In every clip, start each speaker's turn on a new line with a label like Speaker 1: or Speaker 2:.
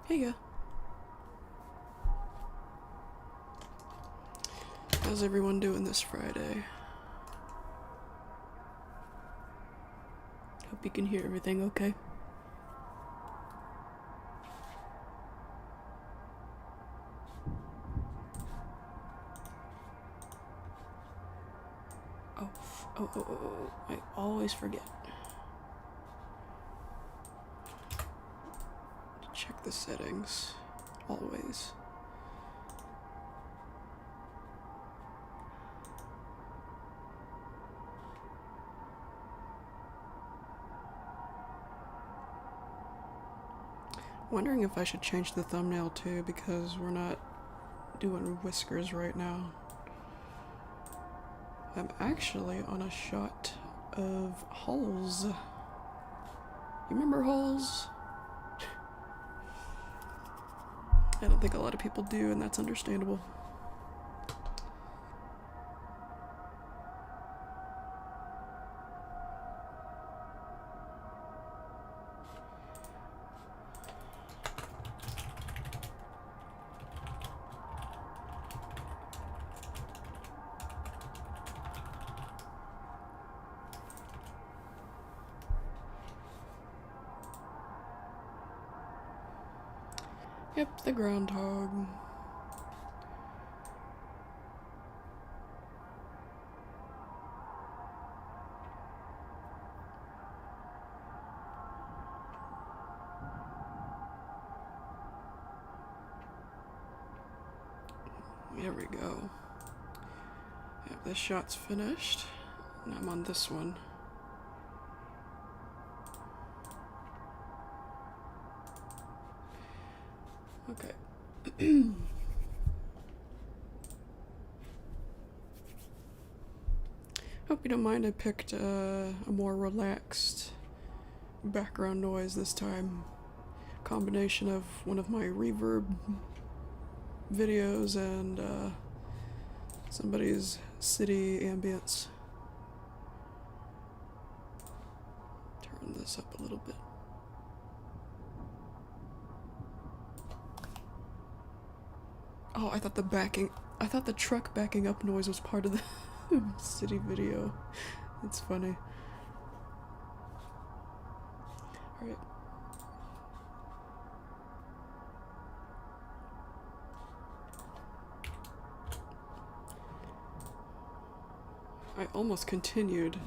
Speaker 1: Hey, yeah. How's everyone doing this Friday? Hope you can hear everything okay. Oh, I always forget to check the settings. Always. Wondering if I should change the thumbnail too, because we're not doing whiskers right now. I'm actually on a shot of holes. You remember holes? I don't think a lot of people do, and that's understandable. Yep, the groundhog. There we go. Yep, this shot's finished. And I'm on this one. Okay. Hope you don't mind I picked a more relaxed background noise this time. Combination of one of my reverb videos and somebody's city ambience. Turn this up a little bit. Oh, I thought the truck backing up noise was part of the city video. It's funny. Alright. I almost continued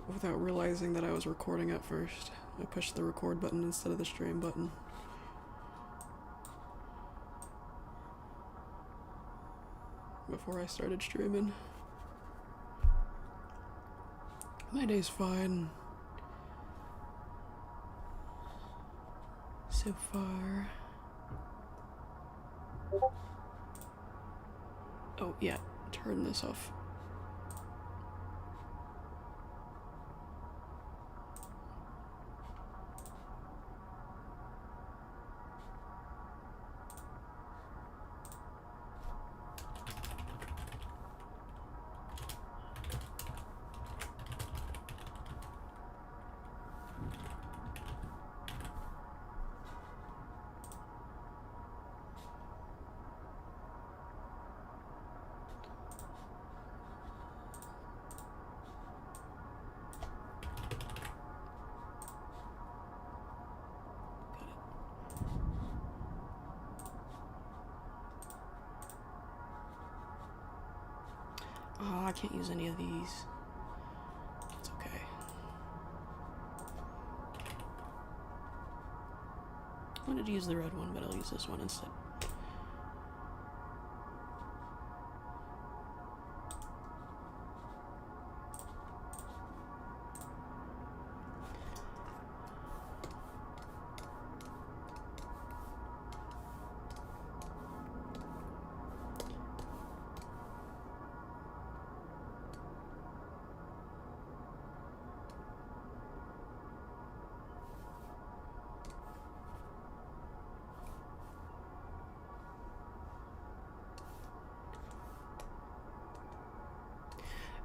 Speaker 1: without realizing that I was recording at first. I pushed the record button instead of the stream button. Before I started streaming. My day's fine. So far. Oh, yeah. Turn this off. Oh, I can't use any of these. It's okay. I wanted to use the red one, but I'll use this one instead.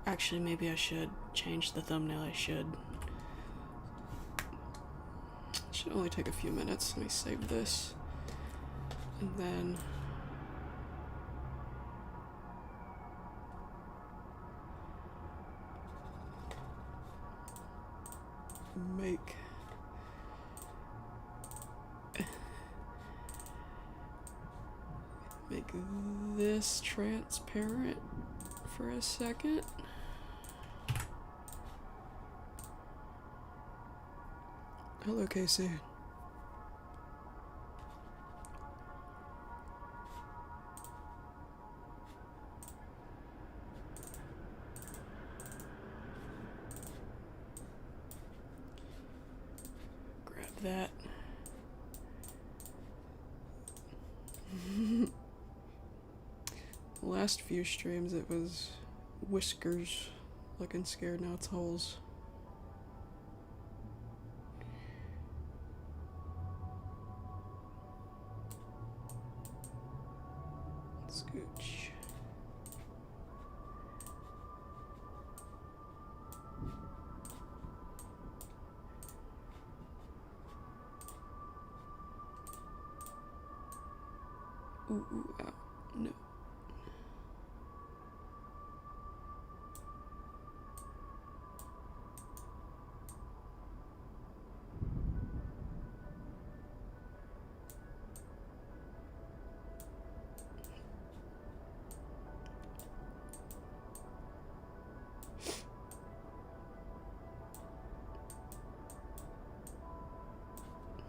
Speaker 1: Actually, maybe I should change the thumbnail. I should Should only take a few minutes. Let me save this. And then make this transparent for a second. Hello, Casey. Grab that. The last few streams it was whiskers looking scared, now it's holes. Scooch. Ooh, ow. No.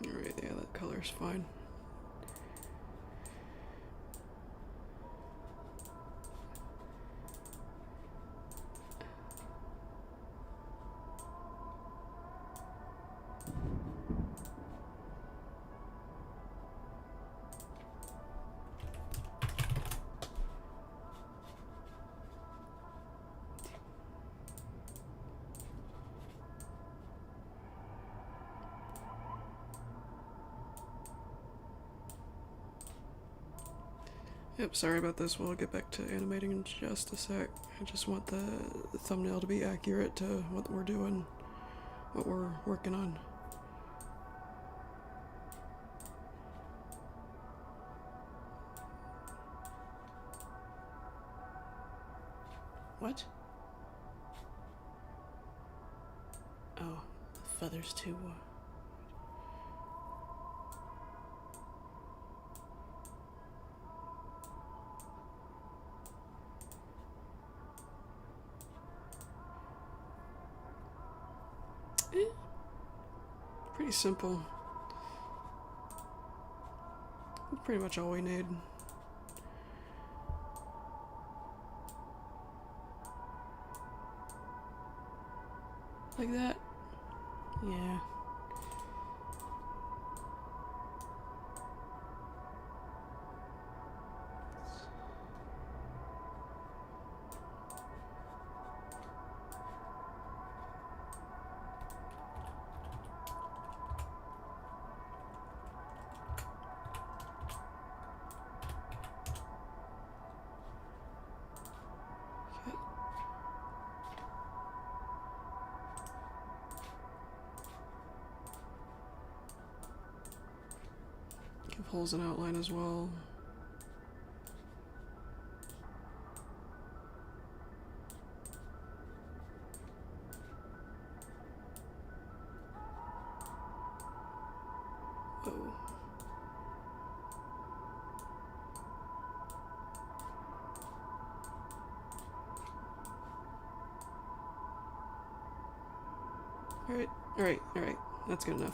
Speaker 1: Alright, yeah, that color's fine. Yep, sorry about this. We'll get back to animating in just a sec. I just want the thumbnail to be accurate to what we're doing, what we're working on. What? Oh, the feather's too pretty simple. Pretty much all we need. Like that? Yeah. Give holes an outline as well. Oh. Alright. That's good enough.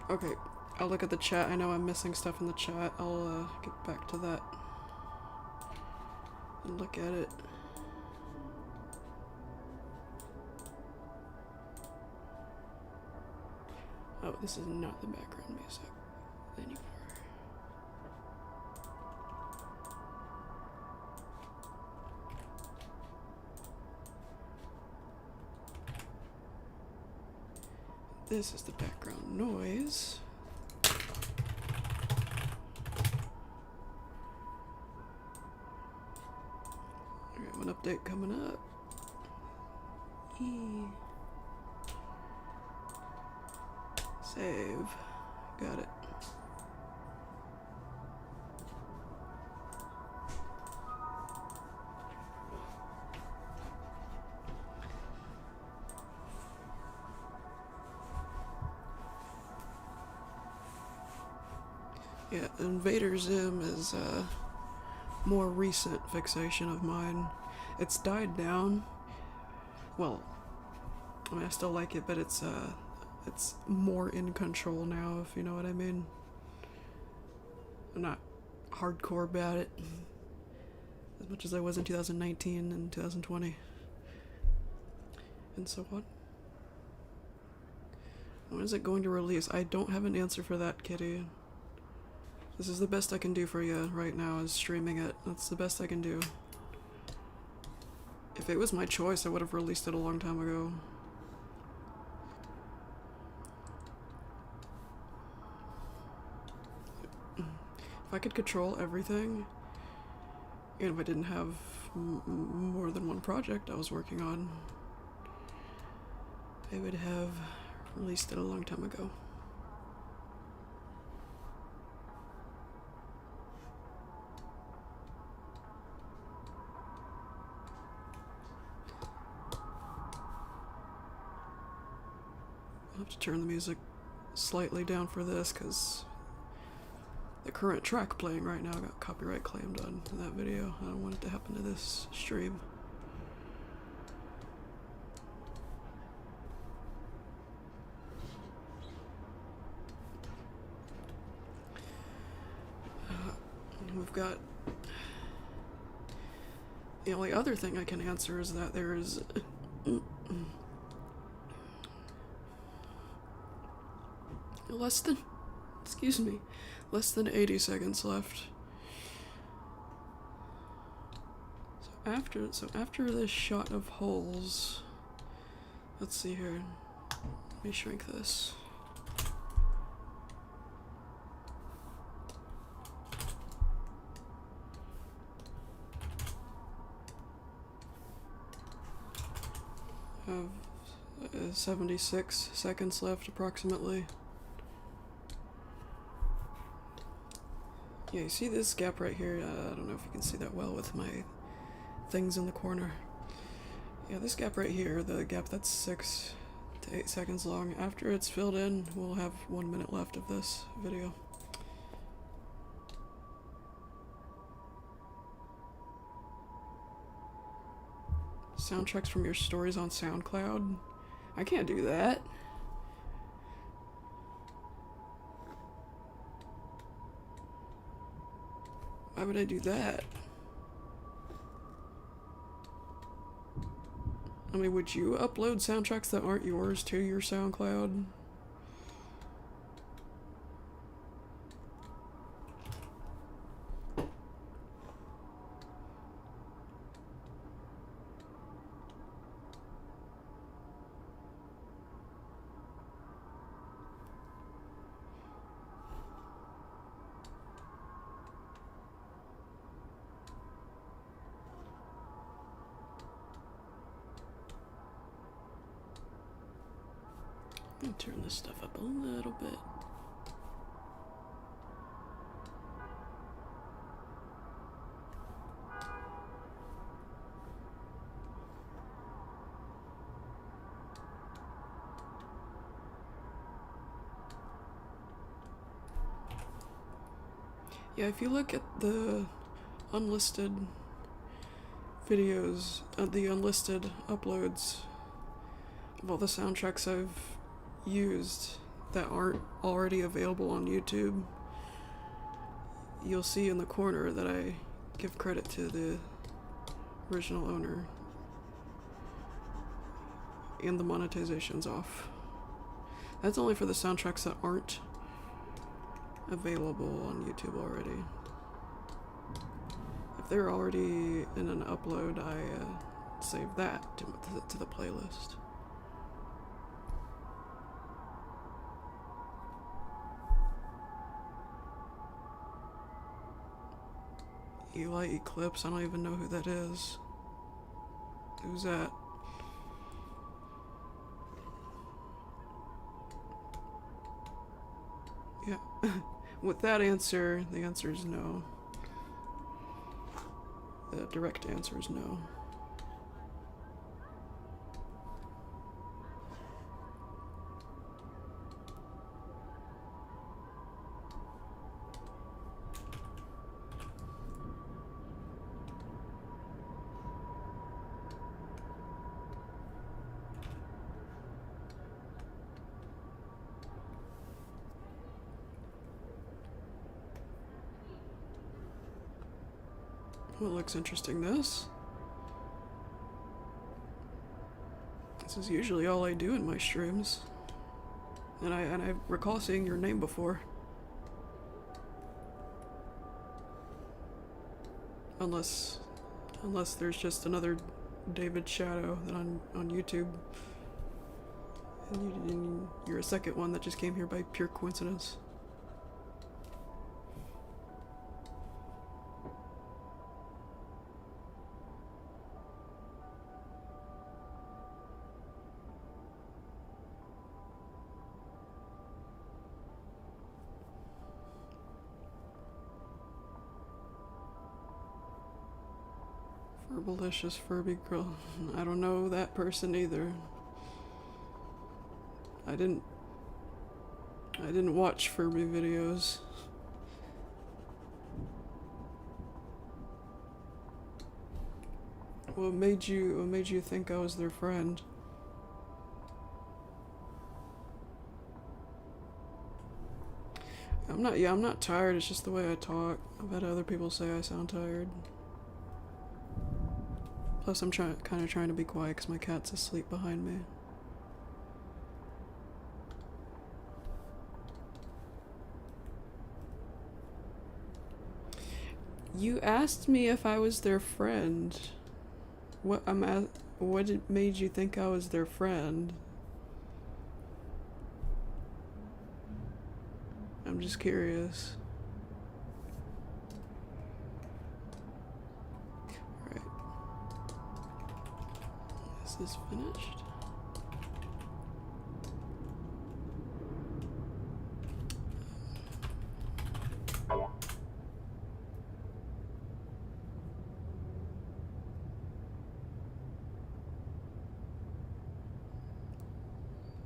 Speaker 1: Okay, I'll look at the chat. I know I'm missing stuff in the chat. I'll get back to that and look at it. Oh, this is not the background music anymore. This is the background noise. Alright, one update coming up. Save. Got it. Yeah, Invader Zim is a more recent fixation of mine. It's died down. Well, I mean, I still like it, but it's more in control now, if you know what I mean. I'm not hardcore about it as much as I was in 2019 and 2020 and so on. When is it going to release? I don't have an answer for that, Kitty. This is the best I can do for you right now, is streaming it. That's the best I can do. If it was my choice, I would have released it a long time ago. If I could control everything, and if I didn't have more than one project I was working on, I would have released it a long time ago. I'll have to turn the music slightly down for this because the current track playing right now got copyright claimed on that video. I don't want it to happen to this stream. We've got... The only other thing I can answer is that there is... less than 80 seconds left. So after this shot of holes, let's see here. Let me shrink this. I have 76 seconds left approximately. Yeah, you see this gap right here? I don't know if you can see that well with my things in the corner. Yeah, this gap right here, the gap that's 6 to 8 seconds long. After it's filled in, we'll have 1 minute left of this video. Soundtracks from your stories on SoundCloud? I can't do that. Why would I do that? I mean, would you upload soundtracks that aren't yours to your SoundCloud? Let me turn this stuff up a little bit. Yeah, if you look at the unlisted videos, the unlisted uploads of all the soundtracks I've used that aren't already available on YouTube, you'll see in the corner that I give credit to the original owner and the monetization's off. That's only for the soundtracks that aren't available on YouTube already. If they're already in an upload, I save that to the playlist. Eli Eclipse, I don't even know who that is. Who's that? Yeah. With that answer, the answer is no. The direct answer is no. Well, it looks interesting, this. This is usually all I do in my streams. And I recall seeing your name before. Unless there's just another David Shadow that on YouTube. And you're a second one that just came here by pure coincidence. Ferbalicious Furby Girl. I don't know that person either. I didn't watch Furby videos. What made you think I was their friend? I'm not tired, it's just the way I talk. I've had other people say I sound tired. Plus I'm kind of trying to be quiet because my cat's asleep behind me. You asked me if I was their friend. What made you think I was their friend? I'm just curious. Alright. Is this finished?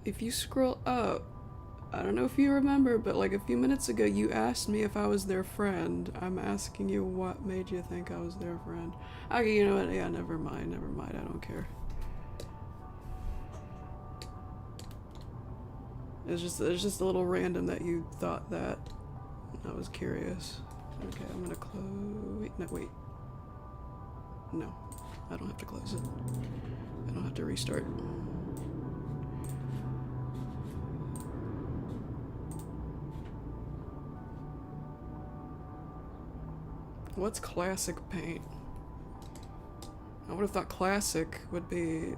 Speaker 1: If you scroll up, I don't know if you remember, but like a few minutes ago you asked me if I was their friend. I'm asking you what made you think I was their friend. Okay, you know what? Yeah, never mind, I don't care. It's just a little random that you thought that. I was curious. Okay, I'm gonna close. Wait. No, I don't have to close it. I don't have to restart. What's classic paint? I would have thought classic would be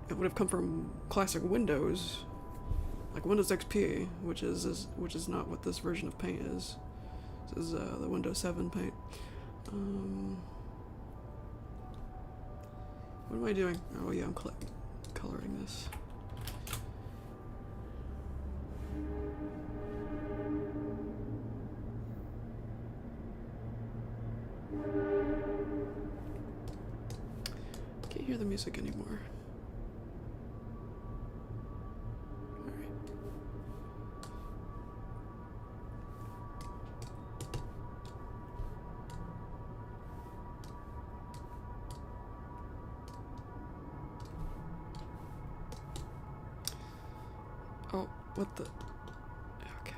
Speaker 1: it would have come from classic Windows, like Windows XP, which is not what this version of paint is. This is the Windows 7 paint. What am I doing? Oh yeah, I'm coloring this. Can't hear the music anymore. Alright. Oh, what the? Okay.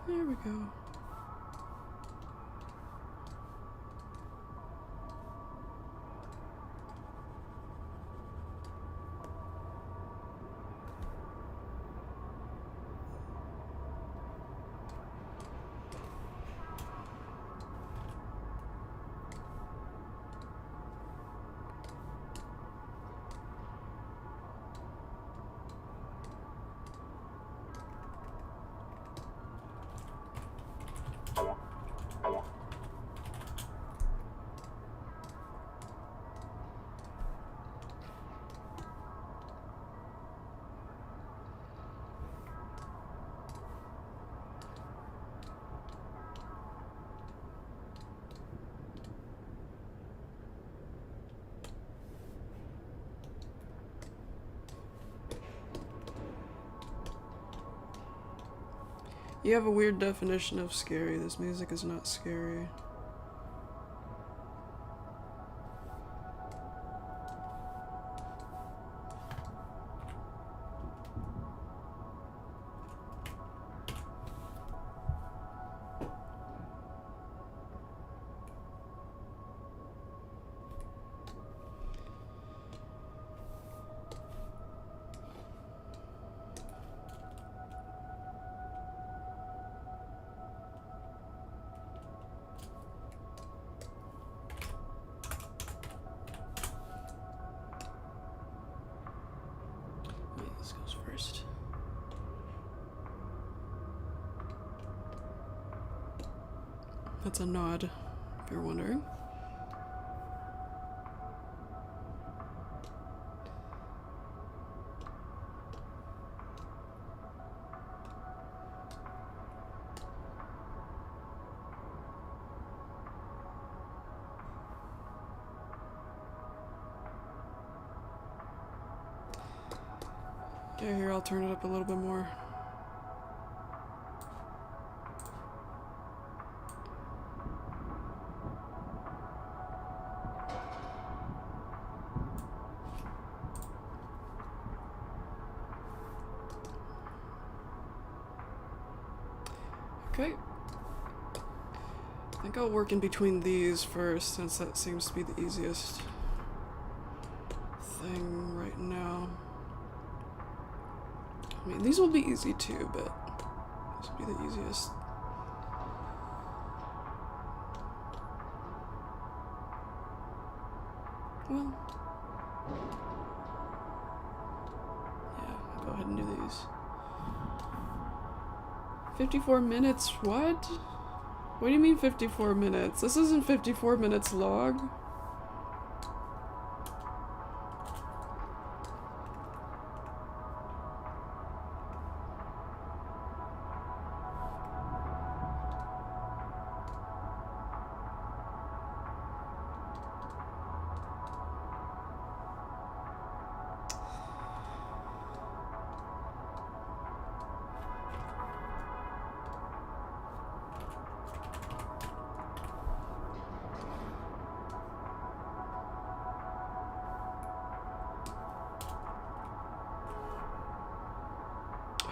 Speaker 1: There we go. You have a weird definition of scary. This music is not scary. This goes first. That's a nod, if you're wondering. Yeah, here, I'll turn it up a little bit more. Okay. I think I'll work in between these first, since that seems to be the easiest thing right now. I mean, these will be easy too, but this will be the easiest. Well, yeah, I'll go ahead and do these. 54 minutes? What? What do you mean 54 minutes? This isn't 54 minutes long.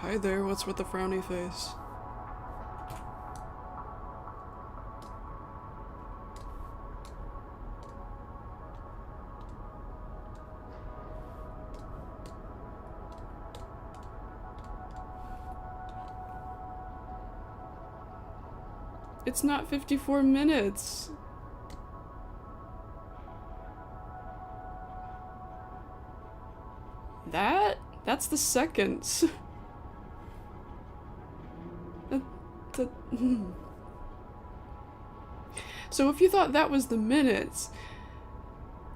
Speaker 1: Hi there, what's with the frowny face? It's not 54 minutes. That's the seconds. So if you thought that was the minutes,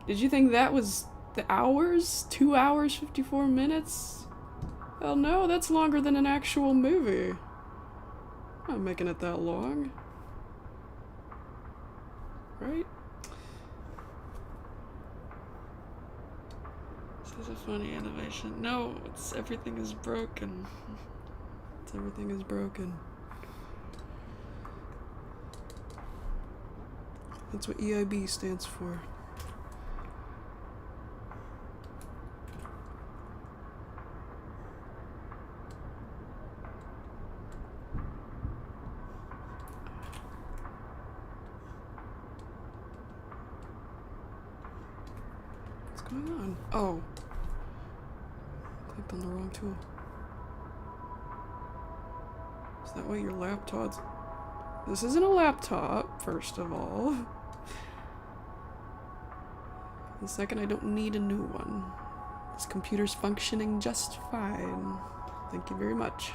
Speaker 1: did you think that was the hours? 2 hours, 54 minutes? Hell no, that's longer than an actual movie. I'm not making it that long. Right? This is a funny animation. No, it's everything is broken. It's everything is broken. That's what EIB stands for. What's going on? Oh. Clicked on the wrong tool. Is that why your laptop's... This isn't a laptop, first of all. The second, I don't need a new one. This computer's functioning just fine. Thank you very much.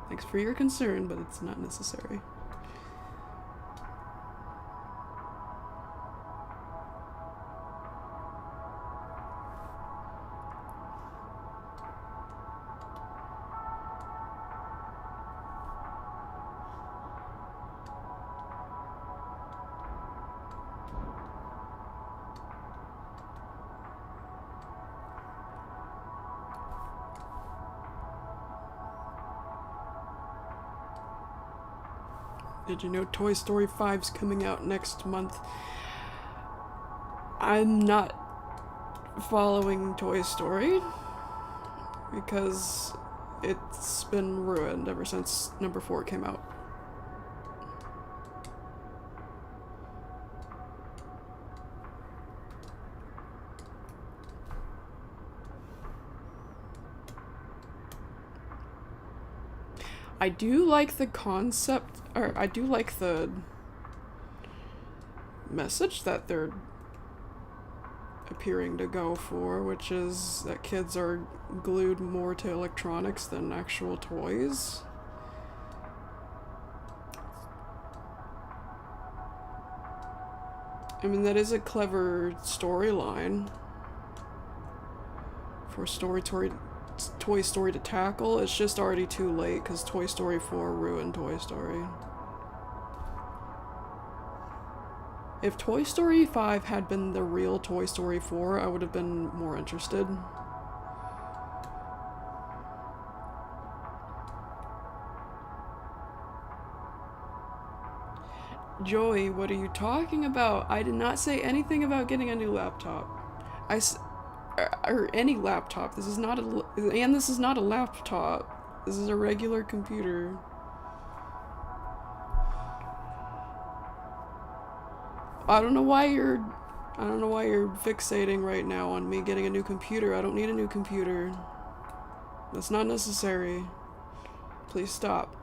Speaker 1: Thanks for your concern, but it's not necessary. Did you know Toy Story 5's coming out next month? I'm not following Toy Story because it's been ruined ever since number 4 came out. I do like the concept, or I do like the message that they're appearing to go for, which is that kids are glued more to electronics than actual toys. I mean, that is a clever storyline for Toy Story to tackle. It's just already too late because Toy Story 4 ruined Toy Story. If Toy Story 5 had been the real Toy Story 4, I would have been more interested. Joey, what are you talking about? I did not say anything about getting a new laptop. Or any laptop. This is not a laptop. This is a regular computer. I don't know why you're fixating right now on me getting a new computer. I don't need a new computer. That's not necessary. Please stop.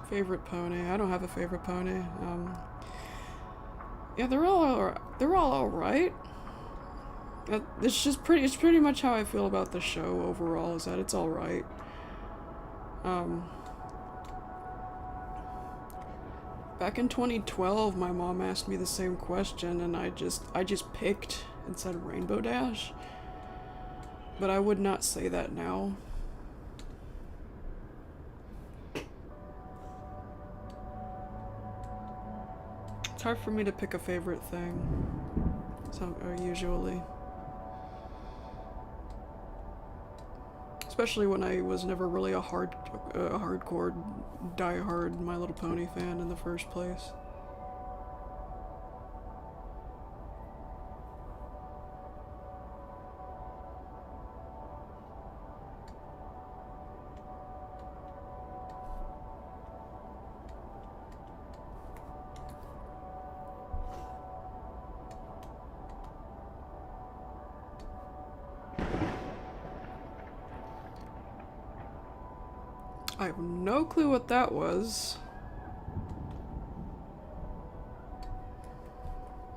Speaker 1: Favorite pony? I don't have a favorite pony. Yeah, they're all alright. It's pretty much how I feel about the show overall, is that it's alright. Back in 2012, my mom asked me the same question, and I just picked and said Rainbow Dash. But I would not say that now. It's hard for me to pick a favorite thing, usually. Especially when I was never really a hardcore, die-hard My Little Pony fan in the first place. I have no clue what that was.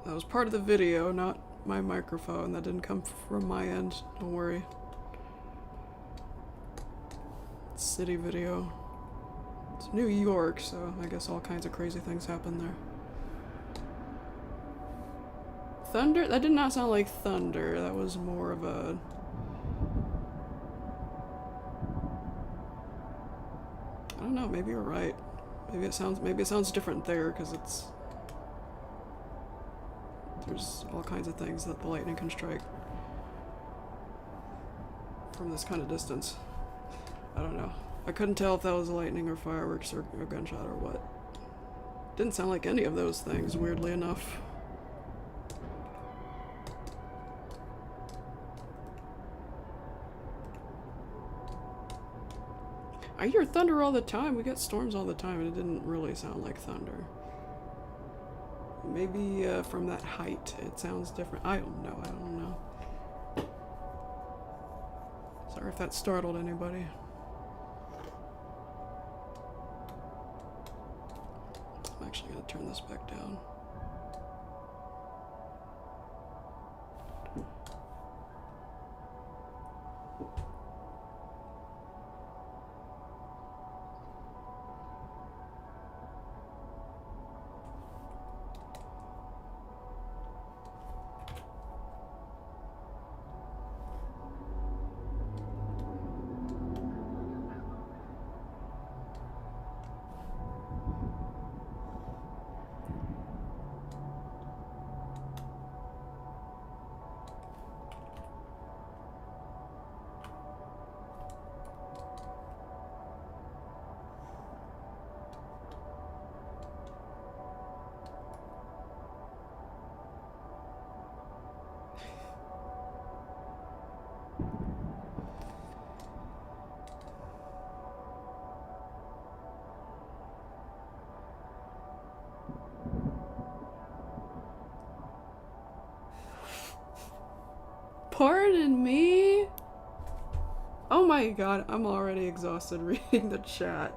Speaker 1: That was part of the video, not my microphone. That didn't come from my end. Don't worry. City video. It's New York, so I guess all kinds of crazy things happen there. Thunder? That did not sound like thunder. That was more of a... I don't know, maybe you're right. Maybe it sounds different there, because there's all kinds of things that the lightning can strike from this kind of distance. I don't know. I couldn't tell if that was lightning or fireworks or a gunshot or what. Didn't sound like any of those things, weirdly enough. I hear thunder all the time. We get storms all the time, and it didn't really sound like thunder. Maybe from that height, it sounds different. I don't know. Sorry if that startled anybody. I'm actually going to turn this back down. Pardon me? Oh my god, I'm already exhausted reading the chat.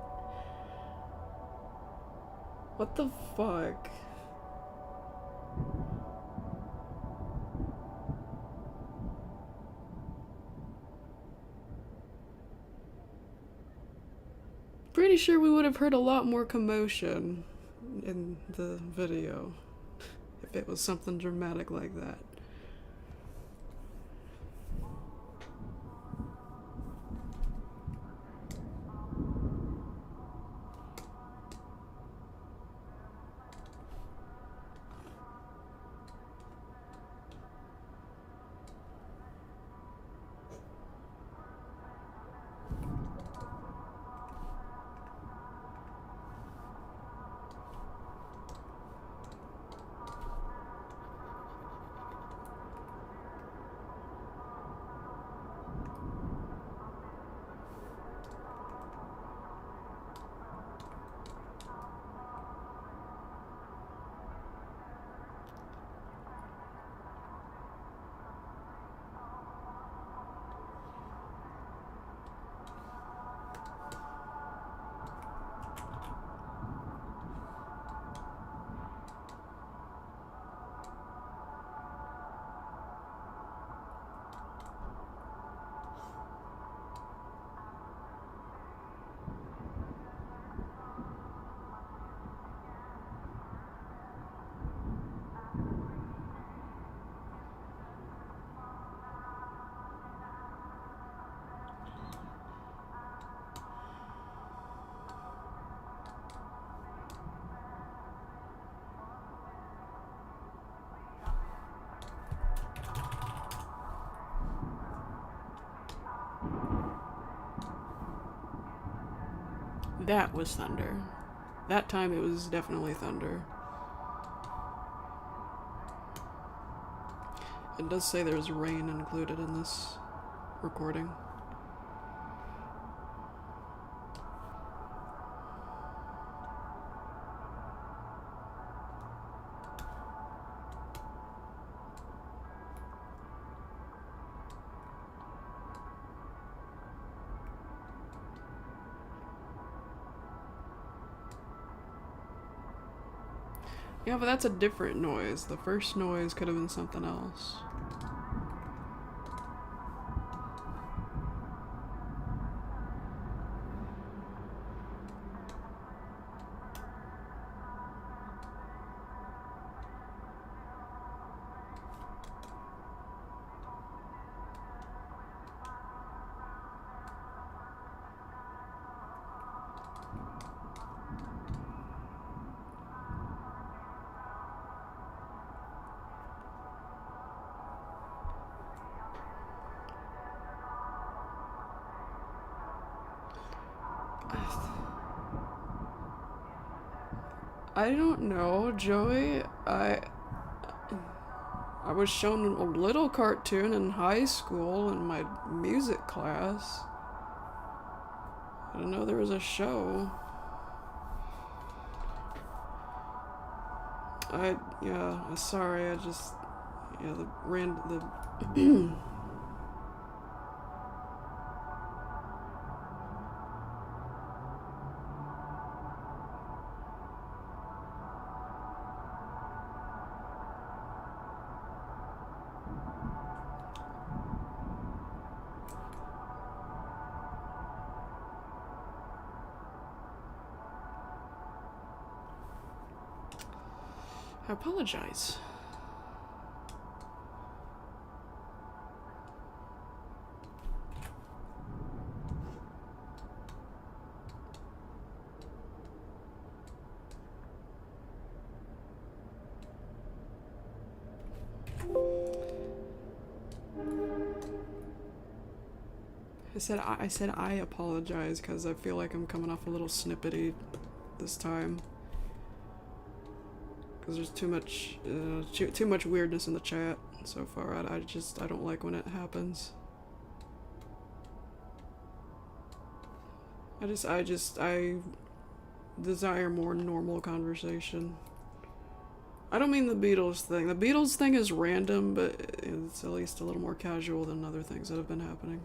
Speaker 1: What the fuck? Pretty sure we would have heard a lot more commotion in the video if it was something dramatic like that. That was thunder. That time it was definitely thunder. It does say there's rain included in this recording. Yeah, but that's a different noise. The first noise could have been something else. I don't know, Joey. I was shown a little cartoon in high school in my music class. I didn't know there was a show. Sorry, I apologize. I said I apologize because I feel like I'm coming off a little snippety this time. Because there's too much weirdness in the chat so far. I don't like when it happens. I desire more normal conversation. I don't mean the Beatles thing. The Beatles thing is random, but it's at least a little more casual than other things that have been happening.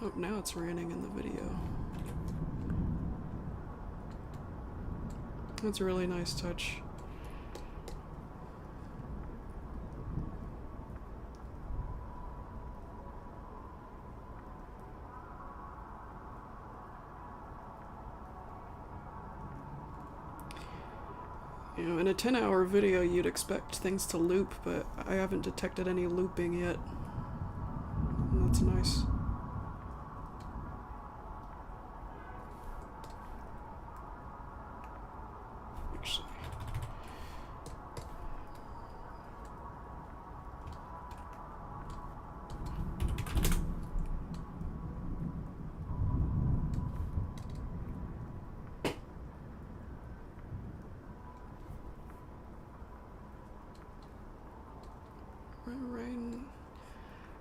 Speaker 1: Oh, now it's raining in the video. That's a really nice touch. You know, in a 10-hour video, you'd expect things to loop, but I haven't detected any looping yet. And that's nice. Actually.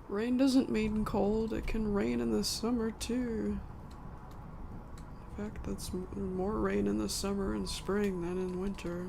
Speaker 1: Rain doesn't mean cold. It can rain in the summer too. In fact, that's more rain in the summer and spring than in winter.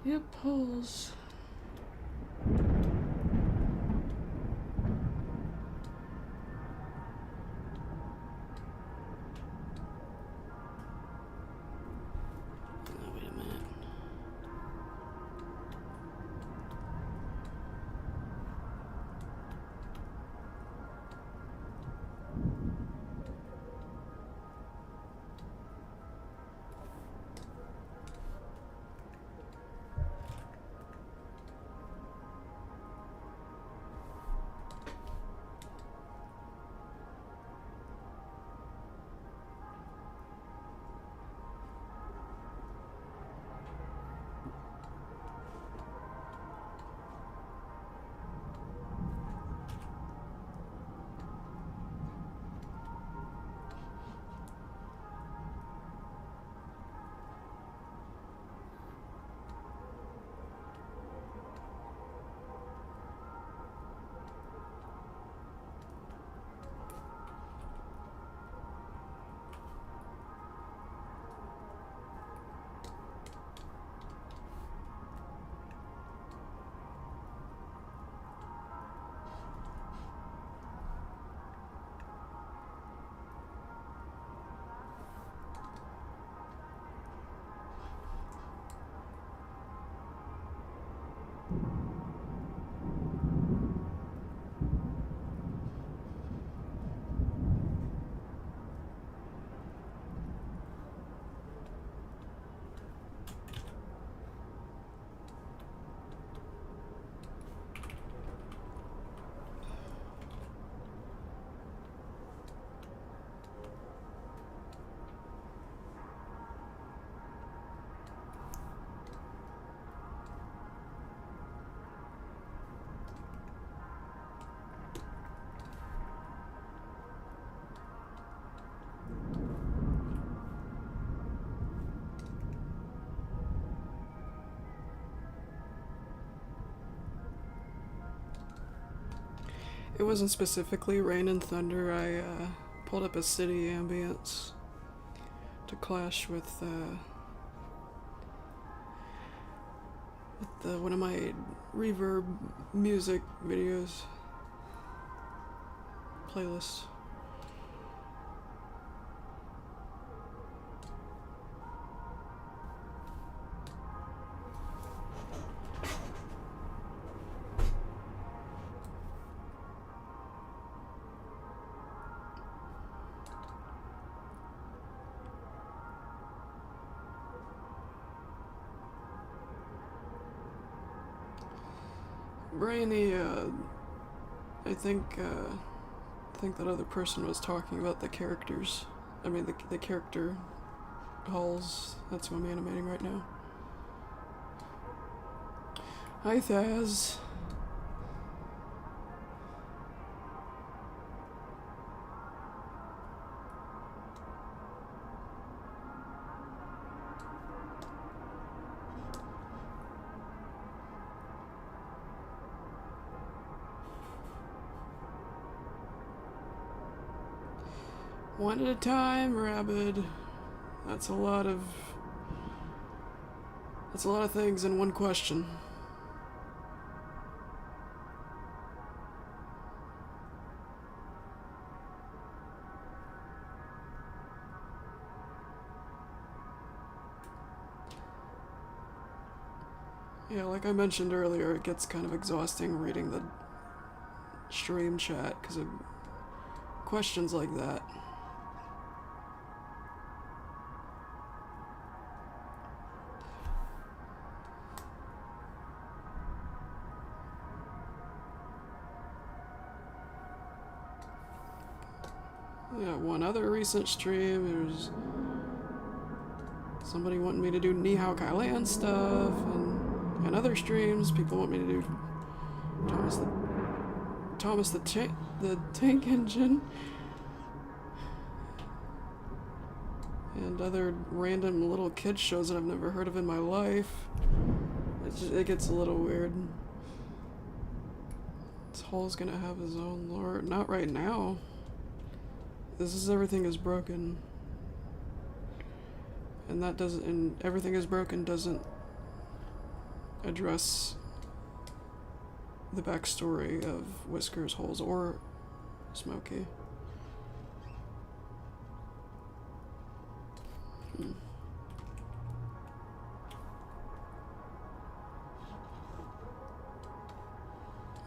Speaker 1: Yep, holes. Oh, wait a minute. It wasn't specifically rain and thunder. I pulled up a city ambience to clash with one of my reverb music videos playlists. Brainy, I think that other person was talking about the characters. I mean, the character halls. That's who I'm animating right now. Hi, Thaz. One at a time, Rabid. That's a lot of things in one question. Yeah, like I mentioned earlier, it gets kind of exhausting reading the stream chat because of questions like that. Yeah, one other recent stream, there's somebody wanting me to do Nihao Kailan stuff, and other streams, people want me to do Thomas the Tank Engine, and other random little kid shows that I've never heard of in my life. It gets a little weird. This hall's gonna have his own lore. Not right now. This is Everything is Broken. And that doesn't, and Everything is Broken doesn't address the backstory of Whiskers, Holes, or Smokey.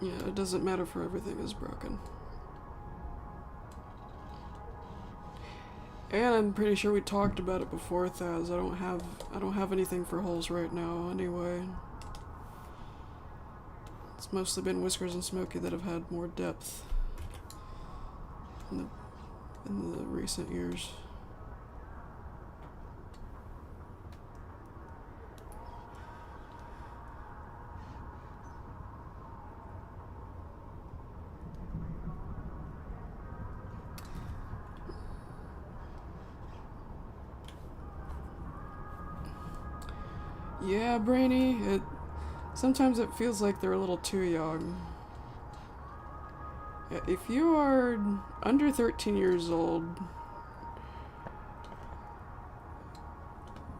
Speaker 1: Yeah, it doesn't matter for everything is broken. And I'm pretty sure we talked about it before, Thaz. I don't have anything for Holes right now anyway. It's mostly been Whiskers and Smokey that have had more depth in the recent years. Yeah, Brainy, sometimes it feels like they're a little too young. Yeah, if you are under 13 years old,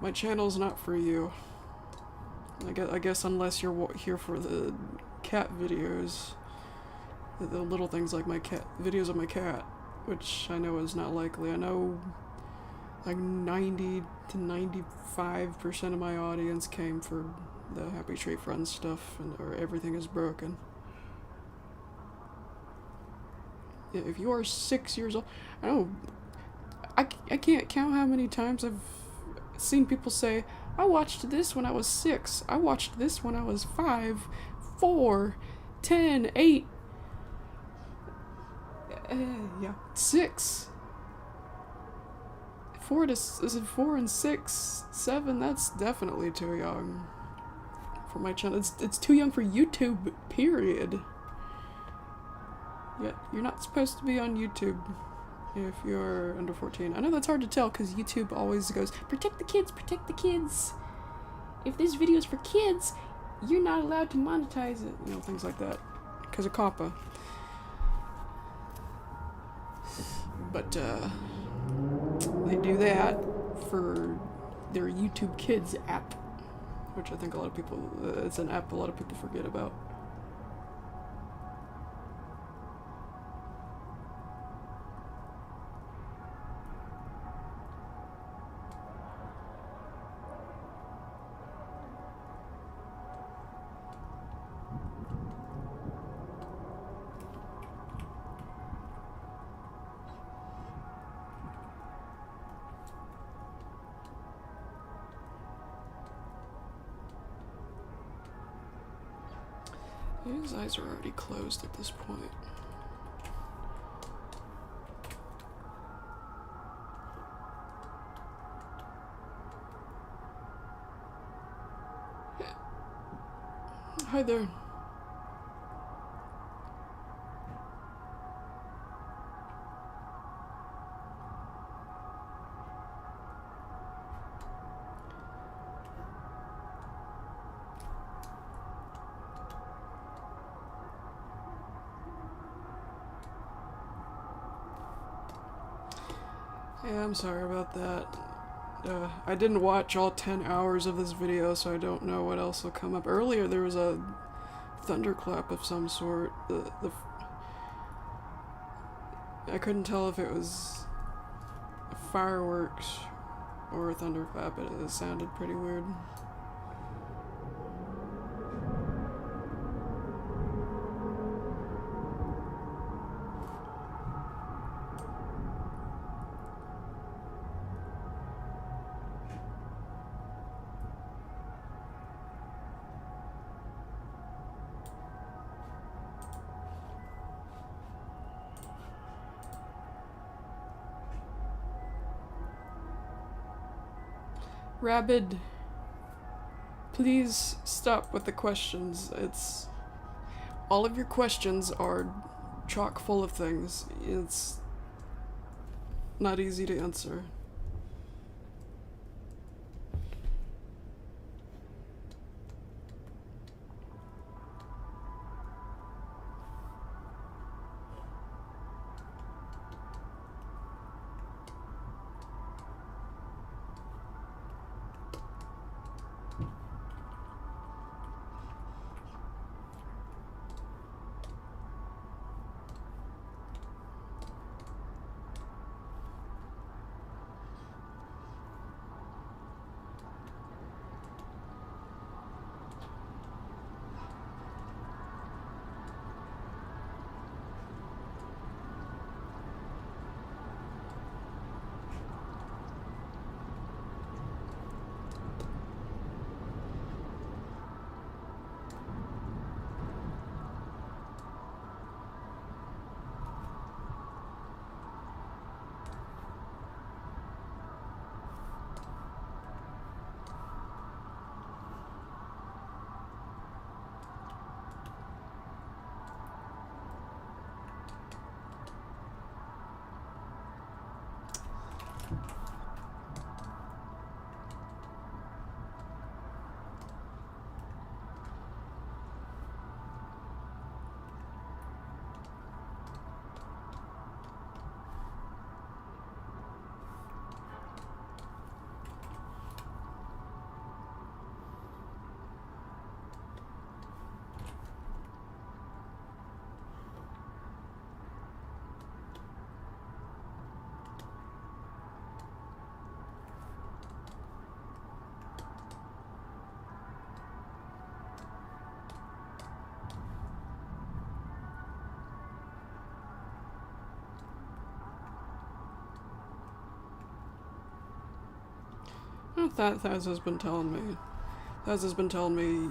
Speaker 1: my channel's not for you. I guess unless you're here for the cat videos, the little things like my cat videos of my cat, which I know is not likely. I know like 90 to 95% of my audience came for the Happy Tree Friends stuff, or Everything is Broken. Yeah, if you are 6 years old, I can't count how many times I've seen people say, I watched this when I was 6, I watched this when I was 5, 4, 10, 8, yeah, 6. 4 and 6, 7, that's definitely too young for my channel. It's too young for YouTube, period. Yeah, you're not supposed to be on YouTube if you're under 14. I know that's hard to tell because YouTube always goes, protect the kids, protect the kids. If this video is for kids, you're not allowed to monetize it. You know, things like that. Because of COPPA. But, they do that for their YouTube Kids app, which I think a lot of people, it's an app a lot of people forget about. His eyes are already closed at this point. Hi there. Yeah, I'm sorry about that. I didn't watch all 10 hours of this video, so I don't know what else will come up. Earlier there was a thunderclap of some sort. I couldn't tell if it was fireworks or a thunderclap, but it sounded pretty weird. Rabid, please stop with the questions. All of your questions are chock full of things. It's not easy to answer. Oh, Thaz has been telling me. Thaz has been telling me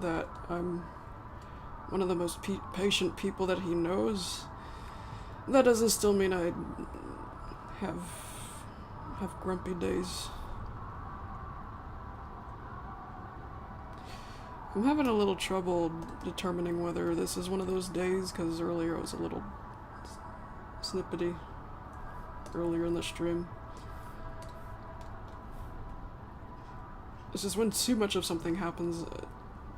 Speaker 1: that I'm one of the most patient people that he knows. That doesn't still mean I have grumpy days. I'm having a little trouble determining whether this is one of those days, because earlier I was a little snippety earlier in the stream. It's just when too much of something happens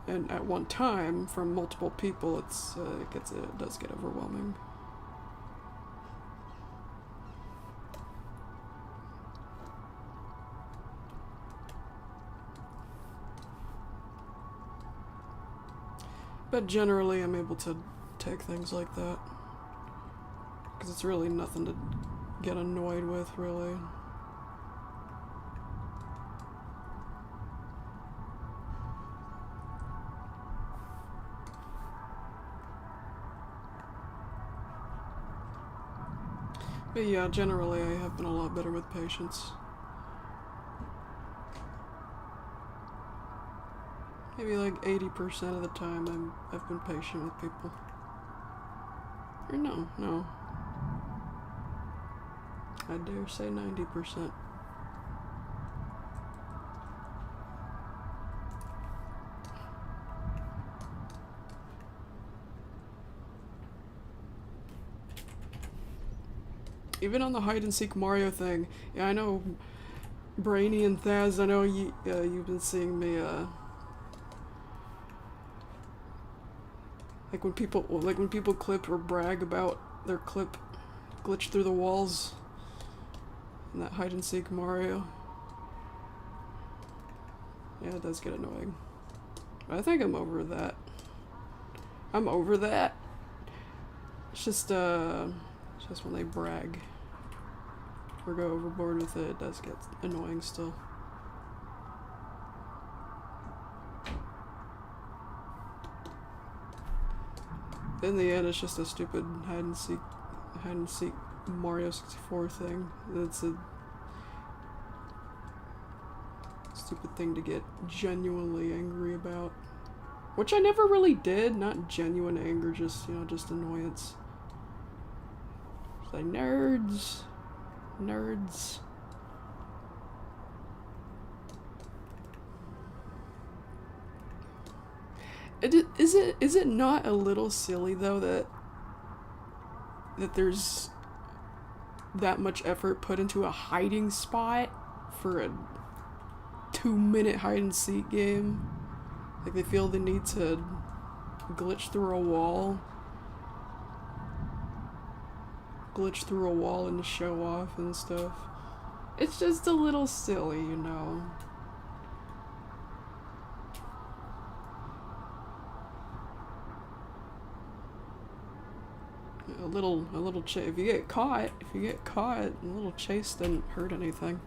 Speaker 1: and at one time from multiple people, it does get overwhelming. But generally I'm able to take things like that, because it's really nothing to get annoyed with, really. But yeah, generally I have been a lot better with patience. Maybe like 80% of the time I've been patient with people. Or no. I dare say 90%. Even on the hide and seek Mario thing, yeah, I know Brainy and Thaz, I know you've been seeing me, like when people clip or brag about their clip glitch through the walls in that hide and seek Mario. Yeah, it does get annoying. But I think I'm over that. It's just when they brag or go overboard with it, it does get annoying still. In the end, it's just a stupid hide and seek Mario 64 thing. It's a stupid thing to get genuinely angry about. Which I never really did, not genuine anger, just annoyance. It's like, nerds. Is it not a little silly though that there's that much effort put into a hiding spot for a 2-minute hide and seek game? Like they feel the need to glitch through a wall and show off and stuff. It's just a little silly, you know. If you get caught, a little chase doesn't hurt anything.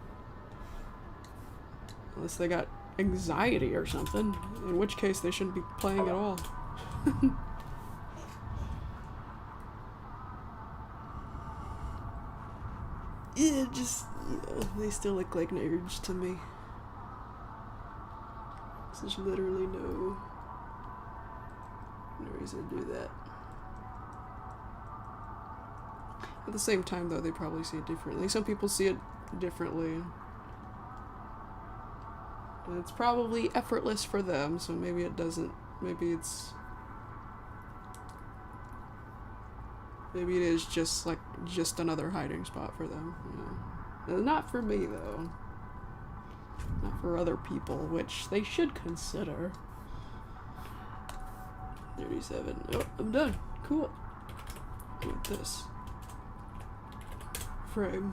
Speaker 1: Unless they got anxiety or something, in which case they shouldn't be playing at all. Yeah, just, they still look like nerds to me. There's literally no reason to do that. At the same time, though, they probably see it differently. Some people see it differently. And it's probably effortless for them, so maybe it doesn't. Maybe it is just another hiding spot for them. You know? Not for me, though. Not for other people, which they should consider. 37. Oh, I'm done. Cool. With this frame.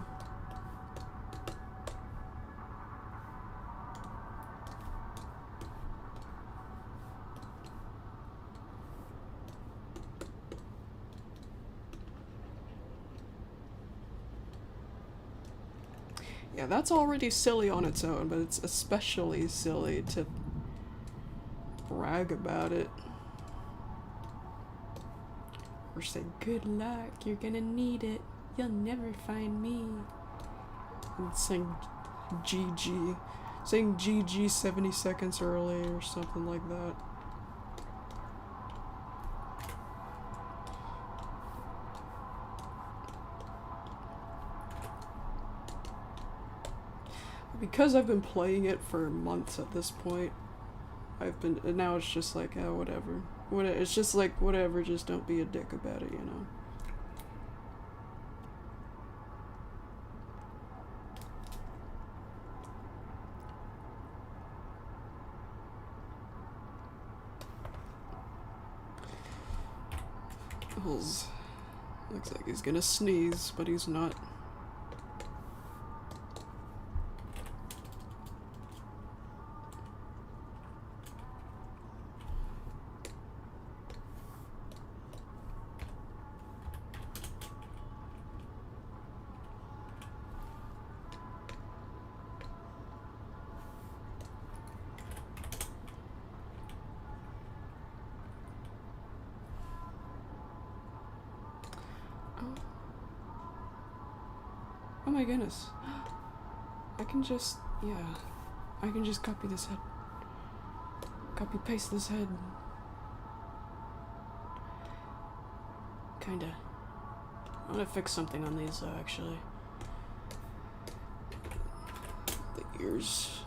Speaker 1: Yeah, that's already silly on its own, but it's especially silly to brag about it. Or say, good luck, you're gonna need it, you'll never find me. And sing GG. Saying GG 70 seconds early or something like that. Because I've been playing it for months at this point, now it's just like, oh, whatever. It's just like, whatever, just don't be a dick about it, you know? Looks like he's gonna sneeze, but he's not. Oh my goodness. I can just, yeah. I can just copy this head. Copy paste this head. Kinda. I wanna fix something on these though, actually. The ears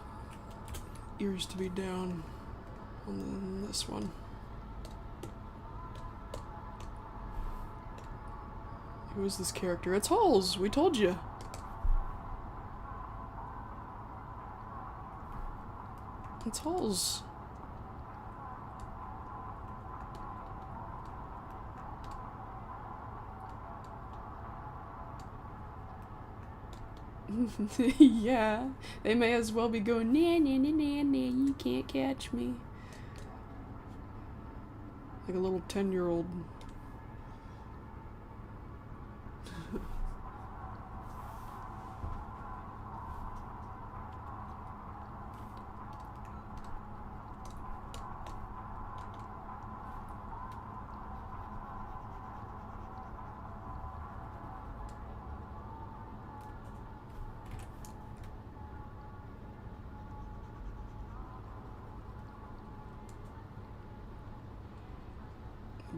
Speaker 1: to be down on this one. Who is this character? It's Holes! We told you! It's Holes. Yeah, they may as well be going, nah, nah, nah, nah, nah, you can't catch me. Like a little 10-year-old.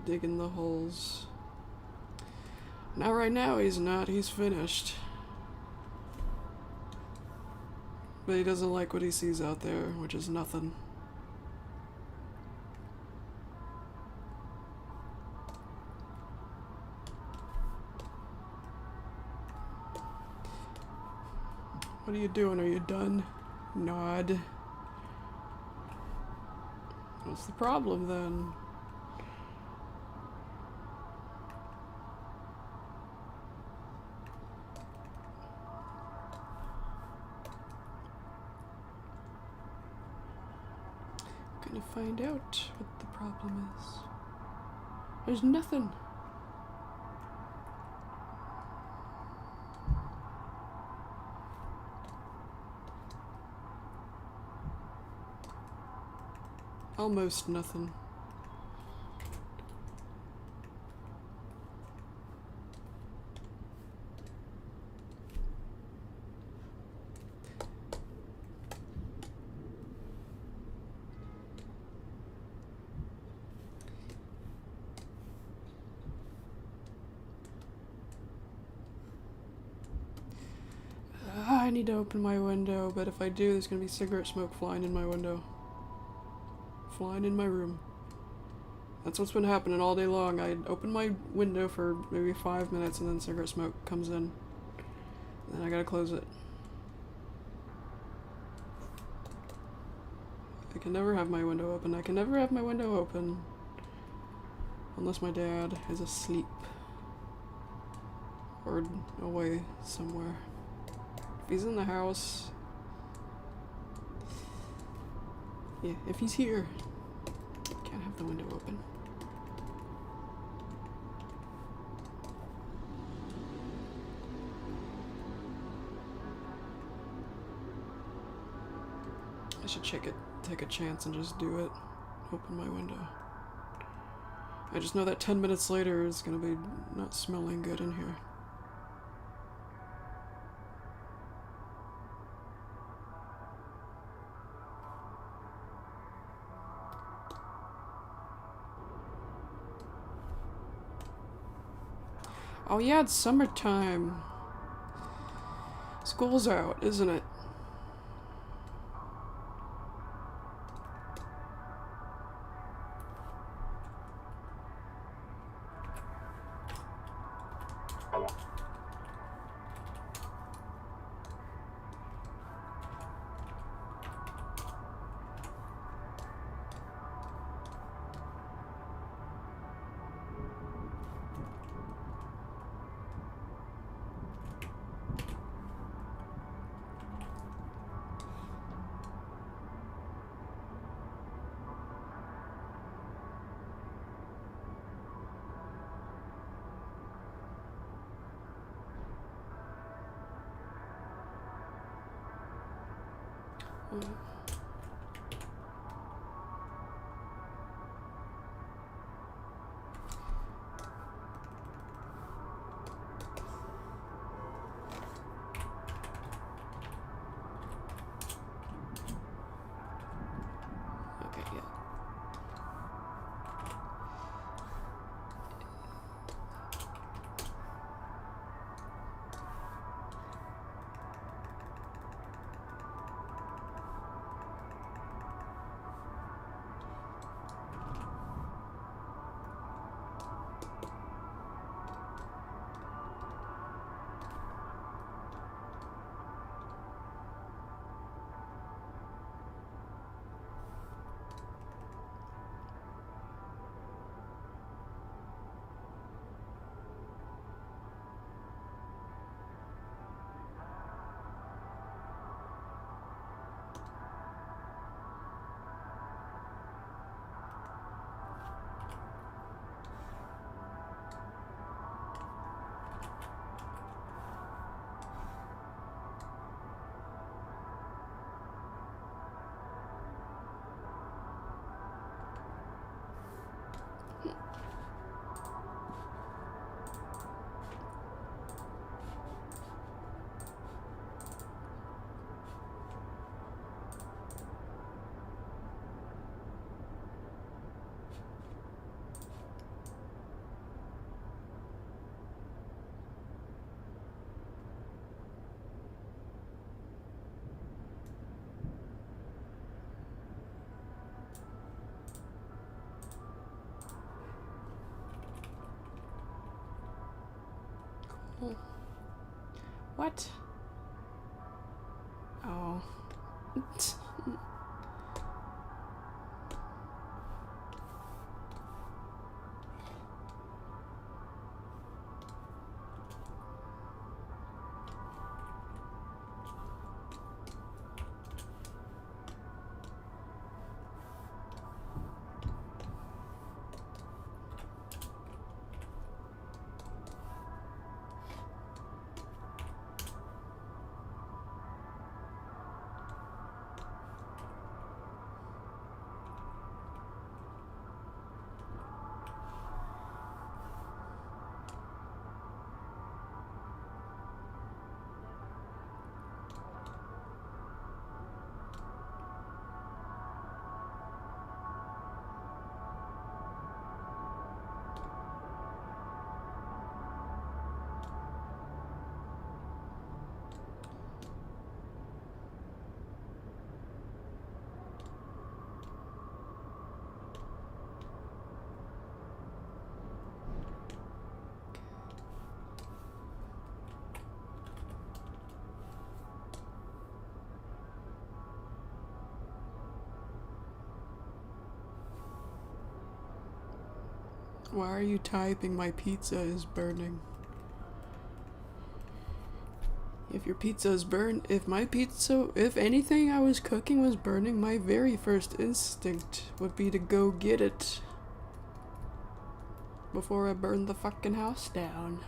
Speaker 1: Digging the holes. Not right now, he's not. He's finished. But he doesn't like what he sees out there, which is nothing. What are you doing? Are you done? Nod. What's the problem then? Gonna find out what the problem is. There's nothing. Almost nothing. I need to open my window, but if I do, there's gonna be cigarette smoke flying in my window. Flying in my room. That's what's been happening all day long. I open my window for maybe 5 minutes and then cigarette smoke comes in. Then I gotta close it. I can never have my window open. I can never have my window open. Unless my dad is asleep. Or away somewhere. If he's in the house... Yeah, if he's here, can't have the window open. I should take a chance and just do it. Open my window. I just know that 10 minutes later it's gonna be not smelling good in here. Oh yeah, it's summertime. School's out, isn't it? Okay, yeah. Cool. What? Oh. Why are you typing my pizza is burning? If your pizza is burned, if anything I was cooking was burning, my very first instinct would be to go get it before I burn the fucking house down.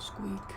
Speaker 1: Squeak.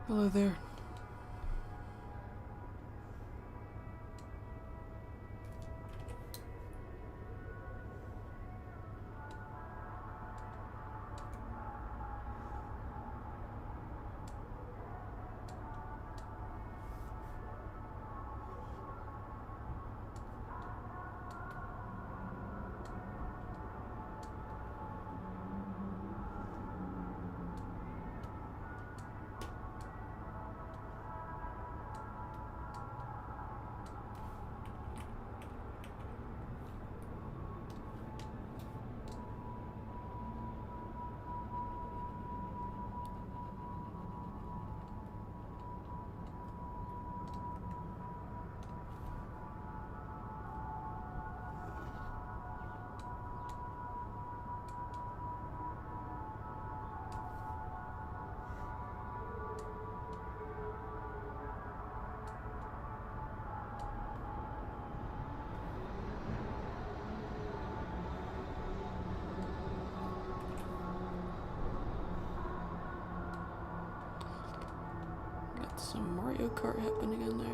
Speaker 1: Hello there. Got some Mario Kart happening in there.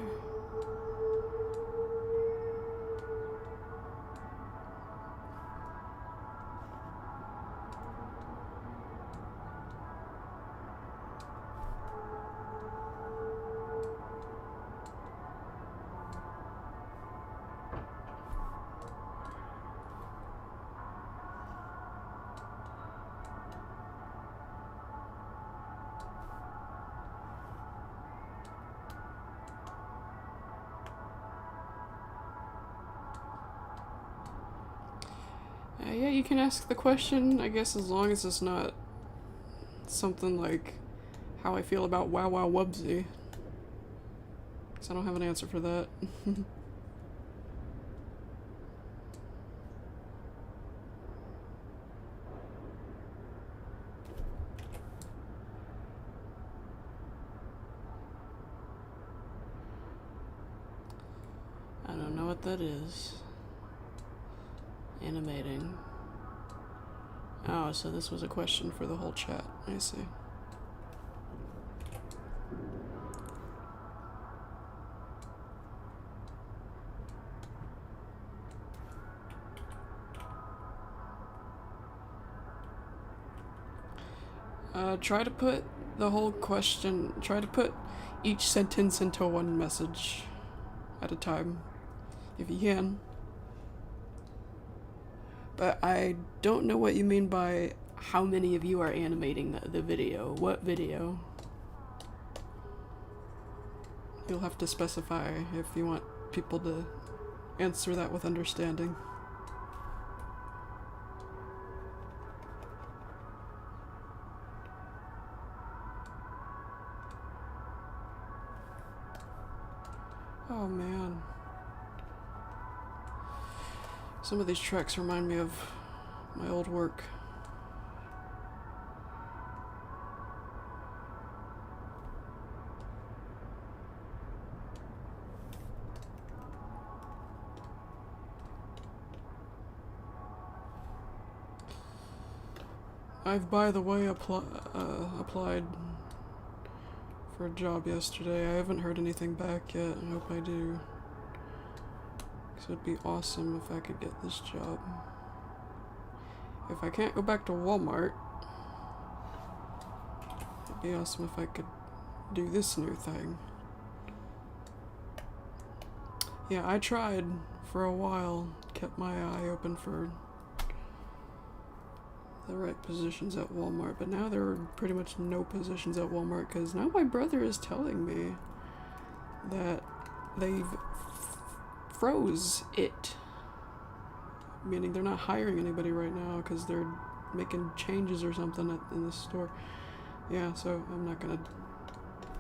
Speaker 1: Yeah, you can ask the question, I guess, as long as it's not something like how I feel about Wow Wow Wubsy. Because I don't have an answer for that. I don't know what that is. Animating. Oh, so this was a question for the whole chat. I see. Try to put the whole question, try to put each sentence into one message at a time, if you can. But I don't know what you mean by how many of you are animating the video. What video? You'll have to specify if you want people to answer that with understanding. Oh man. Some of these tracks remind me of my old work. I've, by the way, applied for a job yesterday. I haven't heard anything back yet. I hope I do. Because it'd be awesome if I could get this job. If I can't go back to Walmart, it'd be awesome if I could do this new thing. Yeah, I tried for a while, kept my eye open for the right positions at Walmart, but now there are pretty much no positions at Walmart because now my brother is telling me that they've froze it, meaning they're not hiring anybody right now because they're making changes or something in the store. Yeah, so I'm not gonna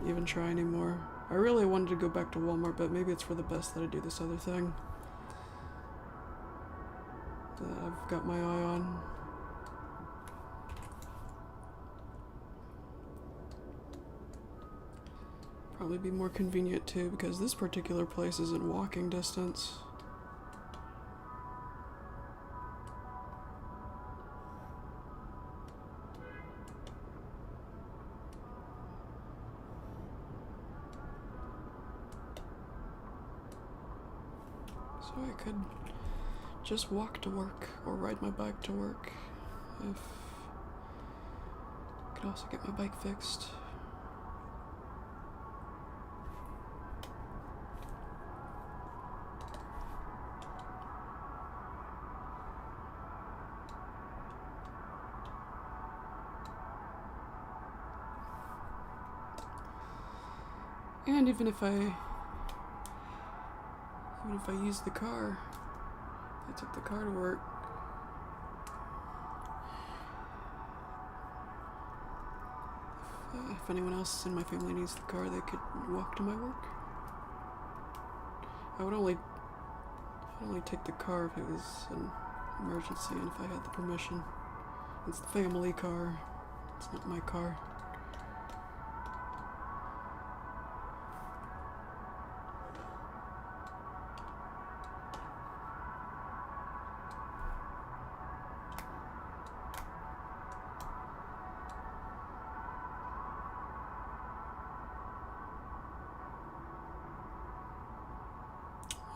Speaker 1: even try anymore. I really wanted to go back to Walmart, but maybe it's for the best that I do this other thing that I've got my eye on. Probably be more convenient too, because this particular place is in walking distance. So I could just walk to work or ride my bike to work. If I could also get my bike fixed. And even if I use the car, I took the car to work. If anyone else in my family needs the car, they could walk to my work. I would only take the car if it was an emergency and if I had the permission. It's the family car. It's not my car.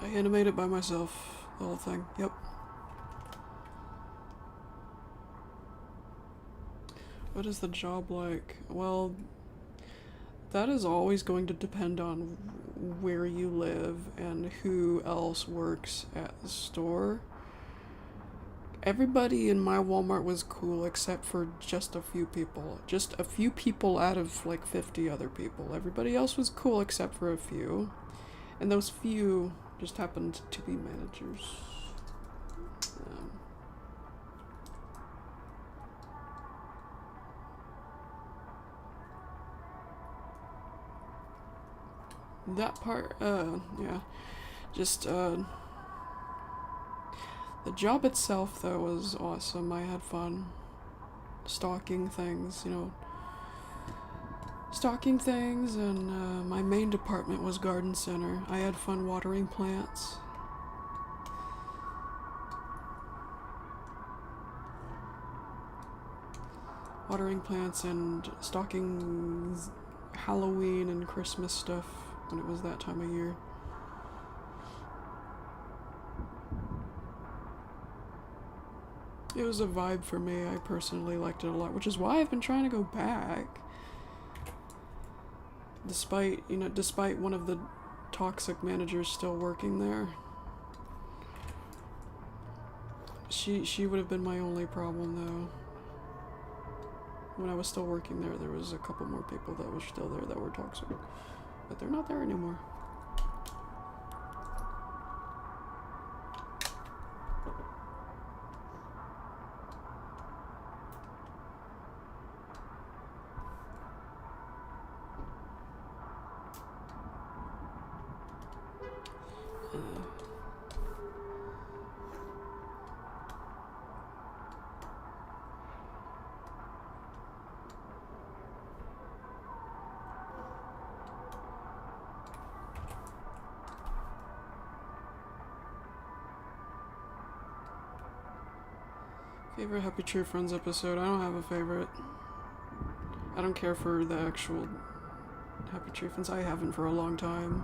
Speaker 1: I animated by myself, the whole thing, yep. What is the job like? Well, that is always going to depend on where you live and who else works at the store. Everybody in my Walmart was cool except for just a few people. Just a few people out of like 50 other people. Everybody else was cool except for a few. And those few just happened to be managers. that part, yeah, just, the job itself, though, was awesome. I had fun stocking things, and my main department was garden center. I had fun watering plants. And stocking Halloween and Christmas stuff when it was that time of year. It was a vibe for me. I personally liked it a lot, which is why I've been trying to go back. Despite one of the toxic managers still working there. She would have been my only problem, though. When I was still working there, there was a couple more people that were still there that were toxic. But they're not there anymore. Favorite Happy Tree Friends episode? I don't have a favorite. I don't care for the actual Happy Tree Friends. I haven't for a long time.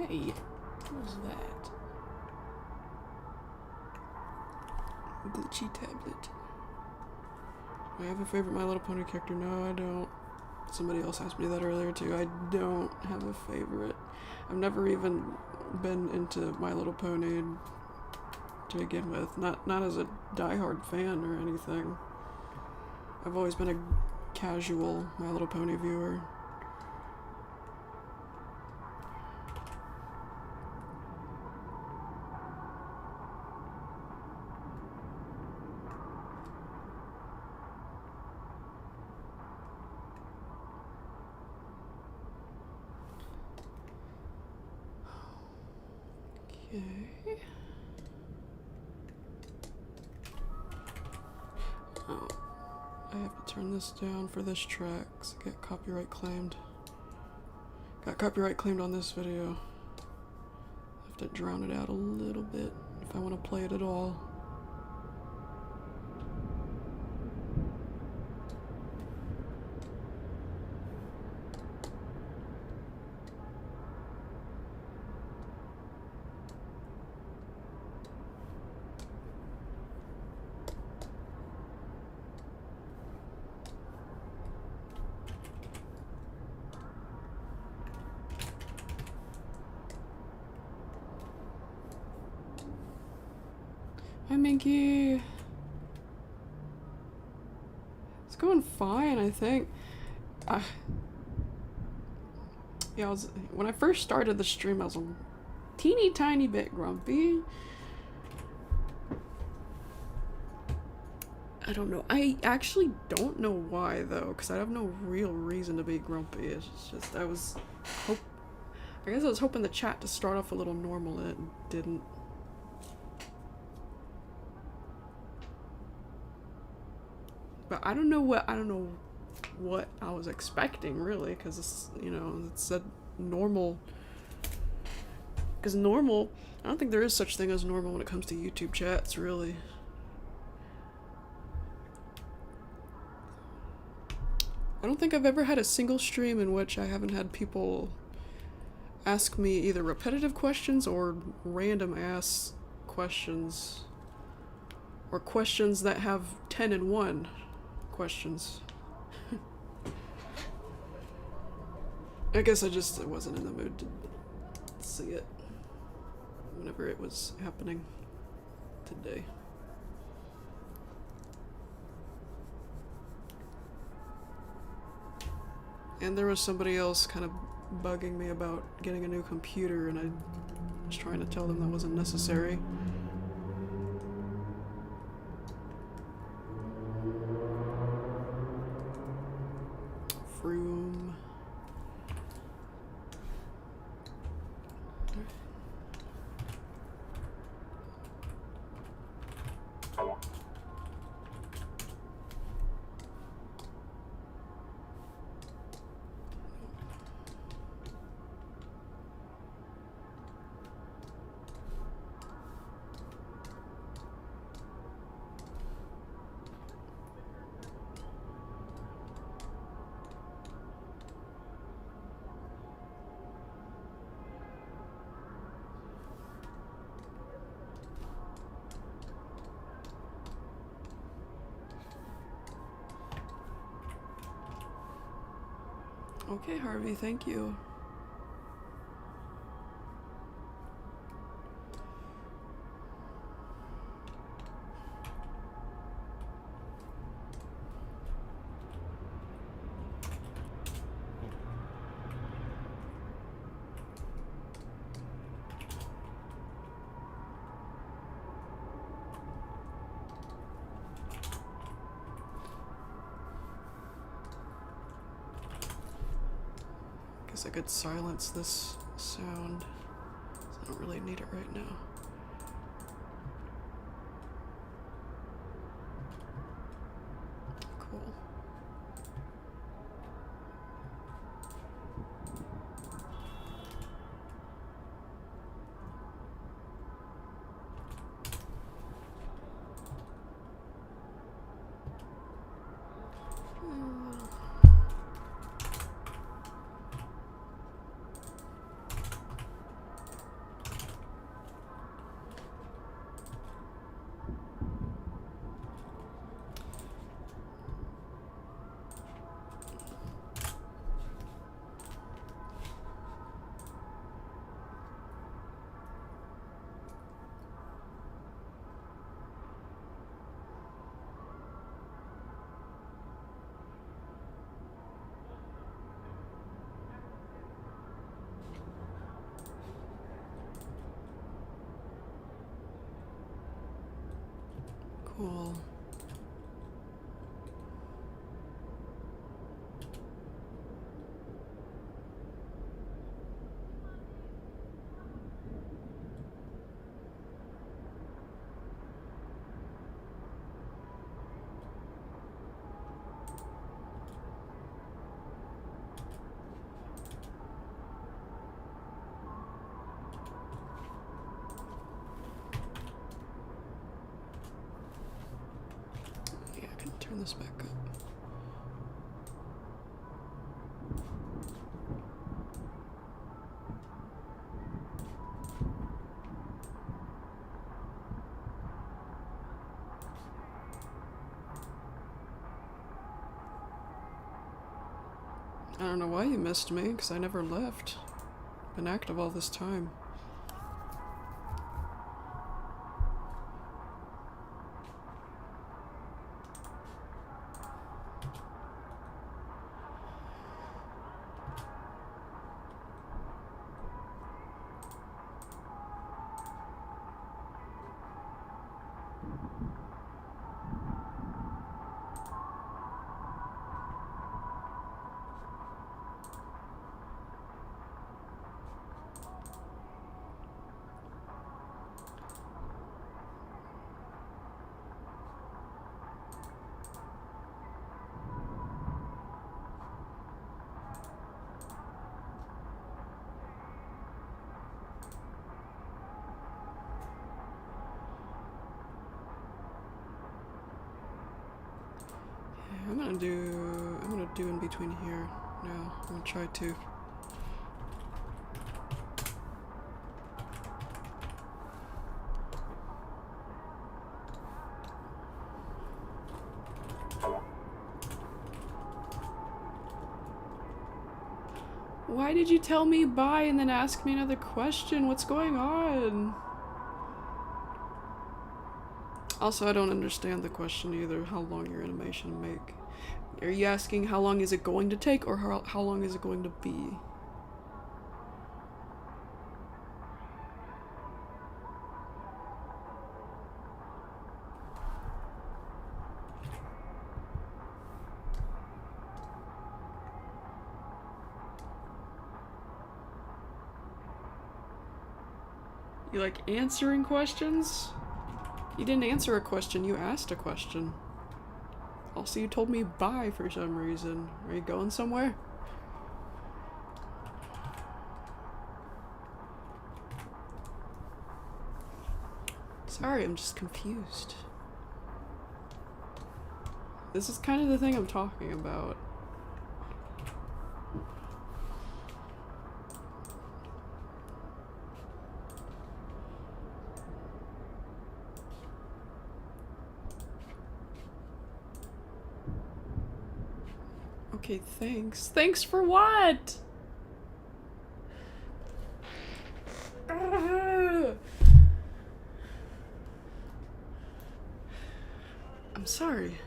Speaker 1: Hey, what was that? Glitchy tablet. Do I have a favorite My Little Pony character? No, I don't. Somebody else asked me that earlier too. I don't have a favorite. I've never even been into My Little Pony to begin with. Not as a diehard fan or anything. I've always been a casual My Little Pony viewer. Okay. Oh, I have to turn this down for this track because I get copyright claimed. Got copyright claimed on this video. I have to drown it out a little bit if I want to play it at all. Hi, Minky. It's going fine, I think. Yeah, when I first started the stream, I was a teeny tiny bit grumpy. I don't know. I actually don't know why, though, because I have no real reason to be grumpy. It's just, I guess I was hoping the chat to start off a little normal, and it didn't. But I don't know what I was expecting, really, because it's, it said normal Because normal, I don't think there is such thing as normal when it comes to YouTube chats, really. I don't think I've ever had a single stream in which I haven't had people ask me either repetitive questions or random ass questions. Or questions that have 10 in 1 questions. I guess I just wasn't in the mood to see it whenever it was happening today. And there was somebody else kind of bugging me about getting a new computer, and I was trying to tell them that wasn't necessary. Vroom. Okay, Harvey, thank you. Guess I could silence this sound. I don't really need it right now. Cool. Cool. Yeah, I can turn this back up. I don't know why you missed me, because I never left. Been active all this time. I'm gonna do in between here now. I'm gonna try to. Why did you tell me bye and then ask me another question? What's going on? Also, I don't understand the question either, how long your animation will make. Are you asking how long is it going to take, or how long is it going to be? You like answering questions? You didn't answer a question, you asked a question. Also, you told me bye for some reason. Are you going somewhere? Sorry, I'm just confused. This is kind of the thing I'm talking about. Okay, thanks. Thanks for what? I'm sorry.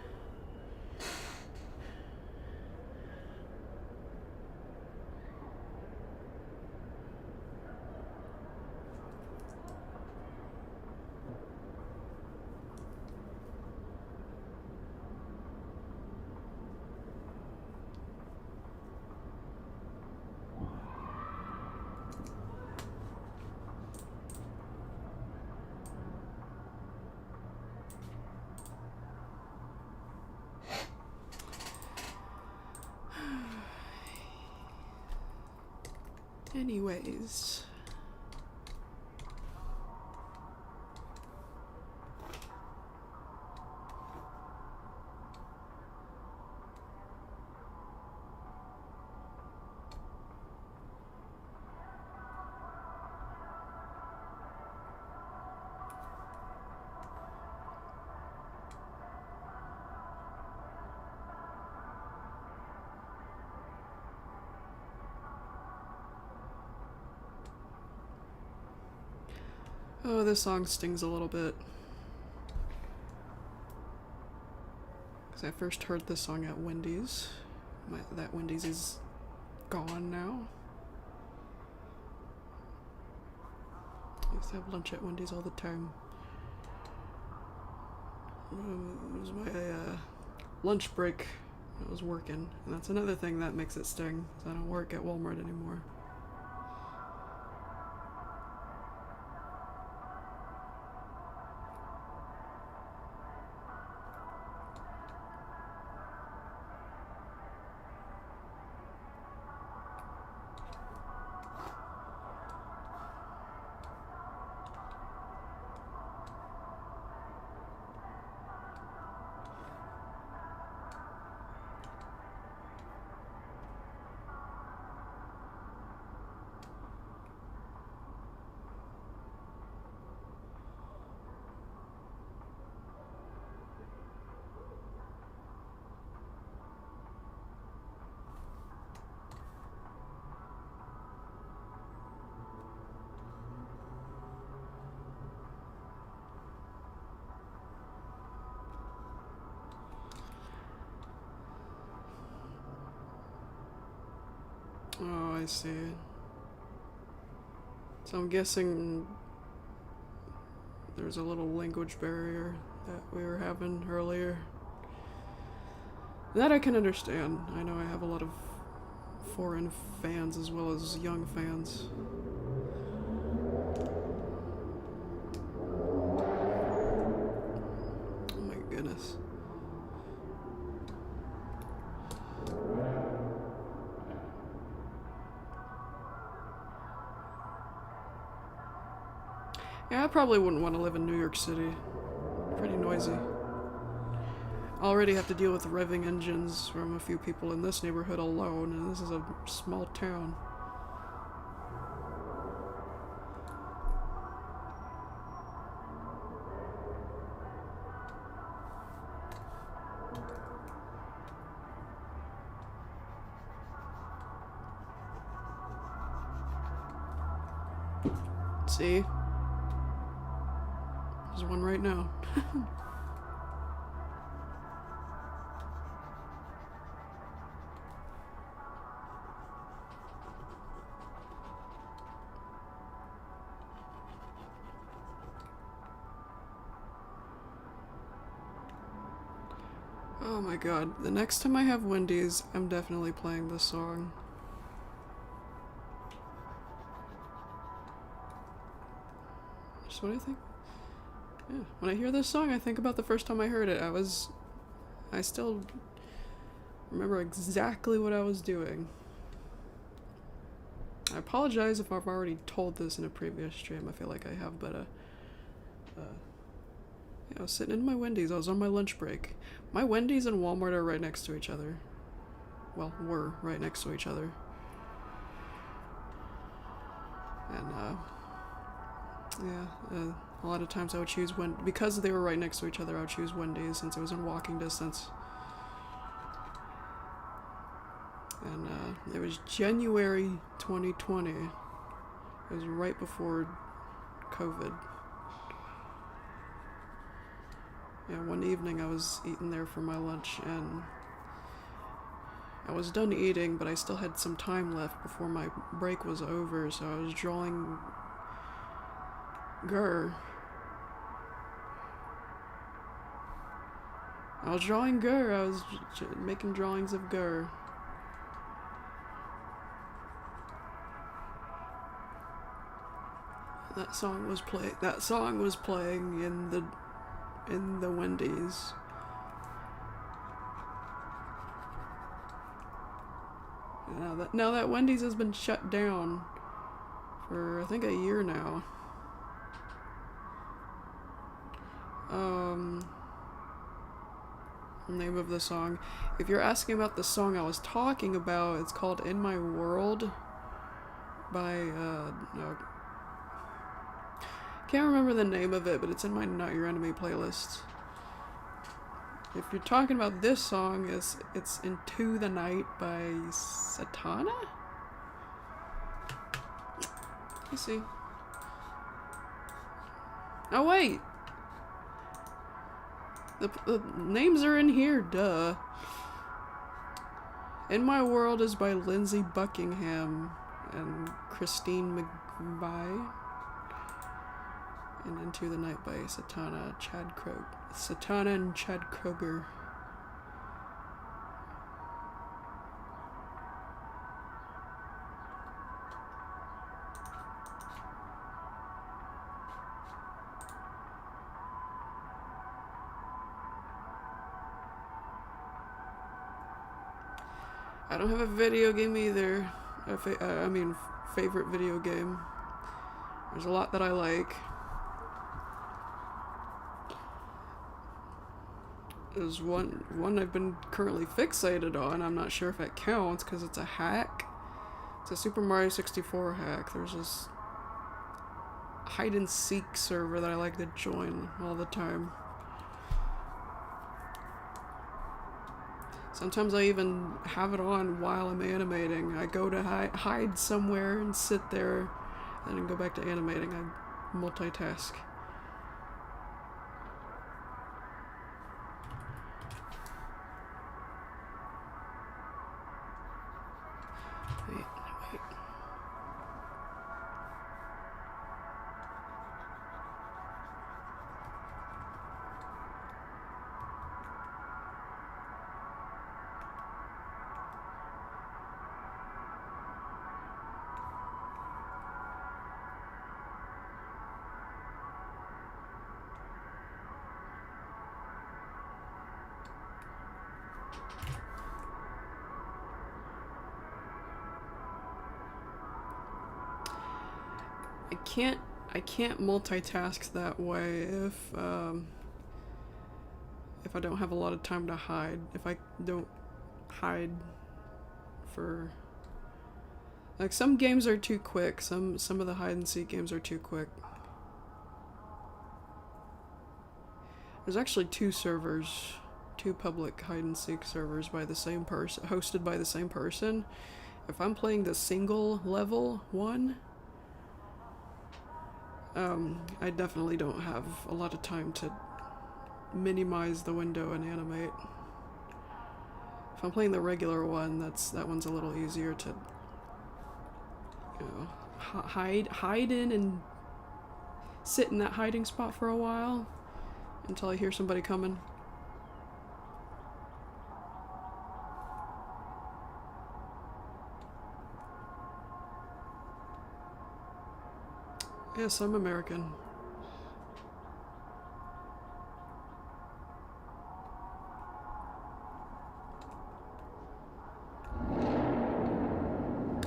Speaker 1: Anyways. Oh, this song stings a little bit. Because I first heard this song at Wendy's. That Wendy's is gone now. I used to have lunch at Wendy's all the time. It was my lunch break. I was working. And that's another thing that makes it sting. Is I don't work at Walmart anymore. Oh, I see. So I'm guessing there's a little language barrier that we were having earlier. That I can understand. I know I have a lot of foreign fans as well as young fans. Oh my goodness. Yeah, I probably wouldn't want to live in New York City. Pretty noisy. I already have to deal with revving engines from a few people in this neighborhood alone, and this is a small town. See? There's one right now. Oh my god, the next time I have Wendy's, I'm definitely playing this song. Just what I think. Yeah, when I hear this song, I think about the first time I heard it. I still remember exactly what I was doing. I apologize if I've already told this in a previous stream. I feel like I have, but yeah, I was sitting in my Wendy's. I was on my lunch break. My Wendy's and Walmart are right next to each other. Well, were right next to each other. And yeah, a lot of times I would choose because they were right next to each other. I would choose Wendy's since it was in walking distance. And it was January 2020. It was right before COVID. Yeah, one evening I was eating there for my lunch, and I was done eating, but I still had some time left before my break was over, so I was drawing Gur. I was making drawings of Gur. That song was playing in the Wendy's. Now that Wendy's has been shut down for I think a year now. Name of the song. If you're asking about the song I was talking about, it's called In My World by no, can't remember the name of it, but it's in my Not Your Enemy playlist. If you're talking about this song, it's Into the Night by Satana? Let me see. Oh wait! The names are in here, duh. In My World is by Lindsey Buckingham and Christine McVie. And Into the Night by Satana and Chad Kroger. I don't have a video game either. I mean, favorite video game. There's a lot that I like. There's one I've been currently fixated on. I'm not sure if it counts because it's a hack. It's a Super Mario 64 hack. There's this hide and seek server that I like to join all the time. Sometimes I even have it on while I'm animating. I go to hide somewhere and sit there and then go back to animating. I multitask. Wait. I can't multitask that way if I don't have a lot of time to hide. If I don't hide for... Like, some games are too quick. Some of the hide-and-seek games are too quick. There's actually 2 servers. 2 public hide-and-seek servers by the same person, hosted by the same person. If I'm playing the single level one, I definitely don't have a lot of time to minimize the window and animate. If I'm playing the regular one, that one's a little easier to, you know, hide in and sit in that hiding spot for a while until I hear somebody coming. Yes, I'm American.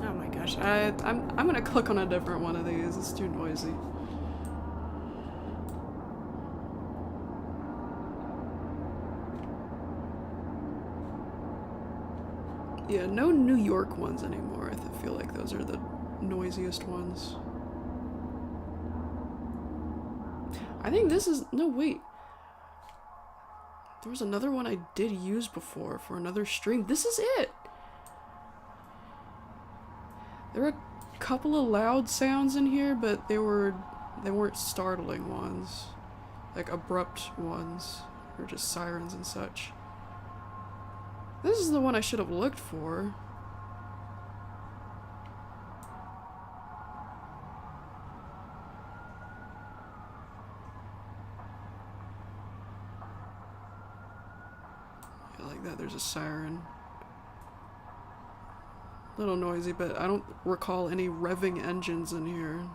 Speaker 1: Oh my gosh, I'm gonna click on a different one of these. It's too noisy. Yeah, no New York ones anymore. I feel like those are the noisiest ones. I think this is... No, wait. There was another one I did use before for another stream. This is it! There were a couple of loud sounds in here, but they weren't startling ones. Like abrupt ones. Or just sirens and such. This is the one I should have looked for. Yeah, like that, there's a siren. A little noisy, but I don't recall any revving engines in here.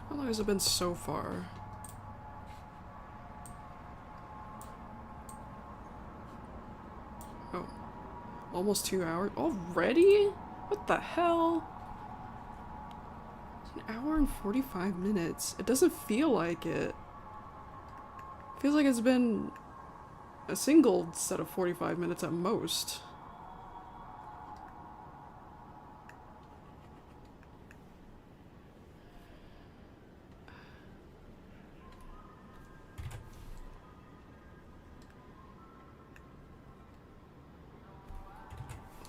Speaker 1: How long has it been so far? Oh. Almost 2 hours? Already? What the hell? It's 1 hour and 45 minutes. It doesn't feel like it. It feels like it's been a single set of 45 minutes at most.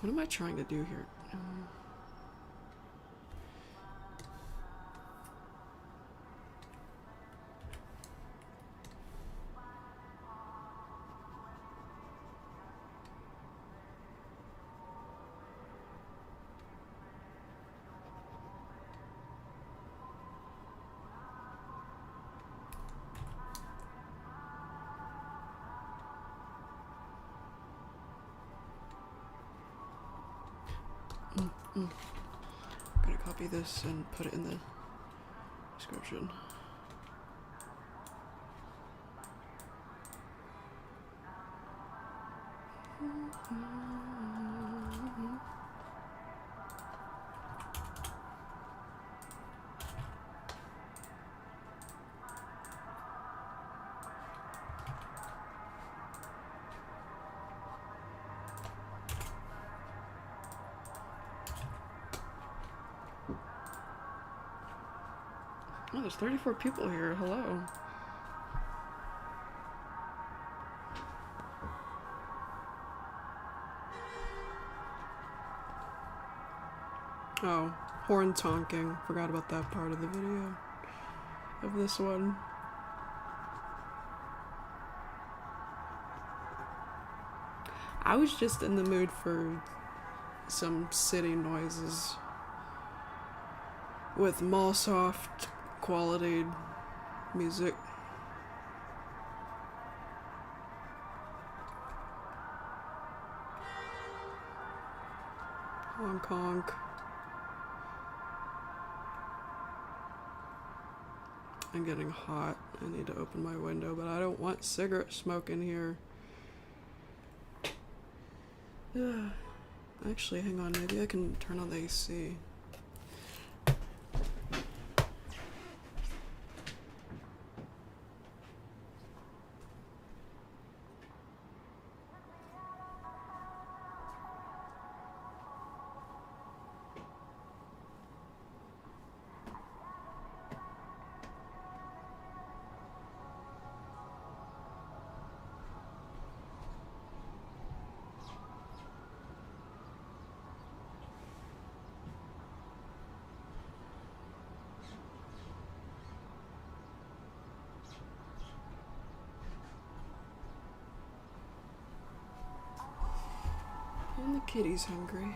Speaker 1: What am I trying to do here? I'm gonna copy this and put it in the description. Oh, there's 34 people here. Hello. Oh, horn tonking. Forgot about that part of the video of this one. I was just in the mood for some city noises with mall soft quality music. Honk honk. I'm getting hot. I need to open my window, but I don't want cigarette smoke in here. Actually, hang on, maybe I can turn on the AC. And the kitty's hungry.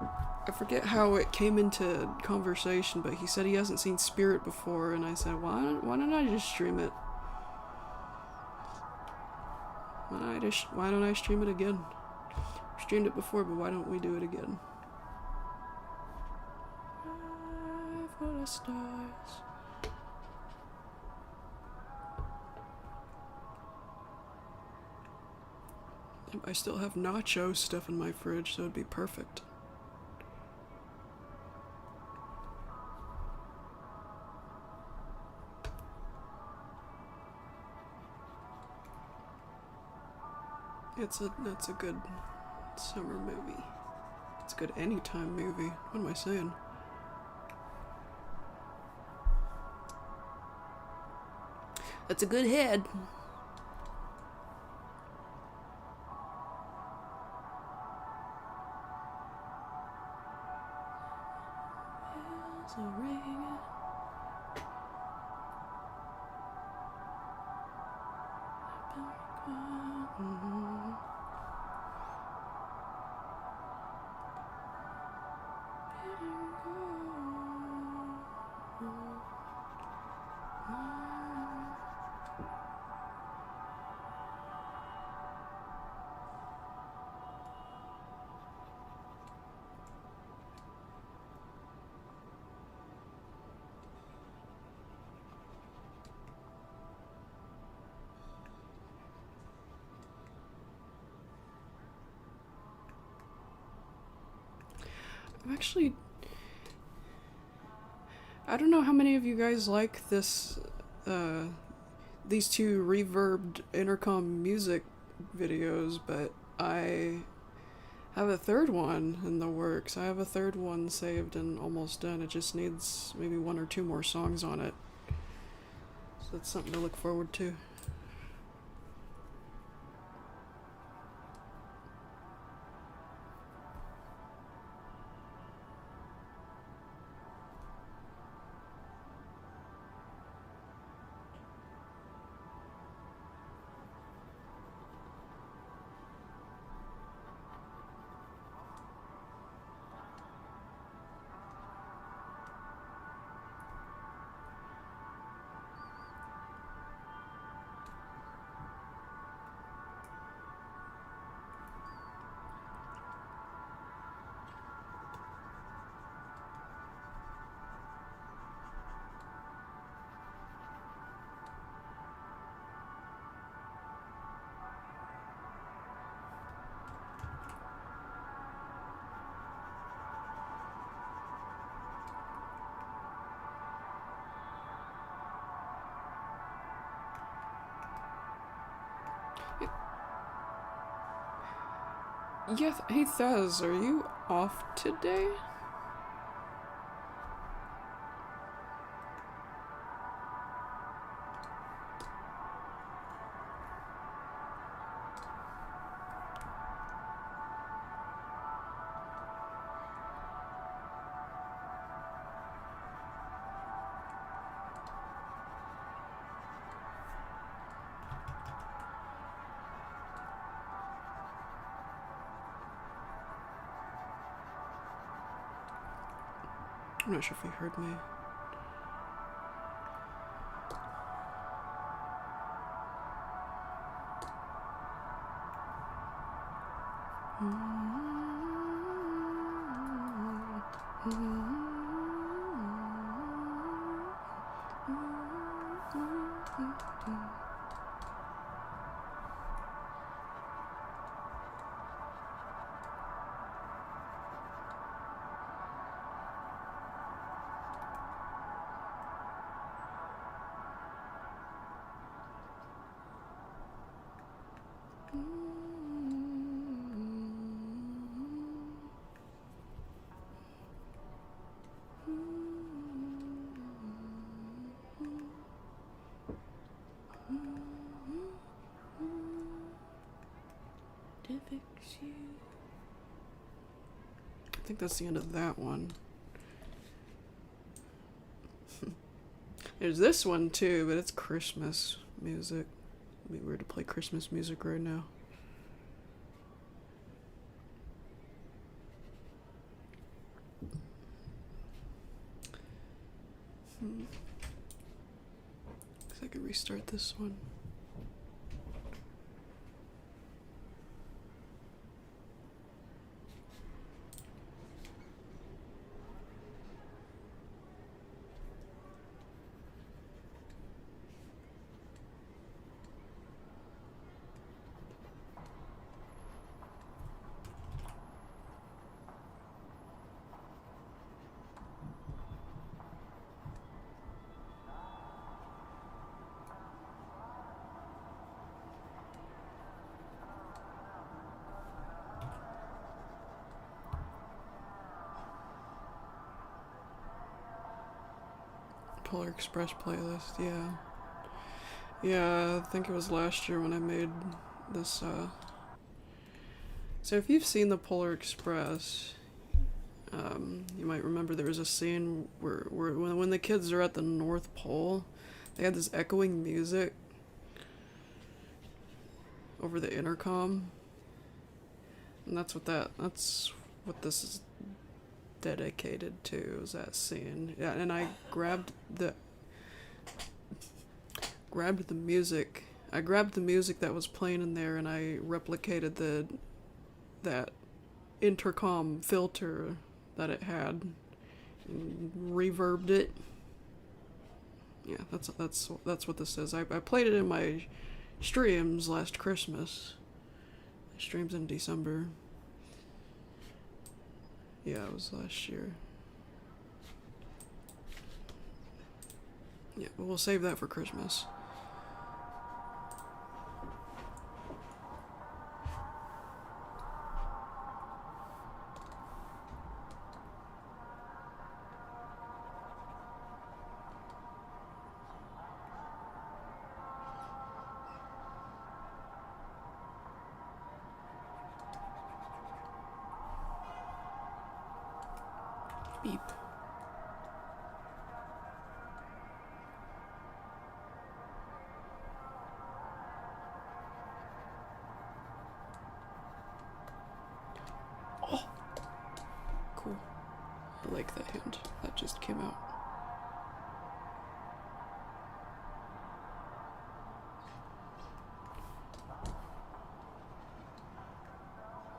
Speaker 1: I forget how it came into conversation, but he said he hasn't seen Spirit before, and I said, why don't I just stream it? Why don't I stream it again? We streamed it before, but why don't we do it again? For the stars. I still have nacho stuff in my fridge, so it'd be perfect. That's a good summer movie. It's a good anytime movie. What am I saying? That's a good head. Bells are ringing. Actually, I don't know how many of you guys like this, these two reverbed intercom music videos, but I have a third one in the works. I have a third one saved and almost done. It just needs maybe 1 or 2 more songs on it. So that's something to look forward to. Yeah, hey Thaz, are you off today? I'm not sure if he heard me. I think that's the end of that one. There's this one too, but it's Christmas music. It'd be weird to play Christmas music right now. could restart this one. Polar Express playlist, yeah. Yeah, I think it was last year when I made this, So if you've seen the Polar Express, you might remember there was a scene where when the kids are at the North Pole, they had this echoing music over the intercom. And that's what this is dedicated to, is that scene. Yeah, and I grabbed the music. I grabbed the music that was playing in there, and I replicated that intercom filter that it had, and reverbed it. Yeah, that's what this is. I played it in my streams last Christmas. Streams in December. Yeah, it was last year. Yeah, but we'll save that for Christmas. Beep. Oh, cool. I like that hint. That just came out.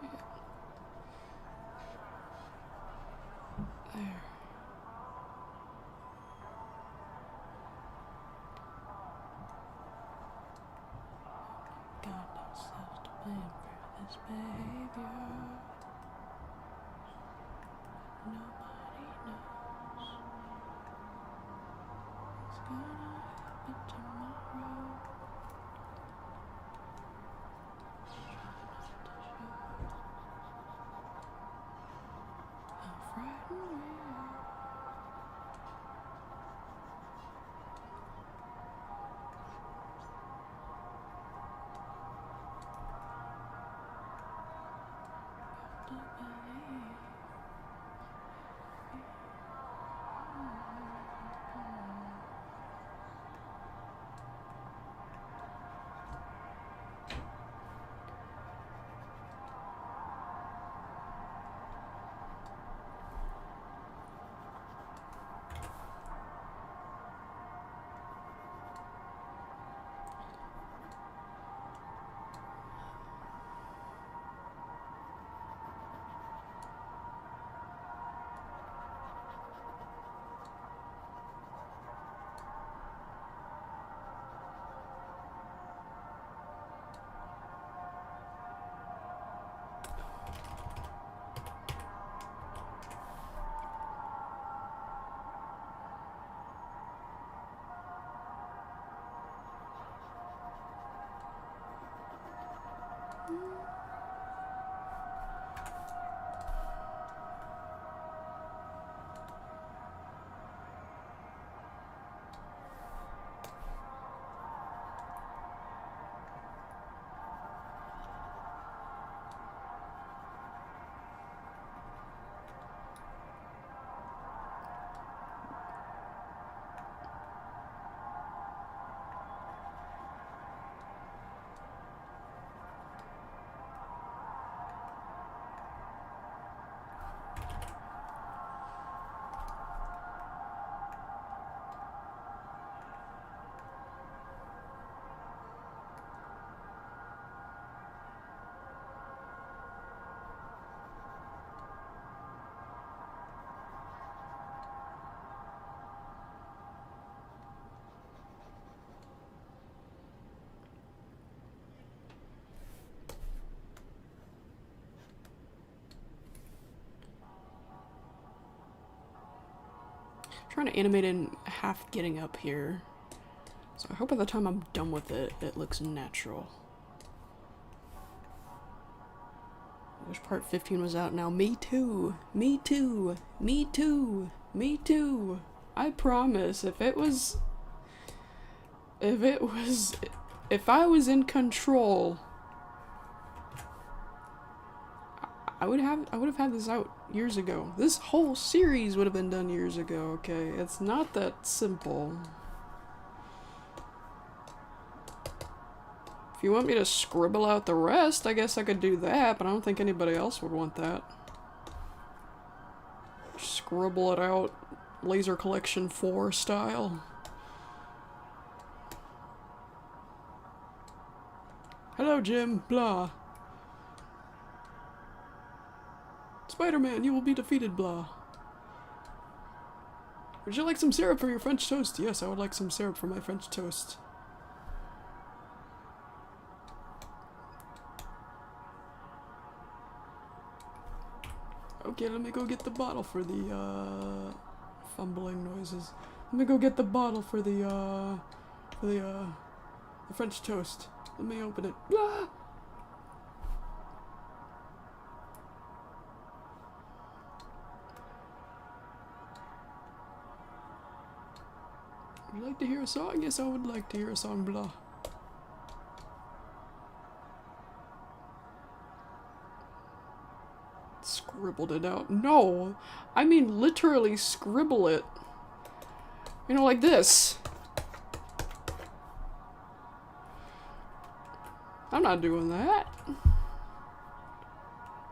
Speaker 1: Yeah. There. Got ourselves to blame for this behavior. Nobody knows what's gonna happen tomorrow. Try not to show how frightened we are. To believe. trying to animate in half getting up here. So I hope by the time I'm done with it, it looks natural. I wish part 15 was out now. Me too. Me too. Me too. Me too. I promise, if I was in control, I would have had this out years ago. This whole series would have been done years ago, okay? It's not that simple. If you want me to scribble out the rest, I guess I could do that, but I don't think anybody else would want that. Scribble it out, Laser Collection 4 style. Hello, Jim. Blah. Spider-Man, you will be defeated, blah. Would you like some syrup for your French toast? Yes, I would like some syrup for my French toast. Okay, let me go get the bottle for the, fumbling noises. Let me go get the bottle for the French toast. Let me open it. Blah! Would you like to hear a song? Yes, I would like to hear a song, blah. Scribbled it out. No! I mean literally scribble it. You know, like this. I'm not doing that.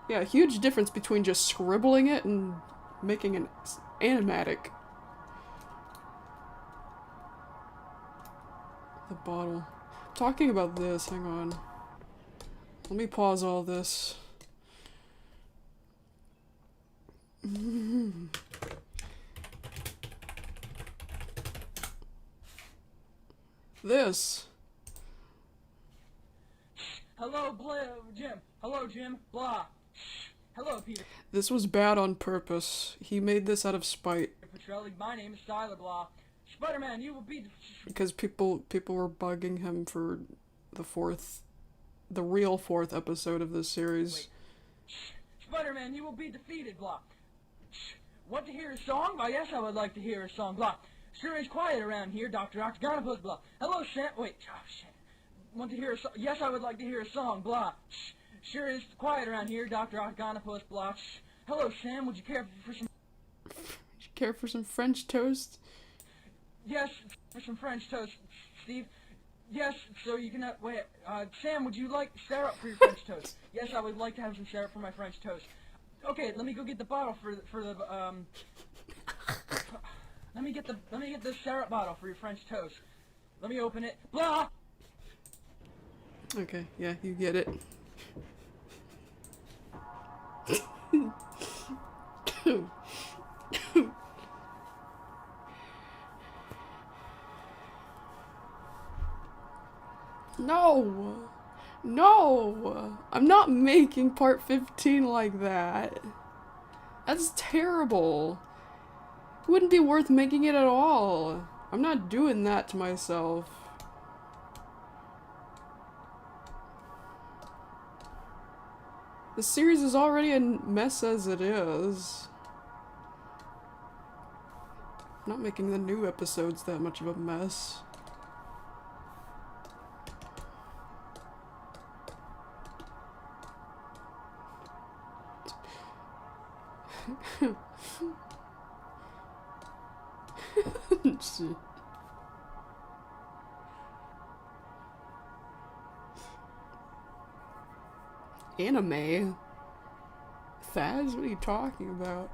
Speaker 1: Yeah, huge difference between just scribbling it and making an animatic. The bottle. Talking about this, hang on. Let me pause all this. This.
Speaker 2: Hello, Jim. Hello, Jim. Blah. Hello, Peter.
Speaker 1: This was bad on purpose. He made this out of spite.
Speaker 2: Petrelli, my name is Tyler Blah. Spider-Man, you will be...
Speaker 1: Because people were bugging him for the real fourth episode of this series.
Speaker 2: Wait. Spider-Man, you will be defeated, blah. Want to hear a song? Why, yes, I would like to hear a song, blah. Sure is quiet around here, Dr. Octagonopus, blah. Hello, Sam... Wait, oh, shit. Want to hear a song? Yes, I would like to hear a song, blah. Sure is quiet around here, Dr. Octagonopus, blah. Hello, Sam, would you care for some...
Speaker 1: Would you care for some French toast?
Speaker 2: Yes, for some French toast, Steve. Yes, so you can wait. Sam, would you like syrup for your French toast? Yes, I would like to have some syrup for my French toast. Okay, let me go get the bottle for the let me get the syrup bottle for your French toast. Let me open it. Blah.
Speaker 1: Okay, yeah, you get it. No! No! I'm not making part 15 like that. That's terrible. It wouldn't be worth making it at all. I'm not doing that to myself. The series is already a mess as it is. I'm not making the new episodes that much of a mess. Shit. Anime? Thaz? What are you talking about?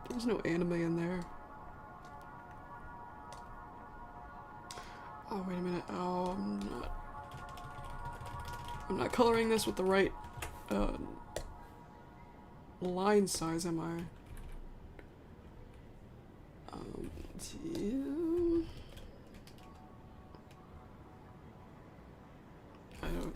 Speaker 1: There's no anime in there. Oh, wait a minute. Oh, I'm not coloring this with the right line size, am I? Yeah. I don't...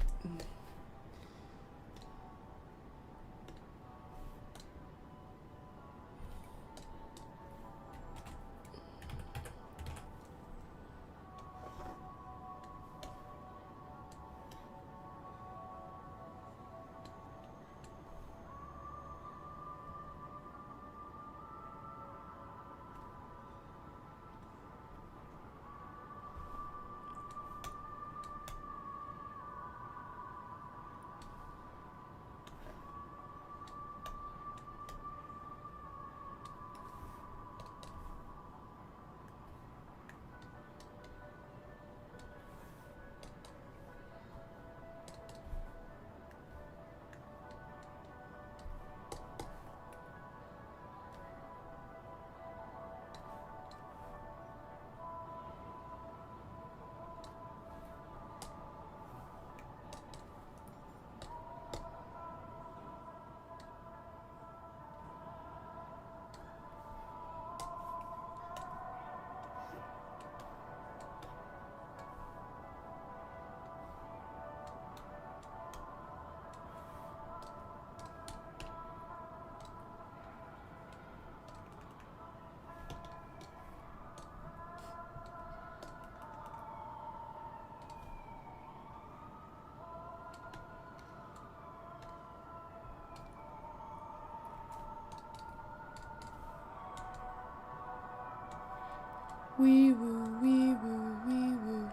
Speaker 1: Wee woo, wee woo, wee woo.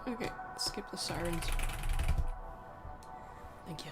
Speaker 1: Okay, skip the sirens. Thank you.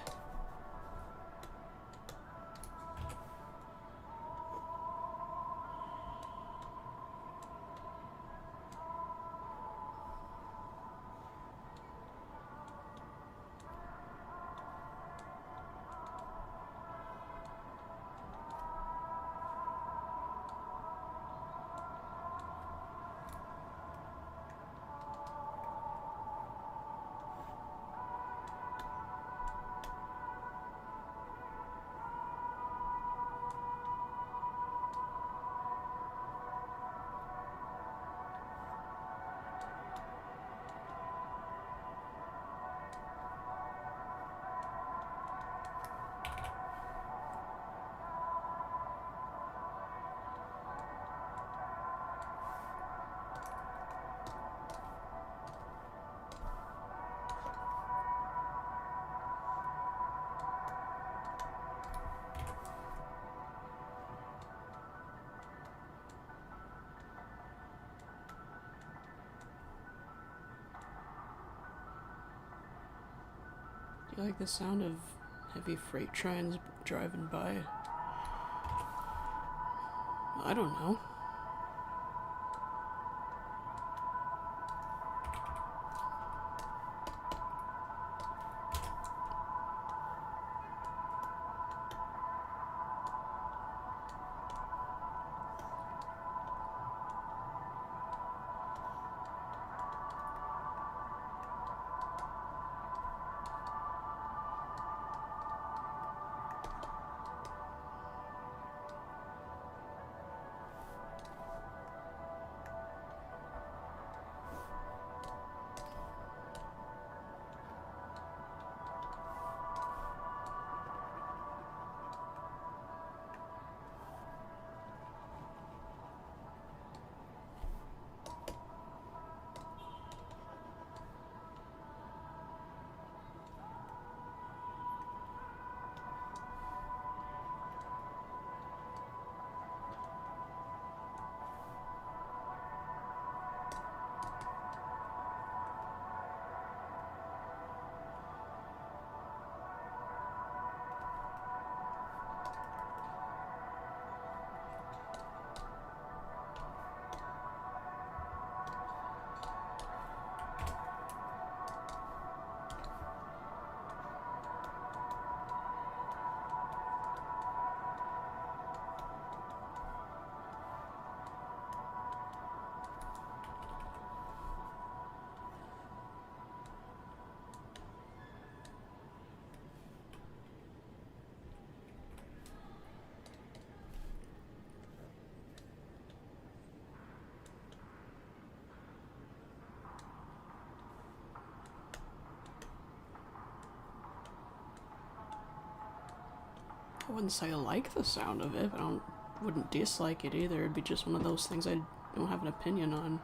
Speaker 1: Do you like the sound of heavy freight trains driving by? I don't know. I wouldn't say I like the sound of it, but wouldn't dislike it either. It'd be just one of those things I don't have an opinion on.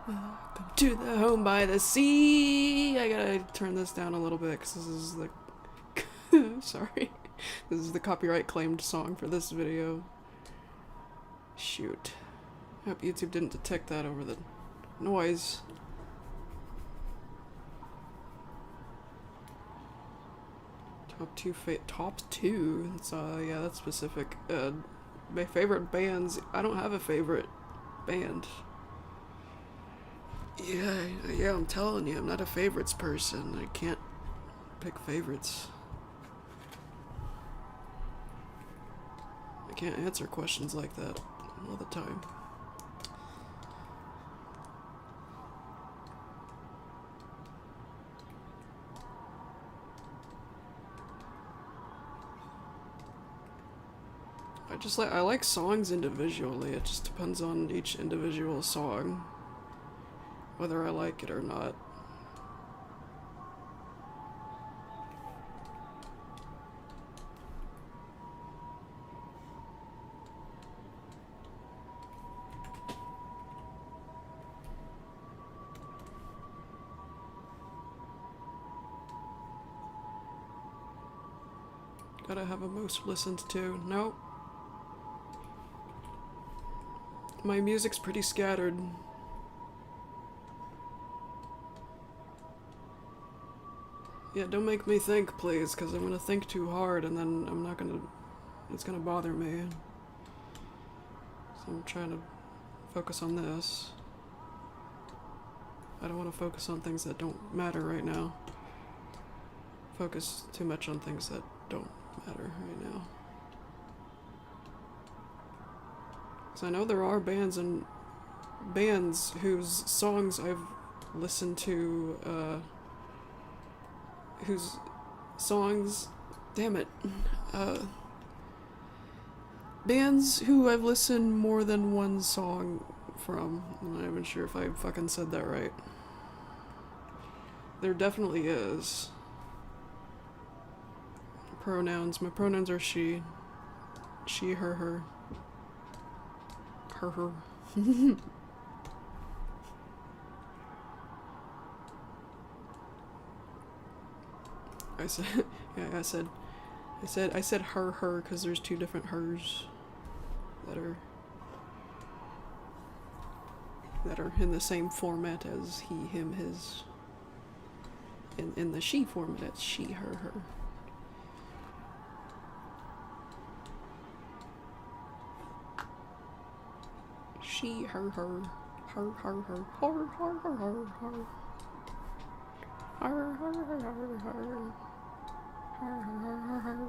Speaker 1: Welcome to the home by the sea. I gotta turn this down a little bit because this is the sorry, this is the copyright claimed song for this video. Shoot, I hope YouTube didn't detect that over the noise. Top two. That's yeah, that's specific. My favorite bands. I don't have a favorite band. Yeah, I'm telling you, I'm not a favorites person. I can't pick favorites. I can't answer questions like that all the time. I like songs individually. It just depends on each individual song, whether I like it or not. Gotta have a most listened to. Nope. My music's pretty scattered. Yeah, don't make me think, please, because I'm gonna think too hard and then I'm not gonna... it's gonna bother me. So I'm trying to focus on this. I don't want to focus on things that don't matter right now. Focus too much on things that don't matter right now. So I know there are bands whose songs I've listened to, whose songs, damn it, bands who I've listened more than one song from. I'm not even sure if I fucking said that right. There definitely is. Pronouns. My pronouns are she. She, her, her. Her, her. I said, yeah, I said her, her, because there's two different hers that are in the same format as he, him, his. In the she format, it's she, her, her. She, her, her, her, her, her, her, her, her, her, her. Her, her, her, her, her. Her, her, her, her.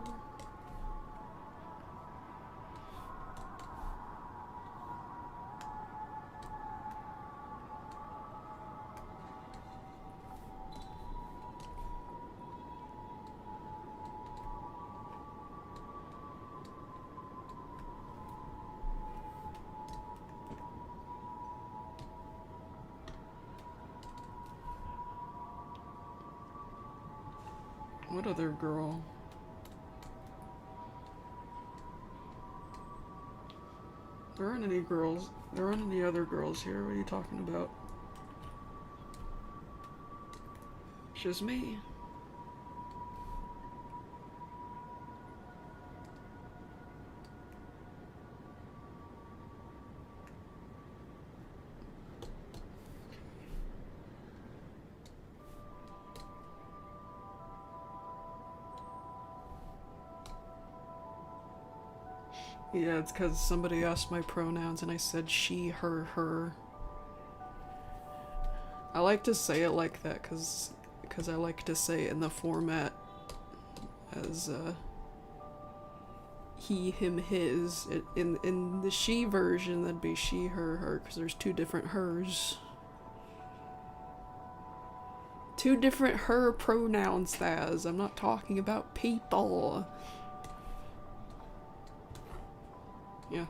Speaker 1: What other girl? There aren't any girls. There aren't any other girls here. What are you talking about? It's just me. Yeah, it's because somebody asked my pronouns and I said she, her, her. I like to say it like that because I like to say it in the format as he, him, his. In the she version, that'd be she, her, her, because there's two different hers. Two different her pronouns, Thaz. I'm not talking about people. Yeah.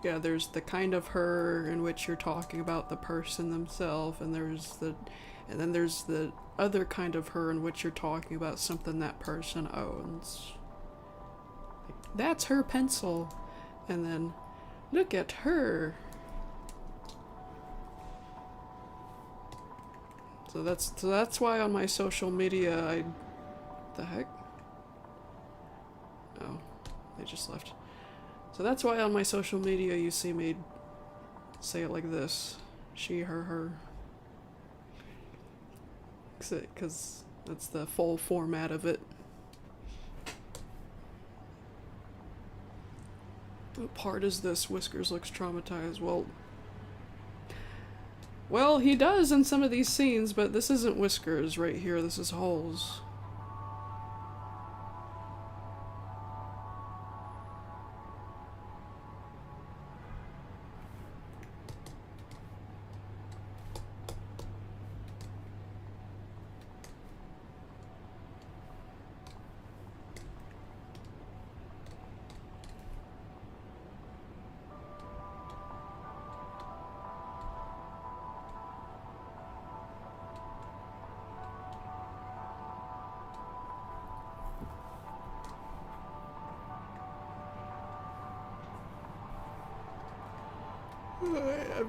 Speaker 1: Yeah, there's the kind of her in which you're talking about the person themselves, and then there's the other kind of her in which you're talking about something that person owns. That's her pencil. And then, look at her. So that's why on my social media the heck? Oh, they just left. So that's why on my social media you see me say it like this. She, her, her. Because that's the full format of it. What part is this? Whiskers looks traumatized. Well, he does in some of these scenes, but this isn't Whiskers right here. This is Holes.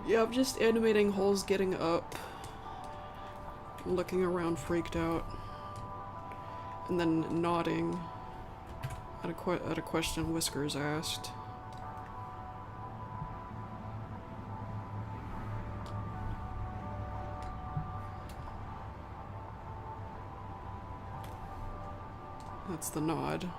Speaker 1: Yeah, I'm just animating holes getting up, looking around freaked out, and then nodding at a question Whiskers asked. That's the nod.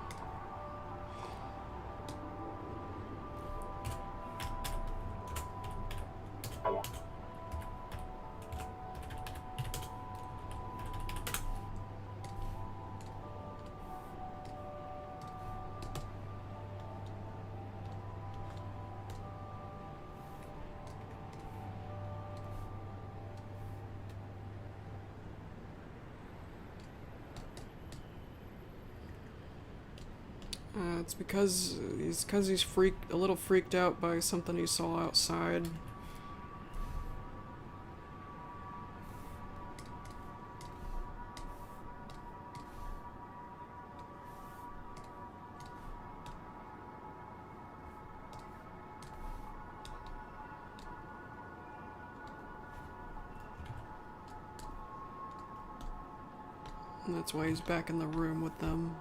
Speaker 1: It's because he's a little freaked out by something he saw outside. And that's why he's back in the room with them.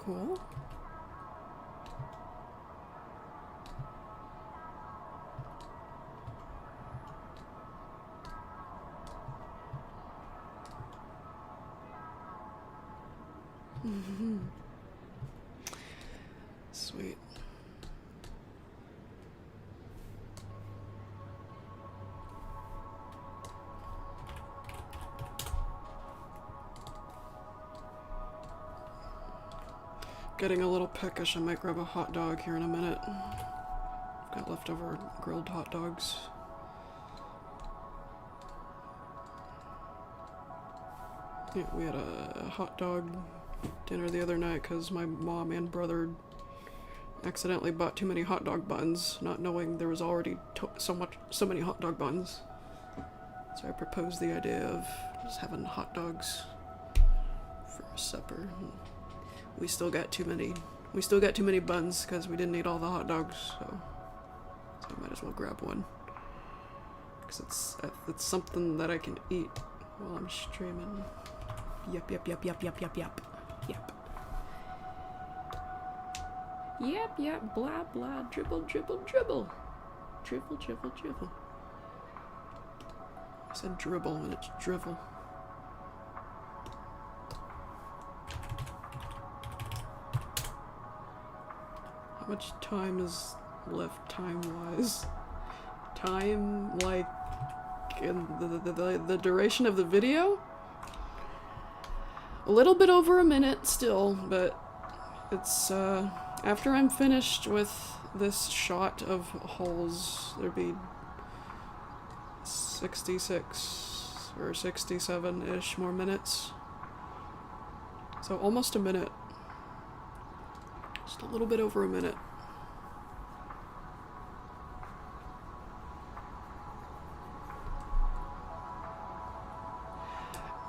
Speaker 1: Cool. Sweet. Getting a little peckish. I might grab a hot dog here in a minute. I've got leftover grilled hot dogs. Yeah, we had a hot dog dinner the other night because my mom and brother accidentally bought too many hot dog buns, not knowing there was already so many hot dog buns. So I proposed the idea of just having hot dogs for supper. We still got too many buns because we didn't eat all the hot dogs, so I might as well grab one. Because it's something that I can eat while I'm streaming. Yep. Yep, blah, blah, dribble. Dribble. I said dribble and it's drivel. How much time is left time-wise? Time, like, in the duration of the video? A little bit over a minute still, but it's, after I'm finished with this shot of holes, there'd be 66 or 67-ish more minutes. So almost a minute. Just a little bit over a minute.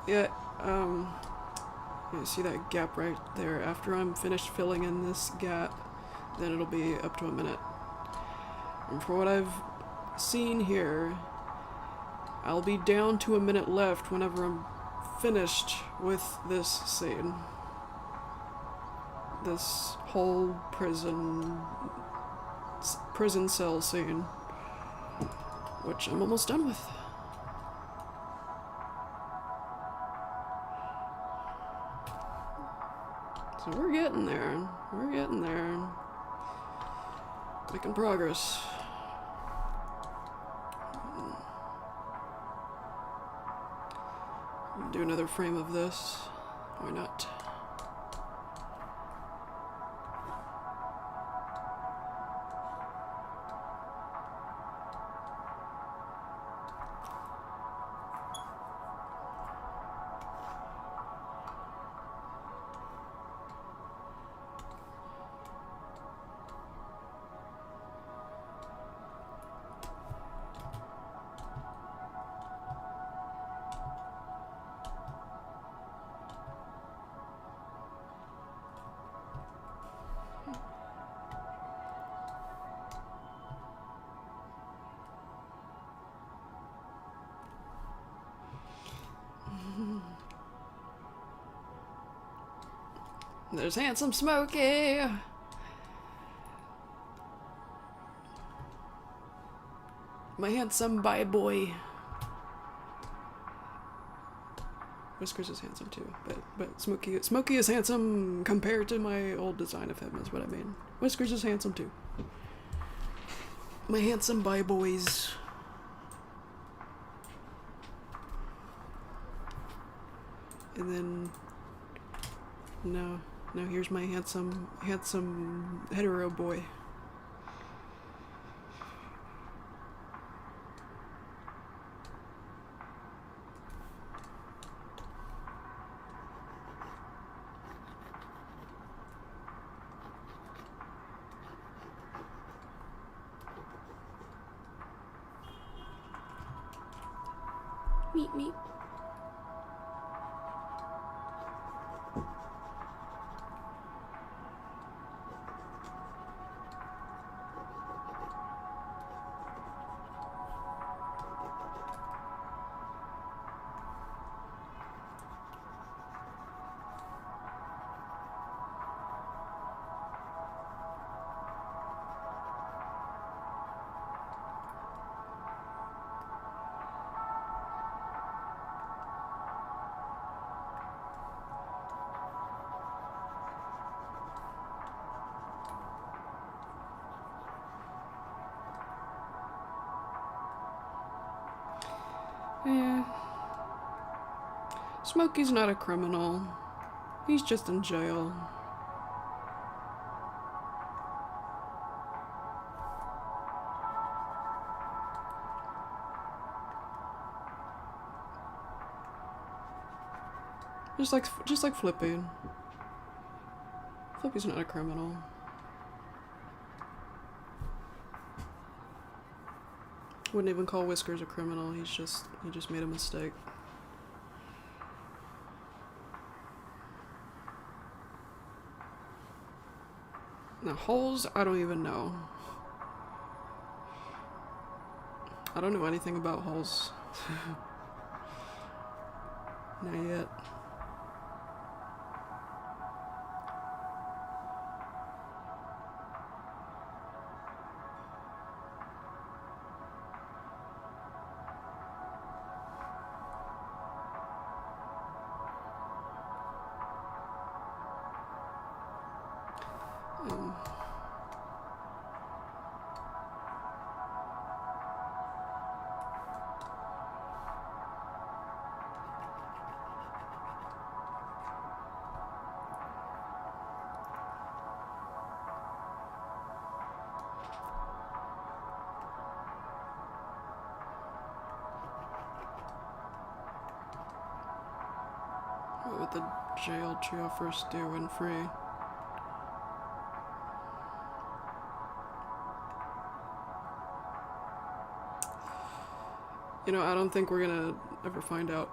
Speaker 1: Yeah, you see that gap right there? After I'm finished filling in this gap, then it'll be up to a minute. And for what I've seen here, I'll be down to a minute left whenever I'm finished with this scene. This whole prison cell scene, which I'm almost done with. So we're getting there. Making progress. I'm do another frame of this. Why not? There's handsome Smokey! My handsome bye boy. Whiskers is handsome too, but Smokey is handsome compared to my old design of him is what I mean. Whiskers is handsome too. My handsome bye boys. And then now here's my handsome hetero boy. Meep meep. Yeah. Smokey's not a criminal. He's just in jail. Just like Flippy. Flippy's not a criminal. Wouldn't even call Whiskers a criminal. He just made a mistake. Now holes, I don't even know. I don't know anything about holes. Not yet. What would the jailed trio first do when free? You know, I don't think we're gonna ever find out.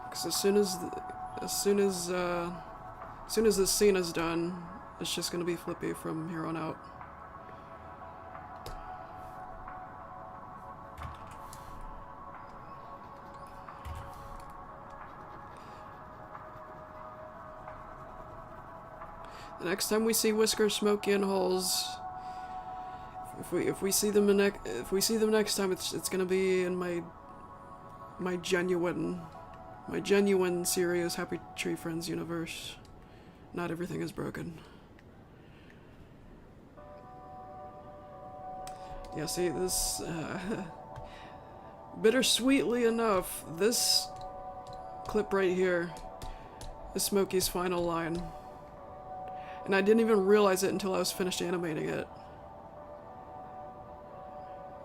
Speaker 1: Because as soon as this scene is done, it's just gonna be Flippy from here on out. The next time we see Whisker, Smokey, and Holes, if we see them next time, it's gonna be in my genuine serious Happy Tree Friends universe. Not everything is broken. Yeah, see, this, bittersweetly enough, this clip right here is Smokey's final line. And I didn't even realize it until I was finished animating it.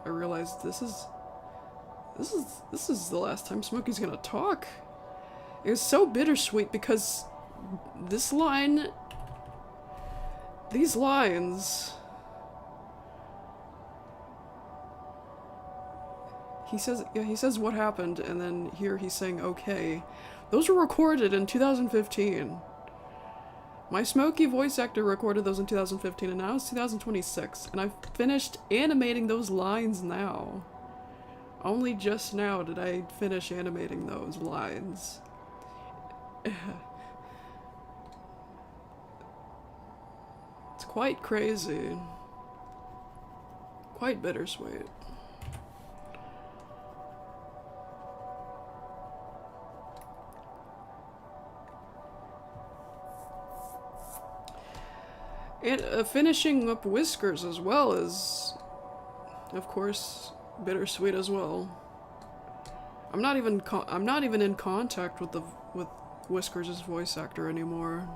Speaker 1: I realized this is the last time Smokey's gonna talk. It was so bittersweet because these lines, he says what happened, and then here he's saying okay. Those were recorded in 2015. My Smokey voice actor recorded those in 2015, and now it's 2026, and I've finished animating those lines now. Only just now did I finish animating those lines. It's quite crazy. Quite bittersweet. And finishing up Whiskers as well is, of course, bittersweet as well. I'm not even in contact with Whiskers' voice actor anymore.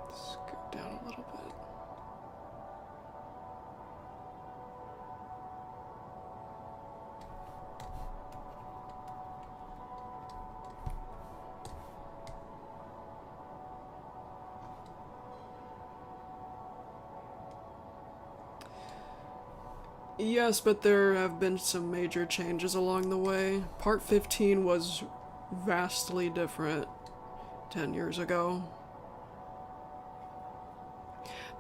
Speaker 1: Let's go down a little bit. Yes, but there have been some major changes along the way. Part 15 was vastly different 10 years ago.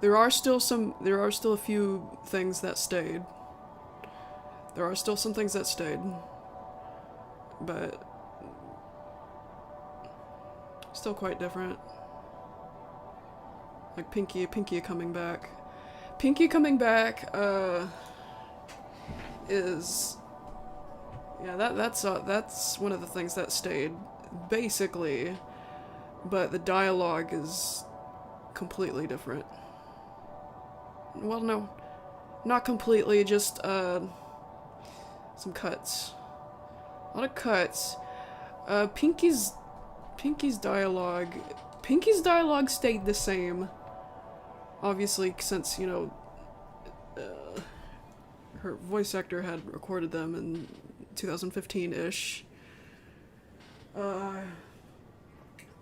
Speaker 1: There are still a few things that stayed. There are still some things that stayed. But still quite different. Like Pinky coming back. Pinky coming back, is, yeah, that's one of the things that stayed, basically, but the dialogue is completely different. Well, no, not completely, just some cuts, a lot of cuts. Pinky's dialogue stayed the same, obviously, since, you know, her voice actor had recorded them in 2015-ish. But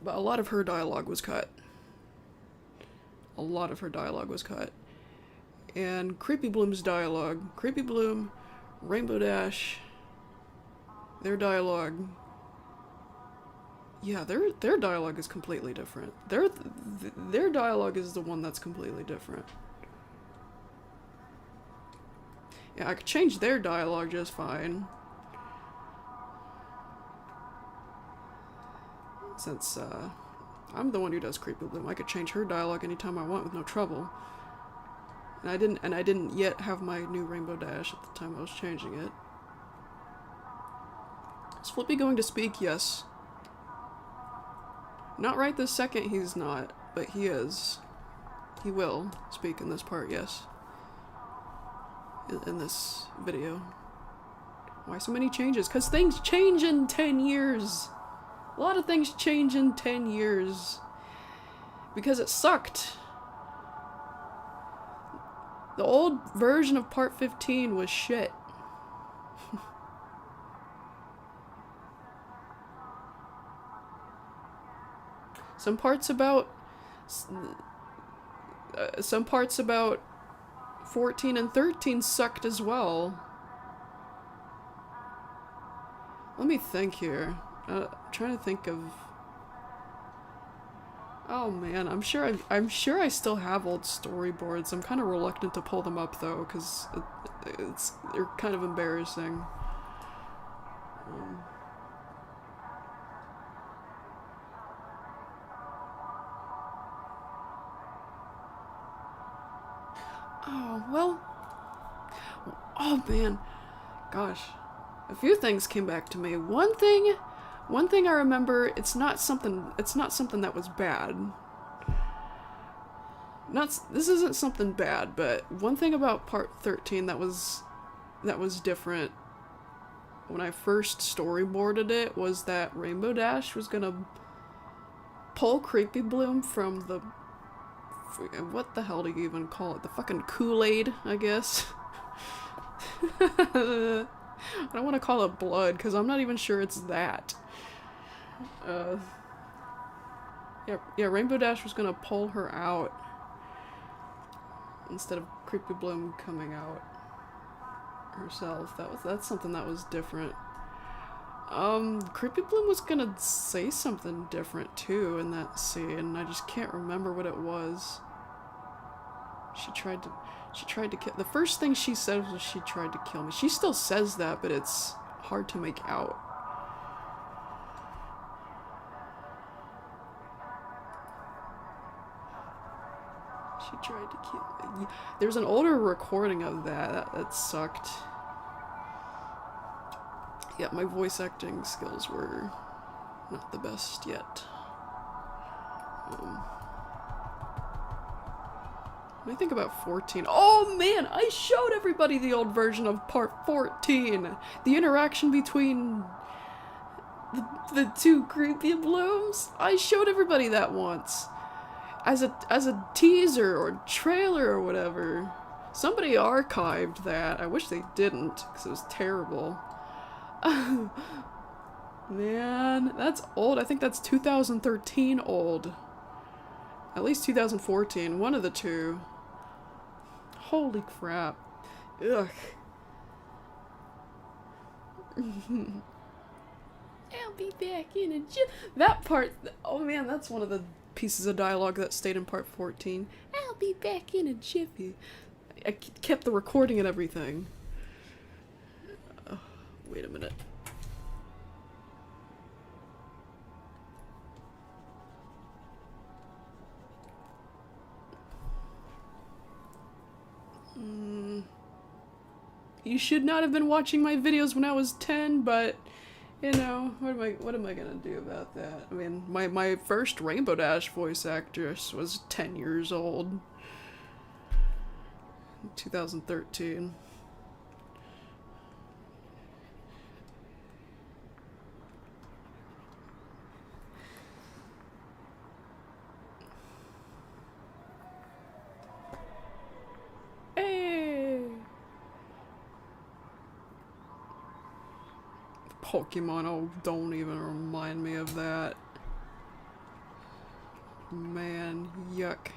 Speaker 1: a lot of her dialogue was cut. And Creepy Bloom's dialogue, Creepy Bloom, Rainbow Dash, their dialogue, yeah, their dialogue is completely different. Their dialogue is the one that's completely different. Yeah, I could change their dialogue just fine. Since, I'm the one who does Creepy Bloom, I could change her dialogue anytime I want with no trouble. And I didn't yet have my new Rainbow Dash at the time I was changing it. Is Flippy going to speak? Yes. Not right this second, he's not, but he is. He will speak in this part, yes. In this video. Why so many changes? Because things change in 10 years. A lot of things change in 10 years. Because it sucked. The old version of Part 15 was shit. Some parts about 14 and 13 sucked as well. Let me think here. I'm trying to think of Oh man, I'm sure I still have old storyboards. I'm kind of reluctant to pull them up though, because they're kind of embarrassing. Um, oh well. Oh man, gosh, a few things came back to me. One thing I remember. It's not something. It's not something that was bad. Not this isn't something bad, but one thing about part 13 that was different when I first storyboarded it was that Rainbow Dash was gonna pull Creepy Bloom from the what the hell do you even call it? The fucking Kool-Aid, I guess. I don't want to call it blood because I'm not even sure it's that. Uh, yeah, Rainbow Dash was gonna pull her out instead of Creepy Bloom coming out herself. That's something that was different. Creepy Bloom was gonna say something different too in that scene. I just can't remember what it was. She tried to kill. The first thing she said was she tried to kill me. She still says that, but it's hard to make out. She tried to kill me. There's an older recording of that. That sucked. Yeah, my voice acting skills were not the best yet. When I think about 14, oh man, I showed everybody the old version of part 14. The interaction between the two Creepy Blooms. I showed everybody that once. As a teaser or trailer or whatever. Somebody archived that. I wish they didn't, because it was terrible. Man, that's old. I think that's 2013 old. At least 2014. One of the two. Holy crap. Ugh. I'll be back in a jiff. That part, oh man, that's one of the pieces of dialogue that stayed in part 14. I'll be back in a jiffy. I kept the recording and everything. Wait a minute. You should not have been watching my videos when I was 10, but you know, what am I gonna do about that? I mean, my first Rainbow Dash voice actress was 10 years old. In 2013. Pokemon, oh, don't even remind me of that. Man, yuck.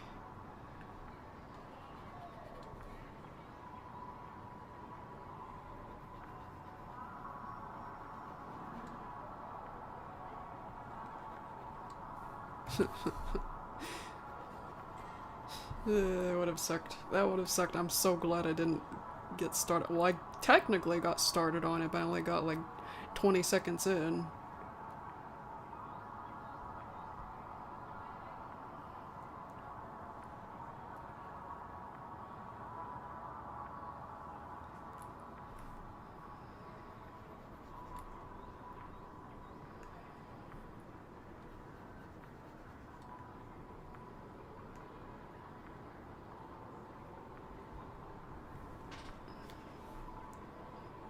Speaker 1: That would have sucked. That would have sucked. I'm so glad I didn't get started. Well, I technically got started on it, but I only got like 20 seconds in.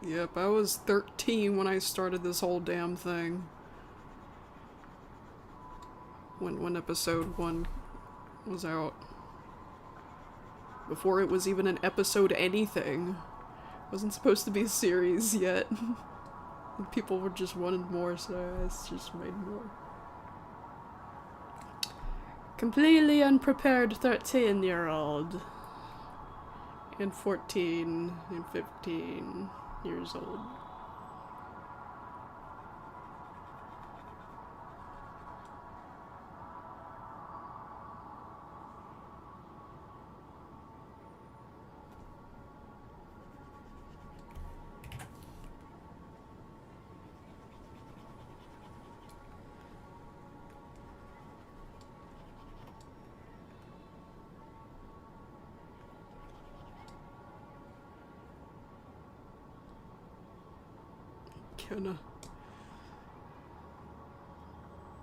Speaker 1: Yep, I was 13 when I started this whole damn thing. When episode 1 was out. Before it was even an episode anything. It wasn't supposed to be a series yet. People were just wanting more, so I just made more. Completely unprepared 13-year-old. And 14 and 15 years old. Kenna.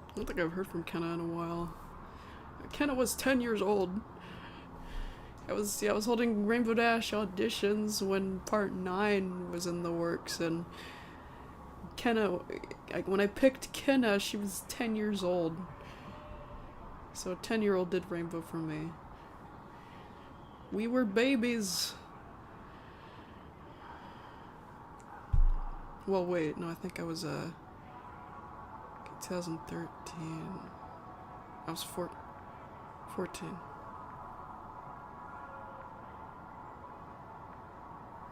Speaker 1: I don't think I've heard from Kenna in a while. Kenna was 10 years old. I was holding Rainbow Dash auditions when part 9 was in the works, and Kenna, when I picked Kenna, she was 10 years old. So a 10-year-old did Rainbow for me. We were babies. Well, wait, no, I think I was 2013. I was 14.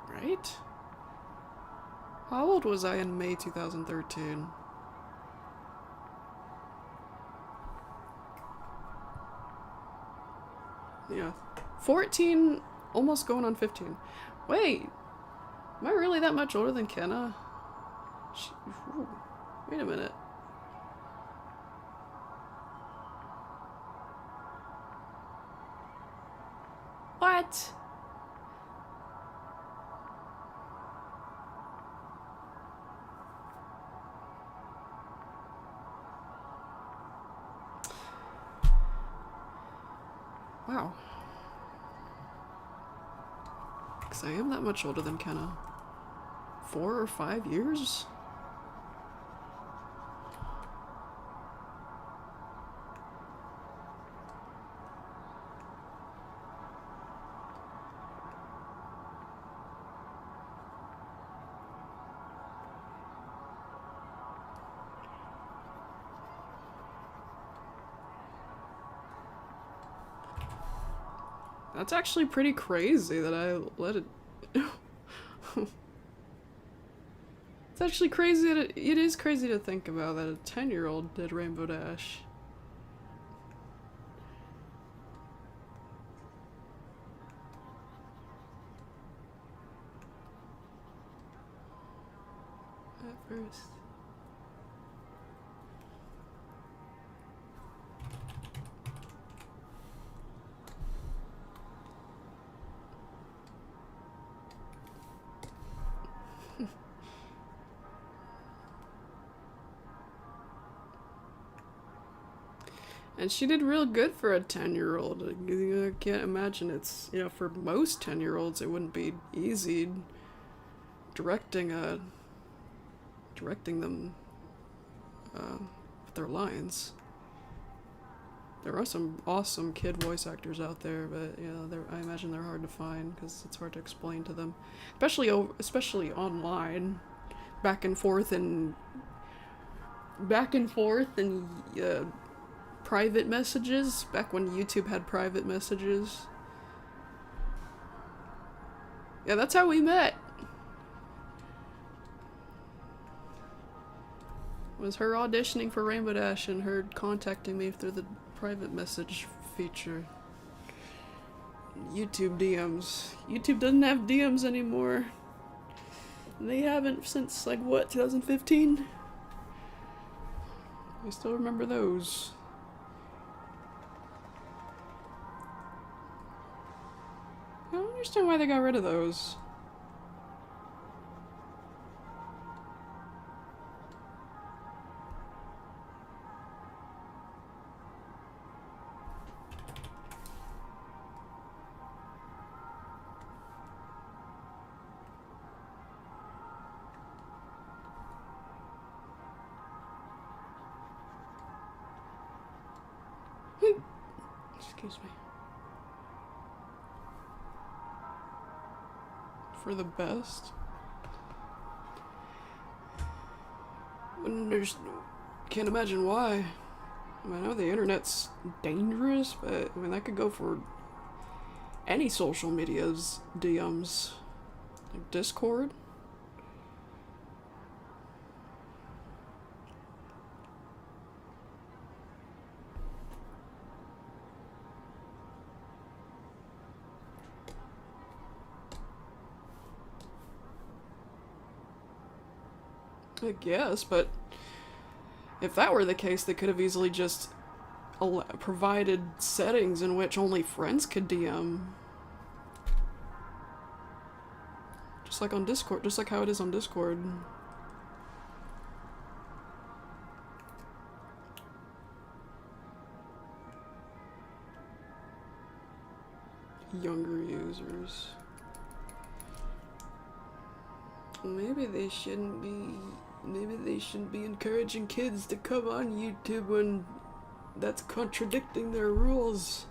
Speaker 1: Right? How old was I in May 2013? Yeah. 14, almost going on 15. Wait, am I really that much older than Kenna? Ooh, wait a minute. What? Wow. Because I am that much older than Kenna. 4 or 5 years? That's actually pretty crazy that I let it... It's actually crazy that it is crazy to think about that a 10-year-old did Rainbow Dash. At first. And she did real good for a 10-year-old. I can't imagine it's, for most 10-year-olds it wouldn't be easy directing them with their lines. There are some awesome kid voice actors out there, but I imagine they're hard to find because it's hard to explain to them, especially online, back and forth and private messages, back when YouTube had private messages. Yeah, that's how we met. Was her auditioning for Rainbow Dash and her contacting me through the private message feature. YouTube DMs. YouTube doesn't have DMs anymore. They haven't since, 2015? I still remember those. I don't understand why they got rid of those. Excuse me. For the best? Can't imagine why. I know the internet's dangerous, but that could go for any social media's DMs. Like Discord. I guess, but if that were the case, they could have easily just provided settings in which only friends could DM. Just like on Discord, just like how it is on Discord. younger users. Maybe they shouldn't be encouraging kids to come on YouTube when that's contradicting their rules.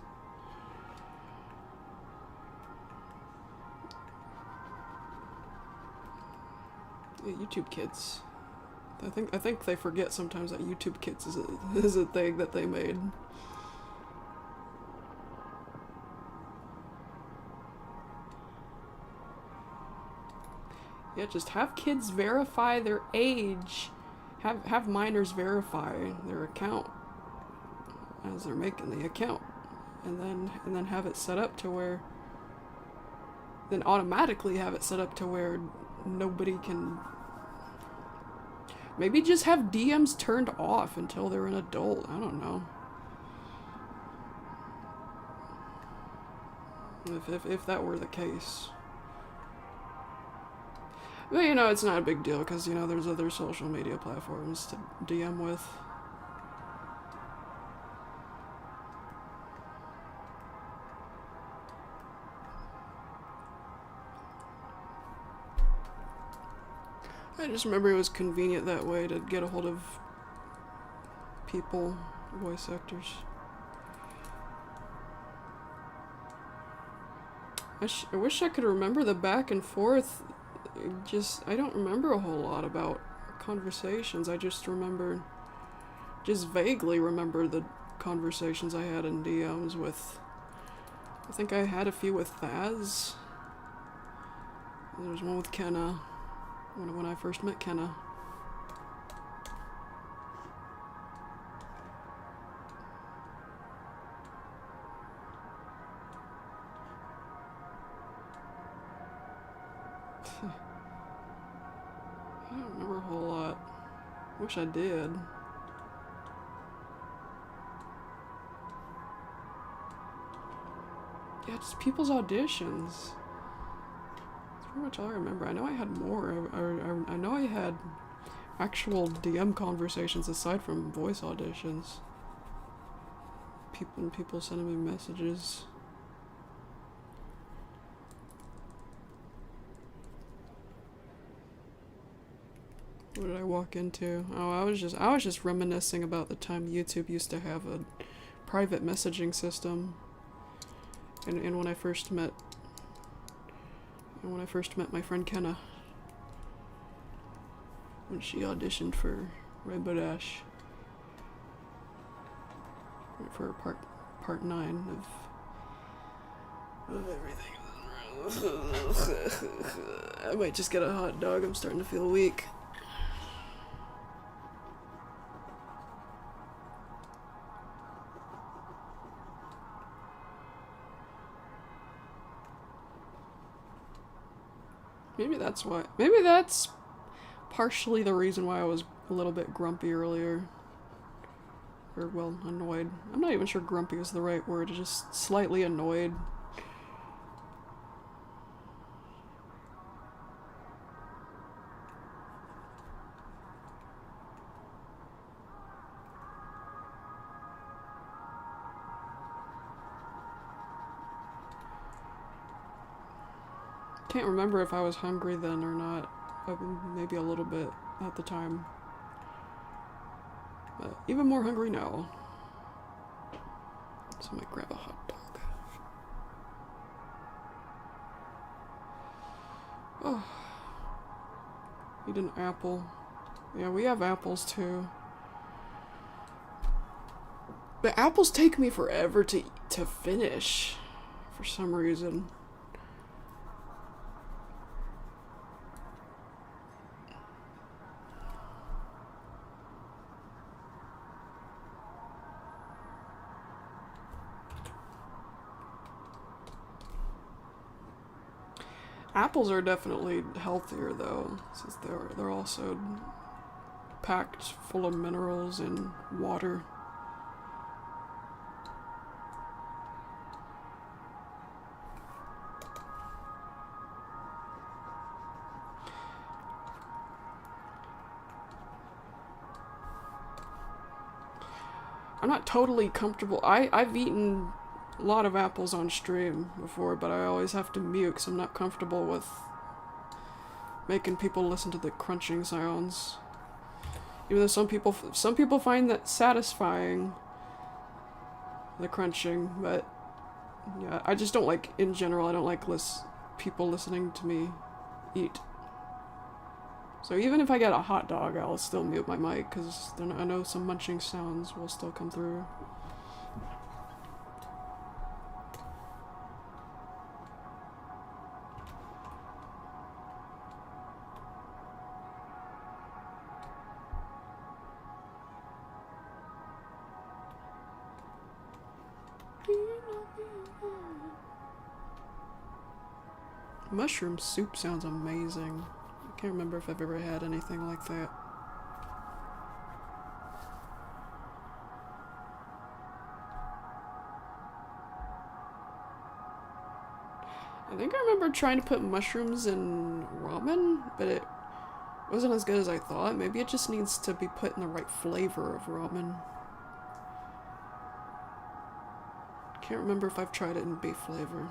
Speaker 1: Yeah, YouTube Kids. I think they forget sometimes that YouTube Kids is a thing that they made. Yeah, just have kids verify their age. Have minors verify their account as they're making the account, and then have it set up to where. Then automatically have it set up to where nobody can. Maybe just have DMs turned off until they're an adult. I don't know. If that were the case. But, you know, it's not a big deal because, you know, there's other social media platforms to DM with. I just remember it was convenient that way to get a hold of people, voice actors. I wish I could remember the back and forth. I don't remember a whole lot about conversations. I just vaguely remember the conversations I had in DMs with. I think I had a few with Thaz. There was one with Kenna. When I first met Kenna. I don't remember a whole lot. Wish I did. Yeah, just people's auditions. That's pretty much all I remember. I know I had more. I know I had actual DM conversations aside from voice auditions. People sending me messages. What did I walk into? Oh, I was just reminiscing about the time YouTube used to have a private messaging system. And when I first met my friend Kenna, when she auditioned for Rainbow Dash for part 9 of everything. I might just get a hot dog. I'm starting to feel weak. Maybe that's partially the reason why I was a little bit grumpy earlier. Or, well, annoyed. I'm not even sure grumpy is the right word, just slightly annoyed. Can't remember if I was hungry then or not. Maybe a little bit at the time. But even more hungry now. So I might grab a hot dog. Oh. Eat an apple. Yeah, we have apples too. But apples take me forever to finish. For some reason. Apples are definitely healthier though, since they're also packed full of minerals and water. I'm not totally comfortable. I've eaten a lot of apples on stream before, but I always have to mute because I'm not comfortable with making people listen to the crunching sounds. Even though some people find that satisfying, the crunching, but yeah, I just don't like, in general, I don't like people listening to me eat. So even if I get a hot dog, I'll still mute my mic because I know some munching sounds will still come through. Mushroom soup sounds amazing. I can't remember if I've ever had anything like that. I think I remember trying to put mushrooms in ramen, but it wasn't as good as I thought. Maybe it just needs to be put in the right flavor of ramen. Can't remember if I've tried it in beef flavor.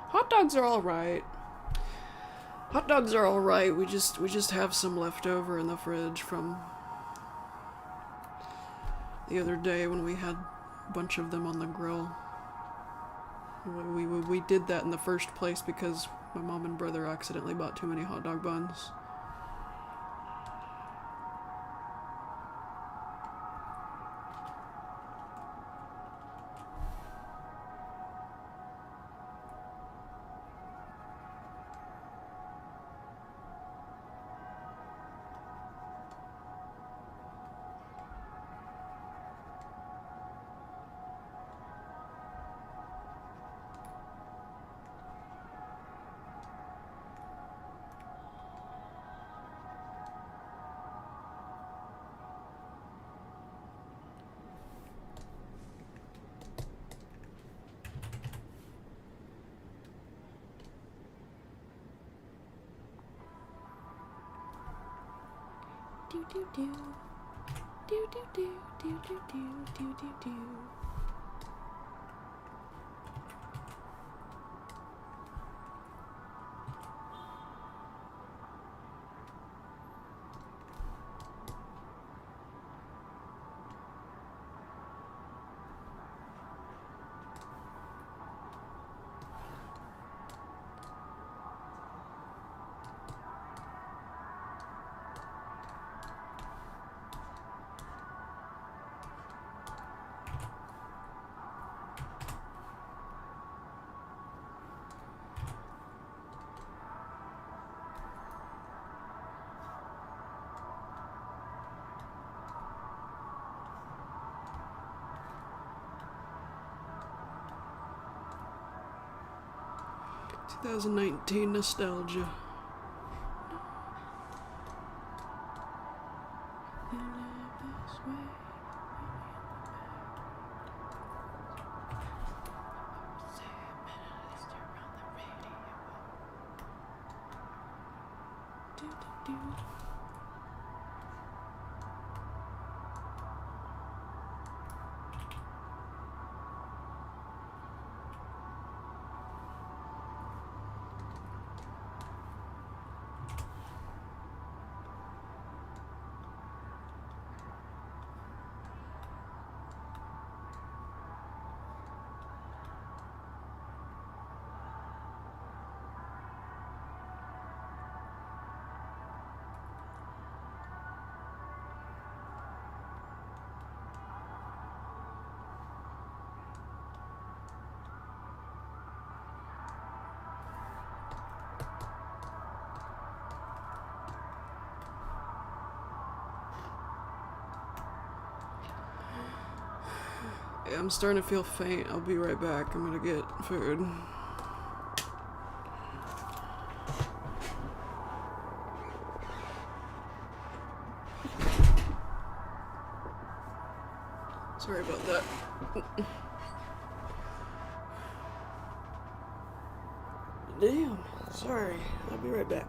Speaker 1: Hot dogs are alright. Hot dogs are alright. We just have some left over in the fridge from the other day when we had a bunch of them on the grill. We did that in the first place because my mom and brother accidentally bought too many hot dog buns. Do do do. Do do do do do do do do. "2019 nostalgia." Yeah, I'm starting to feel faint. I'll be right back. I'm gonna get food. Sorry about that. Damn. Sorry, I'll be right back.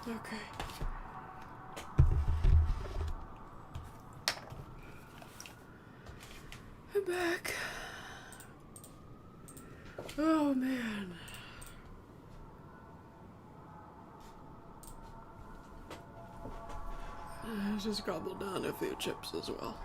Speaker 1: Okay. I'm back. Oh man. I just gobbled down a few chips as well.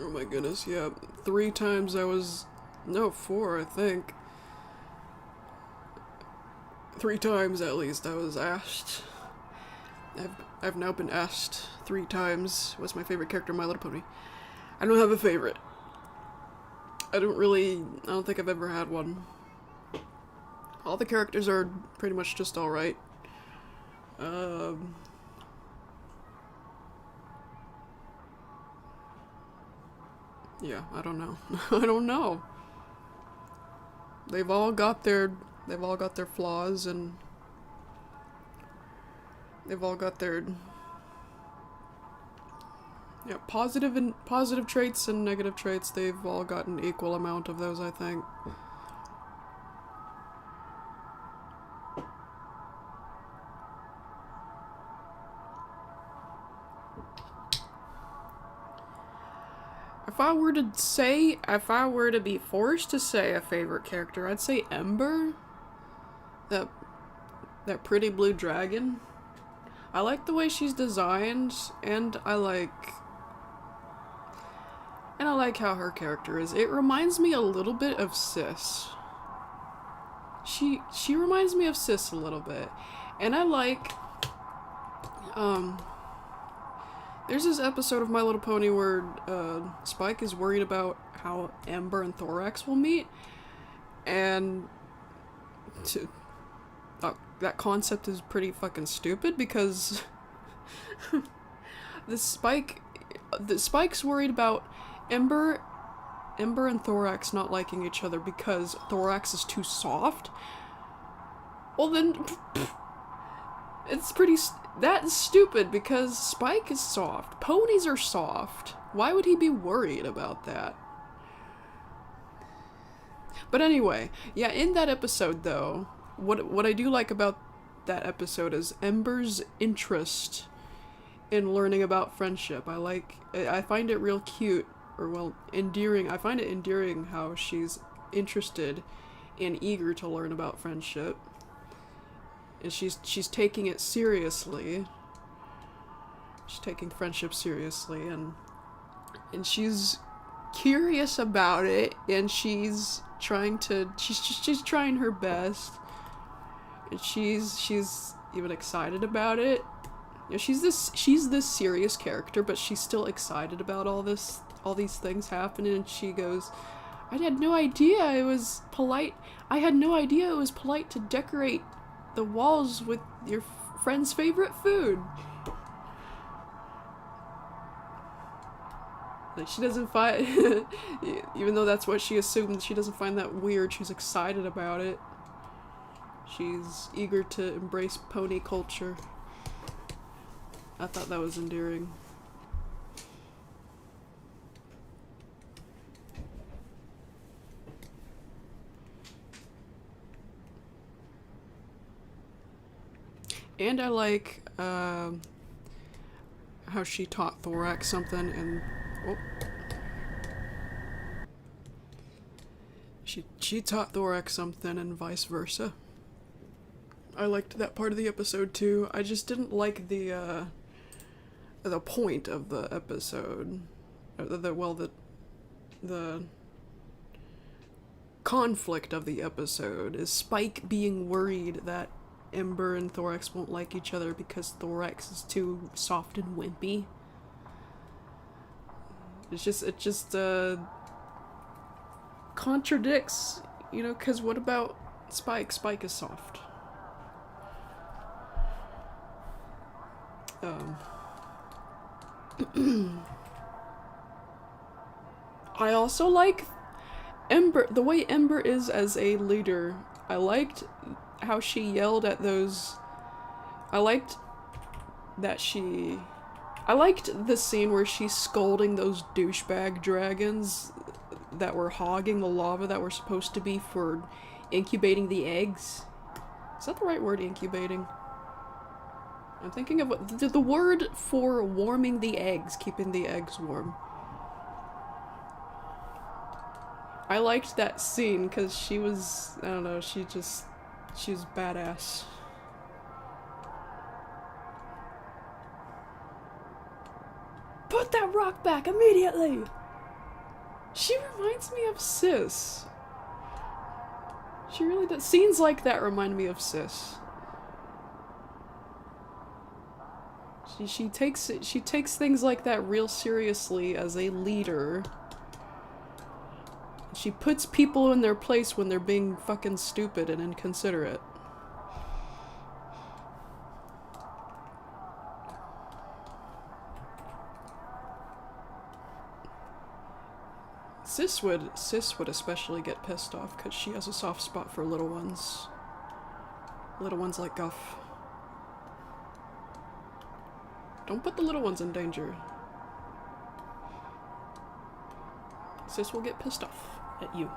Speaker 1: Oh my goodness, yeah. 3 times I was. No, 4, I think. 3 times at least I was asked. I've now been asked 3 times what's my favorite character in My Little Pony. I don't have a favorite. I don't think I've ever had one. All the characters are pretty much just alright. Yeah, I don't know. I don't know. They've all got their flaws, and they've all got their positive traits and negative traits. They've all got an equal amount of those, I think. If I were to be forced to say a favorite character, I'd say Ember. That pretty blue dragon. I like the way she's designed, and I like how her character is. It reminds me a little bit of Sis. She reminds me of Sis a little bit. And I like there's this episode of My Little Pony where Spike is worried about how Ember and Thorax will meet, and that concept is pretty fucking stupid because Spike's worried about Ember and Thorax not liking each other because Thorax is too soft. Well then, that's stupid because Spike is soft. Ponies are soft. Why would he be worried about that? But anyway, yeah, in that episode though, what I do like about that episode is Ember's interest in learning about friendship. I find it real cute, or well, endearing. I find it endearing how she's interested and eager to learn about friendship. And she's taking it seriously. She's taking friendship seriously, and she's curious about it, and she's trying her best, and she's even excited about it. You know, she's this serious character, but she's still excited about all these things happening, and she goes, I had no idea it was polite to decorate the walls with your friend's favorite food. Like, she doesn't find, even though that's what she assumed, she doesn't find that weird. She's excited about it. She's eager to embrace pony culture. I thought that was endearing. And I like how she taught Thorax something, and she taught Thorax something, and vice versa. I liked that part of the episode too. I just didn't like the point of the episode. The conflict of the episode is Spike being worried that Ember and Thorax won't like each other because Thorax is too soft and wimpy. It just contradicts, you know, because what about Spike? Spike is soft. I also like Ember, the way Ember is as a leader. I liked how she yelled at those. I liked the scene where she's scolding those douchebag dragons that were hogging the lava that were supposed to be for incubating the eggs. Is that the right word, incubating? I'm thinking of the word for warming the eggs, keeping the eggs warm. I liked that scene because she was, I don't know, she was badass. Put that rock back immediately! She reminds me of Sis. She really does. Scenes like that remind me of Sis. She takes things like that real seriously as a leader. She puts people in their place when they're being fucking stupid and inconsiderate. Sis would especially get pissed off because she has a soft spot for little ones. Little ones like Guff. Don't put the little ones in danger. Sis will get pissed off at you.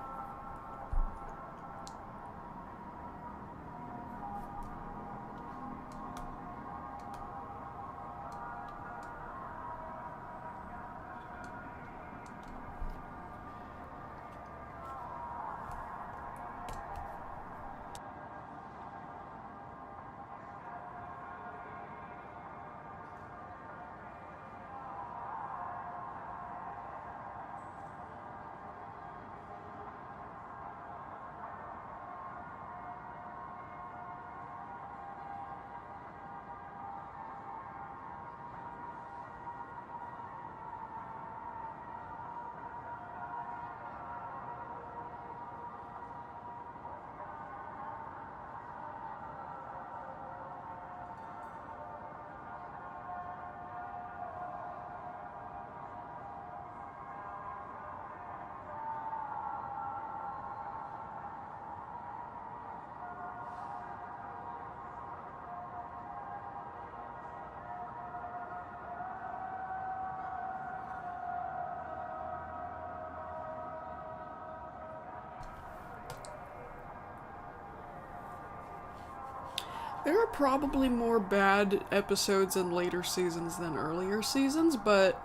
Speaker 1: There are probably more bad episodes in later seasons than earlier seasons, but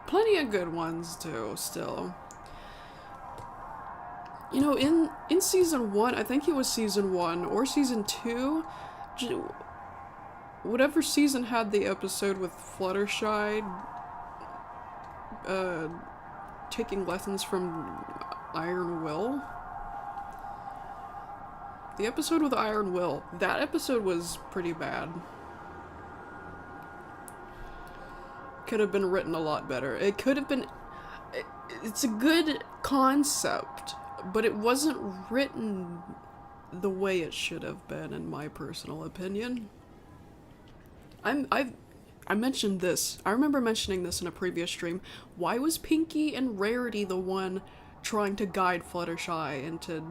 Speaker 1: plenty of good ones too, still. You know, in season 1, I think it was season 1 or season 2, whatever season had the episode with Fluttershy taking lessons from Iron Will. The episode with Iron Will, that episode was pretty bad. Could have been written a lot better. It could have been... It's a good concept, but it wasn't written the way it should have been, in my personal opinion. I mentioned this. I remember mentioning this in a previous stream. Why was Pinky and Rarity the one trying to guide Fluttershy into...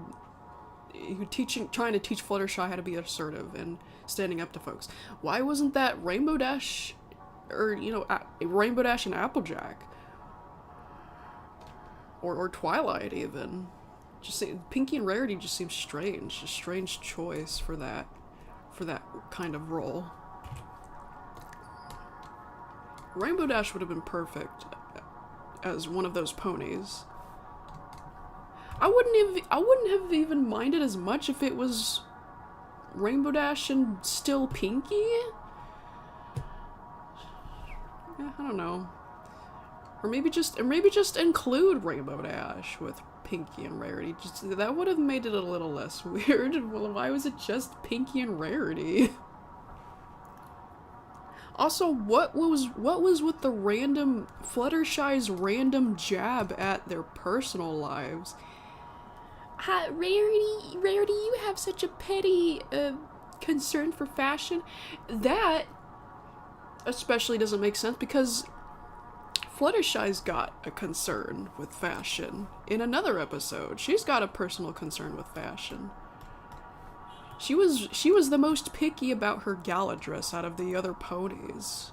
Speaker 1: trying to teach Fluttershy how to be assertive and standing up to folks? Why wasn't that Rainbow Dash, or, you know, Rainbow Dash and Applejack? Or Twilight, even. Just Pinky and Rarity just seems strange. A strange choice for that kind of role. Rainbow Dash would have been perfect as one of those ponies. I wouldn't have even minded as much if it was Rainbow Dash and still Pinky. Yeah, I don't know. Or maybe just include Rainbow Dash with Pinky and Rarity. That would have made it a little less weird. Well, why was it just Pinky and Rarity? Also, what was with the random Fluttershy's random jab at their personal lives? Rarity, you have such a petty concern for fashion. That especially doesn't make sense because Fluttershy's got a concern with fashion. In another episode, she's got a personal concern with fashion. She was the most picky about her gala dress out of the other ponies.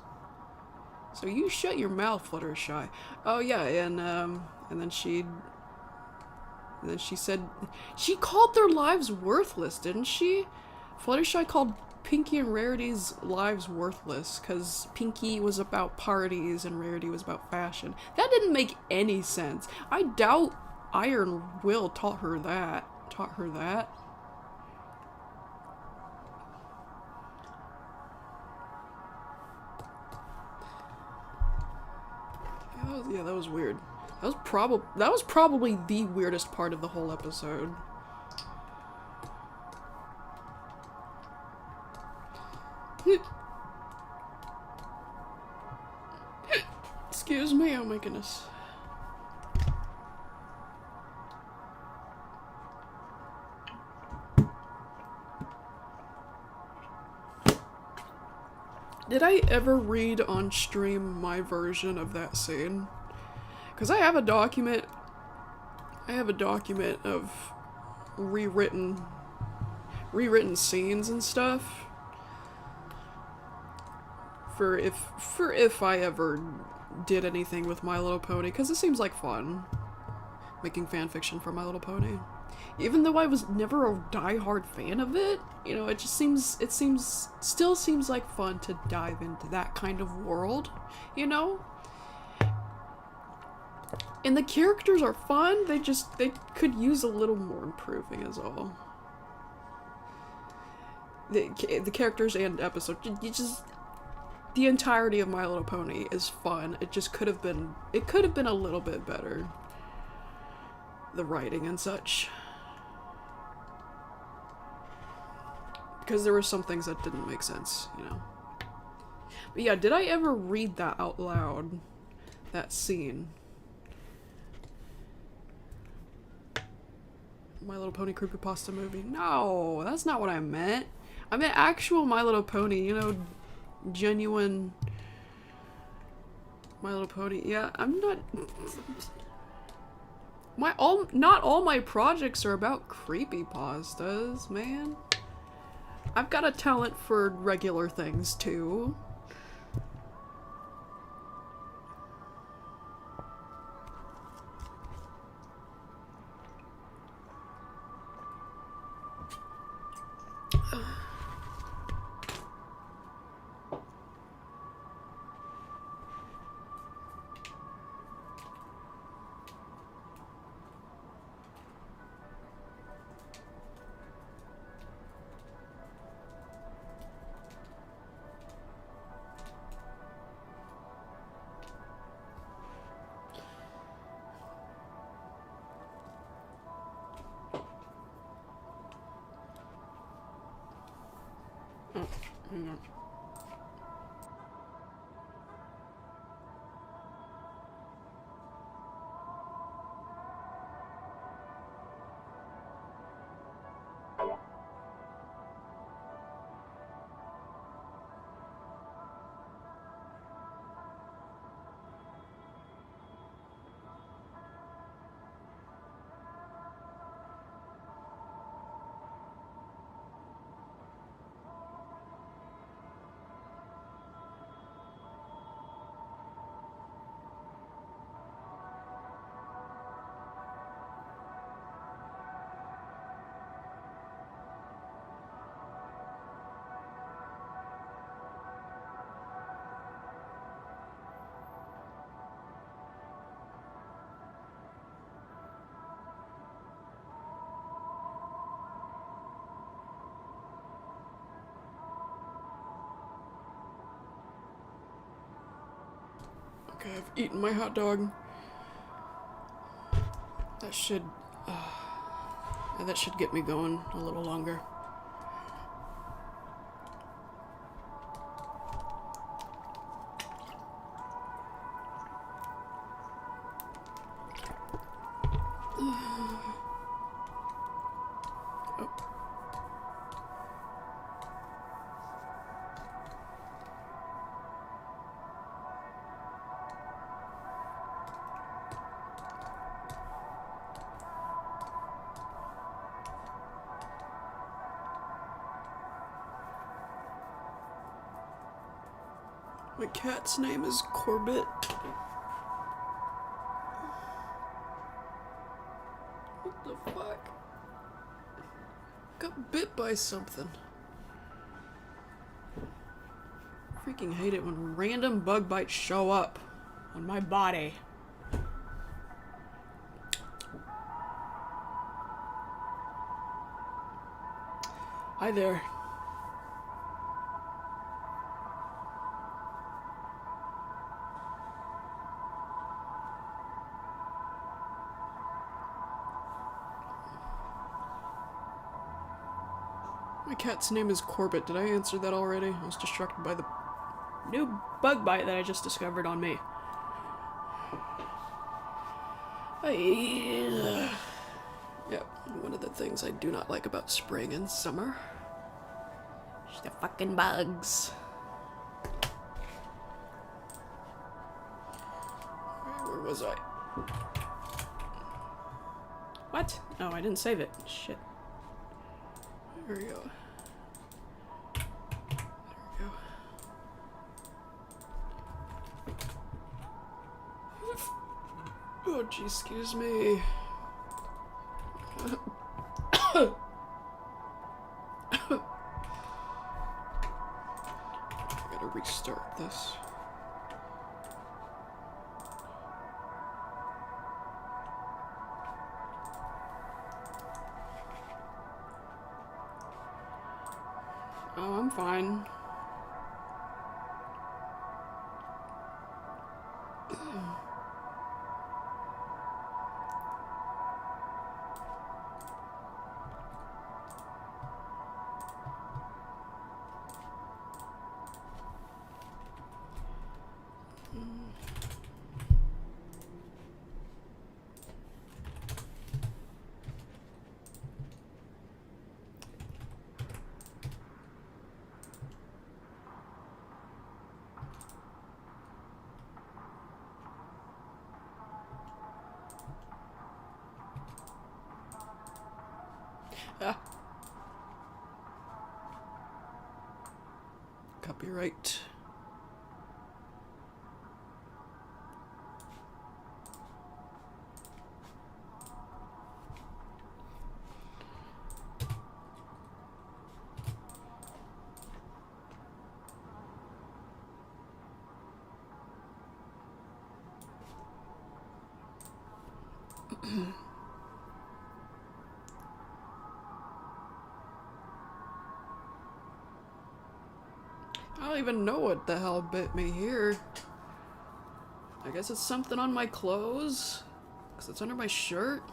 Speaker 1: So you shut your mouth, Fluttershy. Oh yeah, and then she said she called their lives worthless, didn't she? Fluttershy called Pinky and Rarity's lives worthless because Pinky was about parties and Rarity was about fashion. That didn't make any sense. I doubt Iron Will taught her that. Yeah, that was weird. That was probably the weirdest part of the whole episode. Excuse me, oh my goodness. Did I ever read on stream my version of that scene? Because I have a document of rewritten scenes and stuff for if I ever did anything with My Little Pony, because it seems like fun making fan fiction for My Little Pony. Even though I was never a die-hard fan of it, you know, it still seems like fun to dive into that kind of world, you know? And the characters are fun, they could use a little more improving is all. The characters and episode, the entirety of My Little Pony is fun. It could have been a little bit better. The writing and such. Because there were some things that didn't make sense, you know. But yeah, did I ever read that out loud? That scene? My Little Pony creepypasta movie? No, that's not what I meant. I meant actual My Little Pony, you know, genuine My Little Pony. Yeah, I'm not... Not all my projects are about creepypastas, man. I've got a talent for regular things, too. Oh, hang on. Okay, I've eaten my hot dog. That should get me going a little longer. My cat's name is Corbett. What the fuck? Got bit by something. Freaking hate it when random bug bites show up on my body. Hi there. My cat's name is Corbett. Did I answer that already? I was distracted by the
Speaker 3: New bug bite that I just discovered on me.
Speaker 1: Yep, one of the things I do not like about spring and summer.
Speaker 3: It's the fucking bugs.
Speaker 1: Where was I?
Speaker 3: What? Oh, I didn't save it. Shit.
Speaker 1: There we go. Oh, gee, excuse me. I gotta restart this. Oh, I'm fine. Ah. Copyright. I don't even know what the hell bit me here. I guess it's something on my clothes, because it's under my shirt.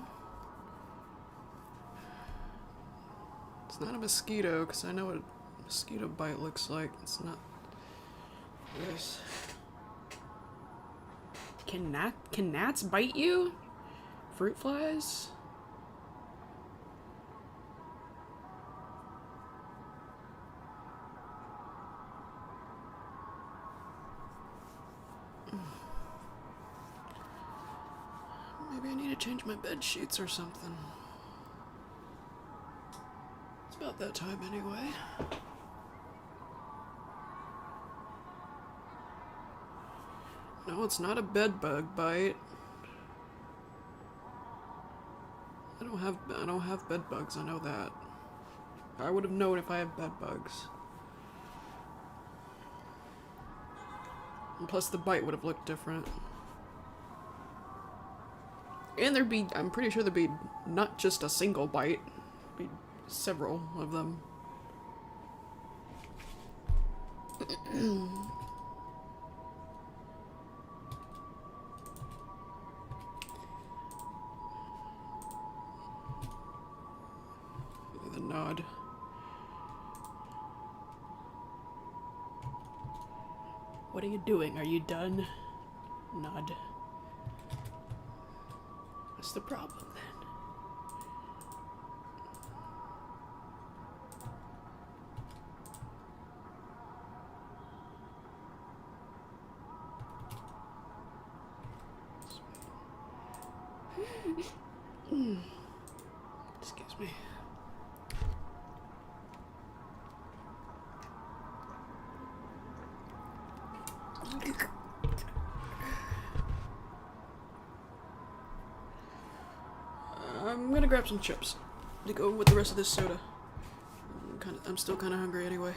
Speaker 1: It's not a mosquito, because I know what a mosquito bite looks like. It's not this.
Speaker 3: Can gnats bite you? Fruit flies?
Speaker 1: Maybe I need to change my bed sheets or something. It's about that time anyway. No, it's not a bed bug bite. I don't have bed bugs, I know that. I would have known if I had bed bugs. And plus the bite would have looked different. And I'm pretty sure there'd be not just a single bite, there'd be several of them. The nod.
Speaker 3: What are you doing? Are you done? Nod. What's the problem then?
Speaker 1: Excuse me. I'm gonna grab some chips to go with the rest of this soda. I'm still kind of hungry anyway.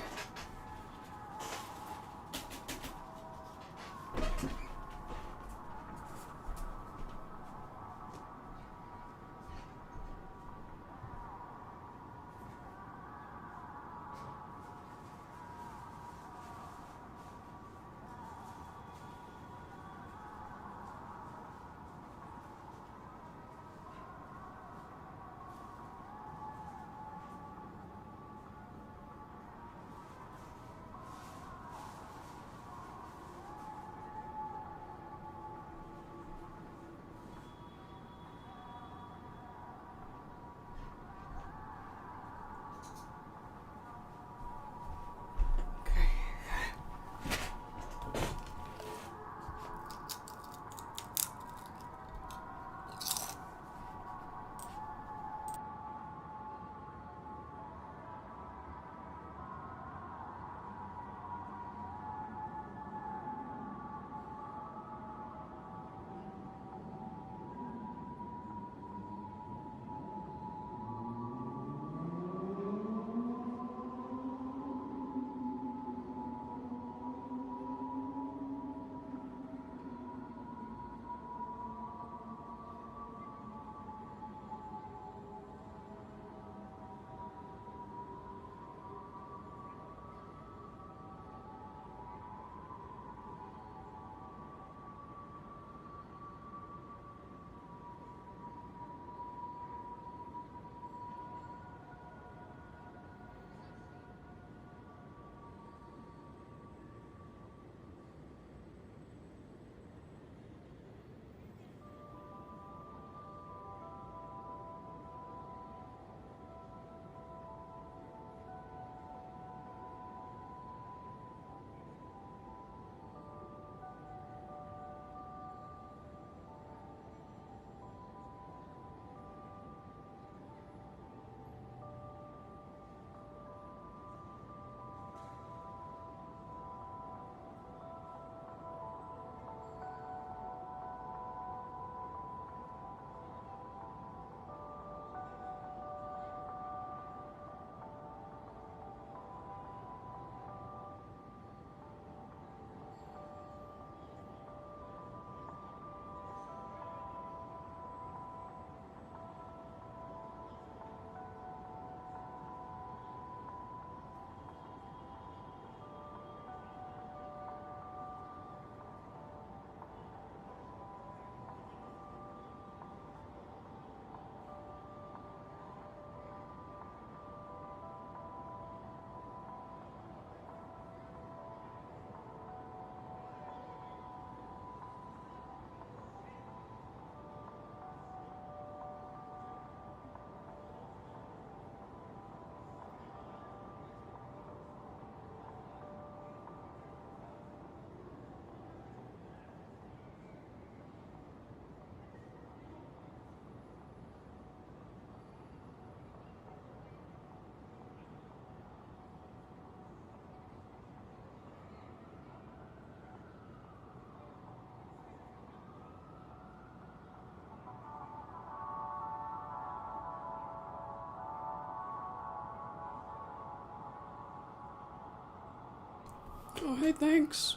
Speaker 1: Oh, hey, thanks.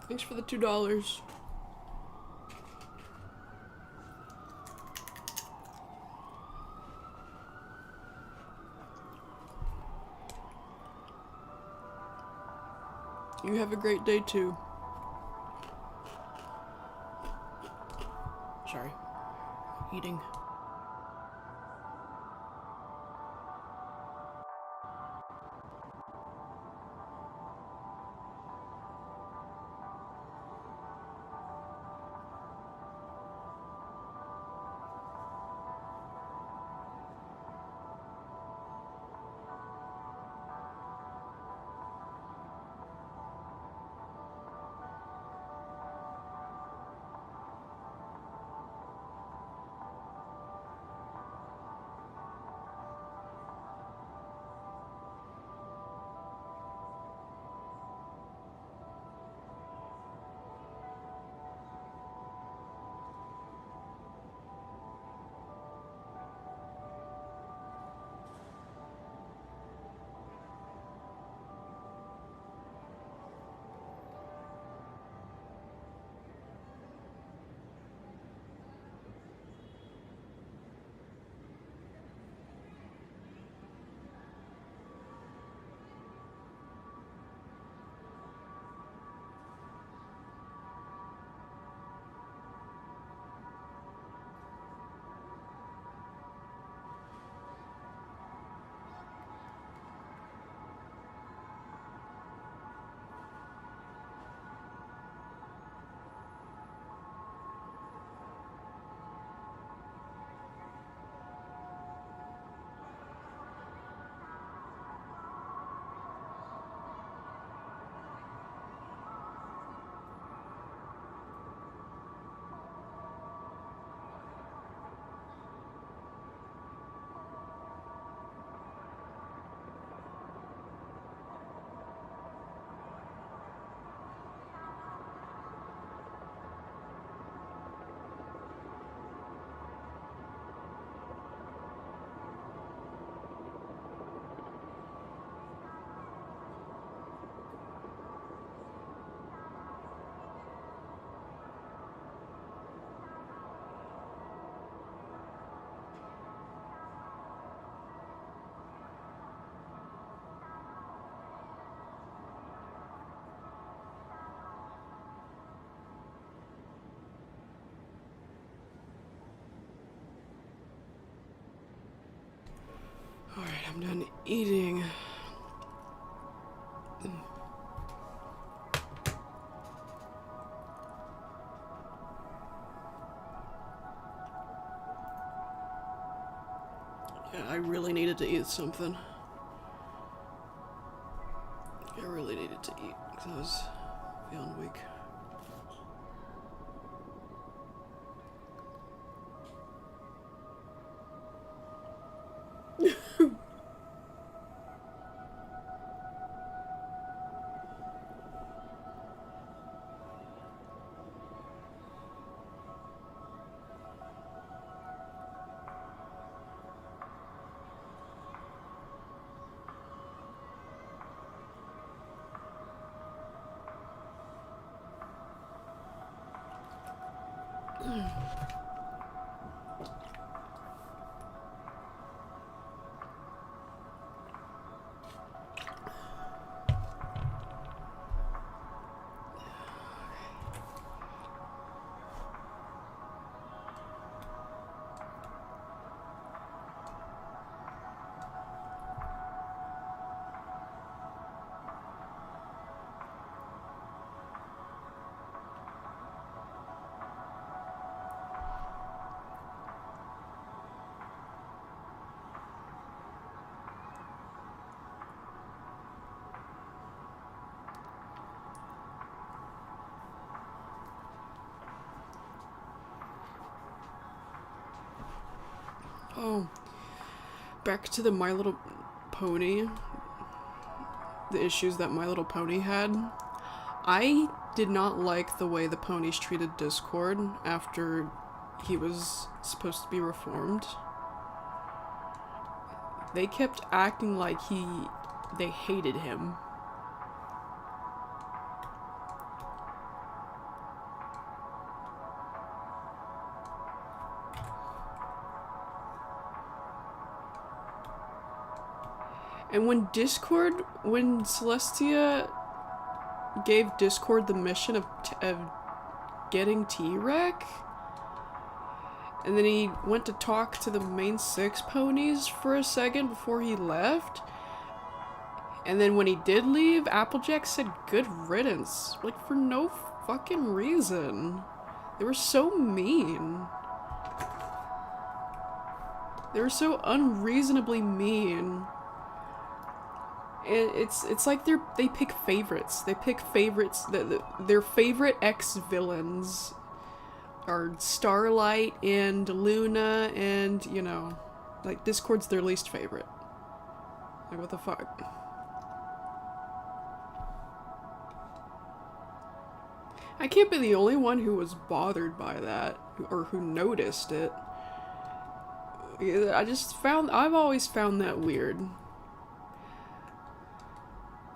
Speaker 1: Thanks for the $2. You have a great day, too. Sorry. Eating. Alright, I'm done eating. Yeah, I really needed to eat something. I really needed to eat because I was feeling weak. Oh, back to the My Little Pony, the issues that My Little Pony had. I did not like the way the ponies treated Discord after he was supposed to be reformed. They kept acting like they hated him. And when Celestia gave Discord the mission of getting T-Rex, and then he went to talk to the main 6 ponies for a second before he left, and then when he did leave, Applejack said good riddance, like for no fucking reason. They were so mean. They were so unreasonably mean. It's like they pick favorites. They pick favorites. Their favorite ex-villains are Starlight and Luna, and, you know, like, Discord's their least favorite. Like, what the fuck? I can't be the only one who was bothered by that, or who noticed it. I've always found that weird.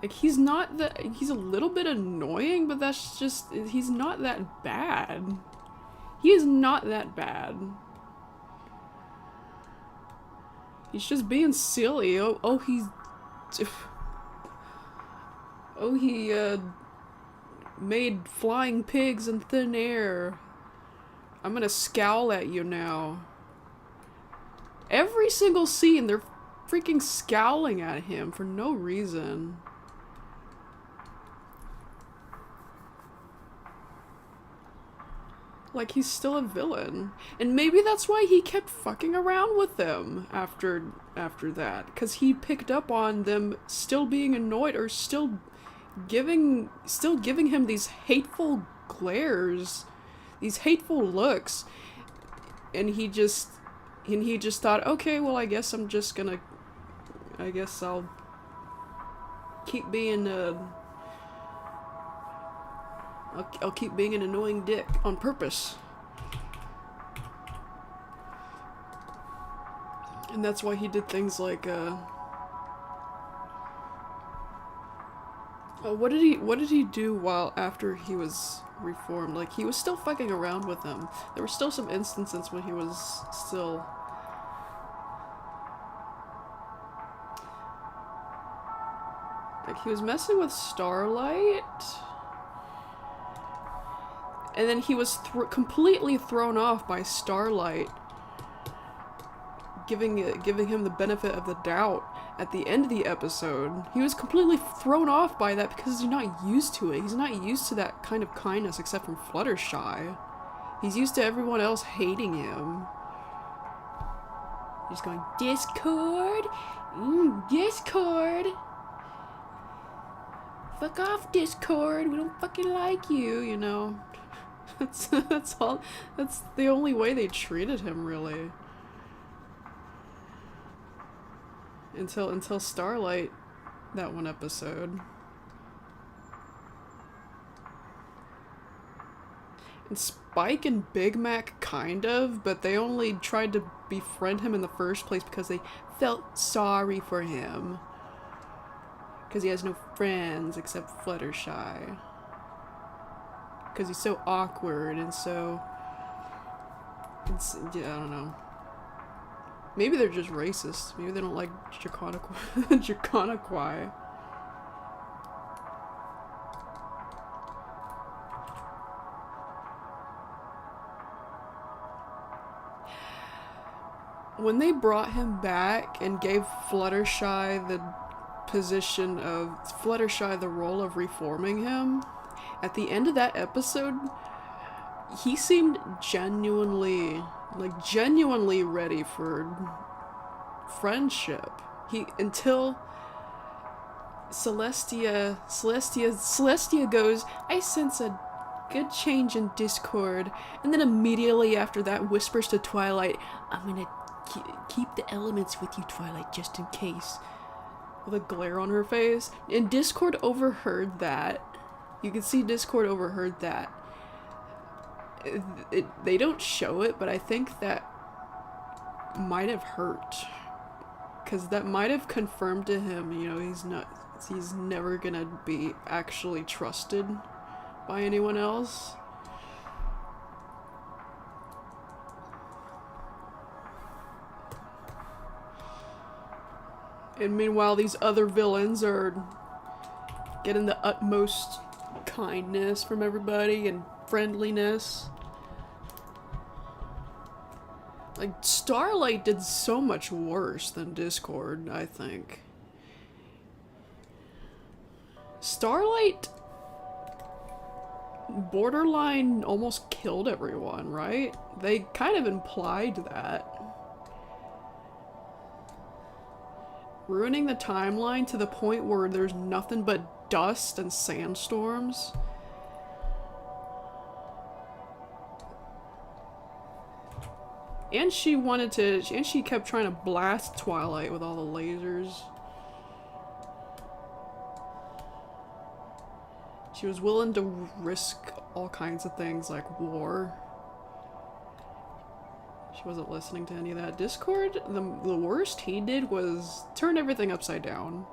Speaker 1: Like, he's a little bit annoying, but that's just, he's not that bad. He is not that bad. He's just being silly. He made flying pigs in thin air. I'm gonna scowl at you now. Every single scene, they're freaking scowling at him for no reason. Like, he's still a villain. And maybe that's why he kept fucking around with them after that. Because he picked up on them still being annoyed, or still giving him these hateful glares, these hateful looks. And he just thought, okay, well, I guess I'll keep being I'll keep being an annoying dick on purpose. And that's why he did things like, what did he do after he was reformed? Like, he was still fucking around with them. There were still some instances when he was still... Like, he was messing with Starlight... And then he was completely thrown off by Starlight, giving him the benefit of the doubt at the end of the episode. He was completely thrown off by that because he's not used to it. He's not used to that kind of kindness except from Fluttershy. He's used to everyone else hating him. He's going, Discord? Discord? Fuck off, Discord. We don't fucking like you, you know. That's all. That's the only way they treated him, really. Until Starlight, that one episode. And Spike and Big Mac, kind of, but they only tried to befriend him in the first place because they felt sorry for him. Because he has no friends except Fluttershy. Because he's so awkward and so... yeah, I don't know. Maybe they're just racist. Maybe they don't like Draconiqui. When they brought him back and gave Fluttershy the position of... Fluttershy the role of reforming him... At the end of that episode, he seemed genuinely ready for friendship. Until Celestia goes, I sense a good change in Discord, and then immediately after that whispers to Twilight, I'm gonna keep the elements with you, Twilight, just in case. With a glare on her face. And Discord overheard that. You can see Discord overheard that. They don't show it, but I think that might have hurt. Because that might have confirmed to him, you know, he's never gonna be actually trusted by anyone else.
Speaker 3: And meanwhile, these other villains are getting the utmost kindness from everybody and friendliness. Like, Starlight did so much worse than Discord, I think. Starlight borderline almost killed everyone, right? They kind of implied that. Ruining the timeline to the point where there's nothing but dust and sandstorms. And she kept trying to blast Twilight with all the lasers. She was willing to risk all kinds of things like war. She wasn't listening to any of that. Discord, the worst he did was turn everything upside down.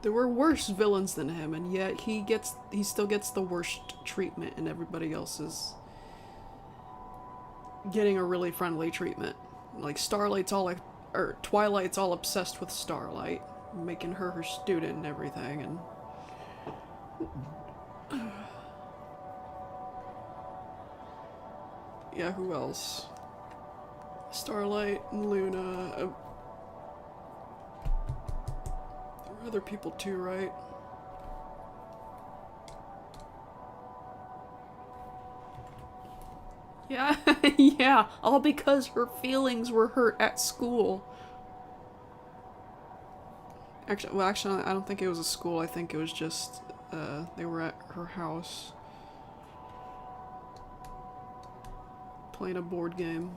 Speaker 3: There were worse villains than him, and yet he still gets the worst treatment, and everybody else is getting a really friendly treatment. Like Starlight's all or Twilight's all obsessed with Starlight, making her her student and everything, and yeah, who else? Starlight and Luna. There were other people too, right? Yeah, yeah, all because her feelings were hurt at school. Actually, I don't think it was a school. I think it was just, they were at her house. Playing a board game.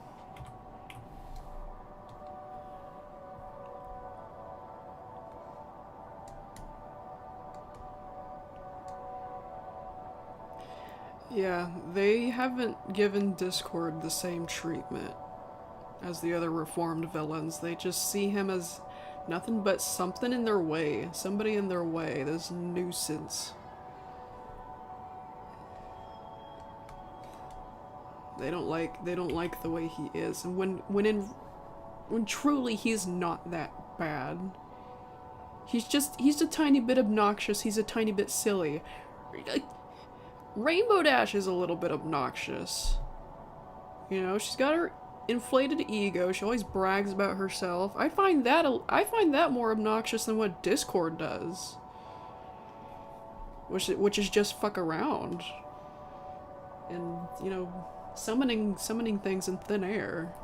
Speaker 3: Yeah, they haven't given Discord the same treatment as the other reformed villains. They just see him as nothing but something in their way. Somebody in their way. This nuisance. They don't like the way he is. And when truly he's not that bad. He's a tiny bit obnoxious, he's a tiny bit silly. Rainbow Dash is a little bit obnoxious. You know, she's got her inflated ego. She always brags about herself. I find that more obnoxious than what Discord does. Which is just fuck around. And, you know, summoning things in thin air.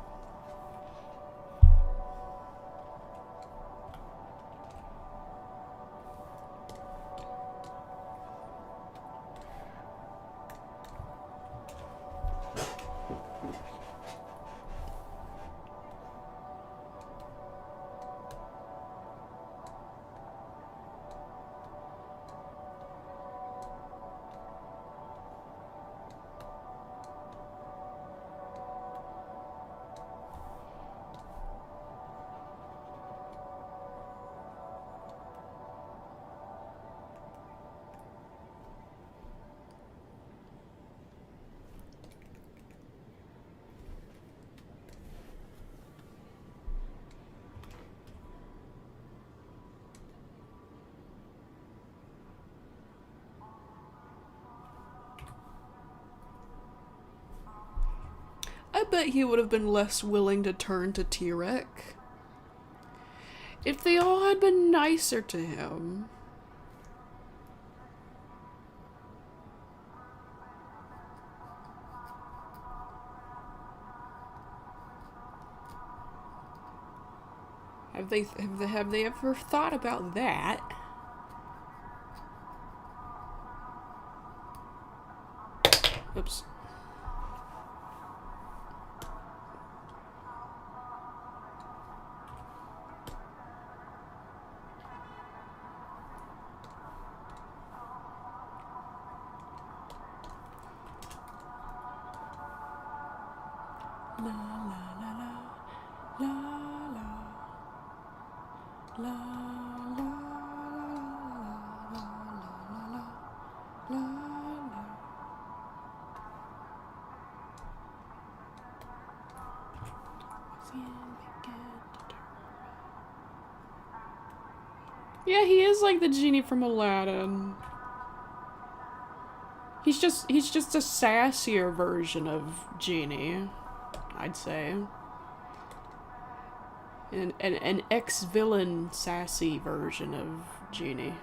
Speaker 3: I bet he would have been less willing to turn to T-Rex if they all had been nicer to him. Have they ever thought about that? Oops. Yeah, he is like the genie from Aladdin. He's just a sassier version of Genie, I'd say. An ex-villain sassy version of Genie.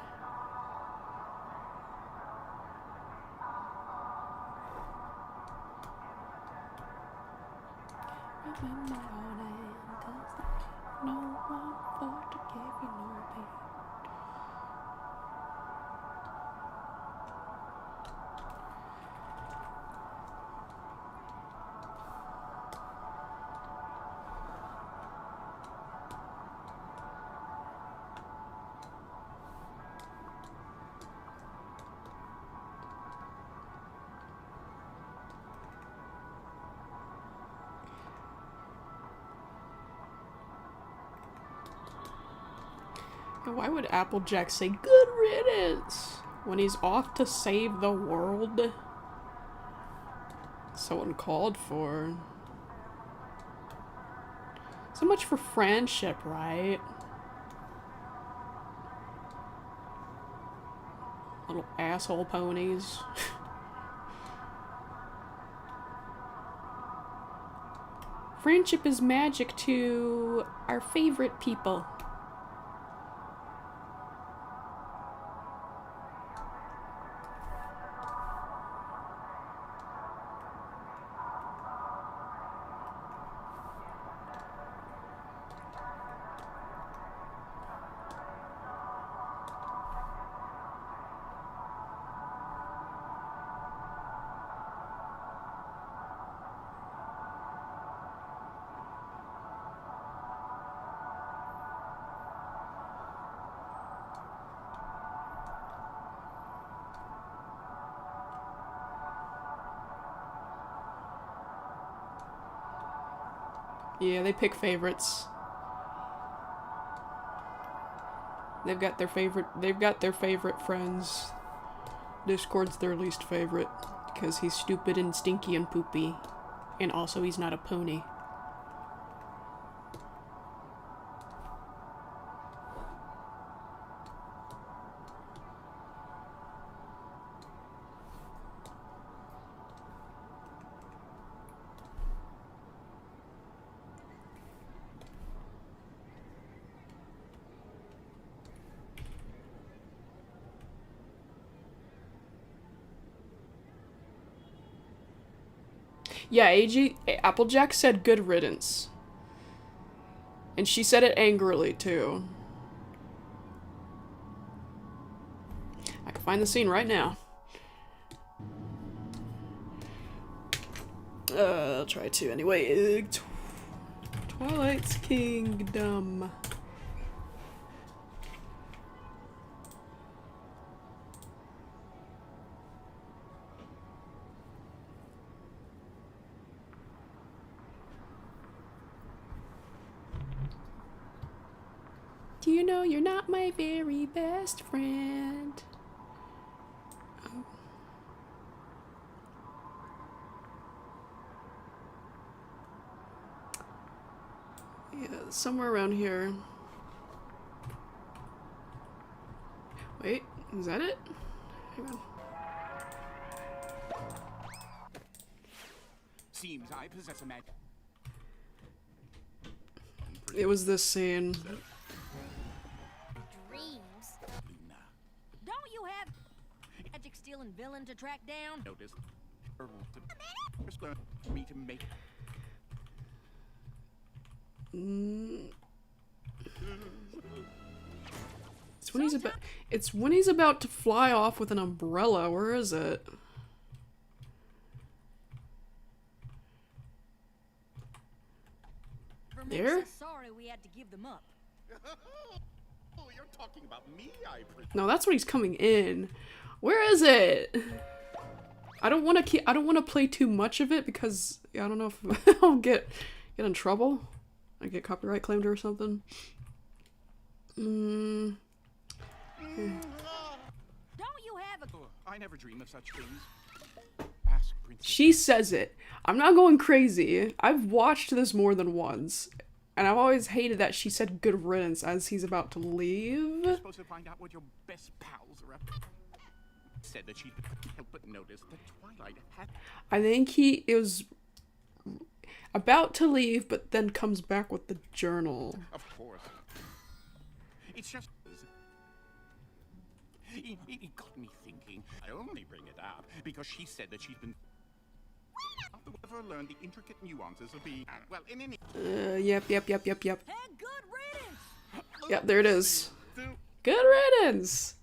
Speaker 3: Why would Applejack say good riddance when he's off to save the world? So uncalled for. So much for friendship, right? Little asshole ponies. Friendship is magic to our favorite people. Yeah, they pick favorites. They've got their favorite friends. Discord's their least favorite because he's stupid and stinky and poopy. And also he's not a pony. Yeah, Applejack said good riddance. And she said it angrily, too. I can find the scene right now. I'll try to anyway. Twilight's Kingdom. Do you know you're not my very best friend? Oh. Yeah, somewhere around here. Wait, is that it? Hang on.
Speaker 4: Seems I possess a magic.
Speaker 1: It was this scene.
Speaker 5: Dreams? Don't you have magic stealing villain to track down?
Speaker 4: Notice. For me to make.
Speaker 1: It's when he's about to fly off with an umbrella. Where is it? There?
Speaker 5: Sorry we had to give them up.
Speaker 4: Oh, you're talking about me, I presume.
Speaker 1: No, that's when he's coming in. Where is it? I don't want to play too much of it because I don't know if I'll get in trouble. I get copyright claimed or something.
Speaker 5: Don't you have a...
Speaker 4: I never dream of such things. Ask Yes, Princess.
Speaker 3: She says it. I'm not going crazy. I've watched this more than once, and I've always hated that she said good riddance as he's about to leave.
Speaker 4: You're supposed to find out what your best pals are up to. Said that she couldn't help but notice that Twilight had.
Speaker 3: I think it was about to leave, but then comes back with the journal.
Speaker 4: Of course. It's just. It got me thinking. I only bring it up because she said that she's been. Ever learned the intricate nuances of being. Well, in any.
Speaker 3: Yep.
Speaker 5: Hey, good riddance!
Speaker 3: Yep, there it is.
Speaker 4: So,
Speaker 3: Good riddance!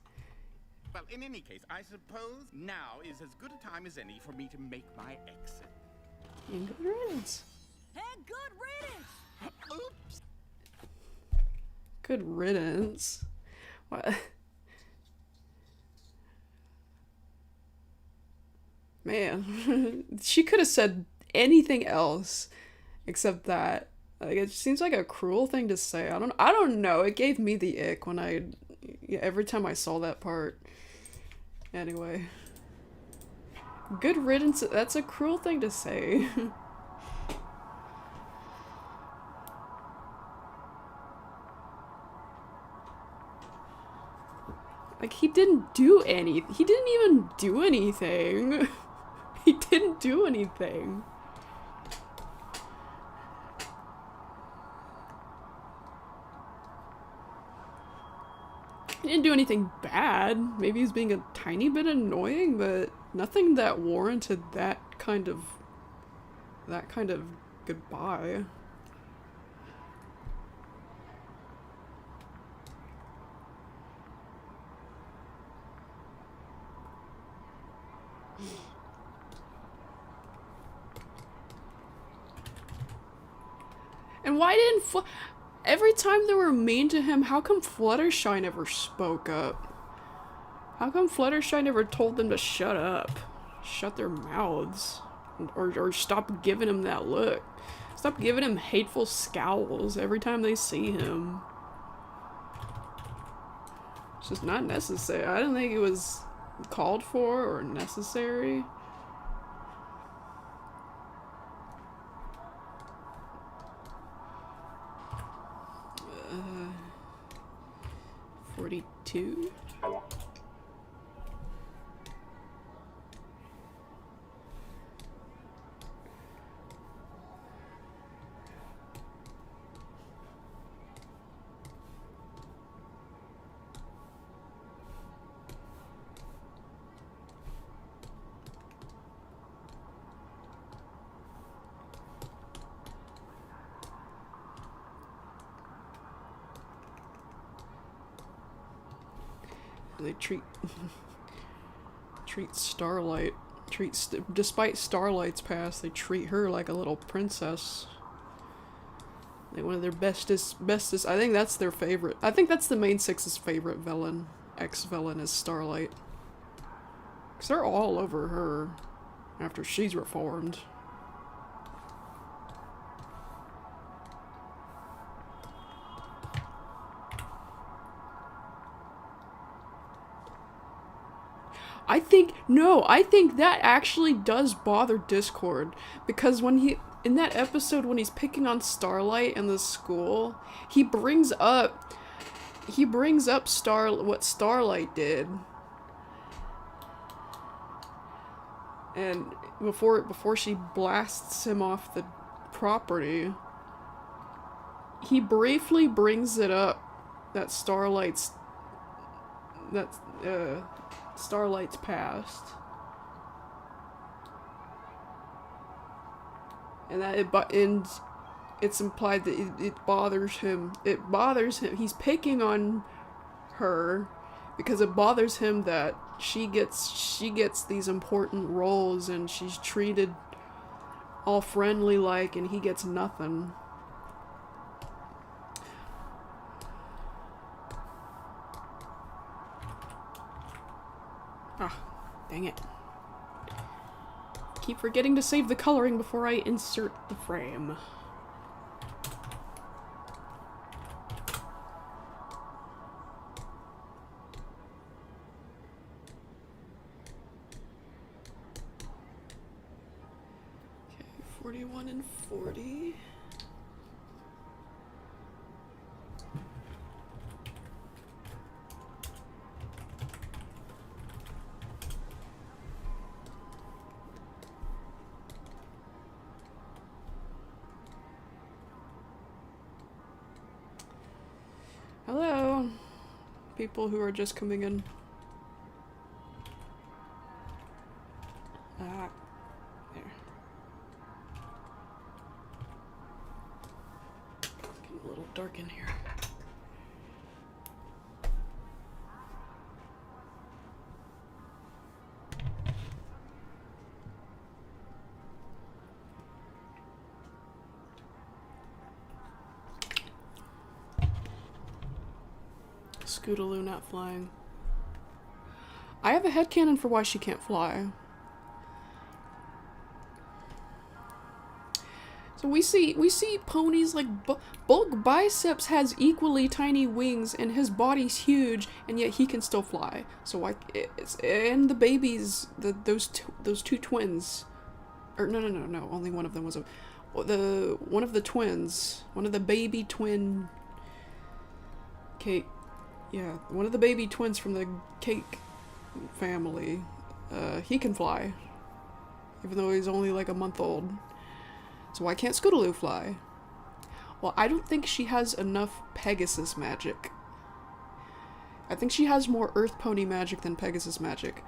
Speaker 4: well, in any case, I suppose now is as good a time as any for me to make my exit.
Speaker 3: And good riddance.
Speaker 5: Hey, good riddance!
Speaker 4: Oops.
Speaker 3: Good riddance. What? Man, she could have said anything else except that. Like, it seems like a cruel thing to say. I don't know. It gave me the ick when every time I saw that part. Anyway. Good riddance, that's a cruel thing to say. Like, he didn't even do anything. He didn't do anything. He didn't do anything bad. Maybe he's being a tiny bit annoying, but nothing that warranted that kind of goodbye. And why didn't every time they were mean to him, how come Fluttershy never spoke up? How come Fluttershy never told them to shut up? Shut their mouths. Or stop giving him that look. Stop giving him hateful scowls every time they see him. It's just not necessary. I don't think it was called for or necessary. 42? They treat Starlight, despite Starlight's past, they treat her like a little princess. Like one of their bestest, I think that's their favorite. I think that's the main six's favorite villain, ex-villain, is Starlight. Because they're all over her after she's reformed. I think that actually does bother Discord, because when in that episode when he's picking on Starlight in the school, he brings up what Starlight did. And before she blasts him off the property, he briefly brings it up that Starlight's past, and that it's implied that it bothers him. It bothers him. He's picking on her because it bothers him that she gets these important roles and she's treated all friendly like, and he gets nothing. Ah, dang it. Keep forgetting to save the coloring before I insert the frame. 41 and 40. Hello, people who are just coming in. Ah, there. Getting a little dark in here. Scootaloo not flying. I have a headcanon for why she can't fly. So we see ponies like Bulk Biceps has equally tiny wings and his body's huge and yet he can still fly. So why and the babies, those two twins, or no, only one of them was one of the twins, one of the baby twin cake. Yeah, one of the baby twins from the cake family, he can fly, even though he's only like a month old. So why can't Scootaloo fly? Well, I don't think she has enough Pegasus magic. I think she has more Earth Pony magic than Pegasus magic.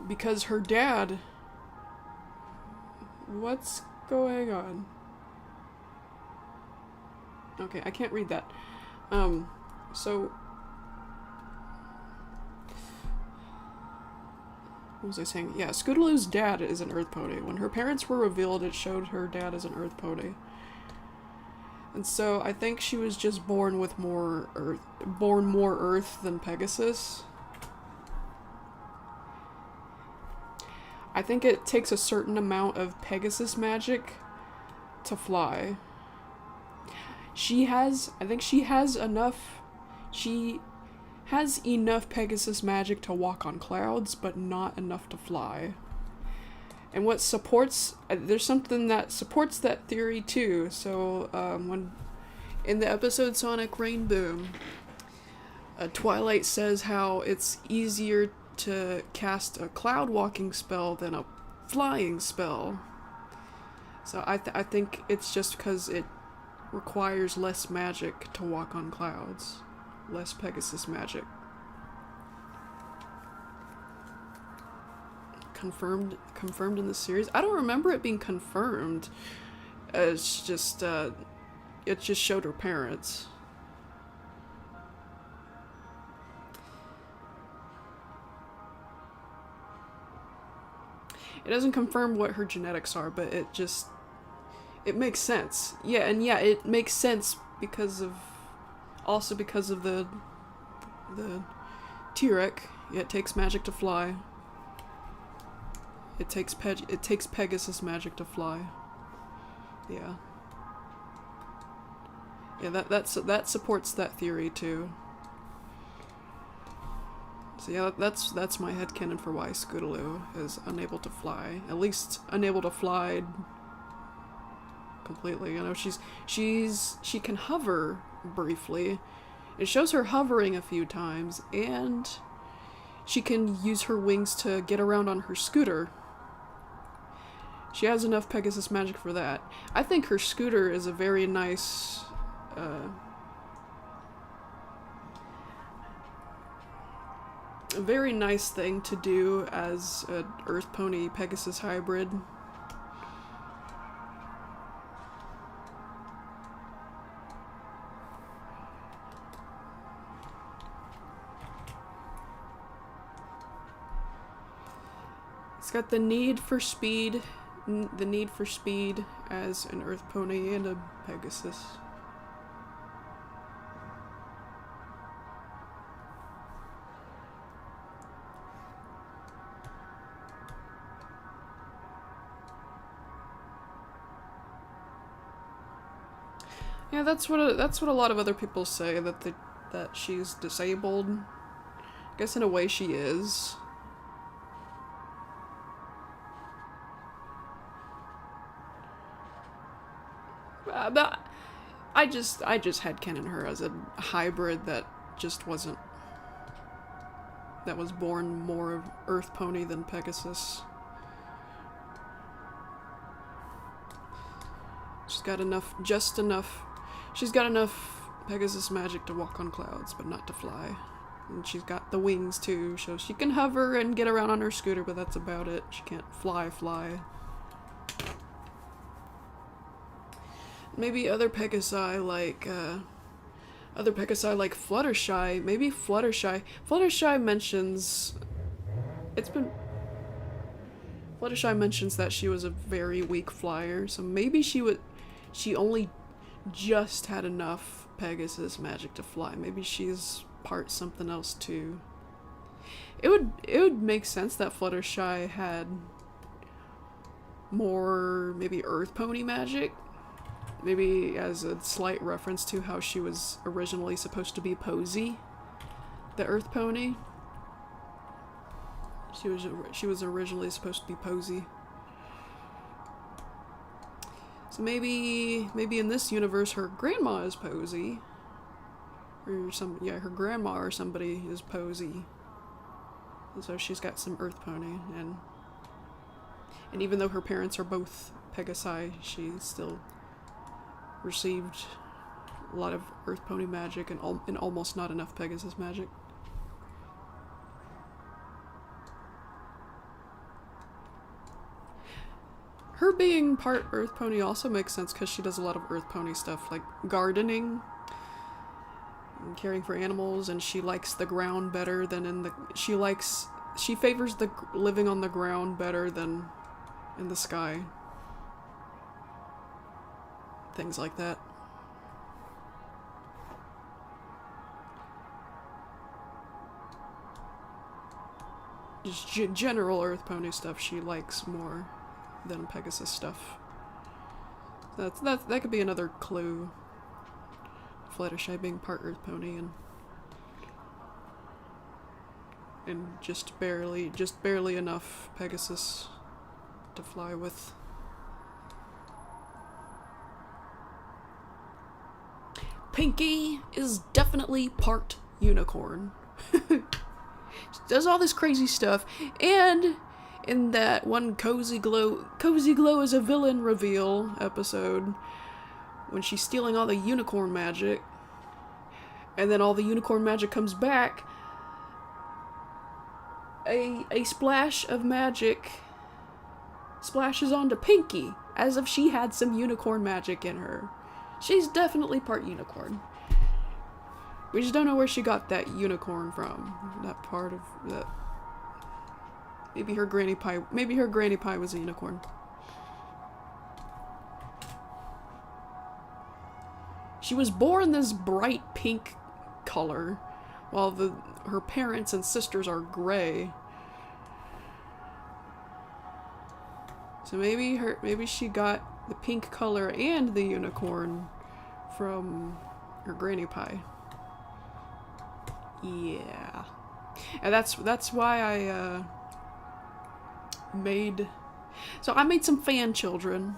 Speaker 3: Because her dad... What's going on? Okay, I can't read that. So... What was I saying? Yeah, Scootaloo's dad is an Earth Pony. When her parents were revealed, it showed her dad as an Earth Pony. And so I think she was just born with more Earth than Pegasus. I think it takes a certain amount of Pegasus magic to fly. I think she has enough Pegasus magic to walk on clouds, but not enough to fly. And what supports, there's something that supports that theory too. So, when, in the episode Sonic Rainboom, Twilight says how it's easier to cast a cloud walking spell than a flying spell. So I think it's just because it requires less magic to walk on clouds. Less Pegasus magic. Confirmed in the series? I don't remember it being confirmed. It's just, it just showed her parents. It doesn't confirm what her genetics are, but it makes sense. Yeah, and yeah, it makes sense because of the T-Rex. Yeah, it takes magic to fly. It takes Pegasus magic to fly. Yeah. Yeah, that supports that theory too. So yeah, that's my headcanon for why Scootaloo is unable to fly. At least unable to fly completely. You know, she can hover briefly. It shows her hovering a few times, and she can use her wings to get around on her scooter. She has enough Pegasus magic for that. I think her scooter is a very nice, thing to do as an Earth Pony Pegasus hybrid. It's got the need for speed as an Earth Pony and a Pegasus. Yeah, that's what a lot of other people say, that she's disabled. I guess in a way she is. But I just headcanon her as a hybrid that just wasn't. That was born more of Earth Pony than Pegasus. She's got enough, just enough. She's got enough Pegasus magic to walk on clouds, but not to fly. And she's got the wings too, so she can hover and get around on her scooter, but that's about it. She can't fly. Maybe other Pegasi like Fluttershy. Maybe Fluttershy. Fluttershy mentions Fluttershy mentions that she was a very weak flyer, so maybe she only just had enough Pegasus magic to fly. Maybe she's part something else too. It would make sense that Fluttershy had more maybe Earth Pony magic. Maybe as a slight reference to how she was originally supposed to be Posy, the Earth Pony. She was originally supposed to be Posy. So maybe in this universe her grandma is Posy. Or her grandma or somebody is Posy. And so she's got some Earth Pony, and even though her parents are both Pegasi, she still received a lot of Earth Pony magic and almost not enough Pegasus magic. Her being part Earth Pony also makes sense because she does a lot of Earth Pony stuff, like gardening and caring for animals, and she likes the ground better than she favors the living on the ground better than in the sky. Things like that. Just general Earth Pony stuff she likes more than Pegasus stuff. That could be another clue. Fluttershy being part Earth Pony and just barely enough Pegasus to fly with. Pinky is definitely part unicorn. She does all this crazy stuff, and in that one Cozy Glow is a villain reveal episode, when she's stealing all the unicorn magic, and then all the unicorn magic comes back, a splash of magic splashes onto Pinky, as if she had some unicorn magic in her. She's definitely part unicorn. We just don't know where she got that unicorn from. That part of that. Maybe her granny pie was a unicorn. She was born this bright pink color, while her parents and sisters are gray. So maybe she got the pink color and the unicorn from her granny pie. Yeah. And that's why I made some fan children.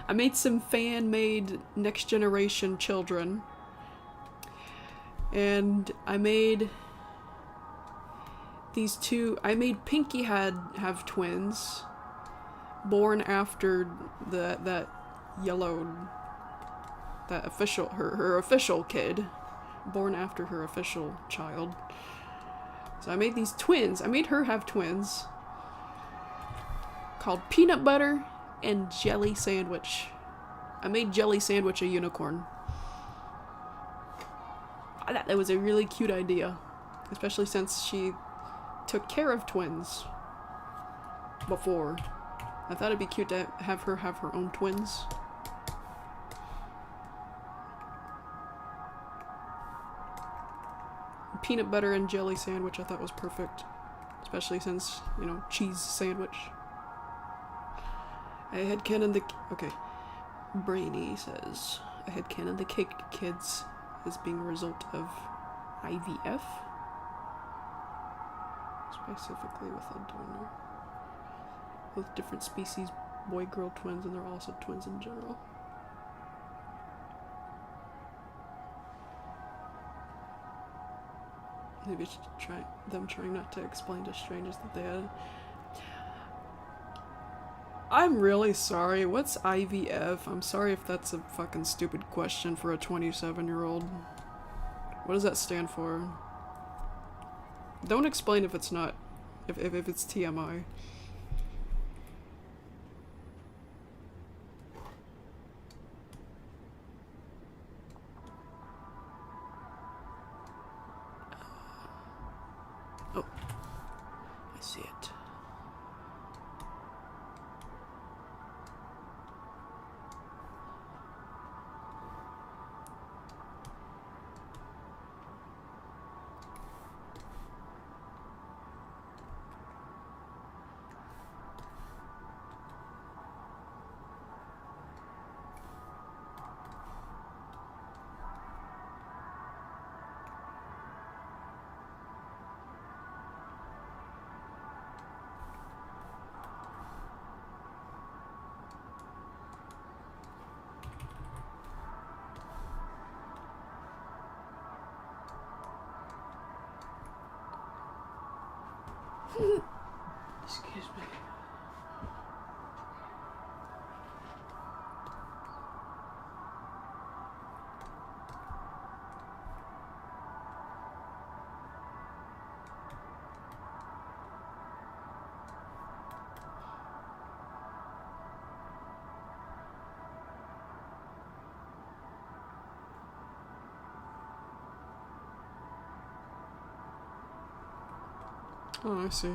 Speaker 3: I made some fan-made Next Generation children. And I made these two. I made Pinky have twins, born after her official kid, born after her official child. So I made these twins. I made her have twins called Peanut Butter and Jelly Sandwich. I made Jelly Sandwich a unicorn. I thought that was a really cute idea, especially since she took care of twins before. I thought it'd be cute to have her own twins. Peanut Butter and Jelly Sandwich I thought was perfect, especially since, cheese sandwich. I had canon okay. Brainy says, I had canon the caked kids as being a result of IVF, specifically with a donor. Both different species, boy-girl twins, and they're also twins in general. Maybe it's them trying not to explain to strangers that they had. I'm really sorry. What's IVF? I'm sorry if that's a fucking stupid question for a 27-year-old. What does that stand for? Don't explain if it's not. If it's TMI. Oh. I see it. Excuse me. Oh, I see.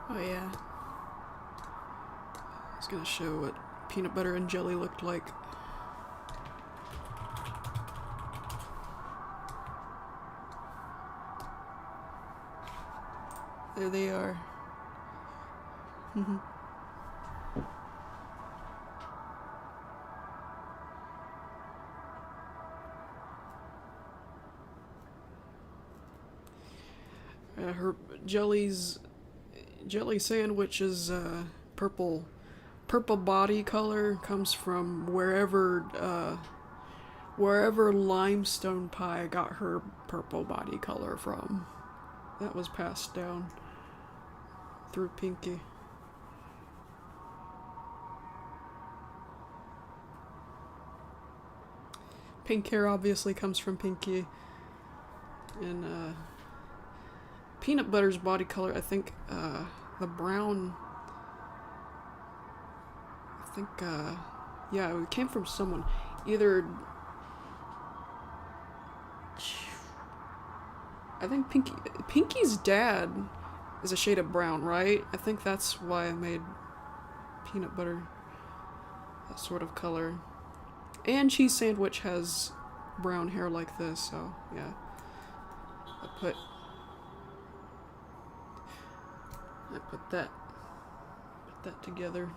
Speaker 3: Oh yeah. I was gonna show what peanut butter and jelly looked like. There they are. Her jelly sandwich is purple body color, comes from wherever Limestone Pie got her purple body color from. That was passed down through Pinky. Pink hair obviously comes from Pinky. And peanut butter's body color, I think the brown, yeah, it came from someone. Either, I think Pinky's dad is a shade of brown, right? I think that's why I made peanut butter that sort of color. And Cheese Sandwich has brown hair like this, so yeah. put that together.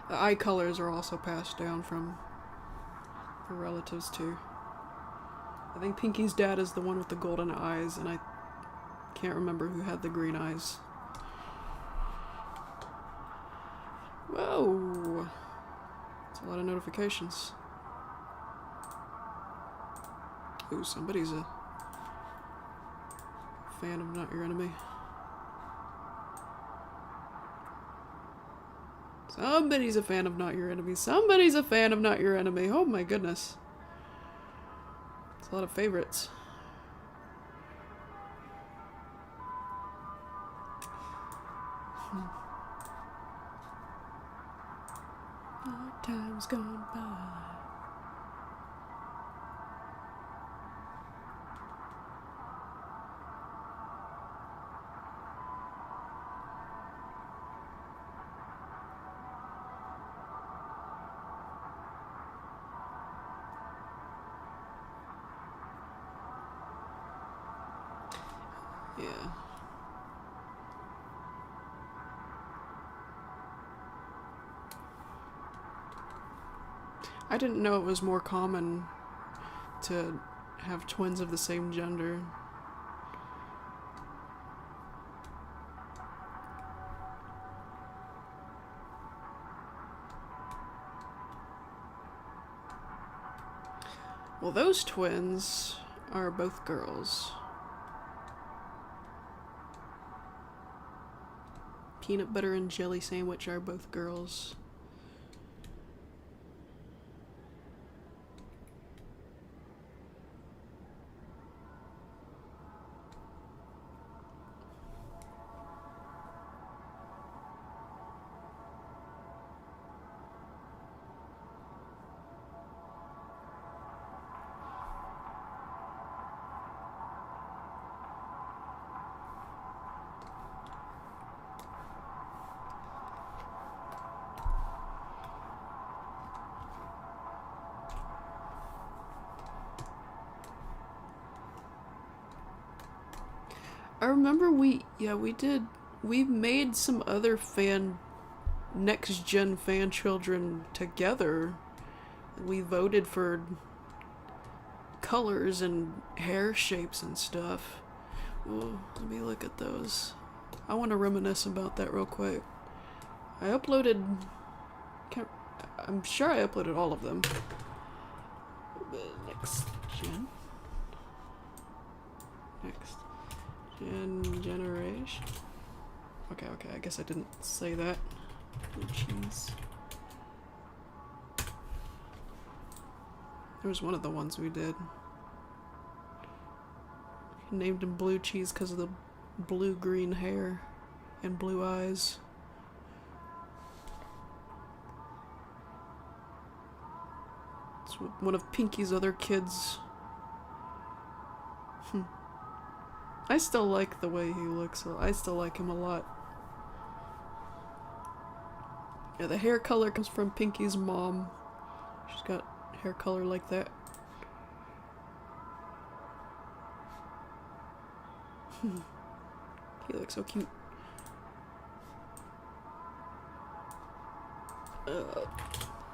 Speaker 3: The eye colors are also passed down from her relatives too. I think Pinky's dad is the one with the golden eyes, and I can't remember who had the green eyes. Whoa! That's a lot of notifications. Ooh, somebody's a fan of Not Your Enemy. Somebody's a fan of Not Your Enemy. Somebody's a fan of Not Your Enemy. Oh my goodness. It's a lot of favorites. Hard times gone by. Yeah. I didn't know it was more common to have twins of the same gender. Well, those twins are both girls. Peanut butter and jelly sandwich are both girls. I remember we made some other next gen fan children together. We voted for colors and hair shapes and stuff. Well, let me look at those. I want to reminisce about that real quick. I'm sure I uploaded all of them. Next generation. Okay, I guess I didn't say that. Blue cheese. There was one of the ones we did. Named him Blue Cheese because of the blue-green hair and blue eyes. It's one of Pinky's other kids. I still like the way he looks. I still like him a lot. Yeah, the hair color comes from Pinky's mom. She's got hair color like that. He looks so cute.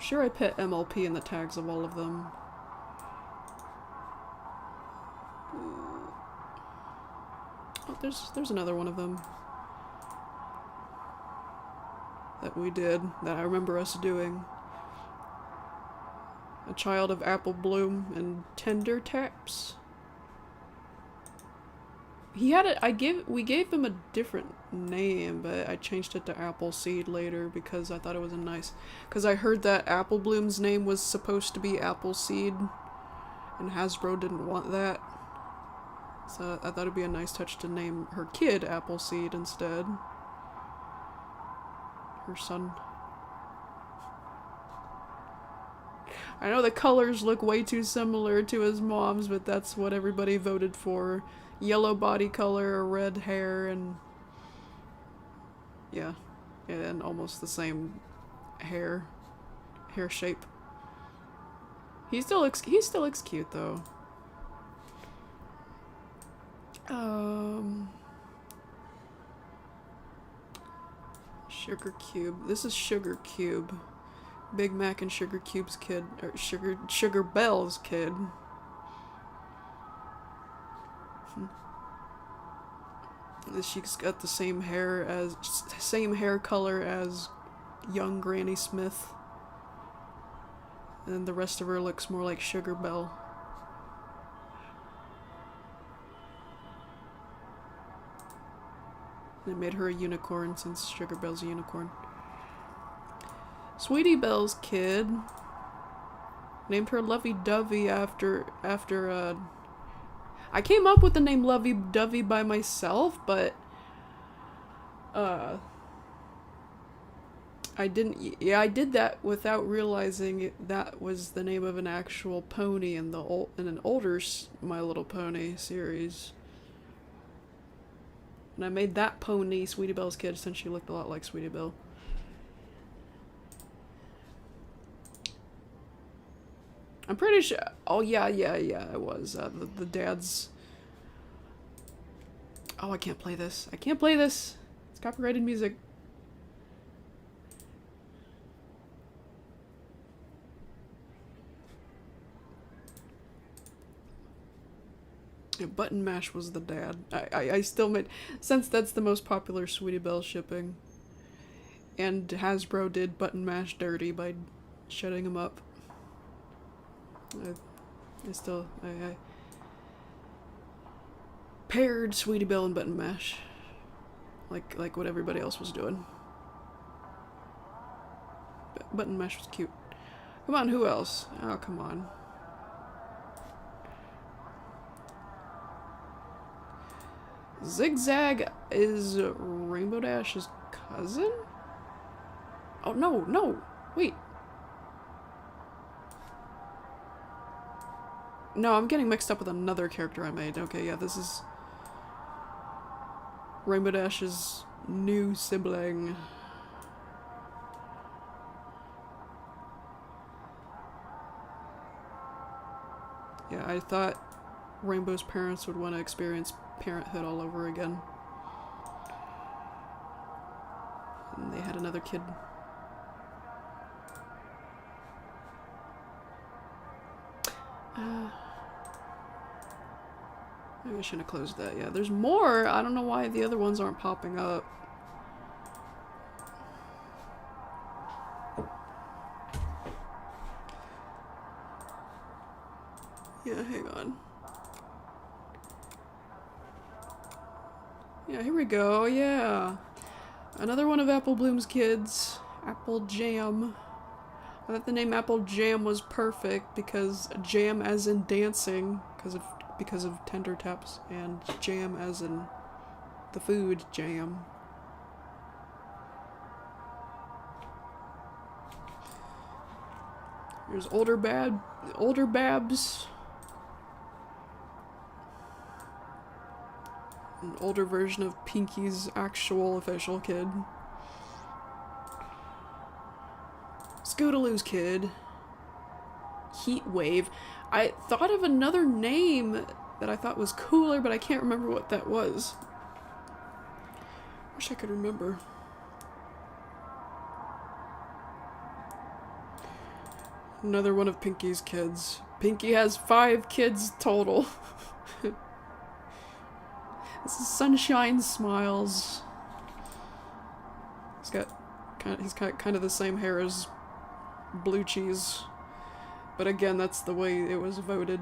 Speaker 3: Sure, I put MLP in the tags of all of them. Oh, there's another one of them that we did, that I remember us doing. A child of Apple Bloom and Tender Taps. He had it. We gave him a different name, but I changed it to Appleseed later because I thought it was because I heard that Apple Bloom's name was supposed to be Appleseed, and Hasbro didn't want that. So I thought it'd be a nice touch to name her kid Appleseed instead. Her son. I know the colors look way too similar to his mom's, but that's what everybody voted for. Yellow body color, red hair, and yeah, and almost the same hair shape. He still looks cute though. Sugar Cube. This is Sugar Cube. Big Mac and Sugar Cube's kid, or Sugar Bell's kid. She's got the same hair color as young Granny Smith. And the rest of her looks more like Sugar Bell. They made her a unicorn since Sugar Bell's a unicorn. Sweetie Belle's kid named her Lovey Dovey after I came up with the name Lovey Dovey by myself, but I did that without realizing that was the name of an actual pony in an older My Little Pony series. And I made that pony Sweetie Belle's kid since she looked a lot like Sweetie Belle. I'm pretty sure. Oh yeah, it was the dad's. Oh, I can't play this. It's copyrighted music. Yeah, Button Mash was the dad. I still made, since that's the most popular Sweetie Belle shipping, and Hasbro did Button Mash dirty by shutting him up. I paired Sweetie Belle and Button Mash, like what everybody else was doing. Button Mash was cute. Come on, who else? Oh, come on. Zigzag is Rainbow Dash's cousin? Oh, no, wait. No, I'm getting mixed up with another character I made. Okay, yeah, this is Rainbow Dash's new sibling. Yeah, I thought Rainbow's parents would want to experience parenthood all over again. And they had another kid. Maybe I shouldn't have closed that. Yeah, there's more. I don't know why the other ones aren't popping up. Yeah, hang on. Yeah, here we go. Yeah. Another one of Apple Bloom's kids. Apple Jam. I thought the name Apple Jam was perfect because jam as in dancing, because of Tender Taps, and jam as in the food jam. There's older Babs. An older version of Pinky's actual official kid. Scootaloo's kid. Heat Wave. I thought of another name that I thought was cooler, but I can't remember what that was. Wish I could remember. Another one of Pinky's kids. Pinky has 5 kids total. This is Sunshine Smiles. He's got kind of the same hair as Blue Cheese. But again, that's the way it was voted.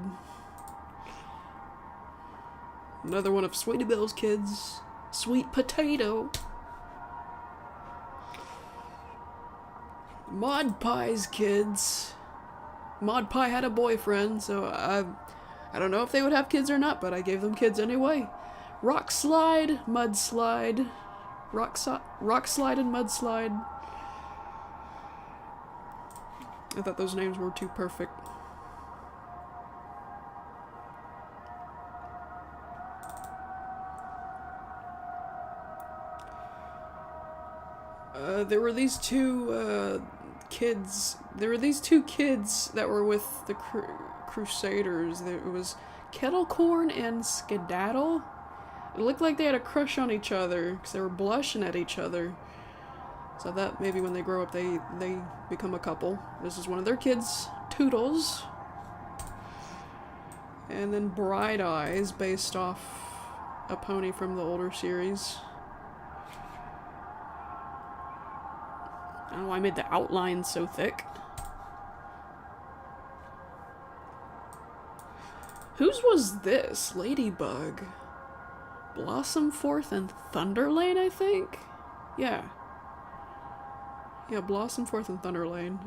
Speaker 3: Another one of Sweetie Belle's kids. Sweet Potato. Mod Pie's kids. Mod Pie had a boyfriend, so I don't know if they would have kids or not, but I gave them kids anyway. Rock Slide, Mudslide. Rock Slide and Mudslide. I thought those names were too perfect. There were these two kids. There were these two kids that were with the Crusaders. It was Kettlecorn and Skedaddle. It looked like they had a crush on each other because they were blushing at each other. So that maybe when they grow up they become a couple. This is one of their kids, Toodles. And then Bright Eyes, based off a pony from the older series. I don't know why I made the outline so thick. Whose was this? Ladybug. Blossom Forth and Thunderlane, I think? Yeah. Yeah, Blossom Forth and Thunderlane.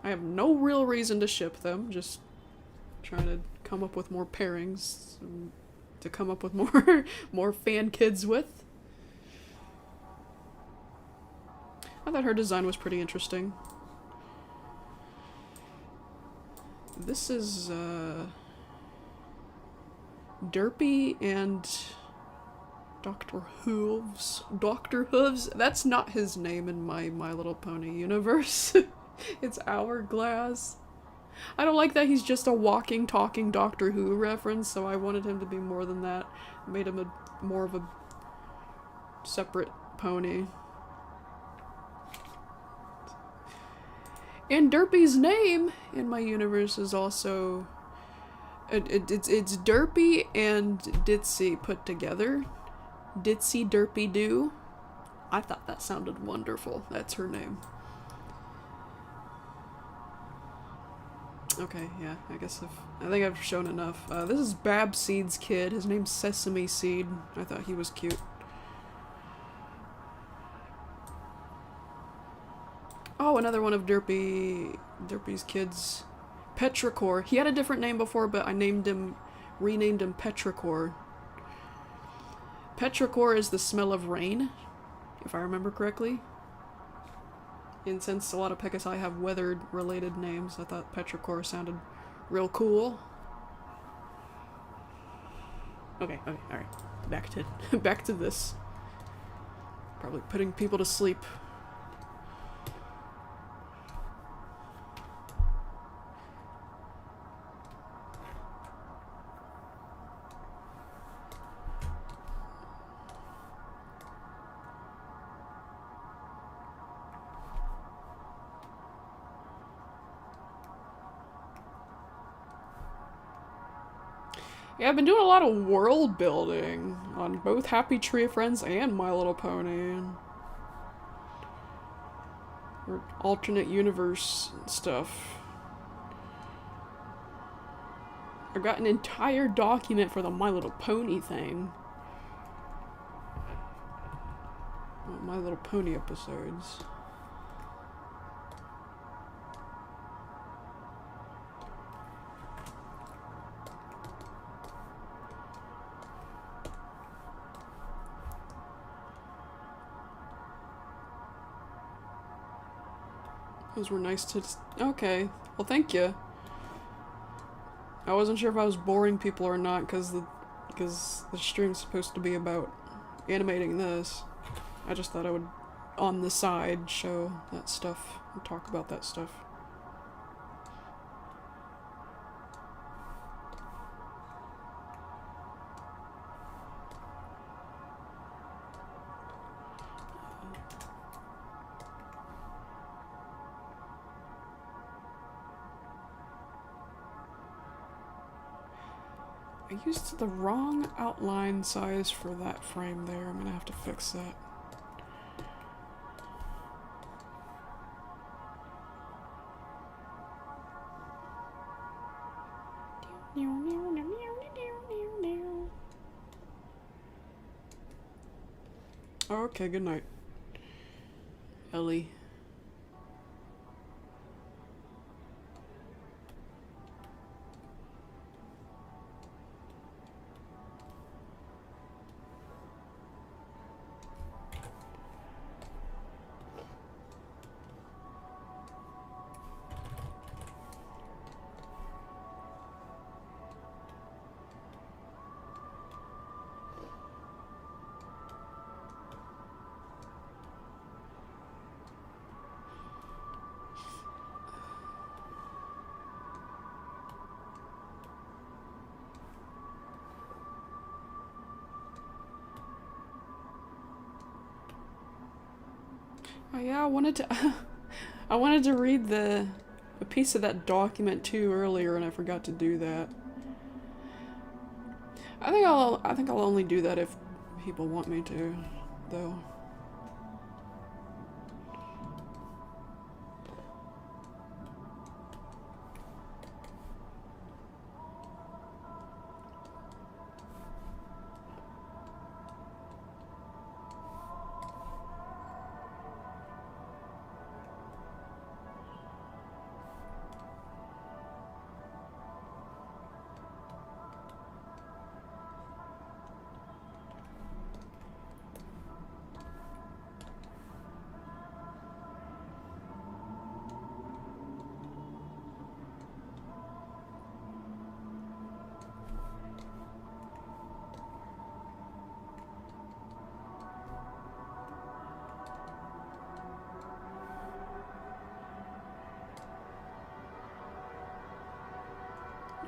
Speaker 3: I have no real reason to ship them, just trying to come up with more pairings to come up with more fan kids with. I thought her design was pretty interesting. This is Derpy and Dr. Hooves. Dr. Hooves? That's not his name in my My Little Pony universe. It's Hourglass. I don't like that he's just a walking, talking Doctor Who reference, so I wanted him to be more than that. Made him more of a separate pony. And Derpy's name in my universe is also... It's Derpy and Ditsy put together. Ditsy Derpy Doo. I thought that sounded wonderful. That's her name. Okay, yeah, I think I've shown enough. This is Babseed's kid. His name's Sesame Seed. I thought he was cute. Oh, another one of Derpy's kids. Petrichor. He had a different name before, but I renamed him Petrichor. Petrichor is the smell of rain, if I remember correctly. And since a lot of Pegasi have weather-related names, I thought Petrichor sounded real cool. Okay, alright. Back to this. Probably putting people to sleep. Yeah, I've been doing a lot of world building on both Happy Tree of Friends and My Little Pony. Or alternate universe stuff. I've got an entire document for the My Little Pony thing. My Little Pony episodes. Those were nice to... Okay. Well, thank you. I wasn't sure if I was boring people or not, because the stream's supposed to be about animating this. I just thought I would, on the side, show that stuff and talk about that stuff. I used the wrong outline size for that frame there. I'm gonna have to fix that. Okay, good night, Ellie. Oh yeah, I wanted to I wanted to read a piece of that document too earlier and I forgot to do that. I think I'll only do that if people want me to, though.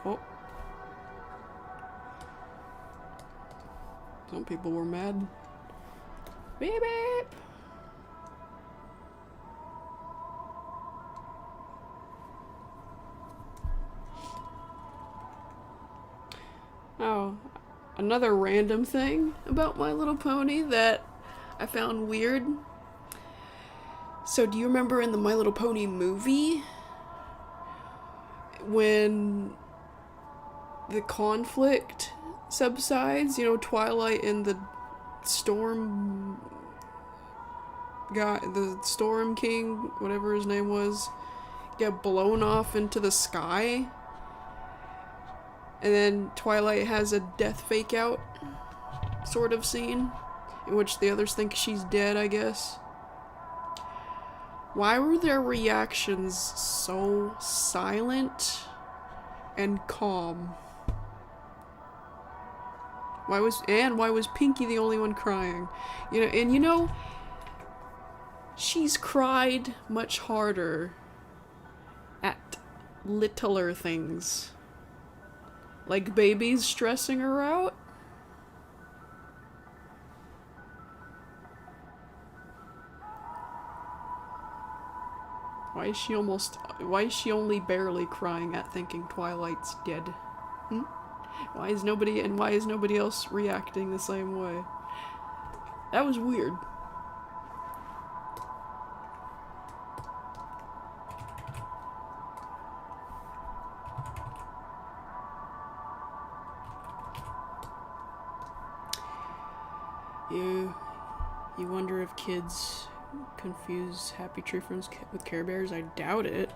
Speaker 3: Oh. Some people were mad. Beep beep! Oh, another random thing about My Little Pony that I found weird. So do you remember in the My Little Pony movie when the conflict subsides, you know, Twilight and the Storm guy, the Storm King, whatever his name was, get blown off into the sky? And then Twilight has a death fake out sort of scene in which the others think she's dead, I guess. Why were their reactions so silent and calm? Why was Pinkie the only one crying? You know, she's cried much harder at littler things. Like babies stressing her out? Why is she only barely crying at thinking Twilight's dead? Why is nobody else reacting the same way? That was weird. You wonder if kids confuse Happy Tree Friends with Care Bears? I doubt it.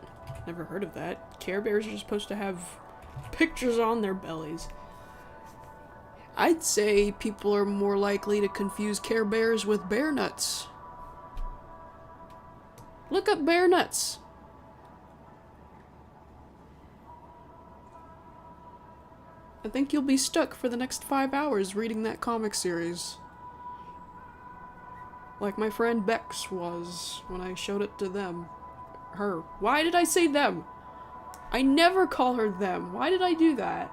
Speaker 3: Never heard of that. Care Bears are supposed to have pictures on their bellies. I'd say people are more likely to confuse Care Bears with bear nuts. Look up bear nuts. I think you'll be stuck for the next 5 hours reading that comic series. Like my friend Bex was when I showed it to them. Her. Why did I say them? I never call her them. Why did I do that?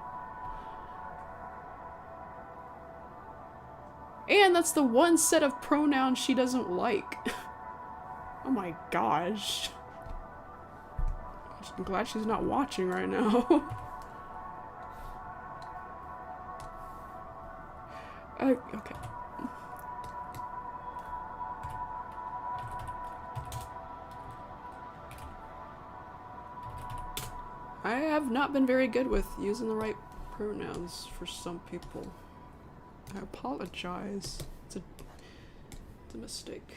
Speaker 3: And that's the one set of pronouns she doesn't like. Oh my gosh. I'm glad she's not watching right now. Okay. I have not been very good with using the right pronouns for some people. I apologize. It's a mistake.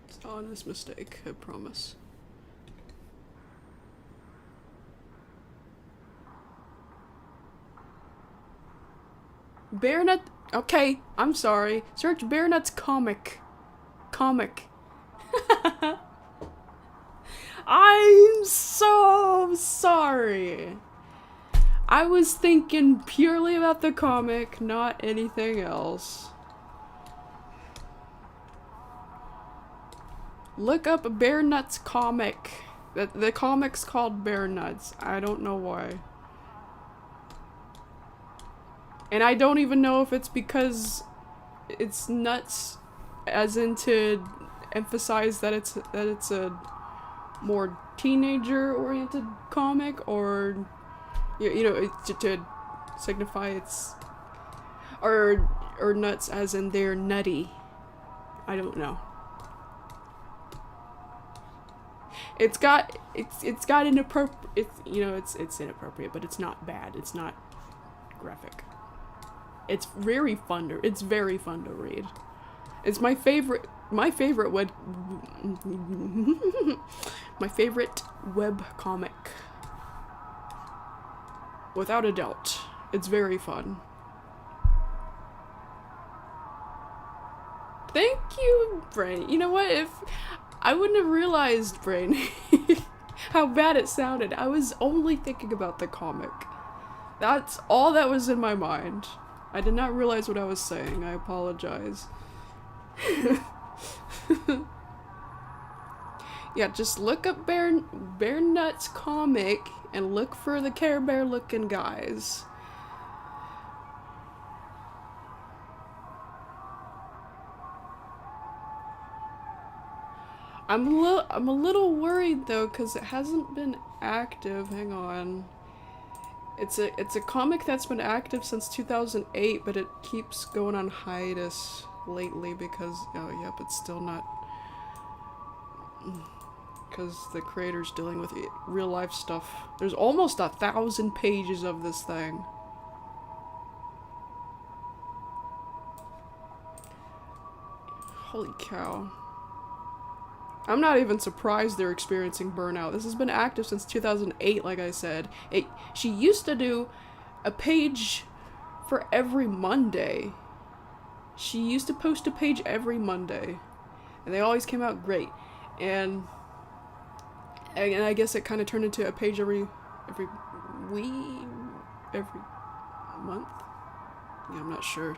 Speaker 3: It's an honest mistake, I promise. Bear Nut. Okay, I'm sorry. Search Bear Nuts comic. I'm so sorry. I was thinking purely about the comic, not anything else. Look up Bear Nuts comic. The comic's called Bear Nuts. I don't know why. And I don't even know if it's because it's nuts as into emphasize that it's a more teenager-oriented comic, or you know, to signify it's or nuts as in they're nutty. I don't know. It's got inappropriate. It's inappropriate, but it's not bad. It's not graphic. It's very fun to read. It's my favorite web my favorite web comic. Without a doubt. It's very fun. Thank you, Brain. You know what? If I wouldn't have realized, Brain, how bad it sounded. I was only thinking about the comic. That's all that was in my mind. I did not realize what I was saying. I apologize. Yeah, just look up Bear Nuts comic and look for the Care Bear looking guys. I'm a little worried though, cause it hasn't been active. Hang on. It's a comic that's been active since 2008, but it keeps going on hiatus lately because it's still not, because the creator's dealing with real life stuff. There's almost 1,000 pages of this thing. Holy cow. I'm not even surprised they're experiencing burnout. This has been active since 2008, like I said. She used to do a page for every Monday. She used to post a page every Monday. And they always came out great. And I guess it kind of turned into a page every month? Yeah, I'm not sure.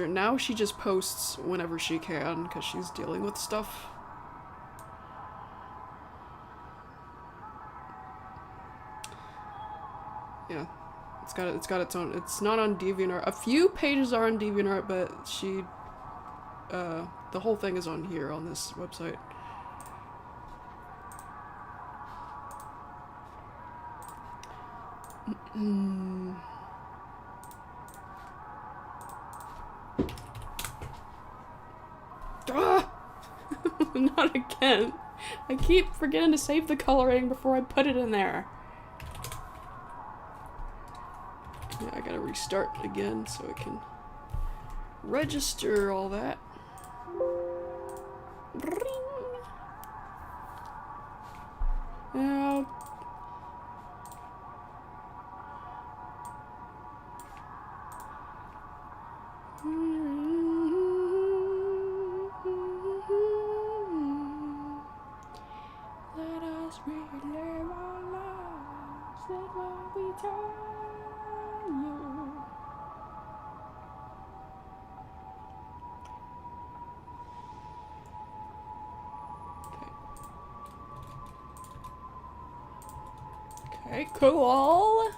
Speaker 3: Now she just posts whenever she can, because she's dealing with stuff. Yeah, it's got its own. It's not on DeviantArt. A few pages are on DeviantArt, but the whole thing is on here on this website. Ah! Not again. I keep forgetting to save the coloring before I put it in there. Yeah, I gotta restart again so I can register all that. Now, let us relive our lives and what we tell you. Okay, cool.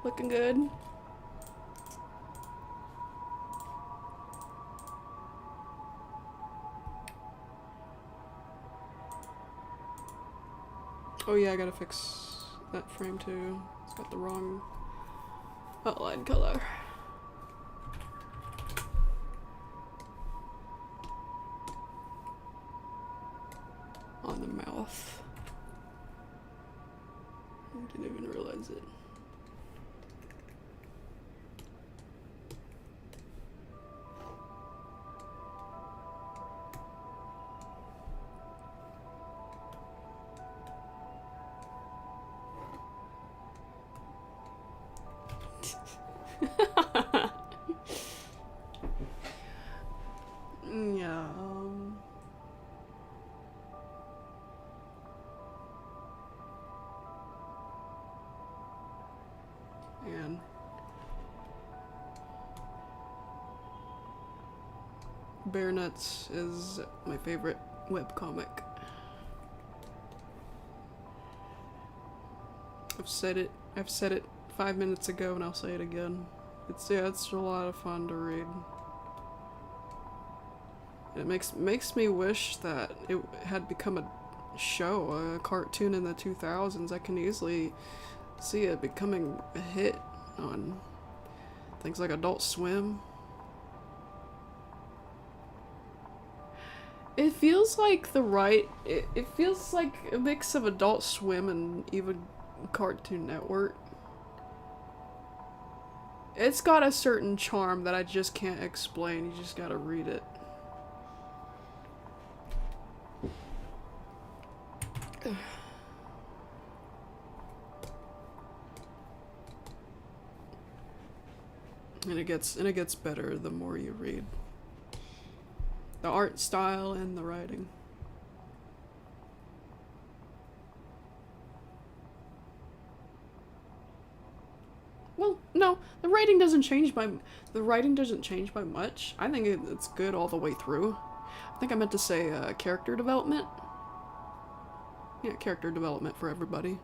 Speaker 3: Looking good. Oh yeah, I gotta fix that frame too. It's got the wrong outline color. On the mouth. I didn't even realize it. Yeah. And Bear Nuts is my favorite webcomic. I've said it 5 minutes ago and I'll say it again. It's a lot of fun to read. It makes me wish that it had become a show, a cartoon in the 2000s. I can easily see it becoming a hit on things like Adult Swim. It feels like it feels like a mix of Adult Swim and even Cartoon Network. It's got a certain charm that I just can't explain. You just gotta read it. And it gets better the more you read. The art style and the writing. Well, no, the writing doesn't change by much. I think it's good all the way through. I think I meant to say character development. Yeah, character development for everybody.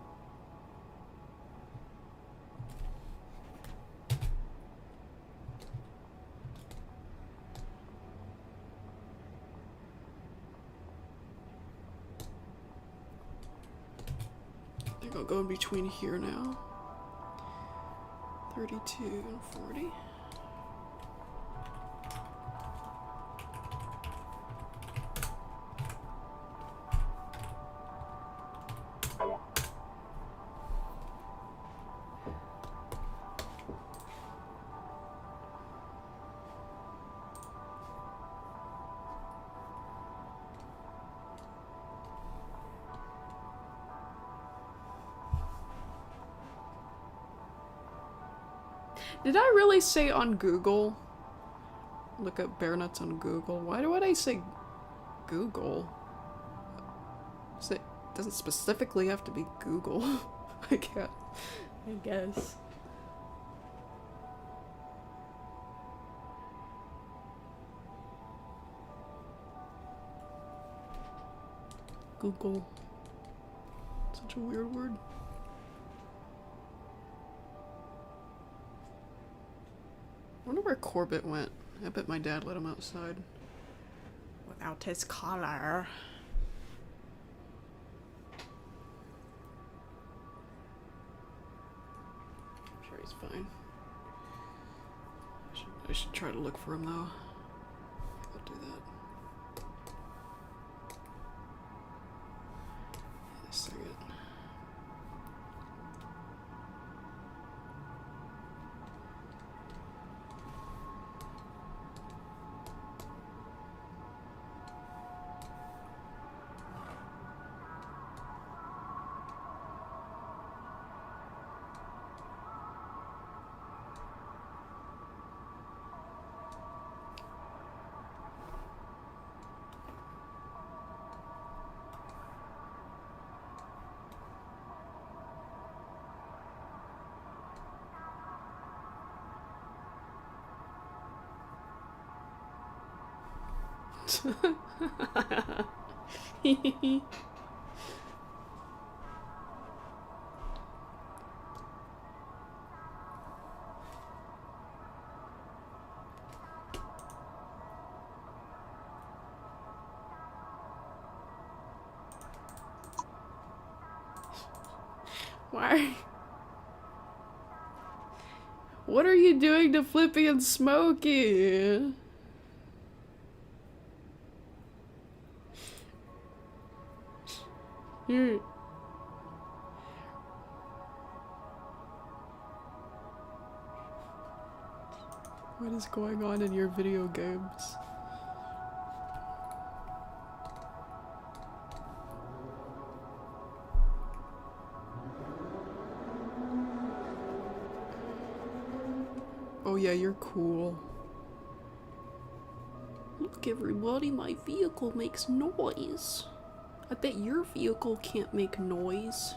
Speaker 3: I think I'll go in between here now. 32 and 40. Did I really say on Google? Look up bear nuts on Google. Why would I say Google? It doesn't specifically have to be Google. I guess. Google. Such a weird word. I wonder where Corbett went. I bet my dad let him outside. Without his collar. I'm sure he's fine. I should try to look for him though. I'll do that. A second. Why? What are you doing to Flippy and Smokey? You're... What is going on in your video games? Oh yeah, you're cool. Look everybody, my vehicle makes noise. I bet your vehicle can't make noise.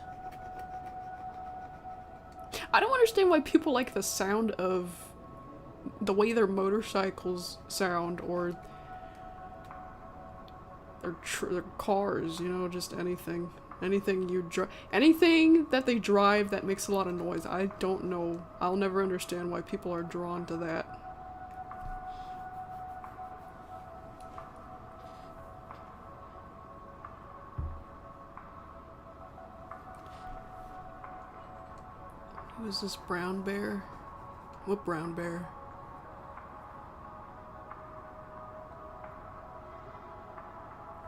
Speaker 3: I don't understand why people like the sound of the way their motorcycles sound or their cars, you know, just anything. Anything that they drive that makes a lot of noise. I don't know. I'll never understand why people are drawn to that. Who is this brown bear? What brown bear?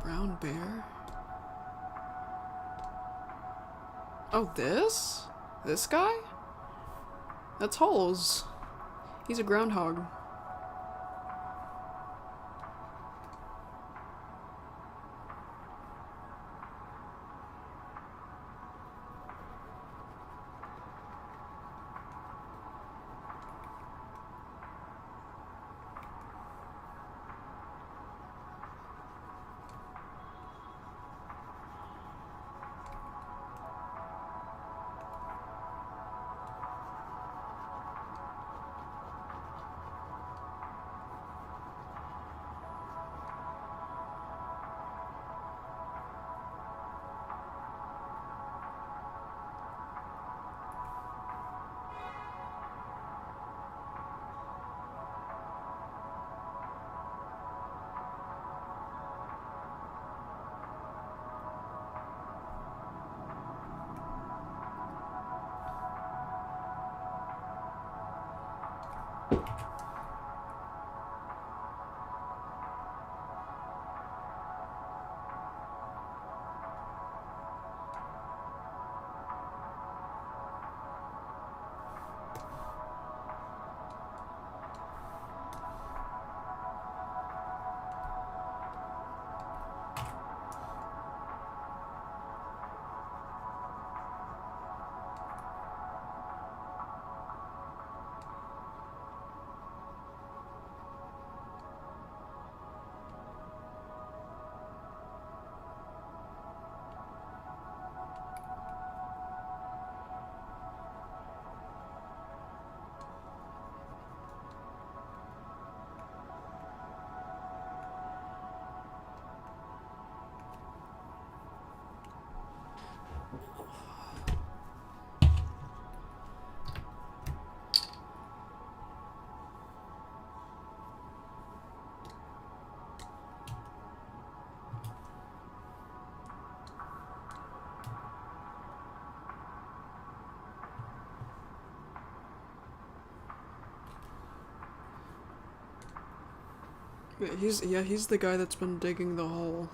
Speaker 3: Brown bear? Oh, this? This guy? That's Holes. He's a groundhog. He's the guy that's been digging the hole.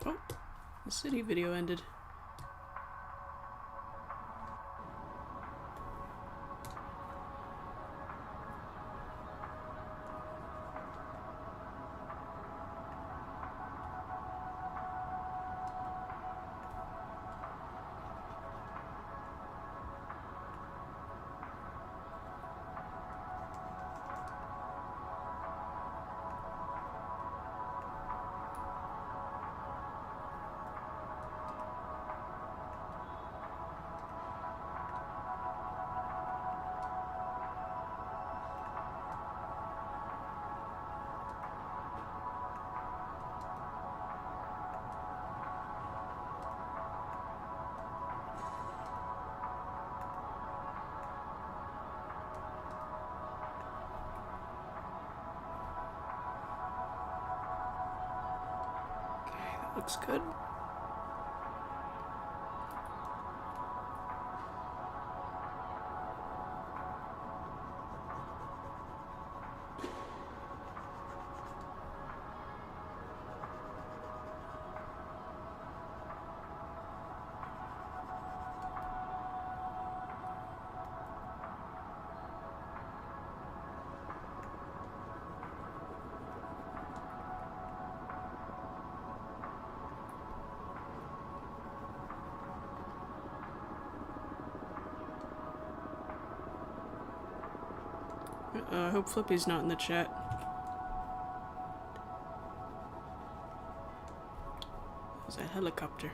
Speaker 3: Oh, the city video ended. Looks good. I hope Flippy's not in the chat. There's a helicopter.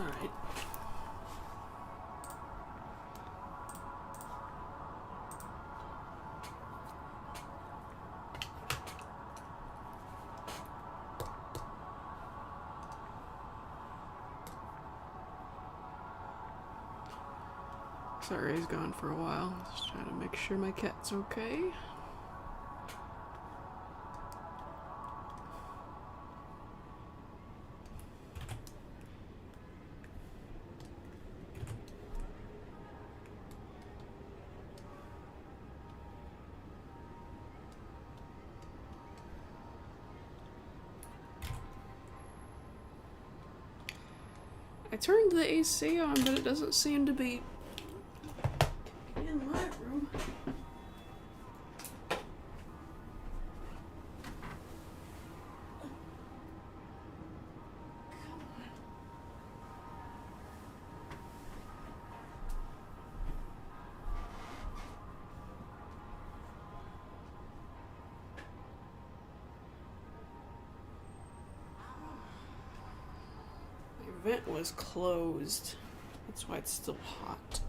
Speaker 3: Alright. Sorry, he's gone for a while. Just trying to make sure my cat's okay. I turned the AC on, but it doesn't seem to be in my room. The vent was closed. That's why it's still hot.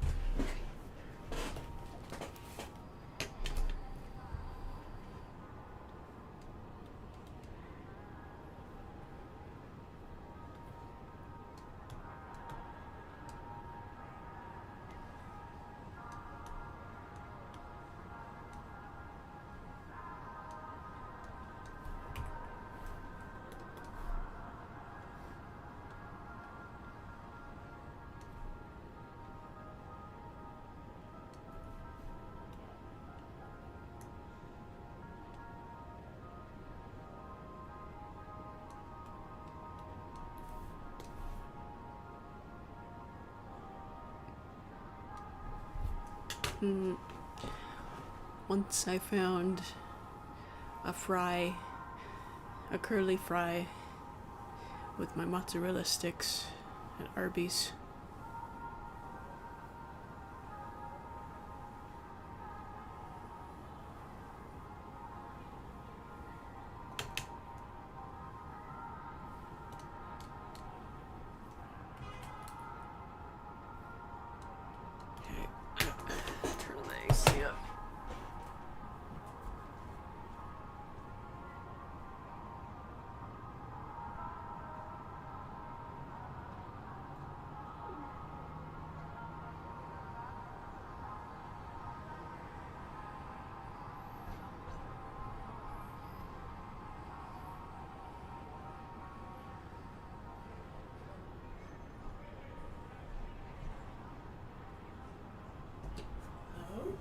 Speaker 3: Once I found a fry, a curly fry with my mozzarella sticks at Arby's. Turn the AC up.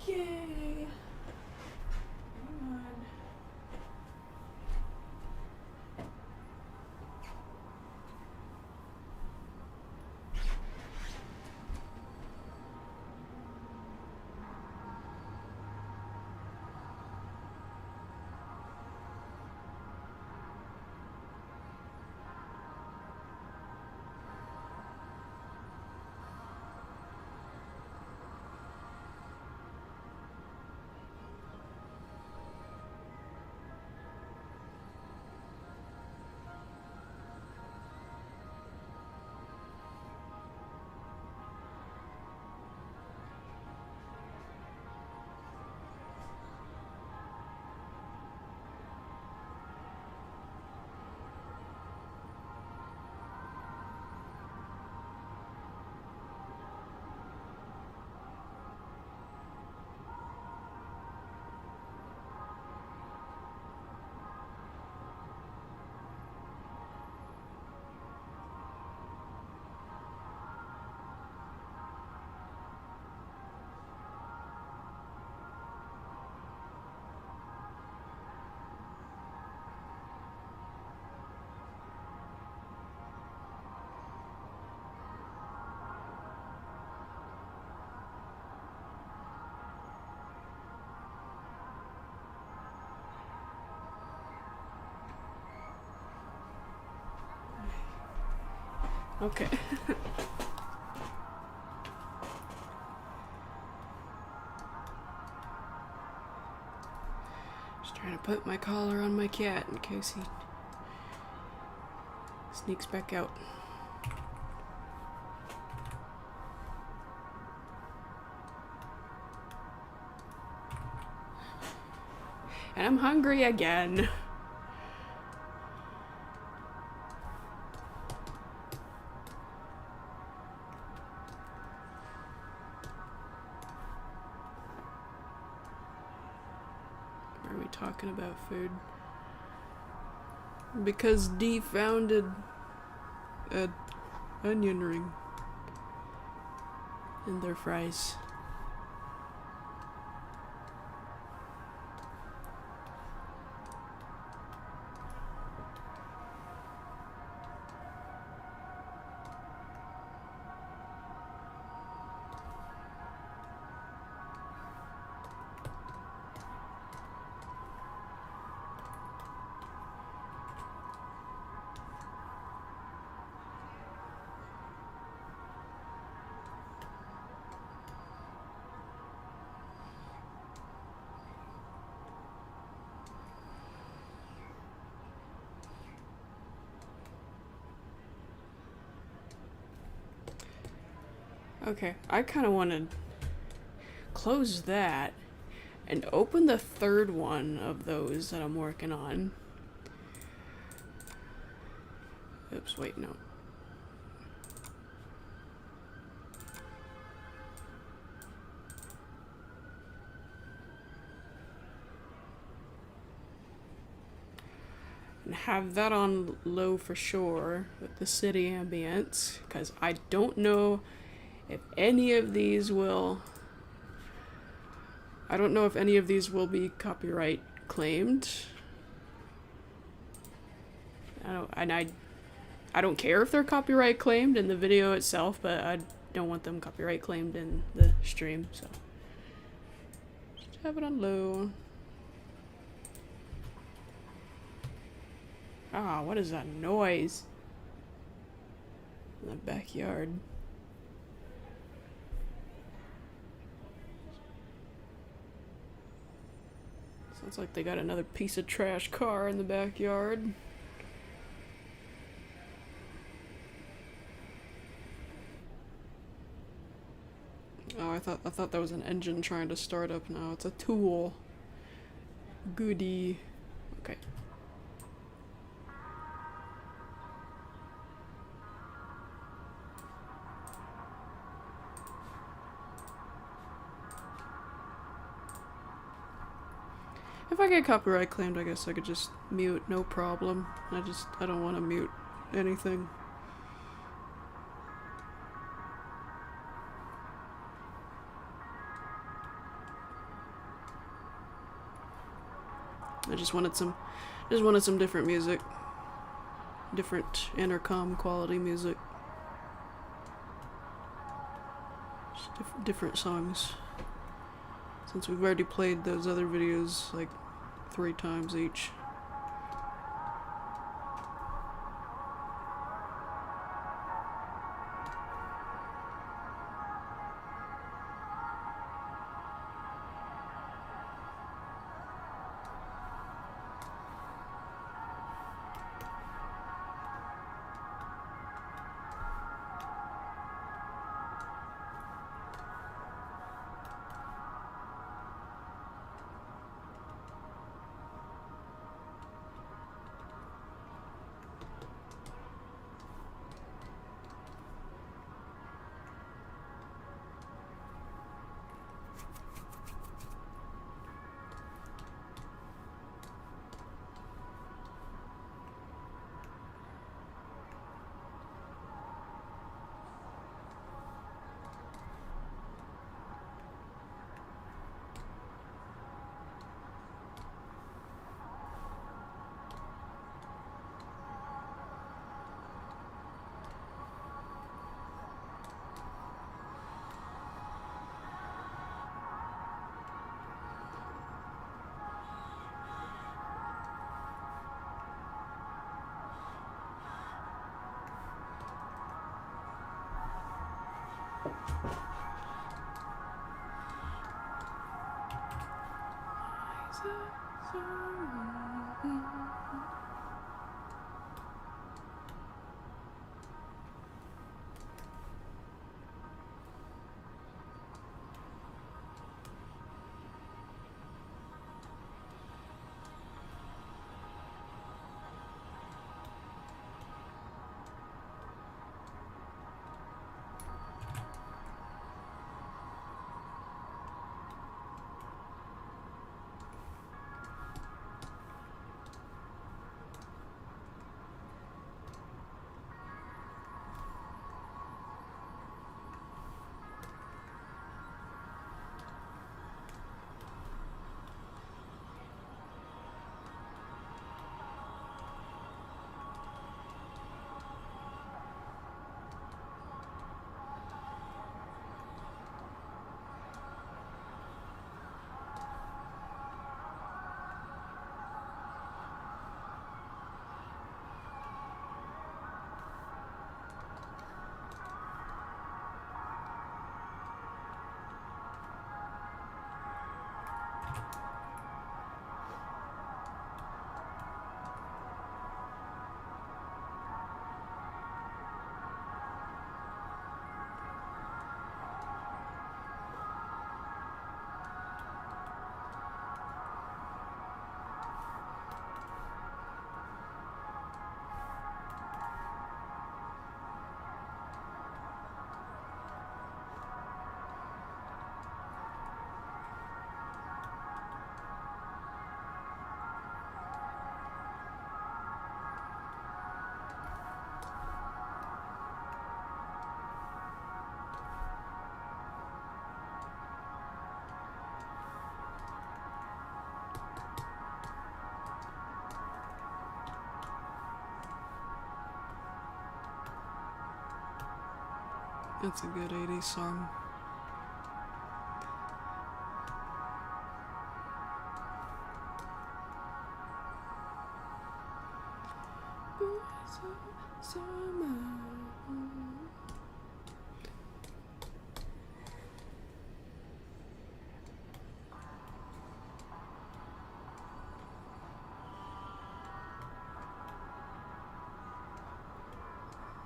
Speaker 3: Okay. Come on. Okay. Just trying to put my collar on my cat in case he sneaks back out. And I'm hungry again. Why are we talking about food? Because D founded an onion ring in their fries. Okay, I kind of want to close that and open the third one of those that I'm working on. Oops, wait, no. And have that on low for sure with the city ambience, because I don't know if any of these will... I don't know if any of these will be copyright claimed. I don't care if they're copyright claimed in the video itself, but I don't want them copyright claimed in the stream, so just have it on low. Ah, what is that noise in the backyard? Sounds like they got another piece of trash car in the backyard. Oh, I thought that was an engine trying to start up now. It's a tool. Goody. Okay. If I get copyright claimed, I guess I could just mute, no problem. I don't want to mute anything. I just wanted some different music. Different intercom quality music. Just different songs. Since we've already played those other videos like 3 times each. That's a good 80s song.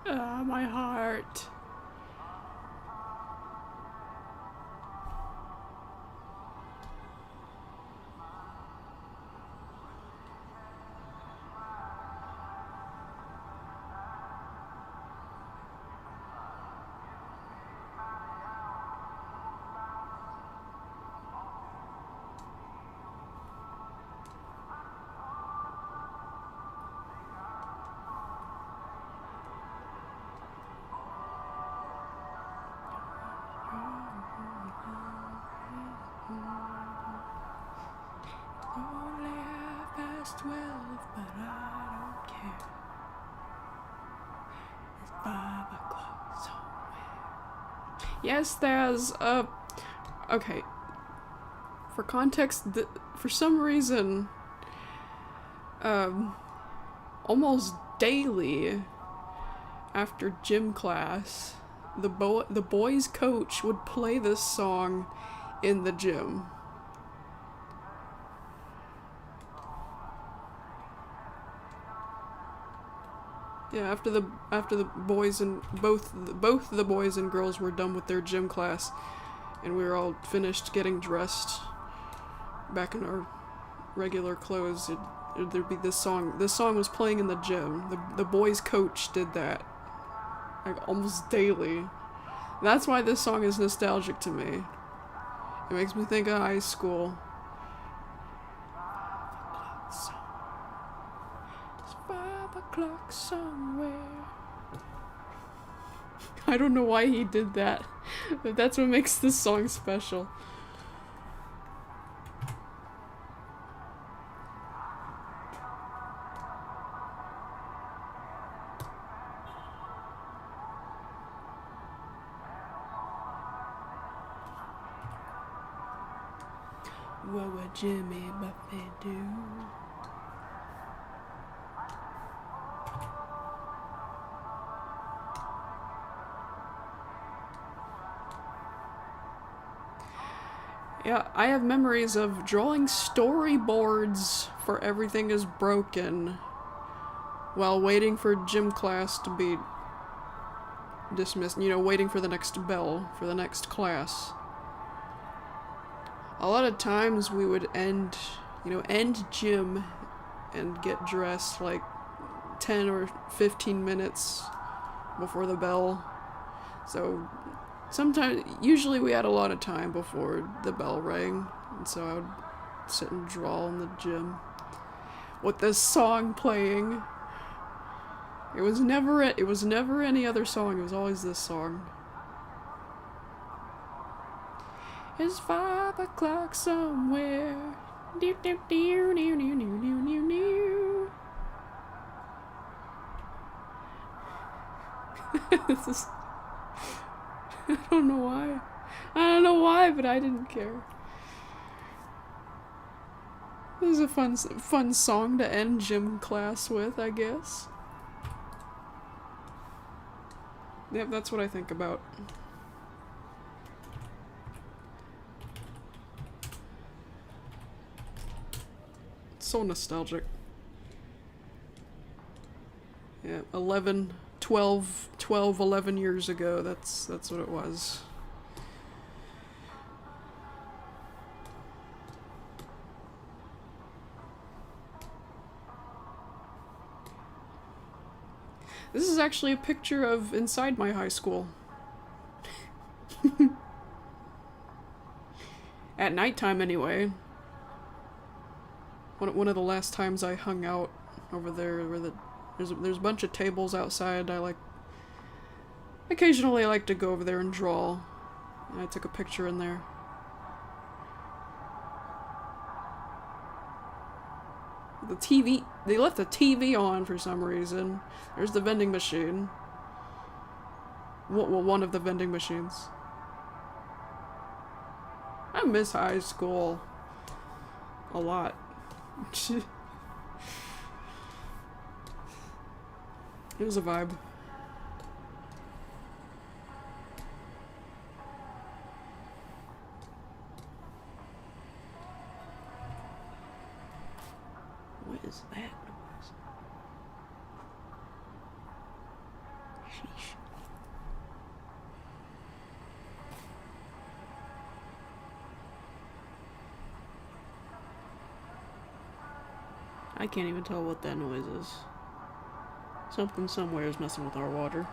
Speaker 3: Ah, my heart. Only half past 12, but I don't care. It's 5 o'clock somewhere. Yes, there's okay. For context, for some reason, almost daily after gym class, the boys' coach would play this song in the gym. Yeah, after the boys and both the boys and girls were done with their gym class, and we were all finished getting dressed back in our regular clothes, there'd be this song. This song was playing in the gym. The boys' coach did that, like, almost daily. That's why this song is nostalgic to me. It makes me think of high school. It's 5 o'clock somewhere. I don't know why he did that, but that's what makes this song special. What would Jimmy Buffett do? Yeah, I have memories of drawing storyboards for Everything is Broken while waiting for gym class to be dismissed, you know, waiting for the next bell for the next class. A lot of times we would end gym and get dressed like 10 or 15 minutes before the bell. So usually we had a lot of time before the bell rang, and so I would sit and draw in the gym with this song playing. It was never any other song, it was always this song. It's 5 o'clock somewhere. This is... I don't know why. I don't know why, but I didn't care. This is a fun song to end gym class with, I guess. Yep, that's what I think about. So nostalgic. Yeah, 11 years ago, that's what it was. This is actually a picture of inside my high school. At nighttime, anyway. One of the last times I hung out over there, where there's a bunch of tables outside. Occasionally I like to go over there and draw. And I took a picture in there. The TV, they left the TV on for some reason. There's the vending machine. Well, one of the vending machines. I miss high school a lot. It was a vibe. What is that noise? Sheesh. I can't even tell what that noise is. Something somewhere is messing with our water.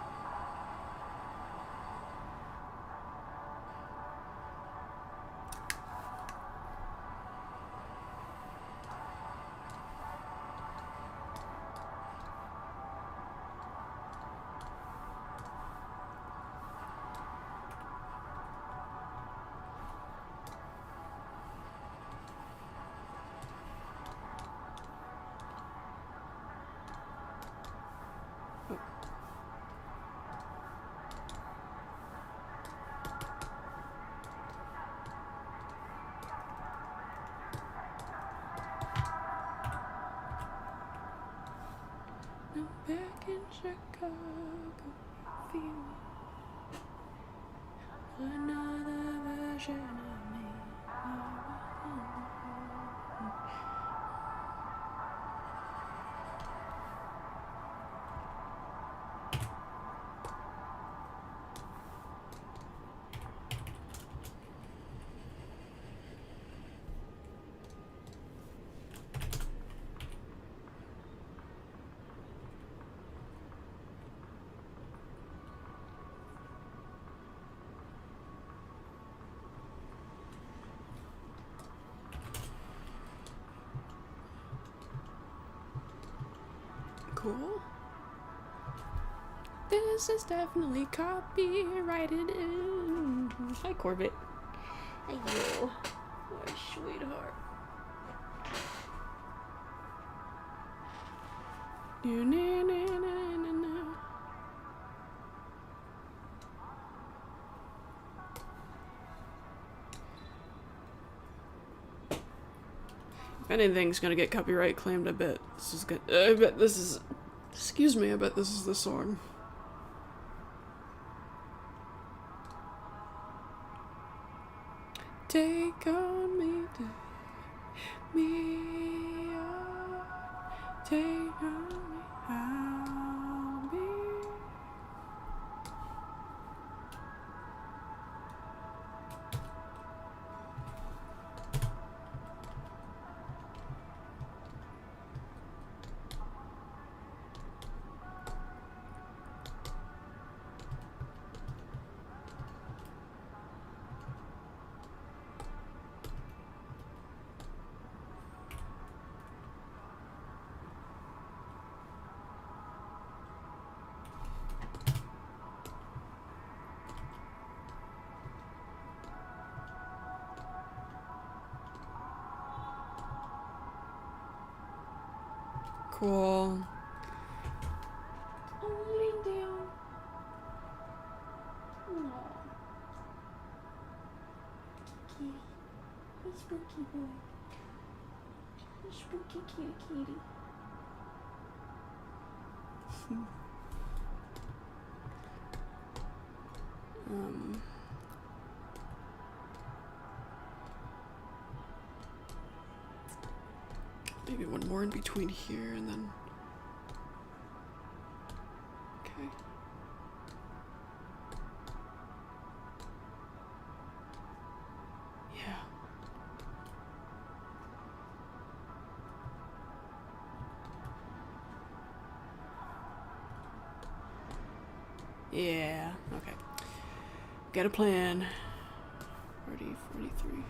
Speaker 3: I'm back in Chicago, feeling another version of me. Cool. This is definitely copyrighted. Hi, Corbett. Hey, you. My sweetheart. Na, na, na, na, na, na. If anything's gonna get copyright claimed, I bet this is good. I bet this is. Excuse me, I bet this is the song. Take on me, take me on, take on me, I'll be. Cool. Only down. Aww. Kitty. Hey, spooky boy. Hey, spooky kitty. Maybe one more in between here and then. Okay. Yeah. Yeah, okay. Got a plan. 40, 43.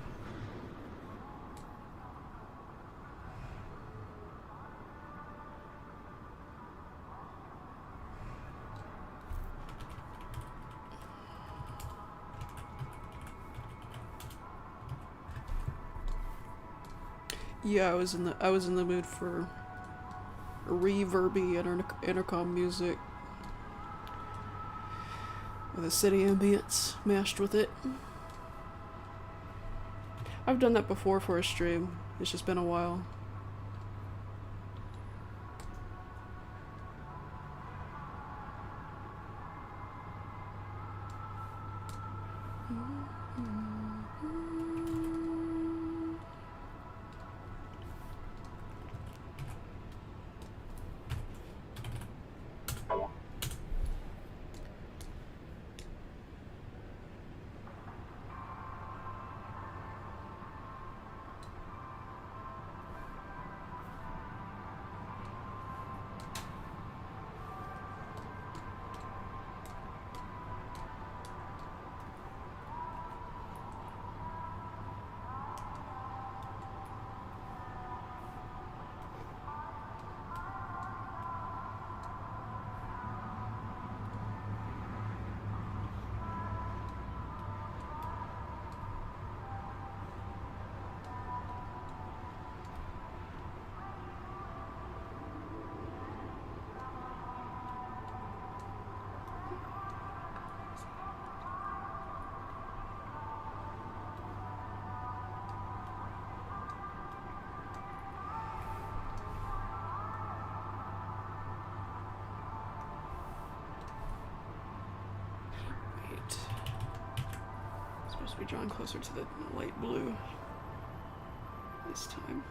Speaker 3: Yeah, I was in the mood for reverby intercom music. with a city ambience mashed with it. I've done that before for a stream. It's just been a while. Supposed to be drawn closer to the light blue this time.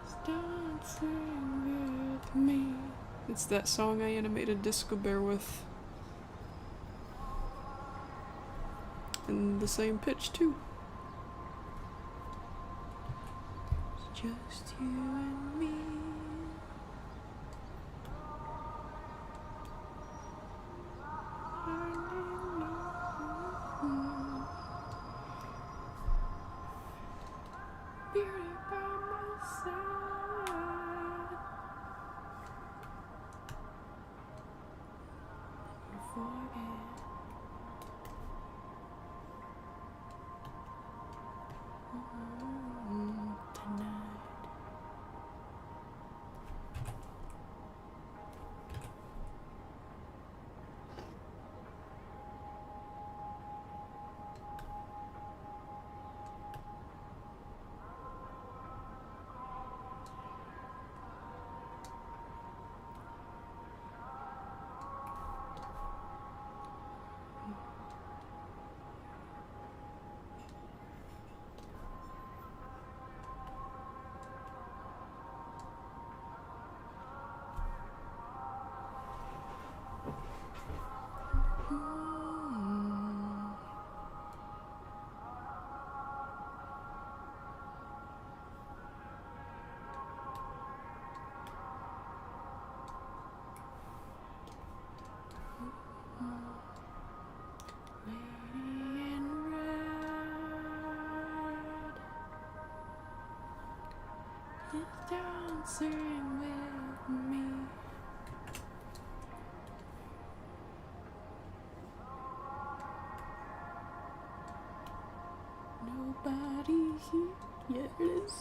Speaker 3: It's dancing with me. It's that song I animated Disco Bear with. In the same pitch, too. It's just you and me. Beauty by my side. You forget. Tonight. Lady in red is dancing with me. Nobody here. Yeah, it is.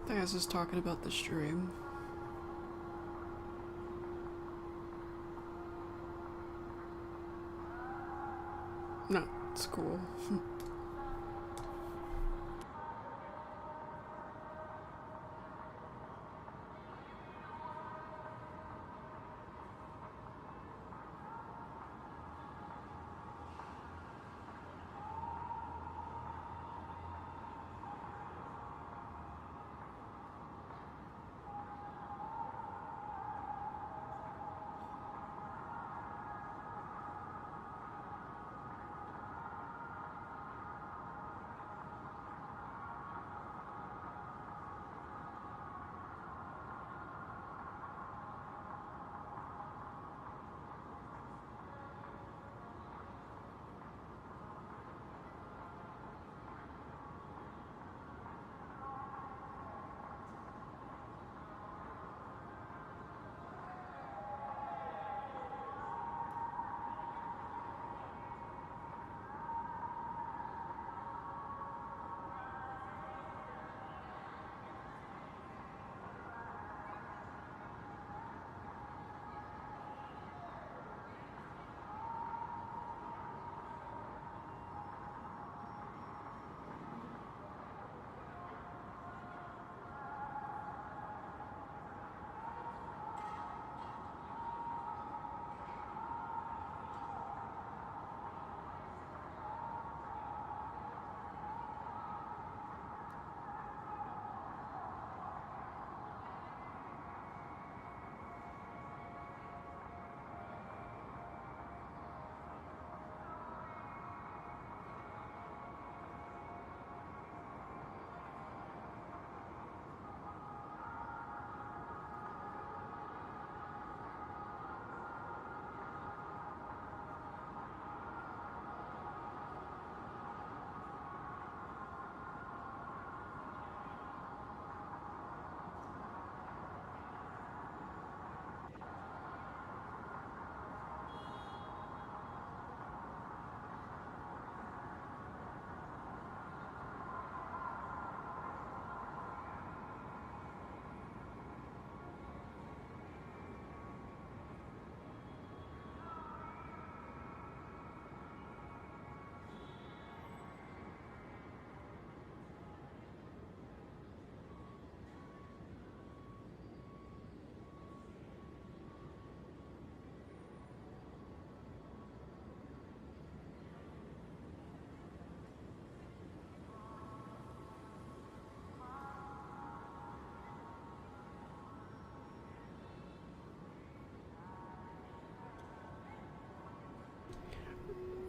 Speaker 3: I think I was just talking about the stream. Not school.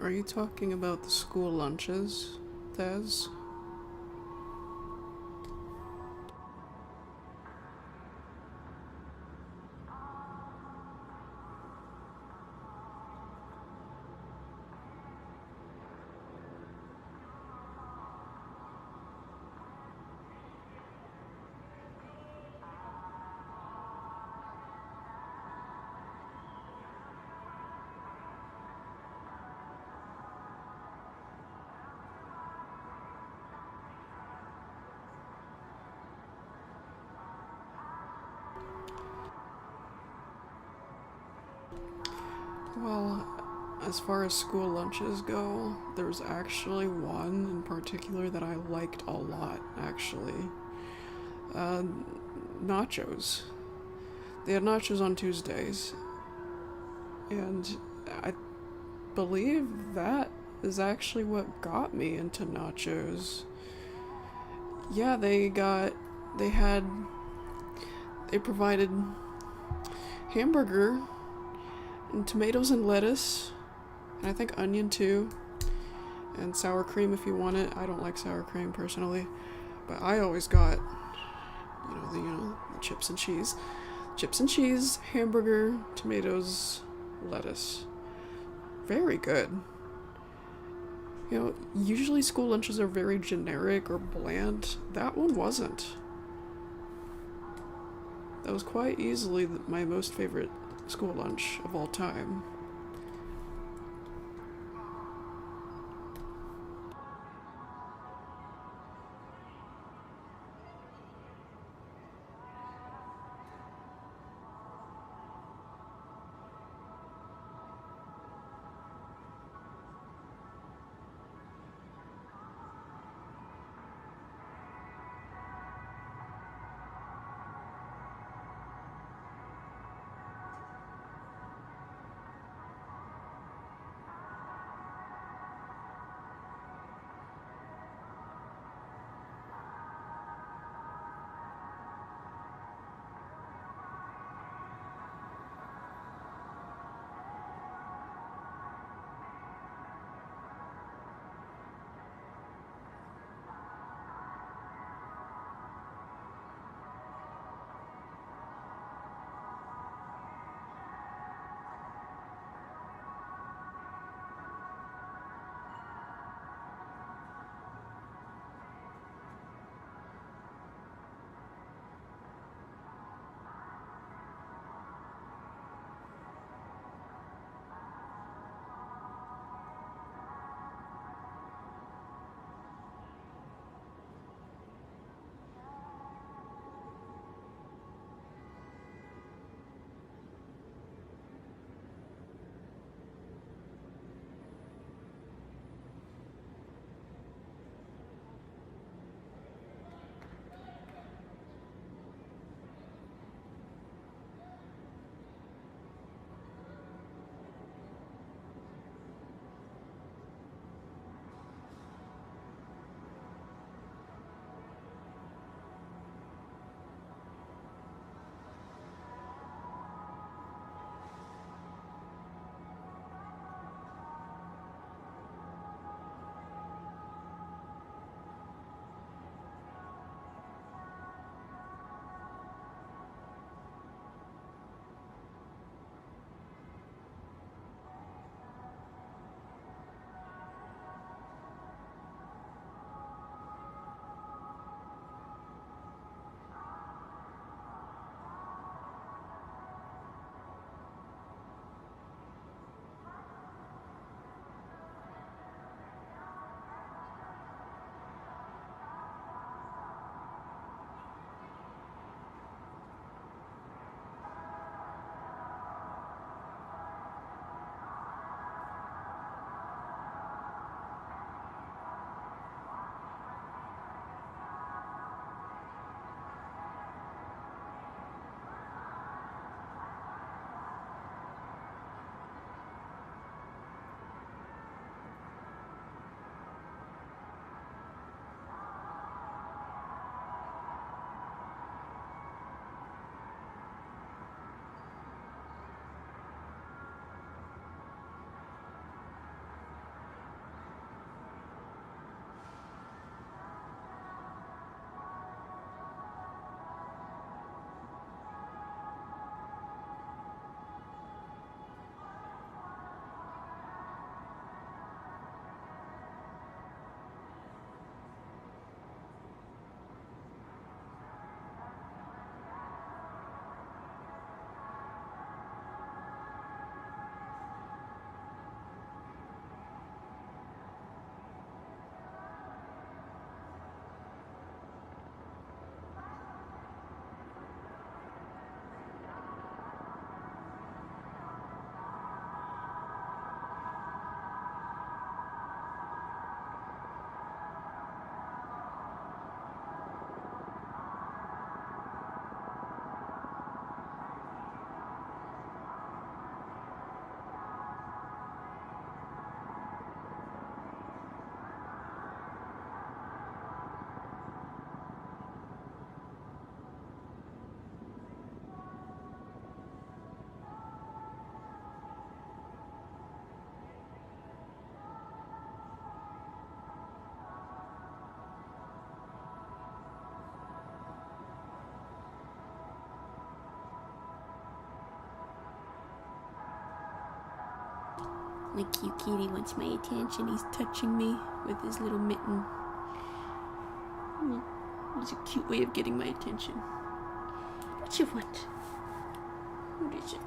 Speaker 3: Are you talking about the school lunches, Taz? Well, as far as school lunches go, there's actually one in particular that I liked a lot, actually. Uh, Nachos. They had nachos on Tuesdays, and I believe that is actually what got me into nachos. Yeah, they provided hamburger and tomatoes and lettuce, and I think onion too, and sour cream if you want it. I don't like sour cream personally, but I always got, the chips and cheese, hamburger, tomatoes, lettuce. Very good. Usually school lunches are very generic or bland. That one wasn't. That was quite easily my most favorite school lunch of all time.
Speaker 6: My cute kitty wants my attention. He's touching me with his little mitten. It's a cute way of getting my attention. What you want? What is it?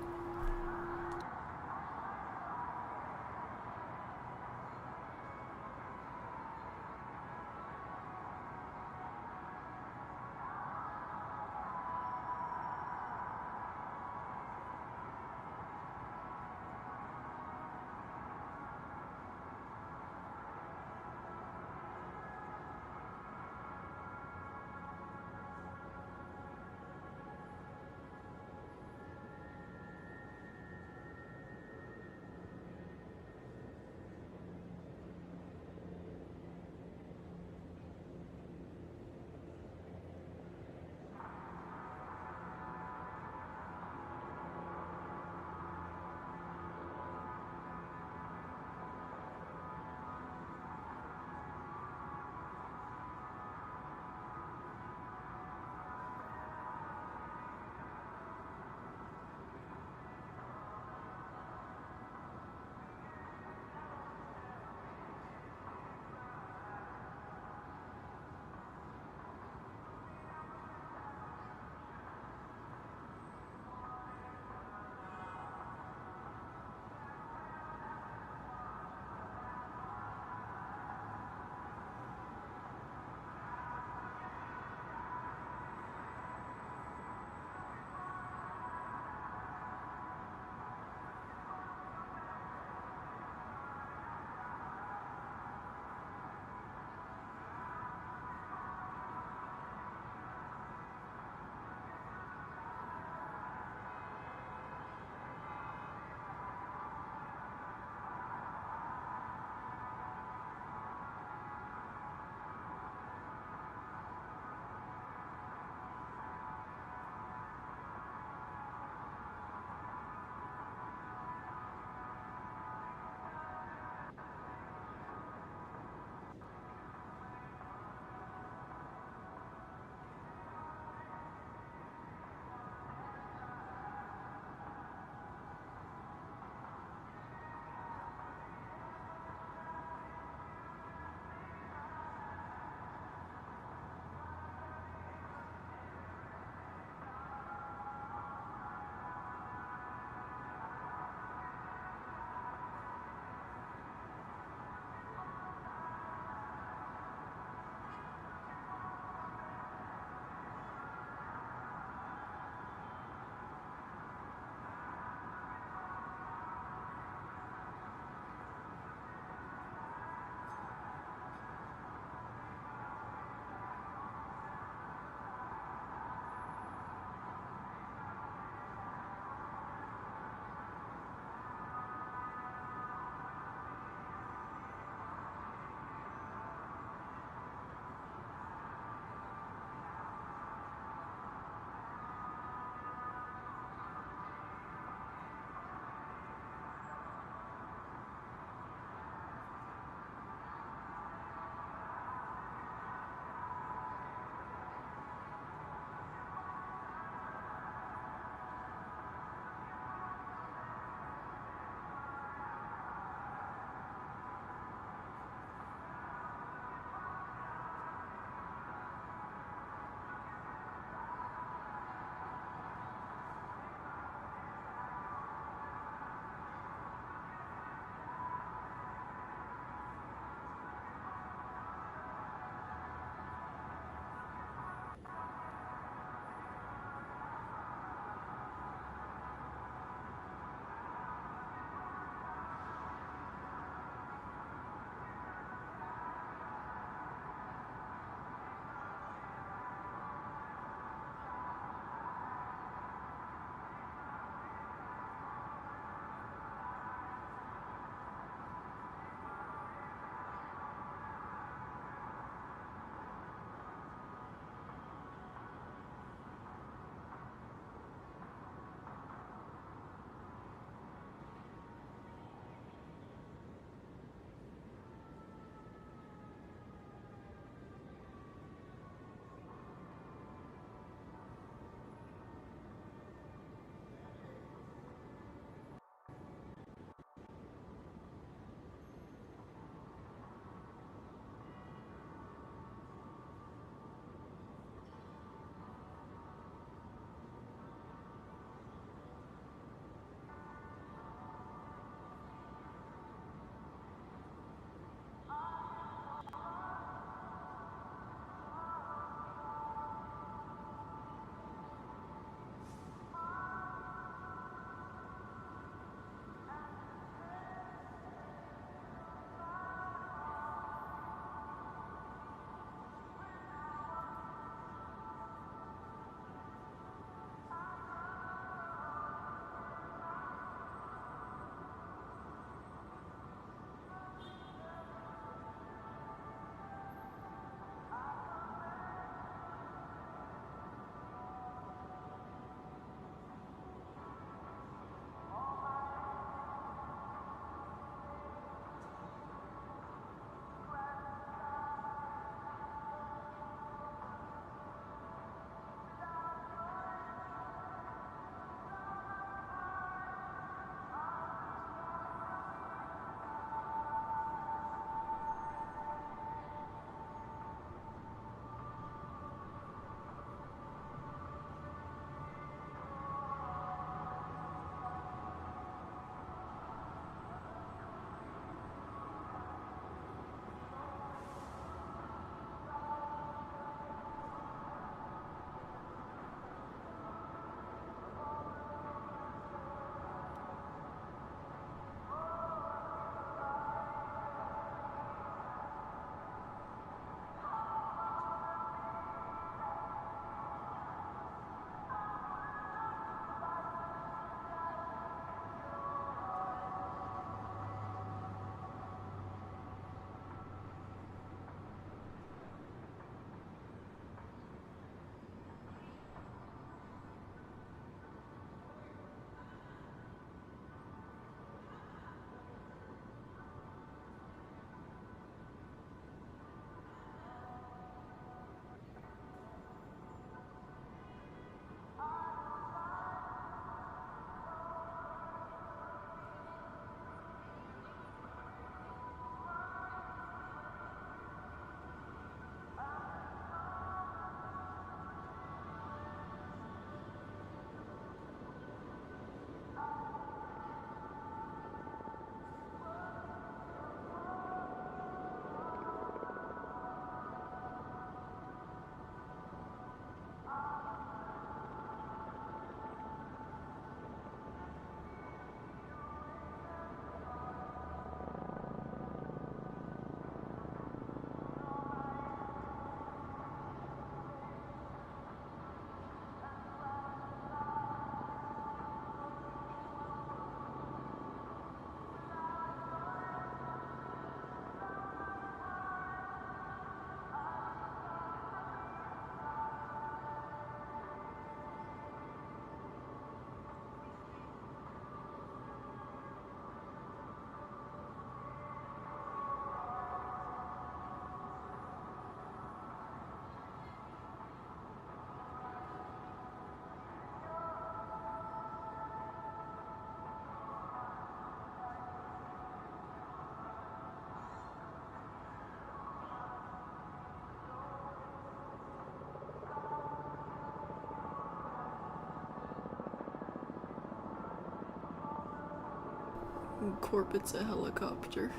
Speaker 3: Corbet's a helicopter.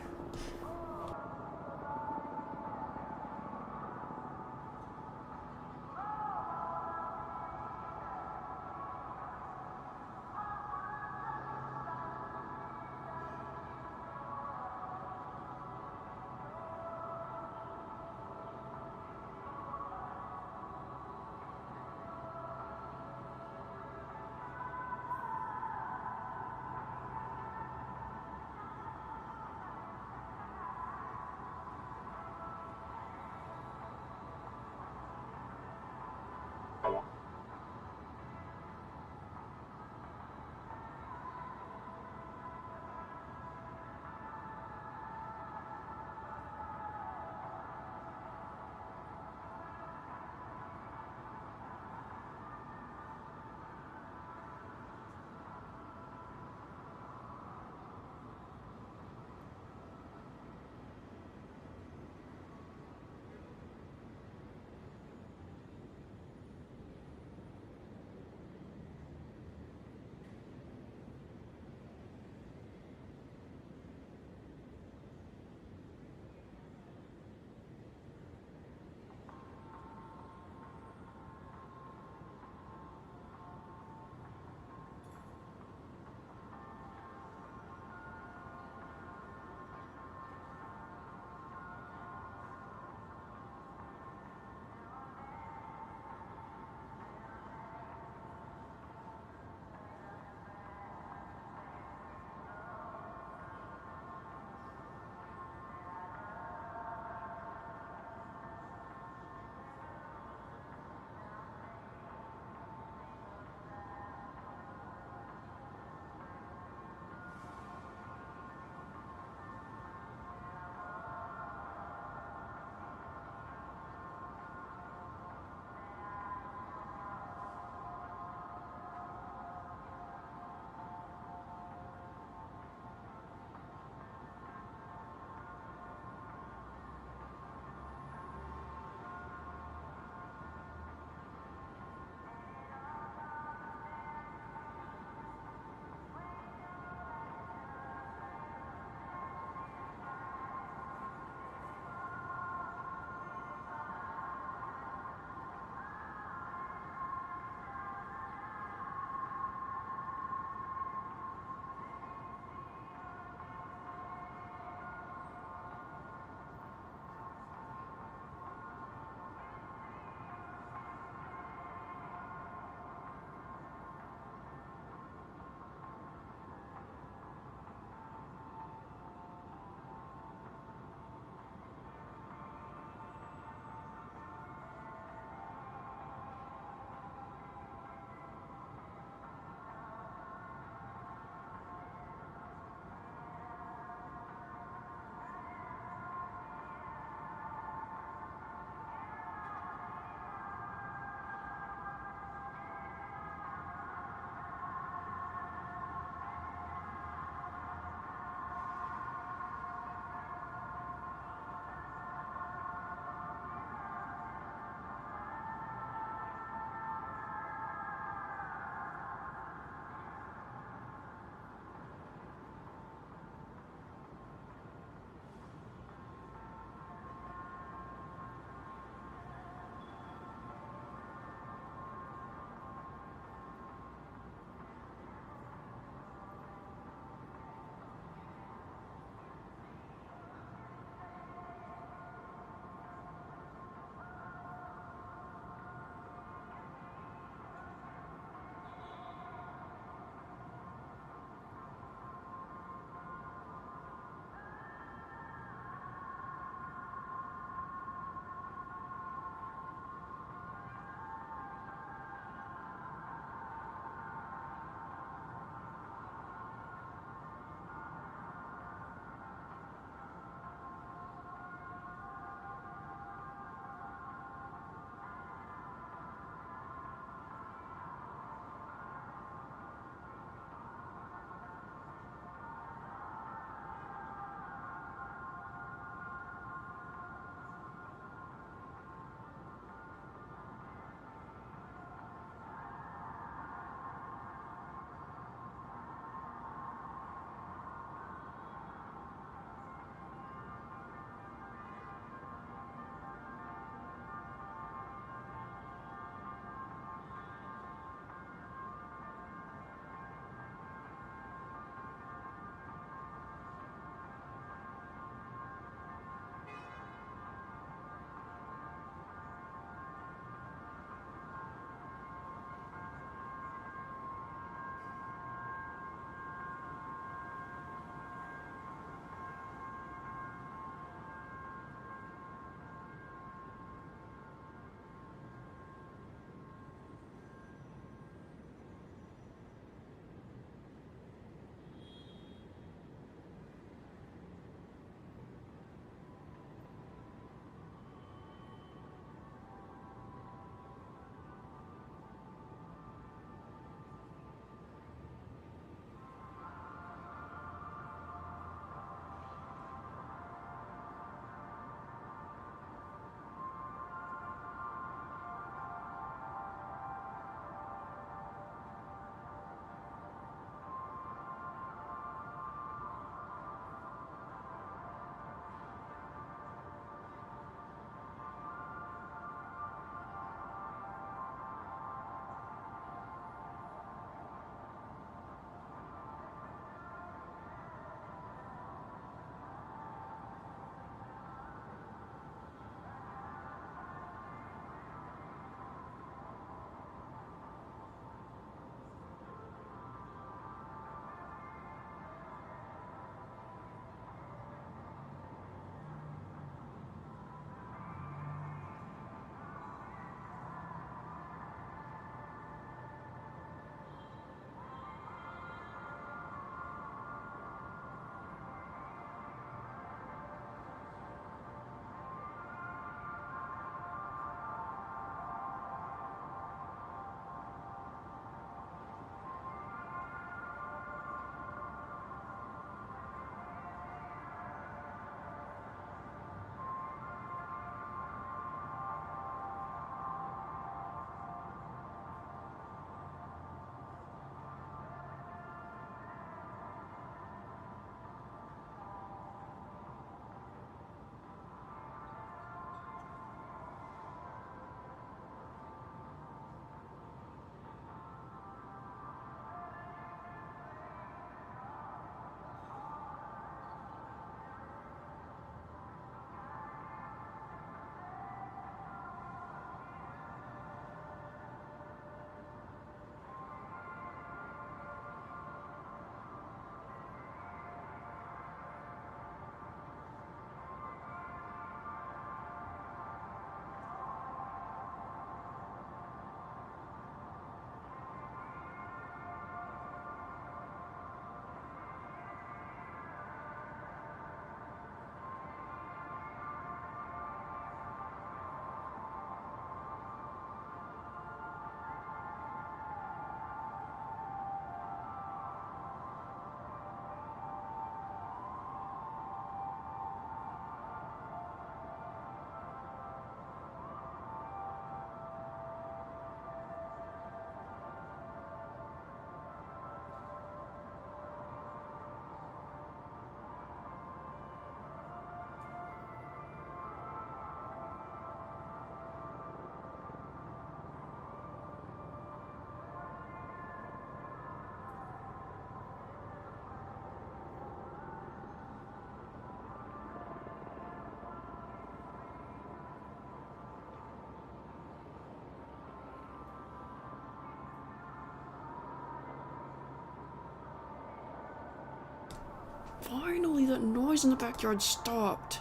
Speaker 3: Finally, that noise in the backyard stopped.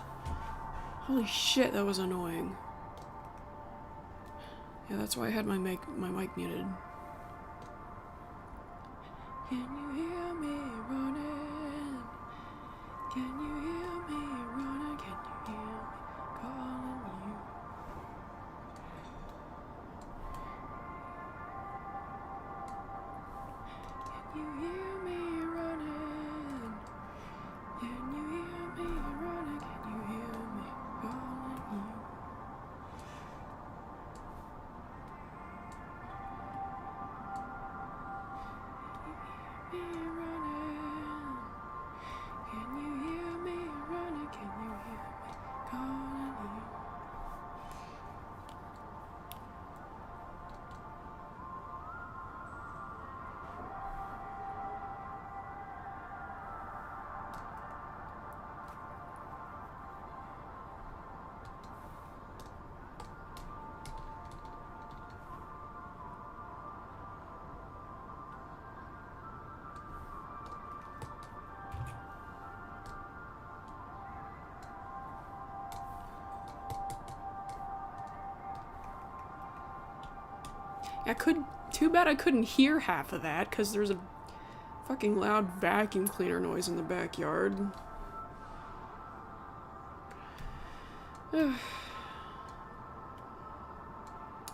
Speaker 3: Holy shit, that was annoying. Yeah, that's why I had my mic muted. Can you hear me running? Can you hear me running? Can you hear me calling you? Can you hear me running? Can you hear me running? Can you hear me calling you? Can you hear me running? Can you hear me running? Can you hear me calling you? Too bad I couldn't hear half of that, because there's a fucking loud vacuum cleaner noise in the backyard.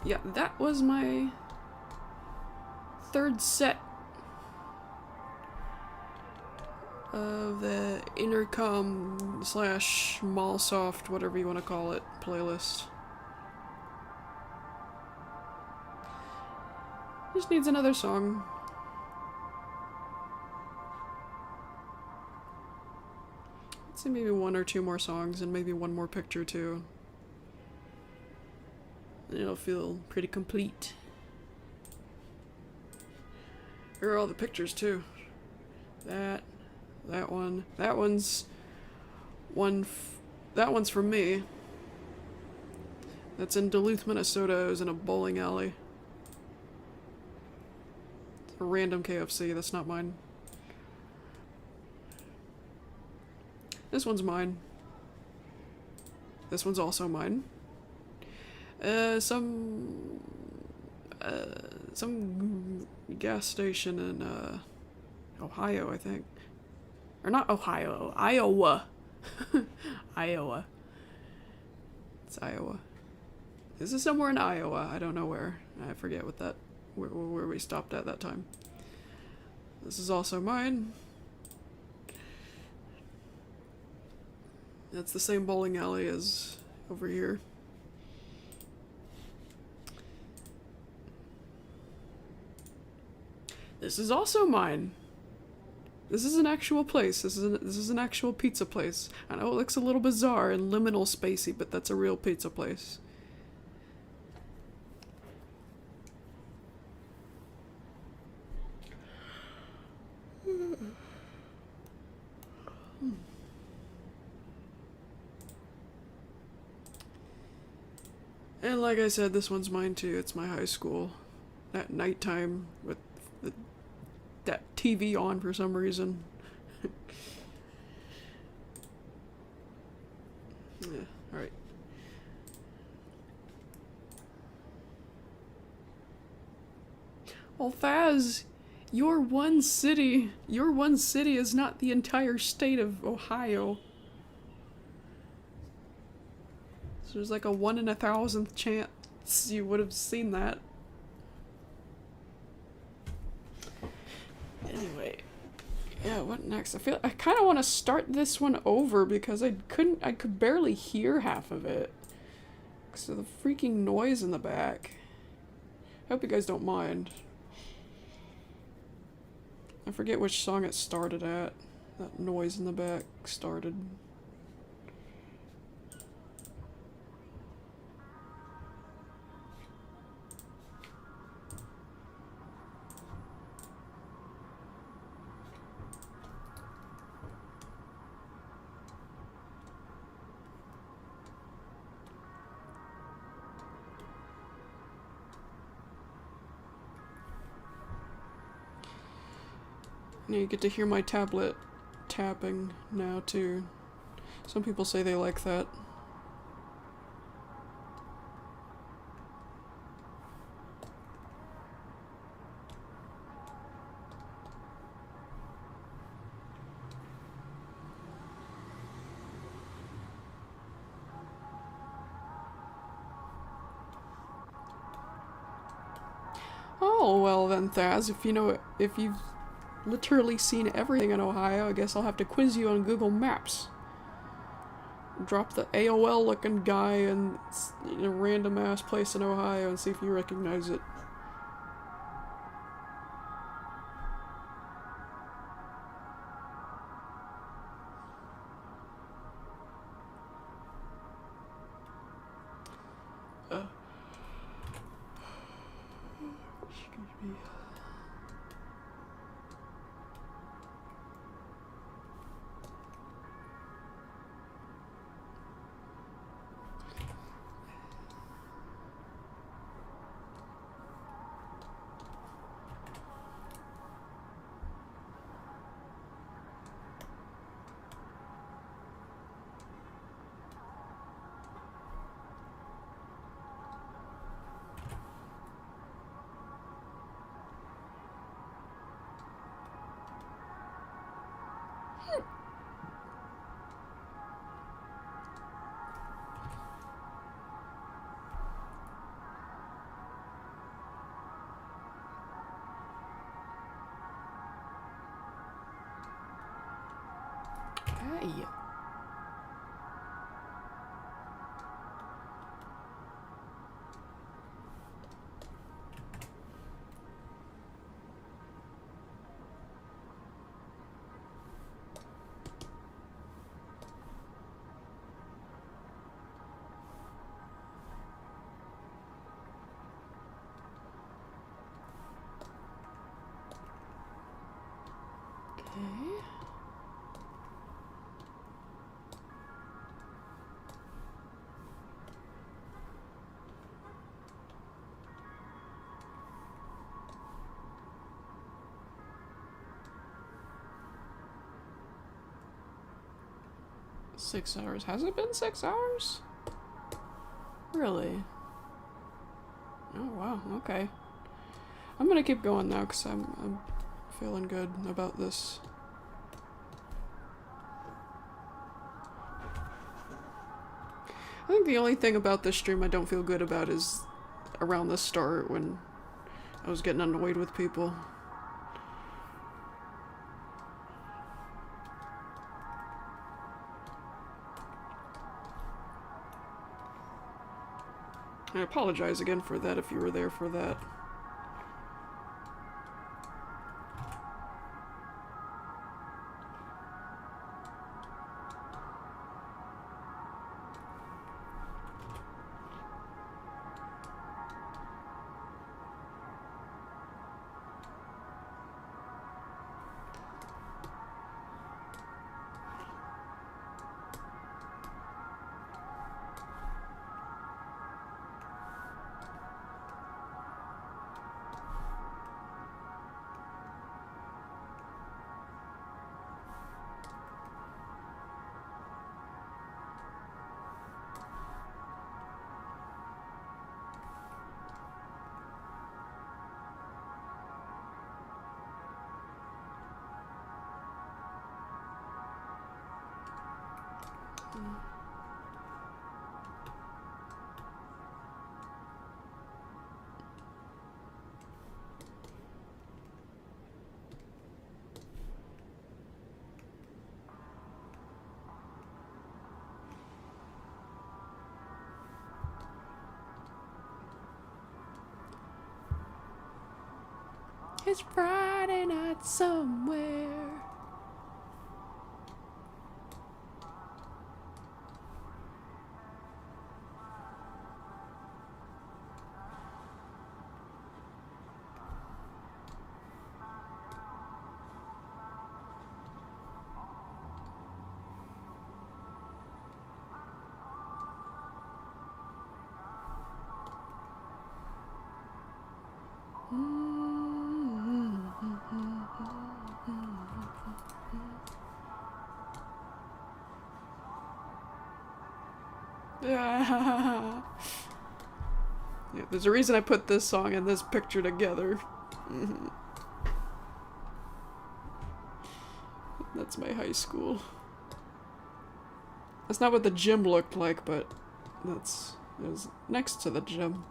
Speaker 3: Yeah, that was my third set of the intercom slash mallsoft, whatever you want to call it, playlist. Just needs another song. Let's see, maybe one or two more songs and maybe one more picture too. And it'll feel pretty complete. Here are all the pictures too. That one. That one's from me. That's in Duluth, Minnesota. It was in a bowling alley. A random KFC, that's not mine. This one's mine. This one's also mine. Some gas station in Ohio, I think. Or not Ohio, Iowa. Iowa. It's Iowa. This is somewhere in Iowa. I don't know where. I forget where we stopped at that time. This is also mine. That's the same bowling alley as over here. This is also mine. This is an actual place. This is an actual pizza place. I know it looks a little bizarre and liminal spacey, but that's a real pizza place. And like I said, this one's mine too. It's my high school. At nighttime with that TV on for some reason. Yeah, alright. Well, Faz, your one city is not the entire state of Ohio. So there's like a 1 in 1,000th chance you would have seen that. Anyway, yeah, what next? I kind of want to start this one over because I could barely hear half of it. Because of the freaking noise in the back. I hope you guys don't mind. I forget which song it started at. That noise in the back started. Now you get to hear my tablet tapping now too. Some people say they like that. Oh, well then, Thaz, if you've literally seen everything in Ohio, I guess I'll have to quiz you on Google Maps. Drop the AOL-looking guy in a random-ass place in Ohio and see if you recognize it. Excuse me. Hey. Okay. 6 hours. Has it been 6 hours? Really? Oh wow, okay. I'm gonna keep going now because I'm feeling good about this. I think the only thing about this stream I don't feel good about is around the start when I was getting annoyed with people. I apologize again for that if you were there for that. It's Friday night somewhere. Yeah, there's a reason I put this song and this picture together. That's my high school. That's not what the gym looked like, but it was next to the gym.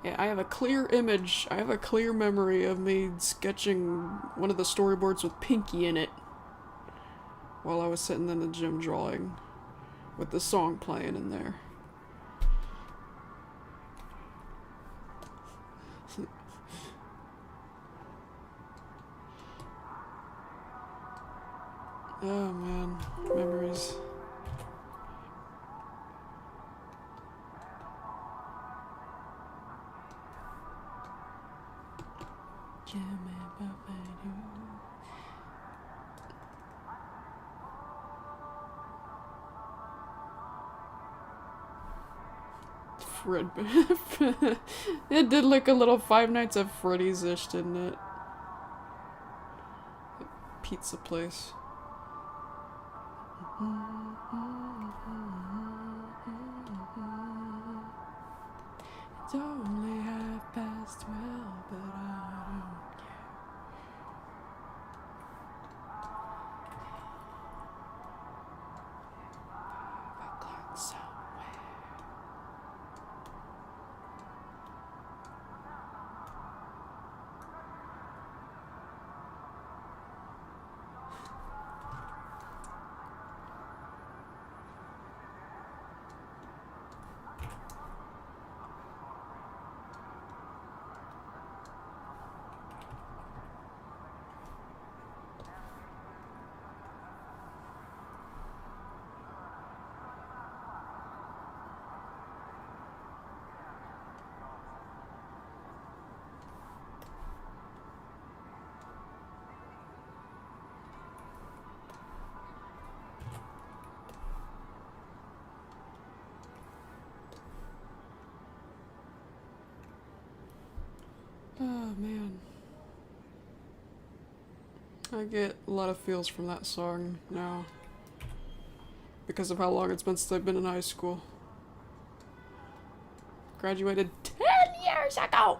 Speaker 3: Yeah, I have a clear image, I have a clear memory of me sketching one of the storyboards with Pinky in it while I was sitting in the gym drawing with the song playing in there. Oh man, memories. Fred. It did look a little Five Nights at Freddy's-ish, didn't it? Pizza place. It's only 12:30, but I don't care. I've got somewhere. Oh man. I get a lot of feels from that song now. Because of how long it's been since I've been in high school. Graduated 10 years ago!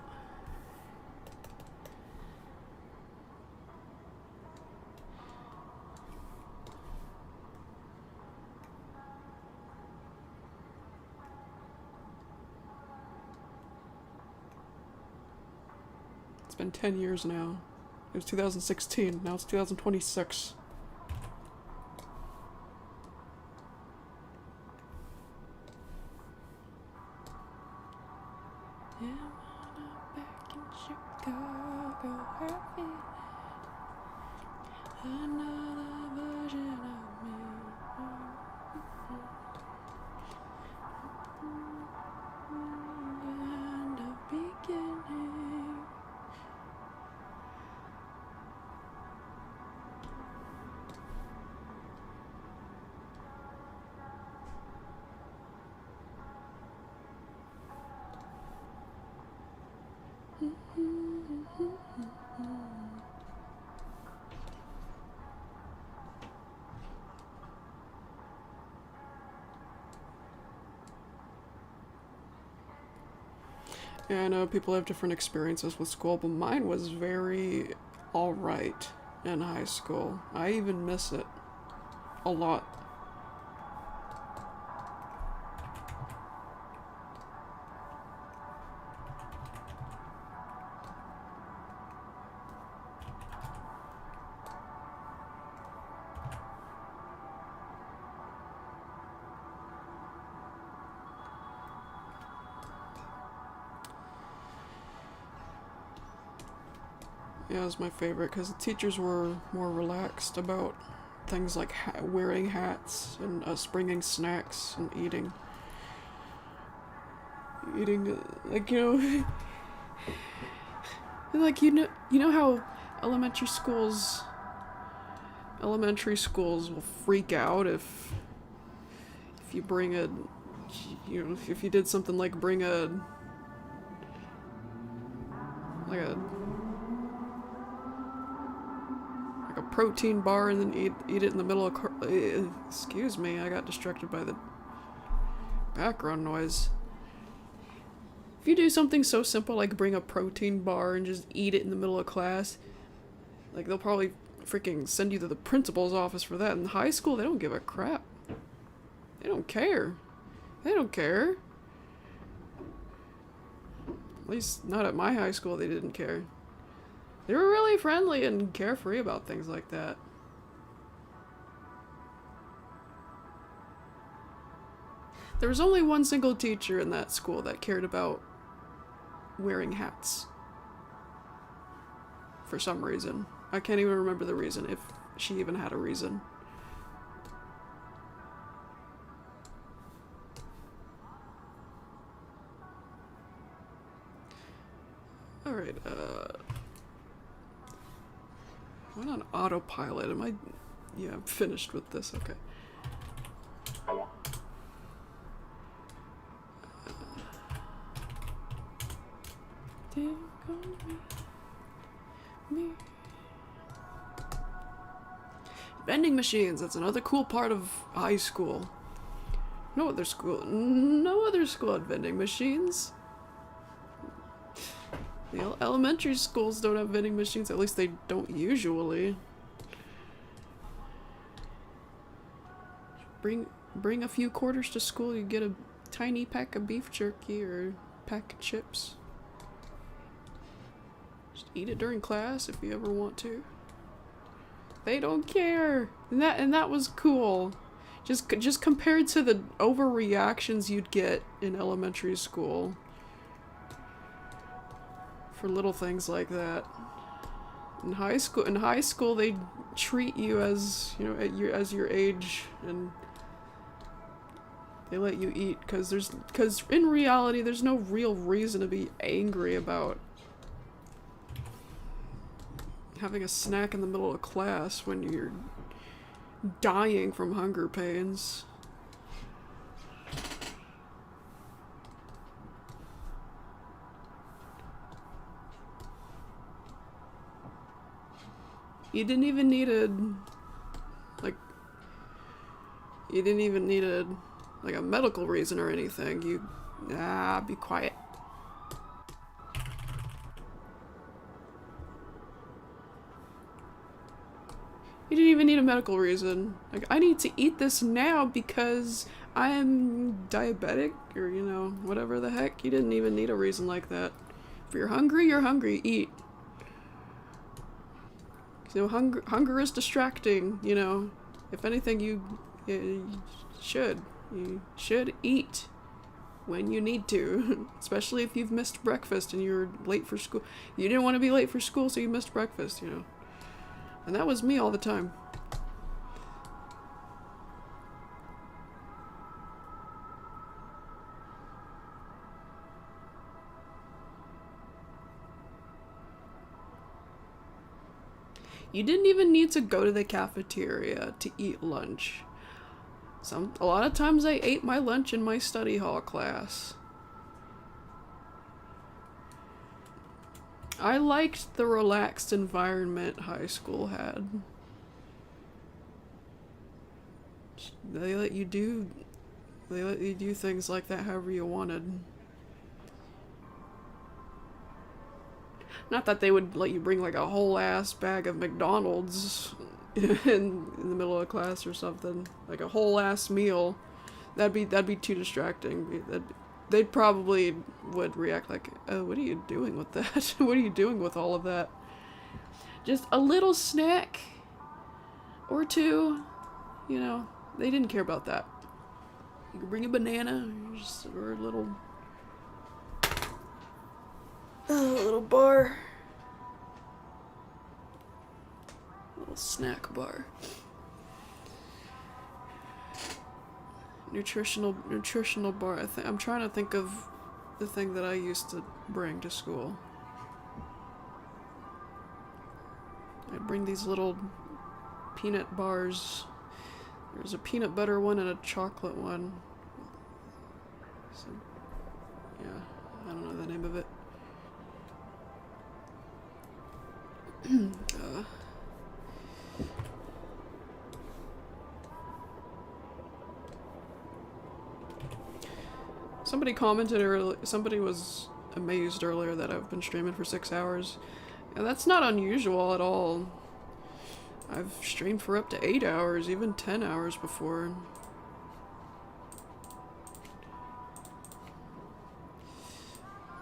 Speaker 3: It's been 10 years now. It was 2016, now it's 2026. Yeah, I'm back in Chicago, I feel another version of me. And a beginning. Yeah, I know people have different experiences with school, but mine was very alright in high school. I even miss it a lot. Yeah, it was my favorite because the teachers were more relaxed about things like wearing hats and us bringing snacks and eating. Like, like, you know how elementary schools will freak out if you bring a, if you did something like bring like a protein bar and then eat it in the middle of excuse me, I got distracted by the background noise. If you do something so simple like bring a protein bar and just eat it in the middle of class, like they'll probably freaking send you to the principal's office for that. In high school, they don't give a crap. They don't care. They don't care. At least not at my high school, they didn't care. They were really friendly and carefree about things like that. There was only one single teacher in that school that cared about wearing hats. For some reason. I can't even remember the reason, if she even had a reason. Alright, went on autopilot. Am I... Yeah, I'm finished with this, okay. Vending machines, that's another cool part of high school. No other school had vending machines. The elementary schools don't have vending machines, at least they don't usually. Bring a few quarters to school, you get a tiny pack of beef jerky or a pack of chips. Just eat it during class if you ever want to. They don't care, and that was cool. Just compared to the overreactions you'd get in elementary school for little things like that. In high school, they treat you as as your age, and they let you eat because in reality there's no real reason to be angry about having a snack in the middle of class when you're dying from hunger pains. You didn't even need a medical reason or anything. Be quiet. You didn't even need a medical reason. Like, I need to eat this now because I'm diabetic, or, whatever the heck. You didn't even need a reason like that. If you're hungry, eat. Hunger is distracting, If anything, you should eat when you need to. Especially if you've missed breakfast and you're late for school. You didn't want to be late for school, so you missed breakfast, And that was me all the time. You didn't even need to go to the cafeteria to eat lunch. A lot of times I ate my lunch in my study hall class. I liked the relaxed environment high school had. They let you do things like that however you wanted. Not that they would let you bring like a whole ass bag of McDonald's in the middle of class or something. Like a whole ass meal. That'd be too distracting. They probably would react like, oh, what are you doing with that? What are you doing with all of that? Just a little snack or two, they didn't care about that. You could bring a banana or a little bar. Little snack bar. Nutritional bar. I'm trying to think of the thing that I used to bring to school. I'd bring these little peanut bars. There's a peanut butter one and a chocolate one. So, yeah, I don't know the name of it. Somebody commented earlier, somebody was amazed earlier that I've been streaming for 6 hours. And that's not unusual at all. I've streamed for up to 8 hours, even 10 hours before.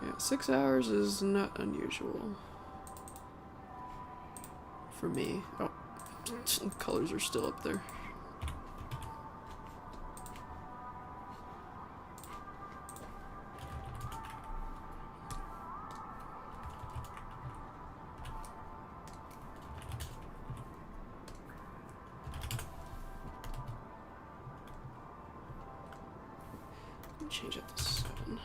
Speaker 3: Yeah, 6 hours is not unusual. For me. Oh, the colors are still up there. Change it to 7.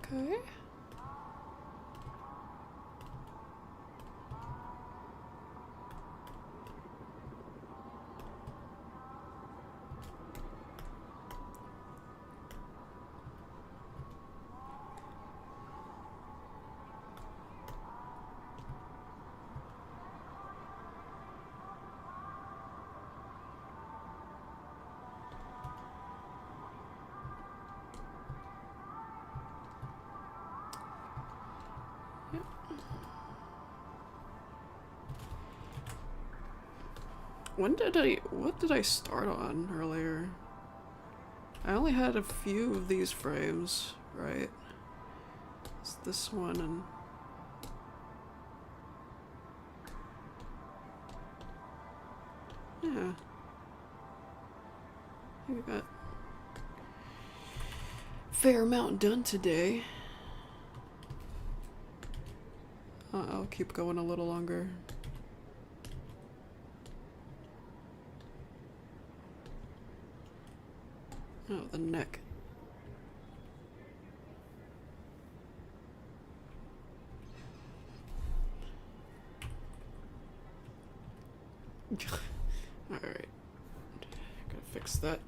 Speaker 3: Okay. What did I start on earlier? I only had a few of these frames, right? It's this one and... yeah. I think we got a fair amount done today. I'll keep going a little longer. Oh, the neck. Alright. Gotta fix that.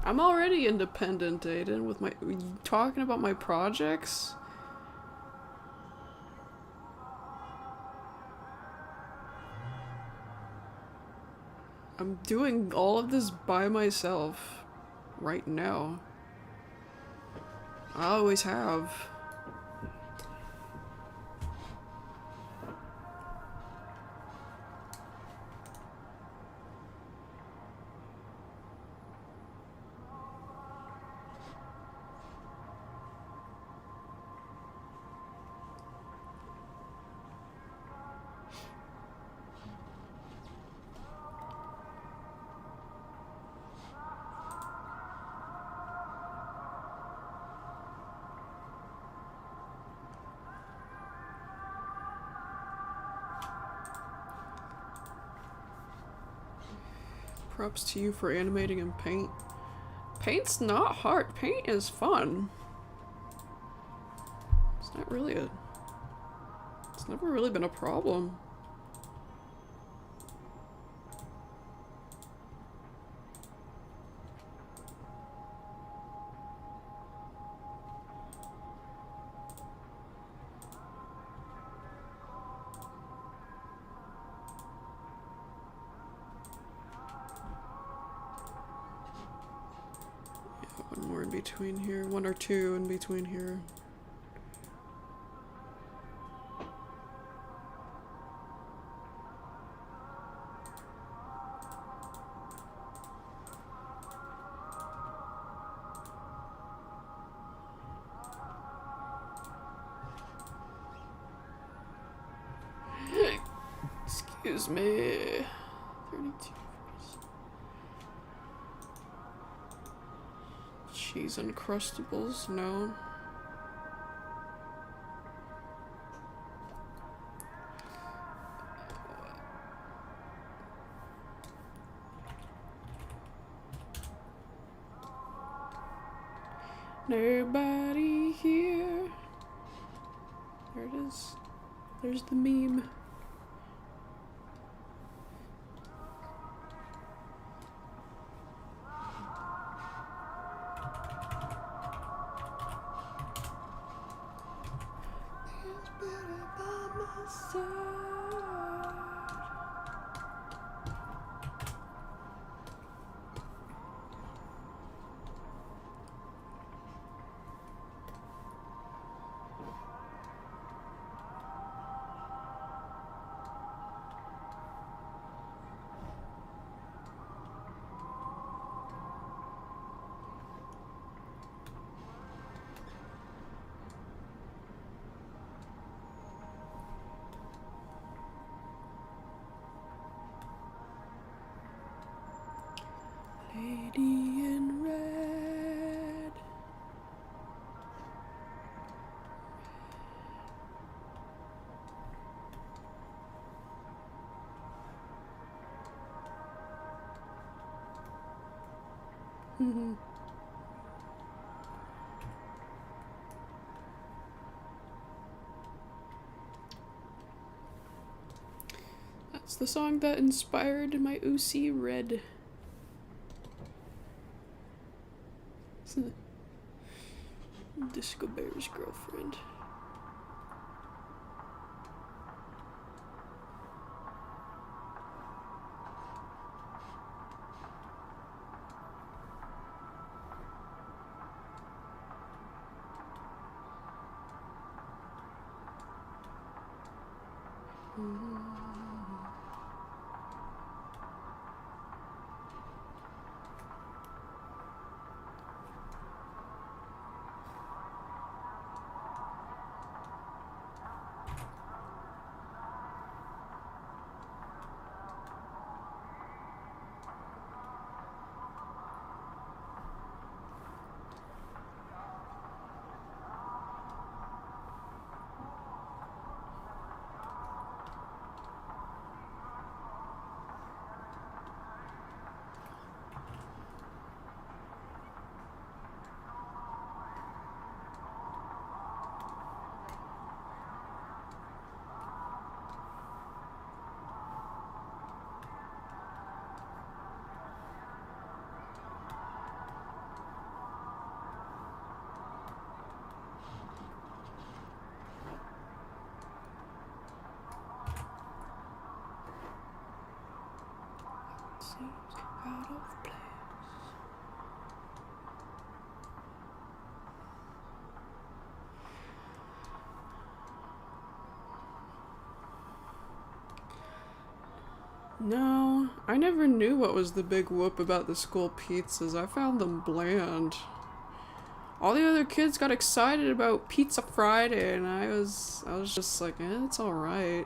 Speaker 3: I'm already independent, Aiden, with my... talking about my projects? I'm doing all of this by myself right now. I always have. Props to you for animating in Paint. Paint's not hard. Paint is fun. It's not really a... it's never really been a problem. One more and be between here. One or two in between here. Excuse me. 32. Cheese Uncrustables, no. Nobody here. There it is. There's the meme. Lady in red. That's the song that inspired my OC Red. Disco Bear's girlfriend. Seems out of place. No, I never knew what was the big whoop about the school pizzas. I found them bland. All the other kids got excited about Pizza Friday, and I was just like, it's alright.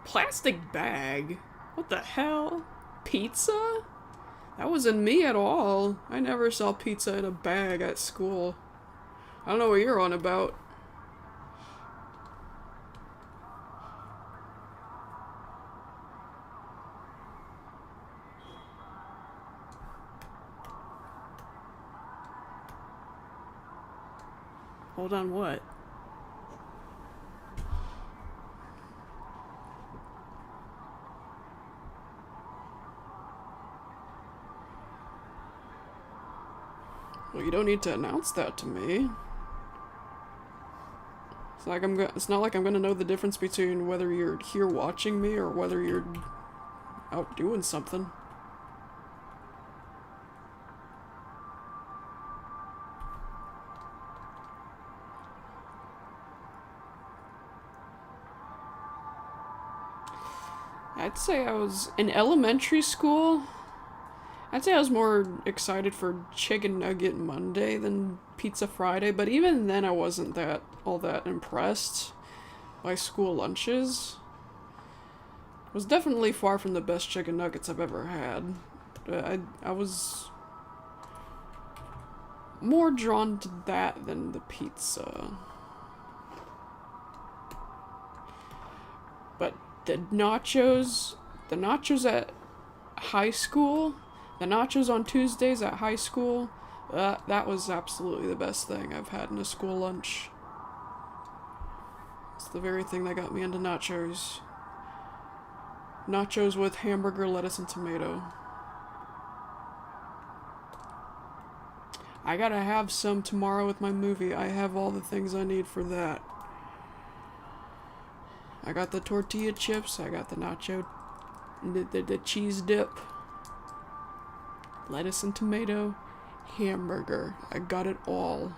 Speaker 3: Plastic bag? What the hell? Pizza? That wasn't me at all. I never saw pizza in a bag at school. I don't know what you're on about. Hold on, what? Well, you don't need to announce that to me. It's not like I'm gonna know the difference between whether you're here watching me or whether you're out doing something. I'd say I was in elementary school. I'd say I was more excited for Chicken Nugget Monday than Pizza Friday, but even then I wasn't all that impressed by school lunches. It was definitely far from the best chicken nuggets I've ever had. I was more drawn to that than the pizza. But the nachos at high school, the nachos on Tuesdays at high school, that was absolutely the best thing I've had in a school lunch. It's the very thing that got me into nachos. Nachos with hamburger, lettuce, and tomato. I gotta have some tomorrow with my movie. I have all the things I need for that. I got the tortilla chips, I got the nacho, the cheese dip, lettuce and tomato, hamburger. I got it all.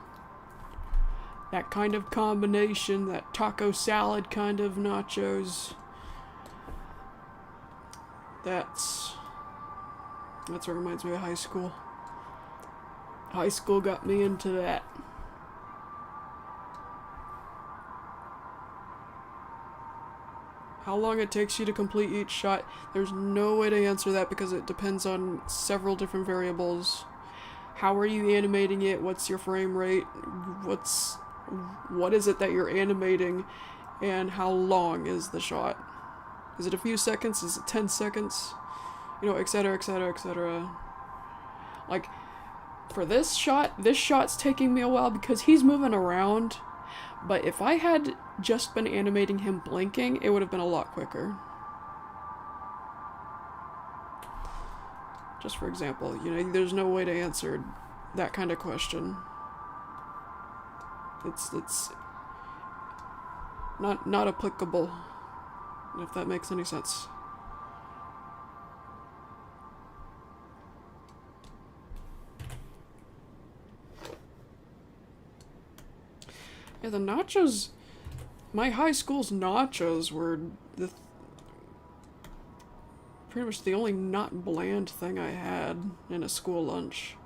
Speaker 3: That kind of combination, that taco salad kind of nachos. That's what reminds me of high school. High school got me into that. How long it takes you to complete each shot, there's no way to answer that because it depends on several different variables. How are you animating it? What's your frame rate? What is it that you're animating? And how long is the shot? Is it a few seconds? Is it 10 seconds? You know, etc, etc, etc. Like, for this shot's taking me a while because he's moving around. But if I had just been animating him blinking, it would have been a lot quicker. Just for example, you know, there's no way to answer that kind of question. It's not applicable, if that makes any sense. Yeah, the nachos, my high school's nachos were pretty much the only not bland thing I had in a school lunch.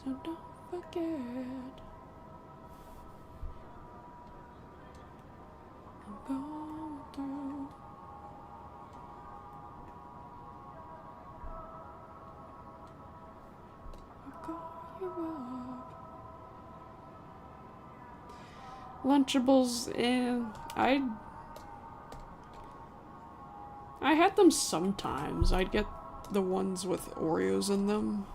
Speaker 3: So don't forget, I'm going through. I'll call you up. Lunchables, I had them sometimes. I'd get the ones with Oreos in them.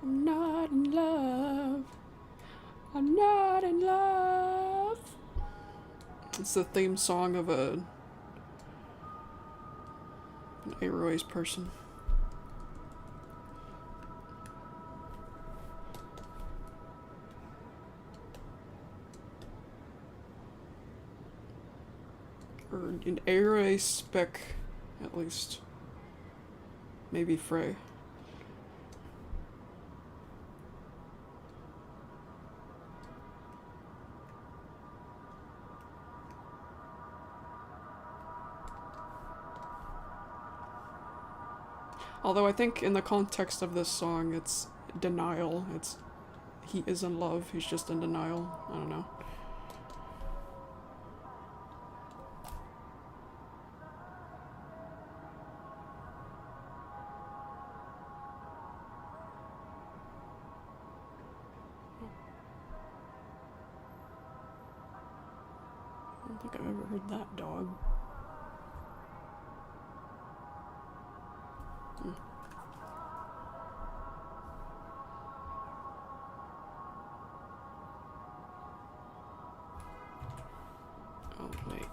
Speaker 3: I'm not in love. I'm not in love. It's the theme song of an Airways person. Or an Airways spec, at least. Maybe Frey. Although I think in the context of this song, it's denial. It's he is in love, he's just in denial. I don't know. I don't think I've ever heard that dog. Oh, wait.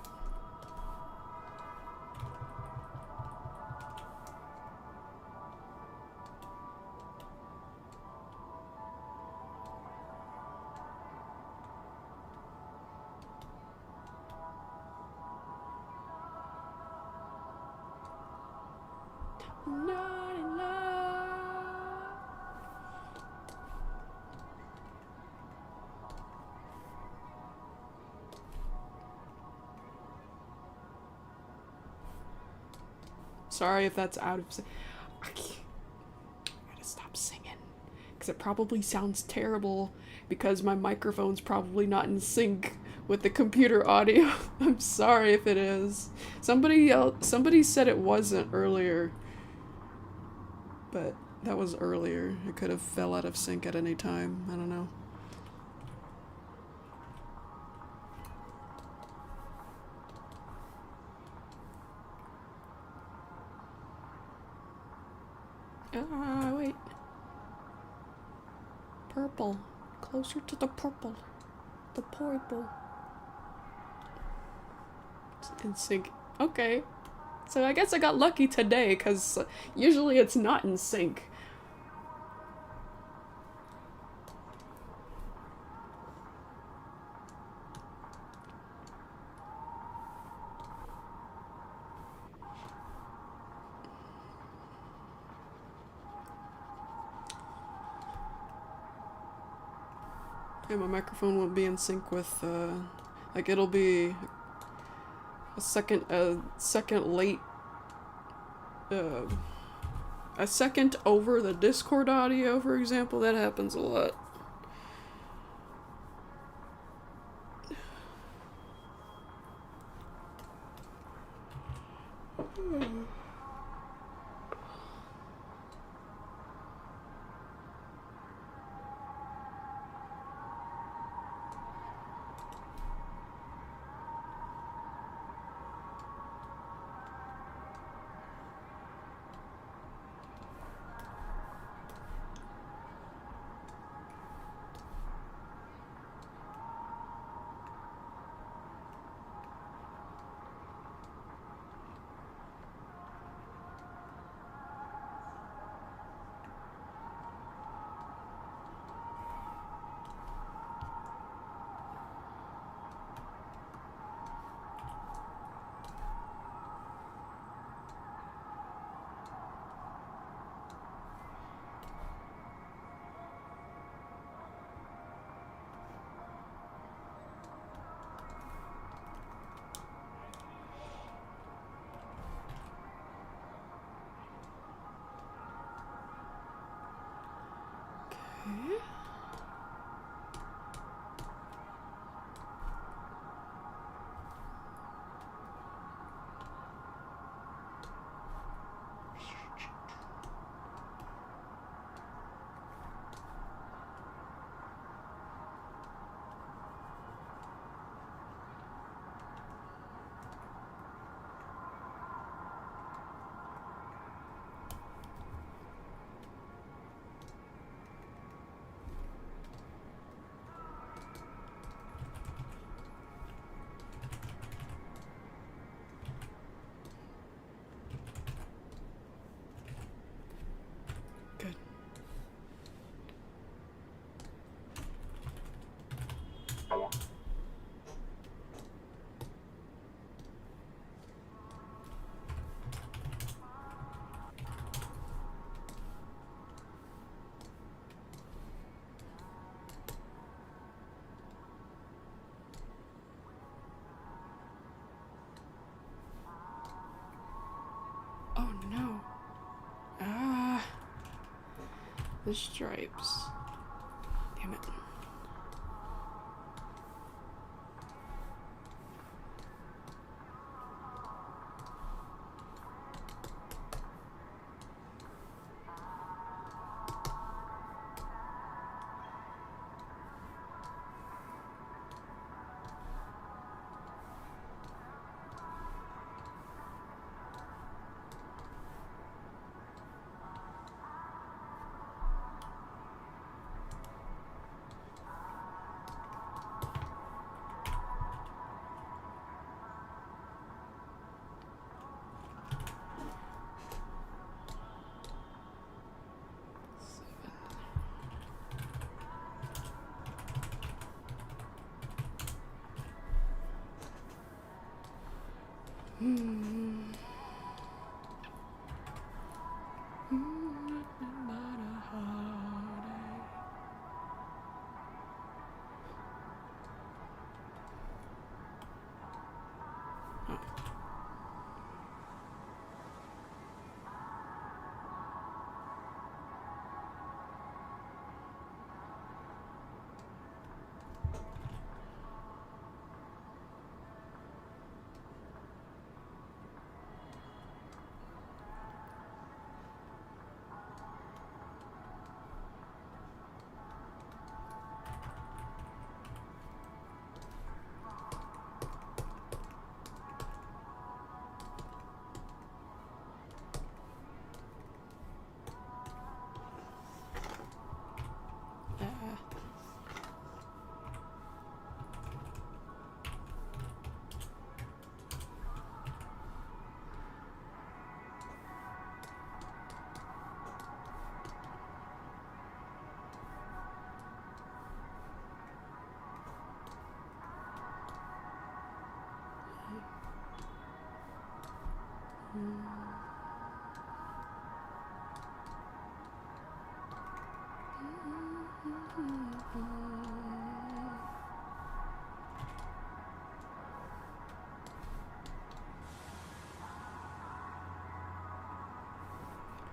Speaker 3: Not in love. Sorry if that's out of I gotta stop singing. Because it probably sounds terrible because my microphone's probably not in sync with the computer audio. I'm sorry if it is. Somebody said it wasn't earlier. But that was earlier. It could have fell out of sync at any time. I don't know. Ah, wait. Purple. Closer to the purple. The purple. It's in sync. Okay. So I guess I got lucky today, because usually it's not in sync. Yeah, my microphone won't be in sync with, like, it'll be a second late, a second over the Discord audio, for example. That happens a lot. Okay. The stripes. Damn it.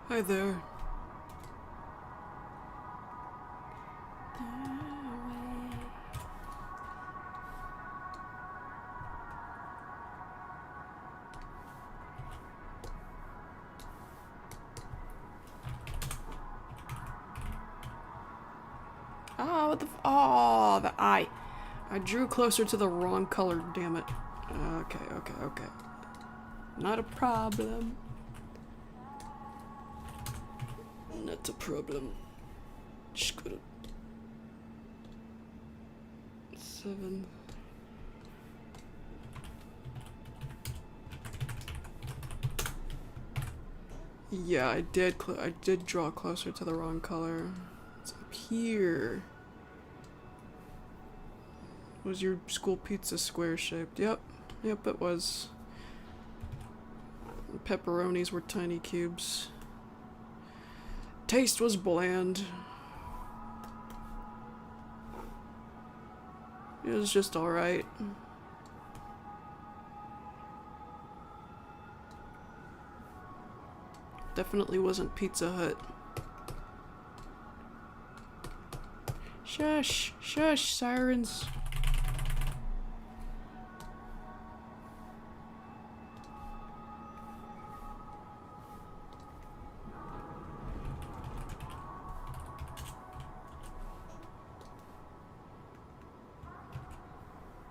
Speaker 1: Hi there.
Speaker 3: Ah, what the oh, the eye. I drew closer to the wrong color, damn it. Okay. Not a problem. Not a problem. Just gotta... 7. Yeah, I did draw closer to the wrong color. It's up here. Was your school pizza square shaped? Yep, it was. Pepperonis were tiny cubes. Taste was bland. It was just alright. Definitely wasn't Pizza Hut. Shush, sirens.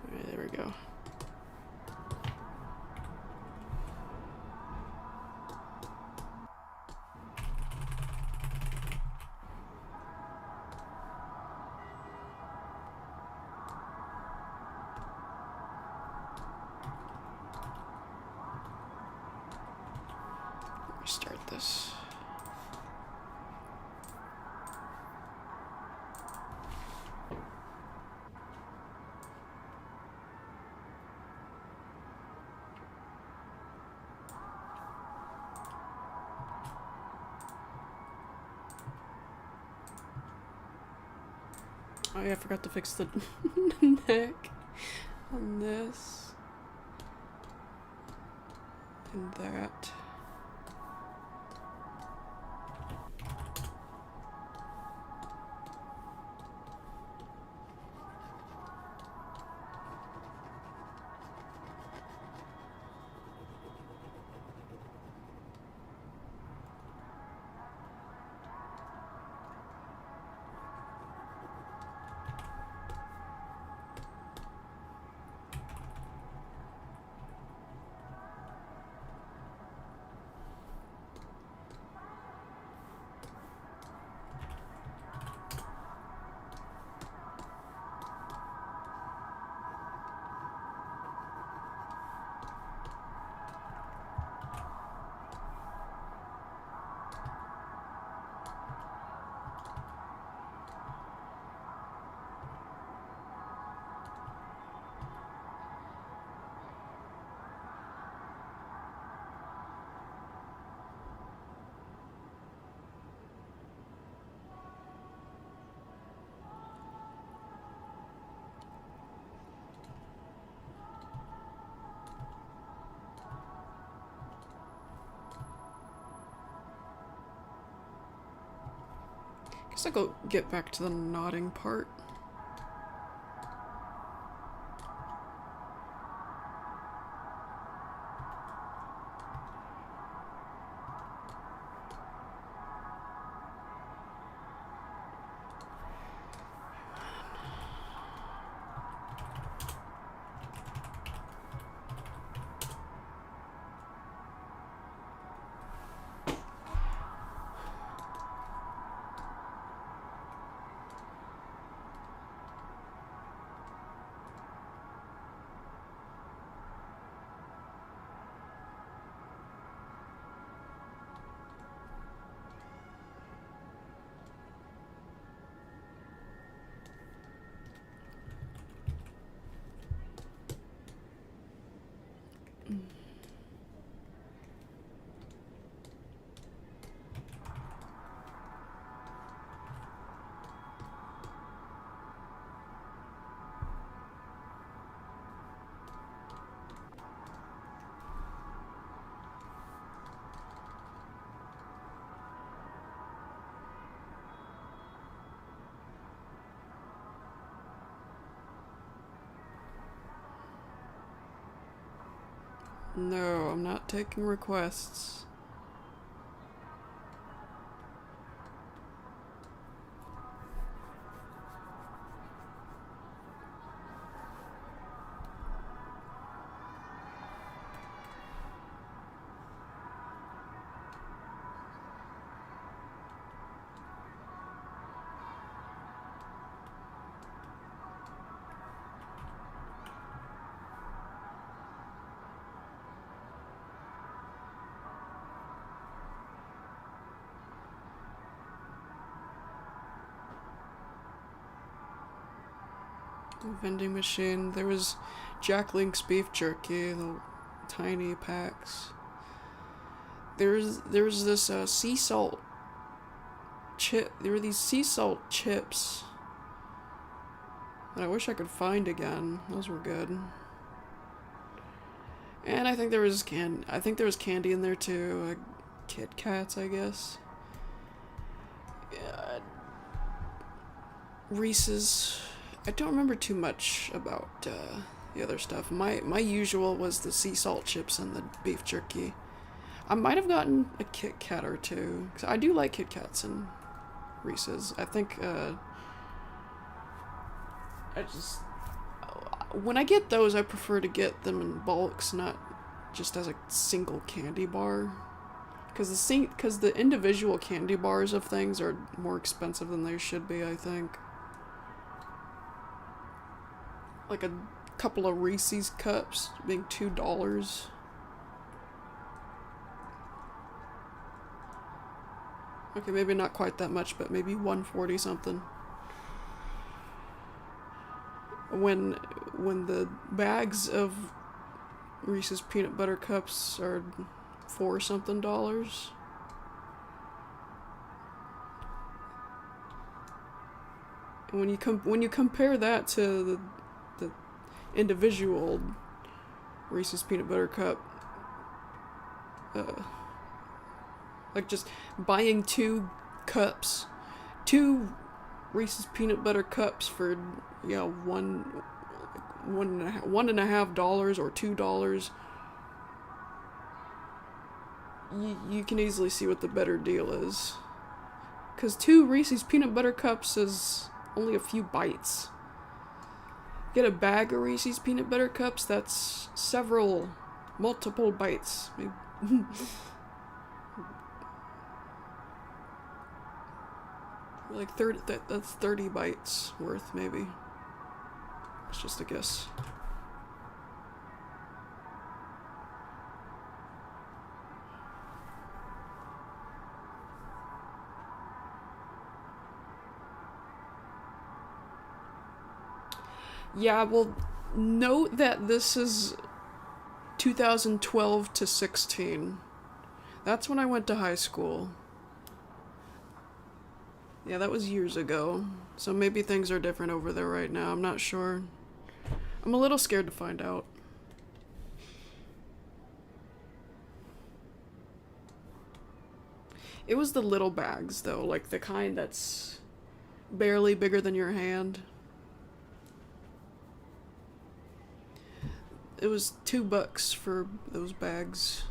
Speaker 3: Alright, there we go. Restart this. Oh yeah, I forgot to fix the neck on this. And that. Guess I'll go get back to the nodding part. No, I'm not taking requests. Vending machine. There was Jack Link's beef jerky, the tiny packs. There was this sea salt chip. There were these sea salt chips that I wish I could find again. Those were good. And I think there was candy in there too. Kit Kats, I guess. Yeah. Reese's. I don't remember too much about the other stuff. My usual was the sea salt chips and the beef jerky. I might have gotten a Kit Kat or two, 'cause I do like Kit Kats and Reese's. I think when I get those, I prefer to get them in bulks, not just as a single candy bar. Because the individual candy bars of things are more expensive than they should be, I think. Like a couple of Reese's cups being $2. Okay, maybe not quite that much, but maybe 140 something. When the bags of Reese's peanut butter cups are $4 something. And when you compare that to the individual Reese's peanut butter cup, like just buying two Reese's peanut butter cups for $1.50 or $2, you can easily see what the better deal is. 'Cause 2 Reese's peanut butter cups is only a few bites. Get a bag of Reese's peanut butter cups, that's multiple bites. Like 30, that's 30 bites worth, maybe. It's just a guess. Yeah, well, note that this is 2012 to 16. That's when I went to high school. Yeah, that was years ago. So maybe things are different over there right now. I'm not sure. I'm a little scared to find out. It was the little bags, though. Like the kind that's barely bigger than your hand. It was $2 for those bags.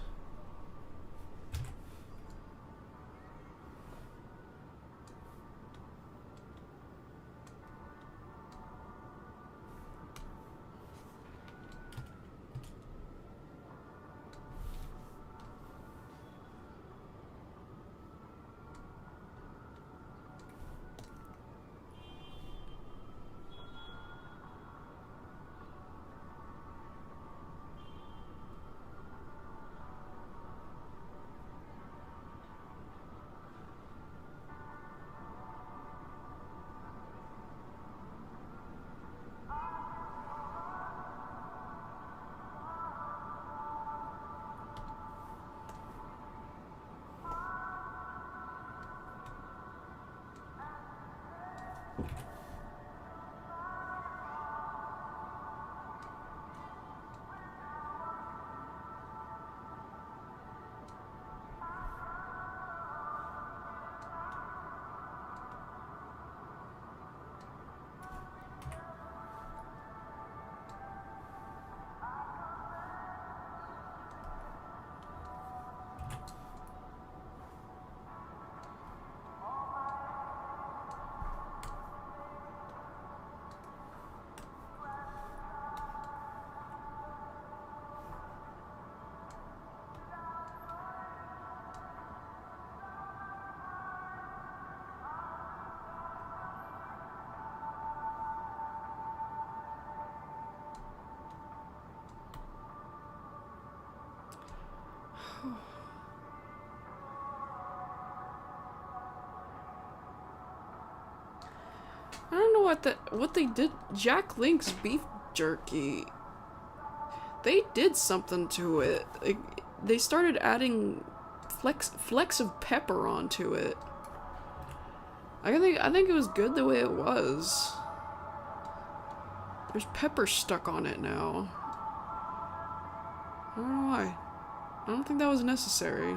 Speaker 3: I don't know what they did. Jack Link's beef jerky. They did something to it. They started adding flecks of pepper onto it. I think it was good the way it was. There's pepper stuck on it now. I don't know why. I don't think that was necessary.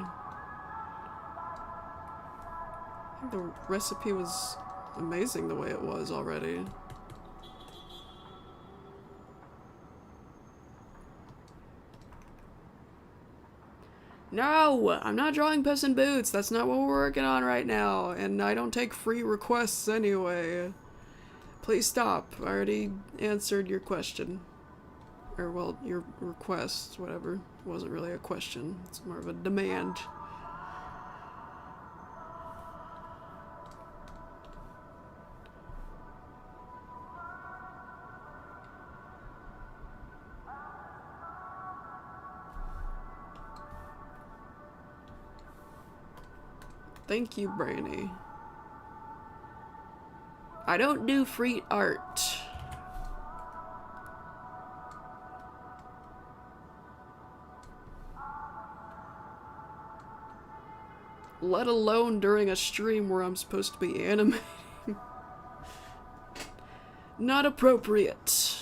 Speaker 3: I think the recipe was amazing the way it was already. No! I'm not drawing Puss in Boots. That's not what we're working on right now. And I don't take free requests anyway. Please stop. I already answered your question. Or, well, your request, whatever. It wasn't really a question. It's more of a demand. Thank you, Brainy. I don't do free art. Let alone during a stream where I'm supposed to be animating. Not appropriate.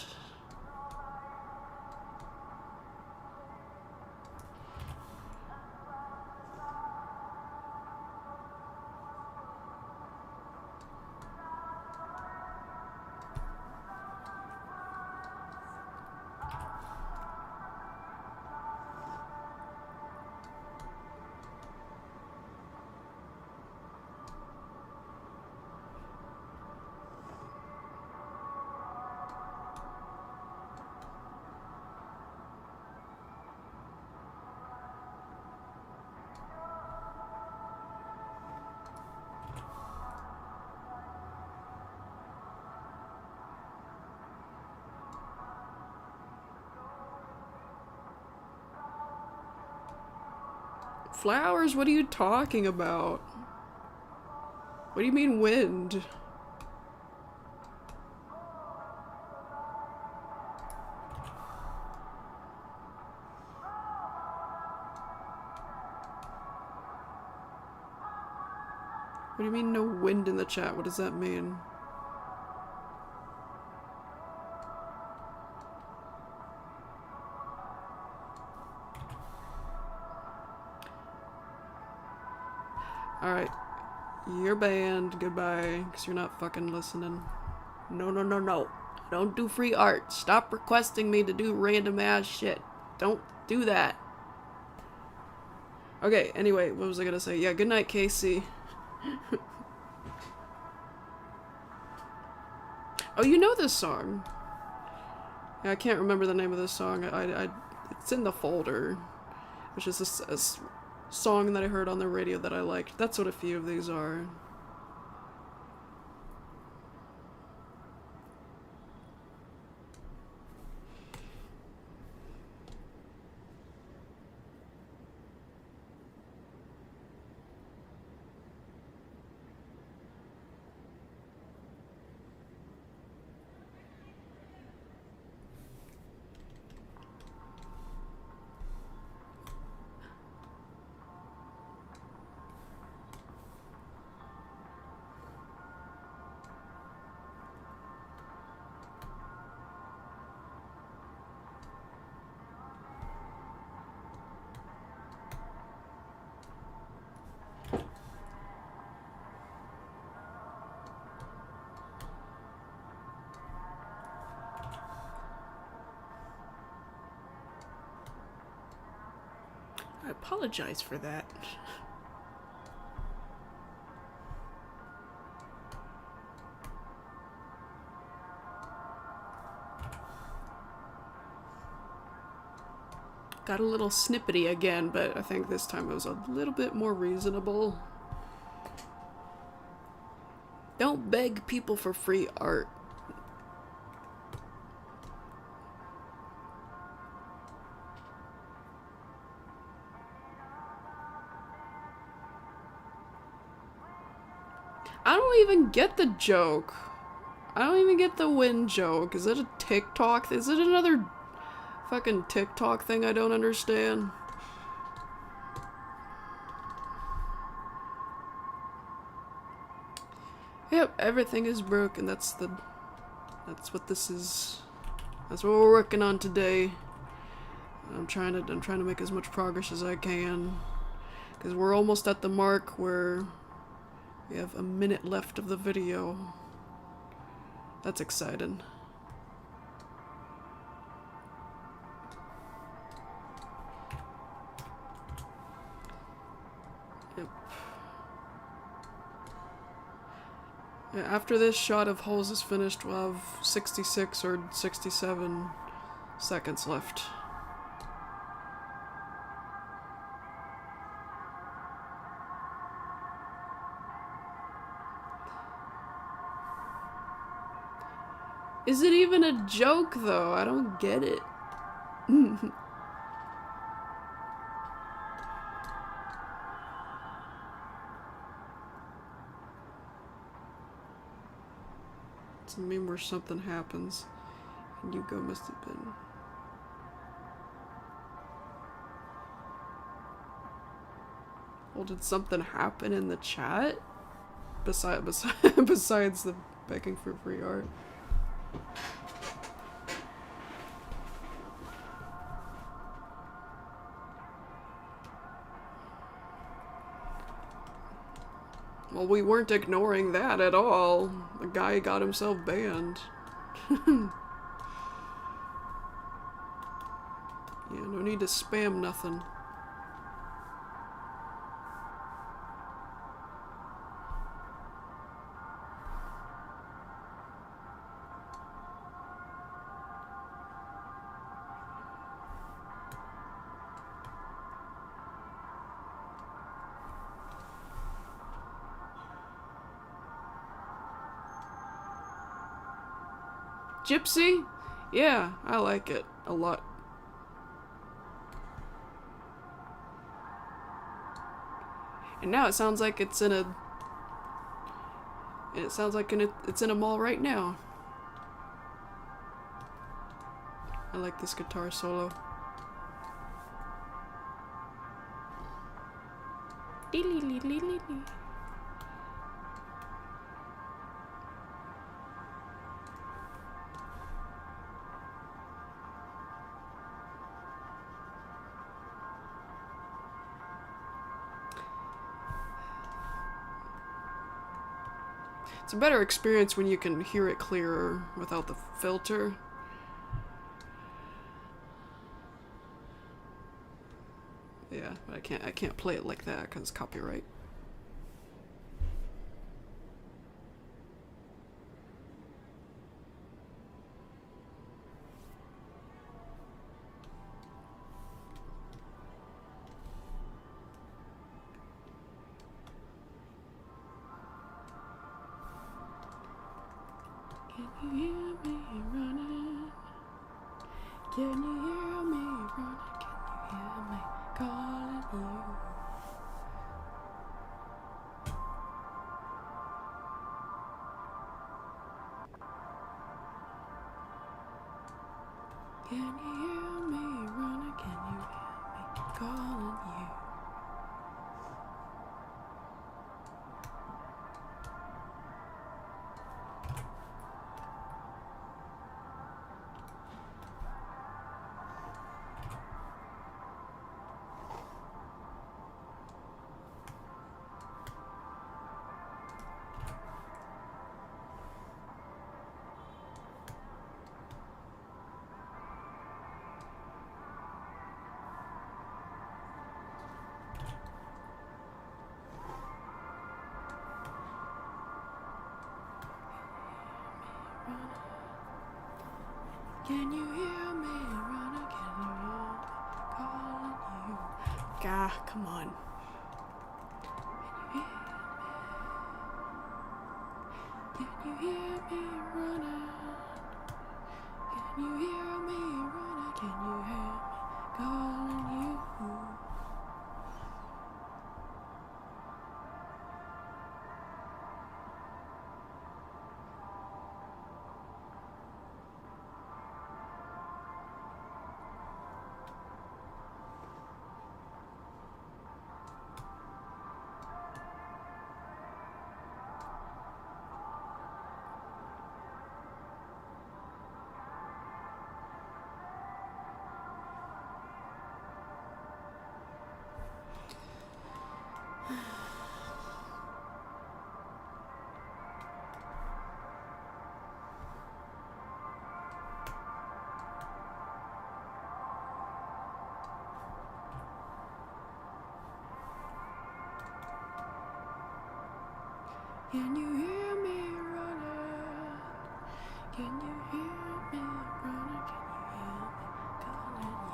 Speaker 3: Flowers? What are you talking about? What do you mean wind? What do you mean no wind in the chat? What does that mean? Alright. You're banned. Goodbye. Because you're not fucking listening. No, no, no, no. I don't do free art. Stop requesting me to do random ass shit. Don't do that. Okay, anyway, what was I gonna say? Yeah, good night, Casey. Oh, you know this song. Yeah, I can't remember the name of this song. It's in the folder. Which is a song that I heard on the radio that I liked. That's what a few of these are. I apologize for that. Got a little snippety again, but I think this time it was a little bit more reasonable. Don't beg people for free art. I don't even get the joke. I don't even get the win joke. Is it a TikTok? Is it another fucking TikTok thing I don't understand? Yep, everything is broken. That's what this is. That's what we're working on today. I'm trying to make as much progress as I can. Because we're almost at the mark where we have a minute left of the video. That's exciting. Yep. Yeah, after this shot of holes is finished, we'll have 66 or 67 seconds left. Is it even a joke, though? I don't get it. It's a meme where something happens and you go must have been. Well, did something happen in the chat? Besides the begging for free art. Well, we weren't ignoring that at all. The guy got himself banned. Yeah, no need to spam nothing. Gypsy? Yeah, I like it a lot. And now it sounds like it's in a... And it sounds like it's in a mall right now. I like this guitar solo. It's a better experience when you can hear it clearer without the filter. Yeah, but I can't play it like that because copyright. Can you hear me running? Can you hear me running? Can you hear me calling you? Can you hear me running? Can you hear me calling you? Can you hear me running? Can you hear me calling you? Gah, come on. Can you hear me running? Can you hear me running? Can you hear me calling you? Can you hear me running? Can you hear me running? Can you hear me calling you?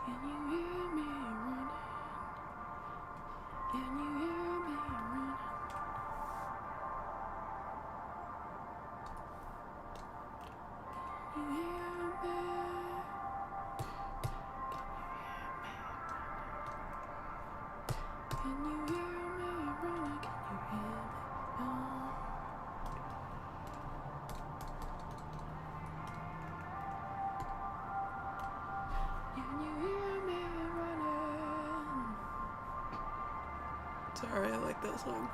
Speaker 3: Can you hear me running? Can you hear me running? Can you hear me? Can you hear me running? Can you hear me? Can you hear me running? Sorry, I like that song.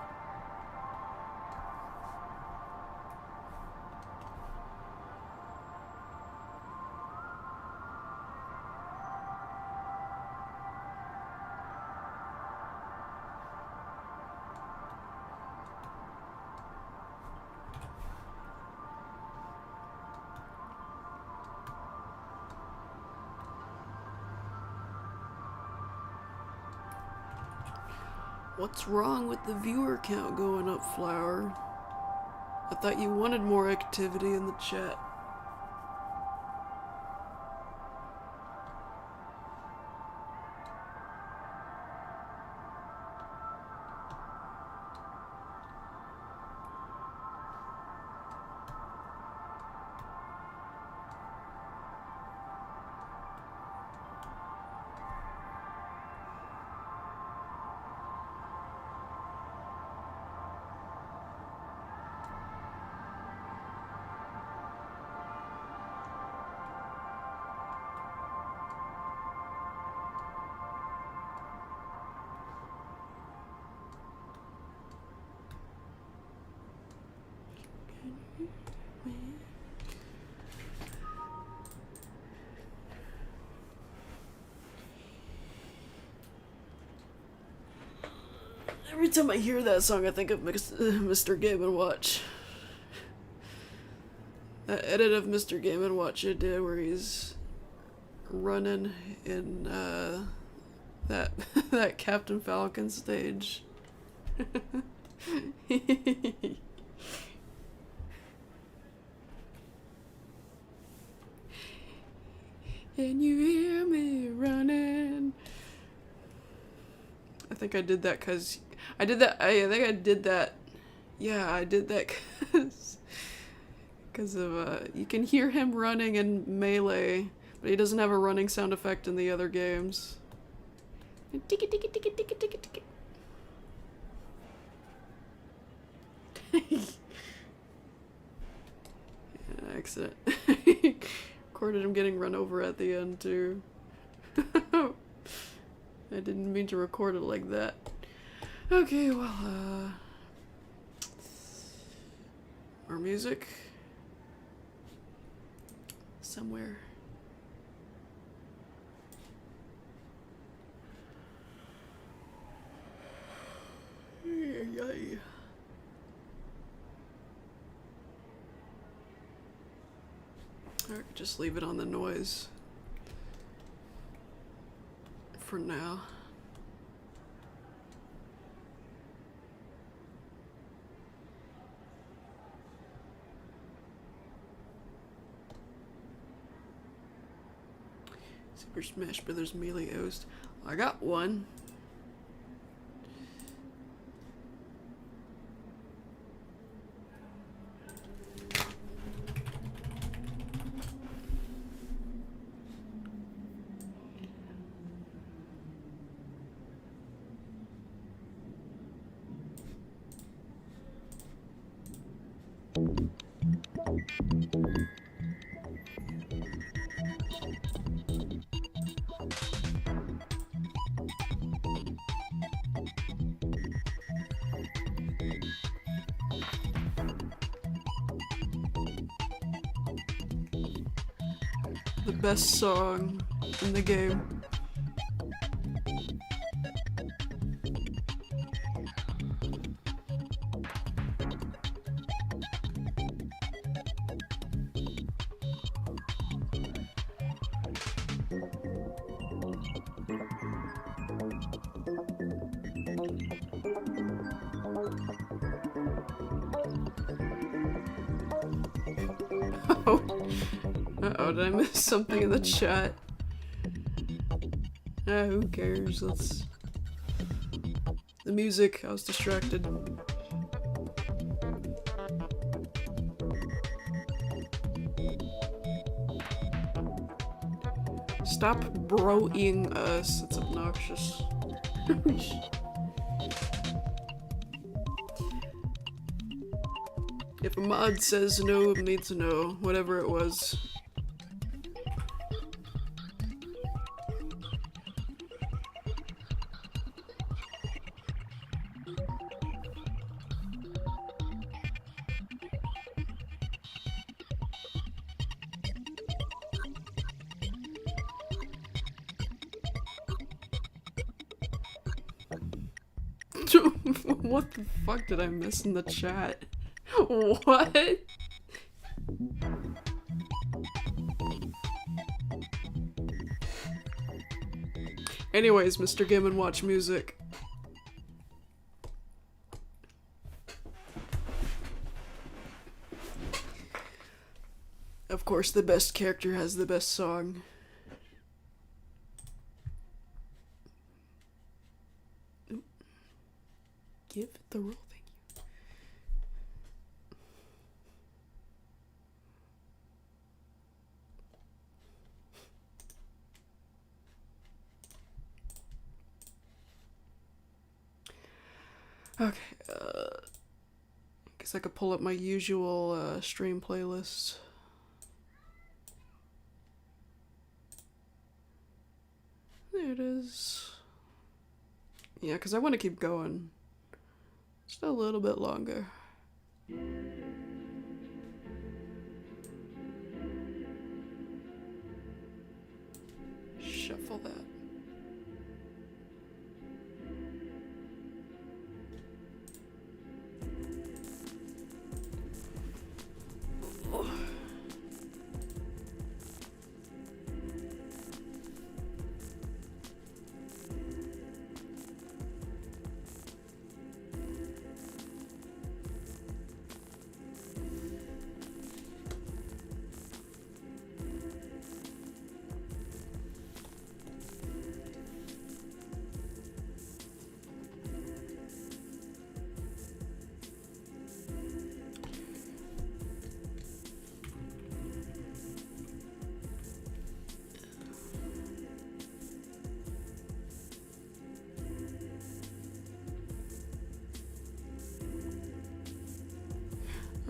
Speaker 3: What's wrong with the viewer count going up, Flower? I thought you wanted more activity in the chat. Every time I hear that song, I think of Mr. Game & Watch. That edit of Mr. Game & Watch I did where he's running in that that Captain Falcon stage. Can you hear me running? I think I did that because I did that. I think I did that. Yeah, I did that because of you can hear him running in Melee, but he doesn't have a running sound effect in the other games. Tick it, tick it, tick it, tick it, tick it, tick it. Yeah, accident. Recorded him getting run over at the end too. I didn't mean to record it like that. Okay, well, more music. Somewhere. Yay. Or just leave it on the noise for now. Super Smash Brothers Melee Oast. I got one. The best song in the game. Uh-oh, did I miss something in the chat? Ah, who cares? Let's... The music, I was distracted. Stop broing us, it's obnoxious. If a mod says no, it needs to know, whatever it was. What the fuck did I miss in the chat? What? Anyways, Mr. Game & Watch music. Of course, the best character has the best song. Oop. Give the roll, thank you. Okay, guess I could pull up my usual stream playlist. There it is. Yeah, because I want to keep going just a little bit longer. Shuffle that.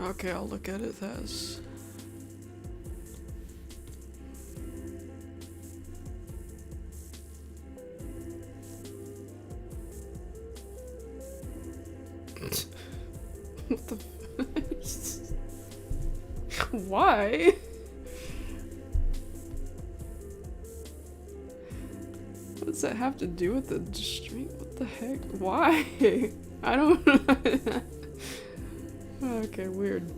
Speaker 3: Okay, I'll look at it as. What the? Why? What does that have to do with the stream? What the heck? Why? I don't. Okay, weird.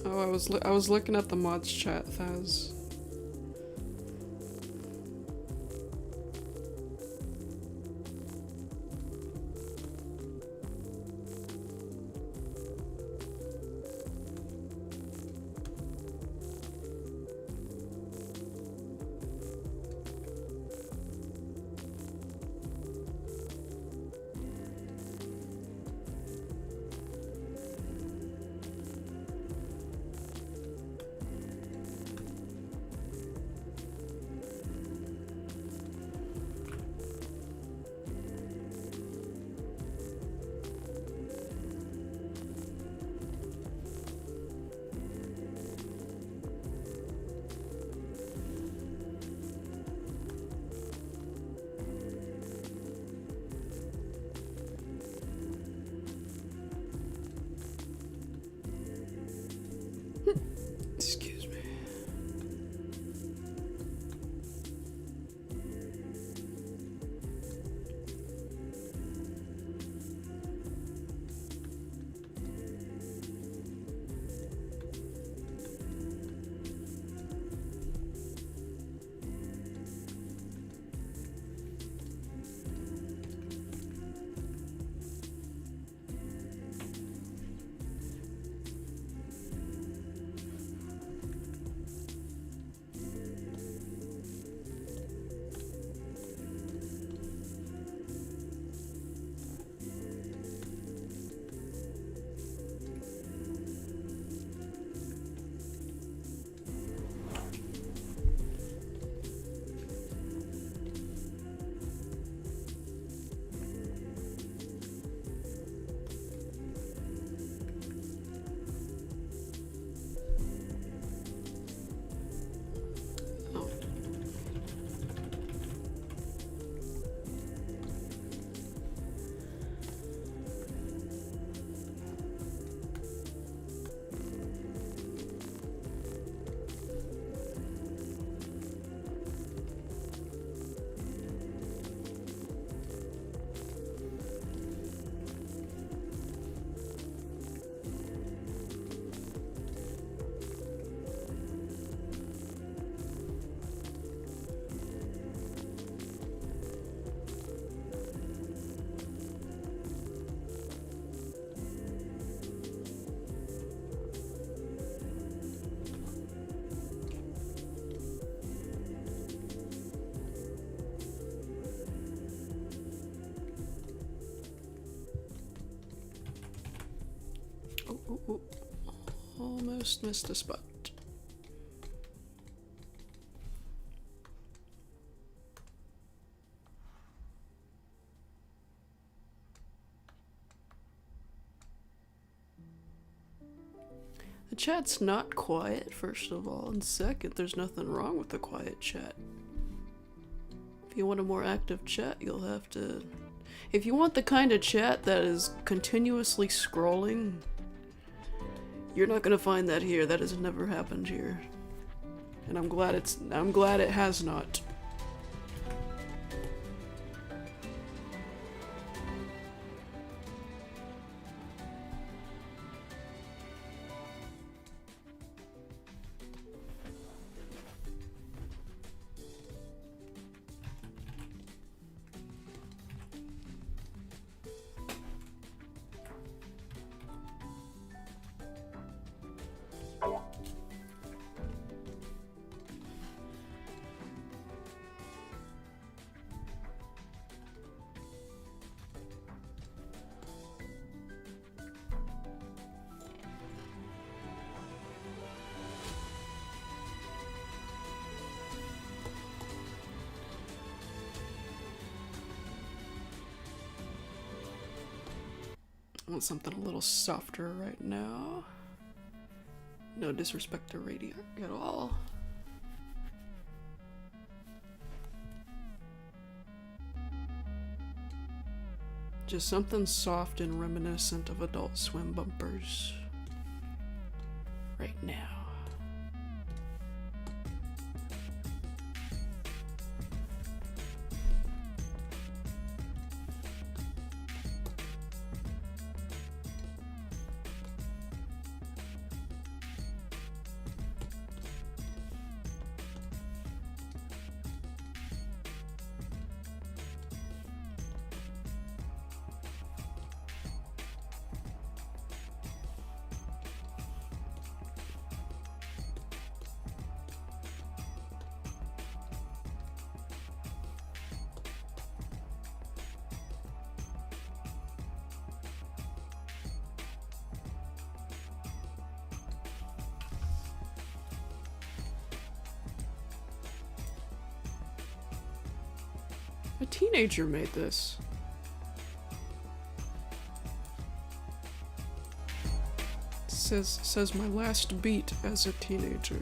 Speaker 3: Oh, I was looking at the mods chat, Thaz. Almost missed a spot. The chat's not quiet, first of all, and second, there's nothing wrong with the quiet chat. If you want a more active chat, you'll have to... If you want the kind of chat that is continuously scrolling, you're not gonna find that here. That has never happened here. And I'm glad it has not. I want something a little softer right now. No disrespect to Radio at all. Just something soft and reminiscent of Adult Swim bumpers. Right now. A teenager made this. Says my last beat as a teenager.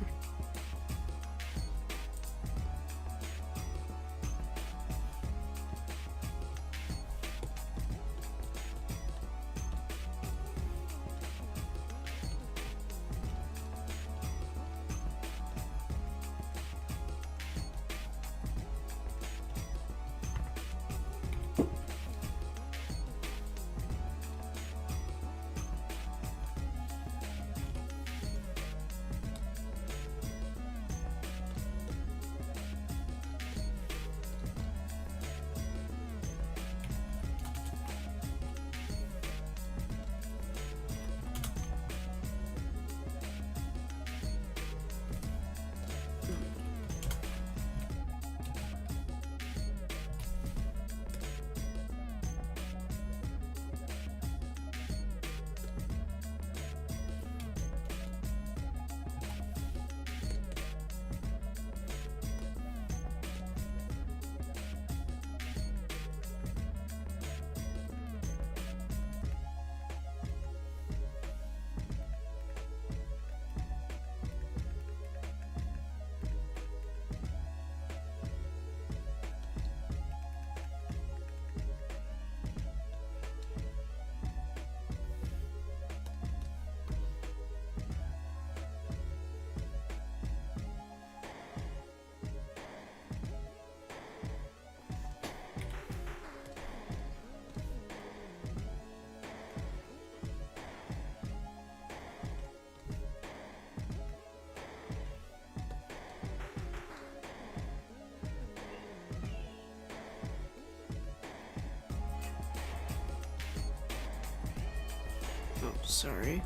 Speaker 3: Oh, sorry.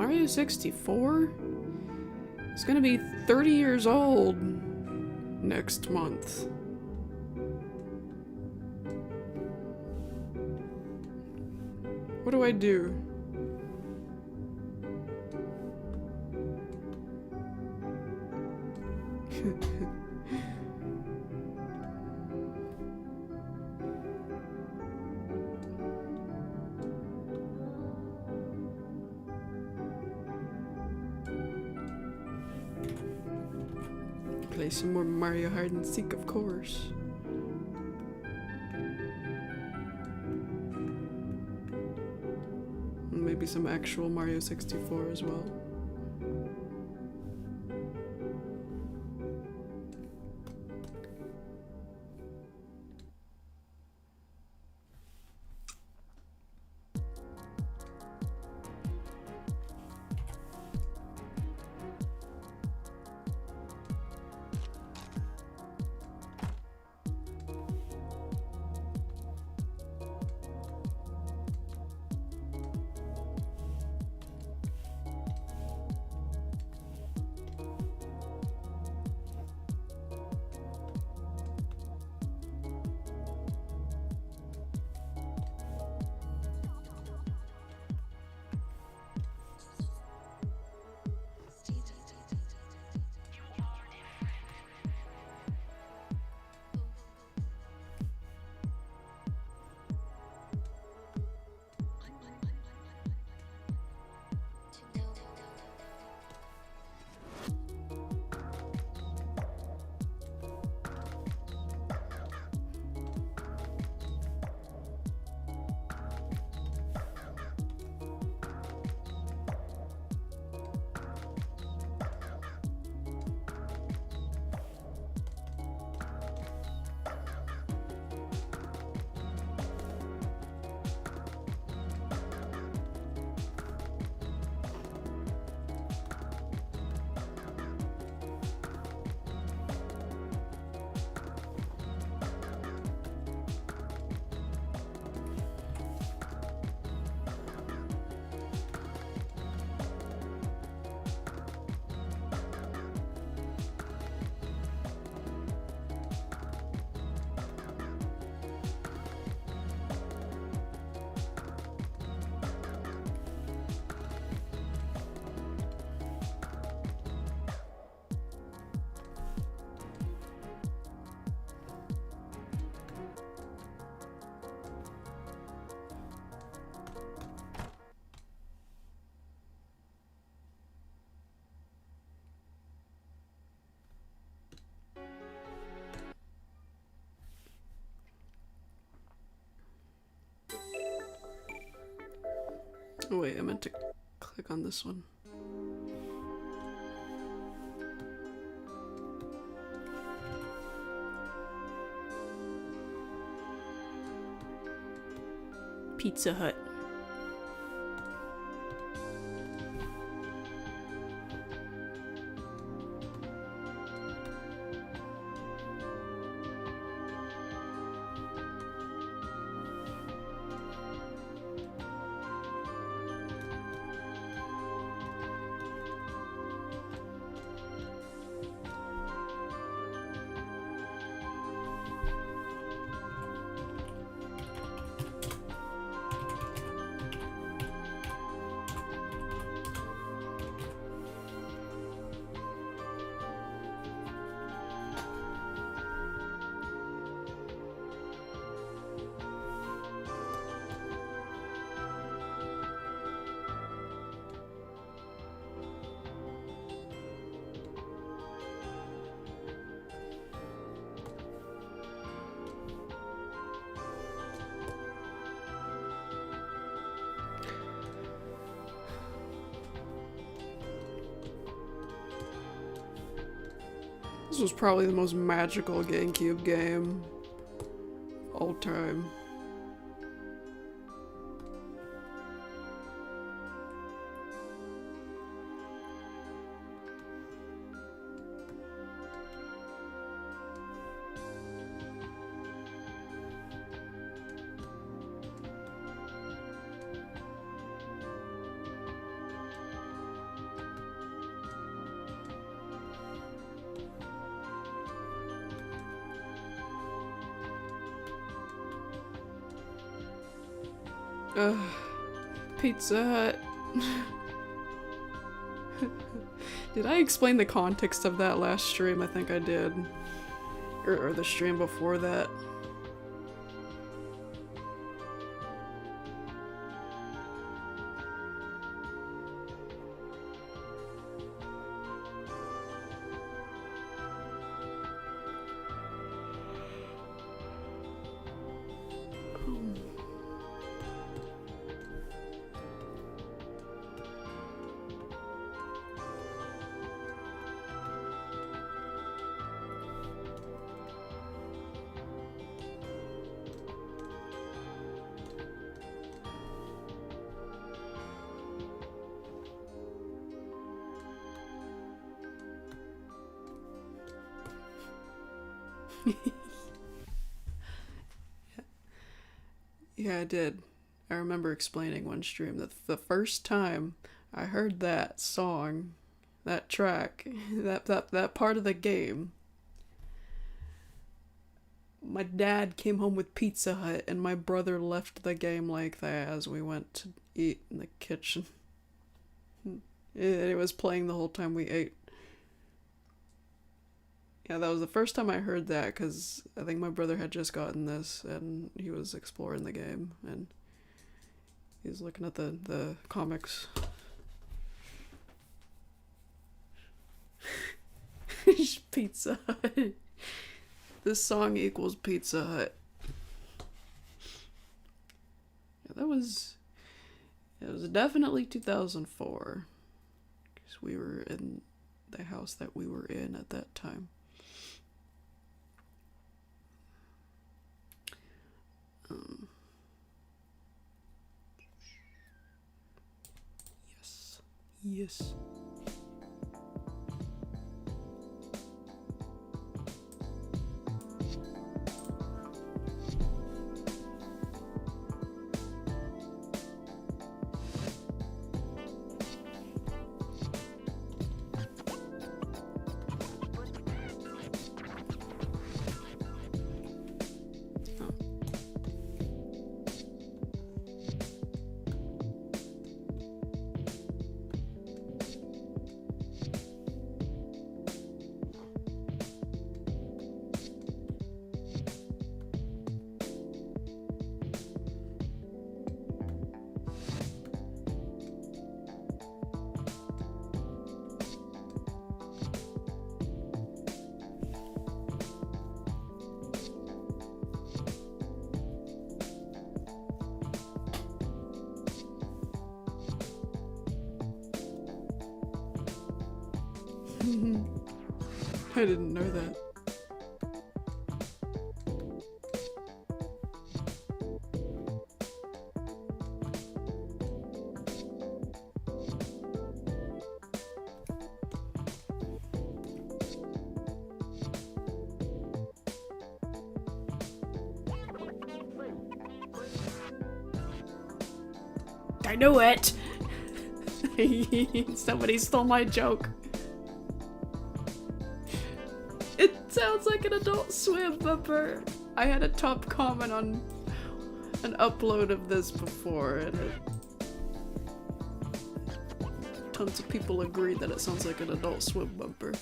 Speaker 3: Mario 64 is gonna be 30 years old next month. What do I do? Play some more Mario Hide and Seek, of course. And maybe some actual Mario 64 as well. Oh wait, I meant to click on this one.
Speaker 6: Pizza Hut.
Speaker 3: This was probably the most magical GameCube game of all time. Pizza Hut. Did I explain the context of that last stream? I think I did. Or the stream before that. Yeah, I did. I remember explaining one stream that the first time I heard that song, that track, that part of the game, my dad came home with Pizza Hut and my brother left the game like that as we went to eat in the kitchen. It was playing the whole time we ate. Yeah, that was the first time I heard that, because I think my brother had just gotten this, and he was exploring the game, and he was looking at the comics. Pizza Hut. This song equals Pizza Hut. Yeah, it was definitely 2004, because we were in the house that we were in at that time. Yes. I didn't know that. I knew it! Somebody stole my joke. It sounds like an Adult Swim bumper. I had a top comment on an upload of this before, and tons of people agreed that it sounds like an Adult Swim bumper.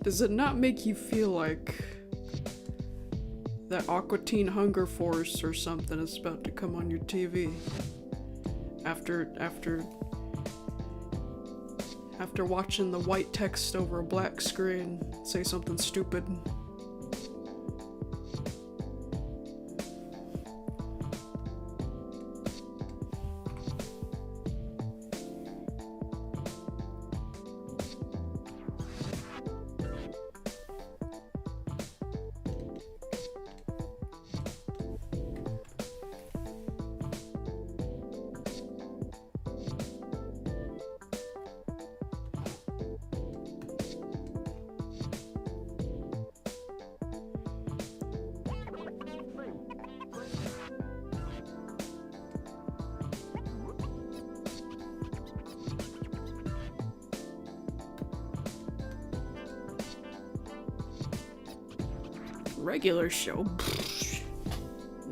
Speaker 3: Does it not make you feel like that Aqua Teen Hunger Force or something is about to come on your TV? After watching the white text over a black screen say something stupid.
Speaker 6: regular show.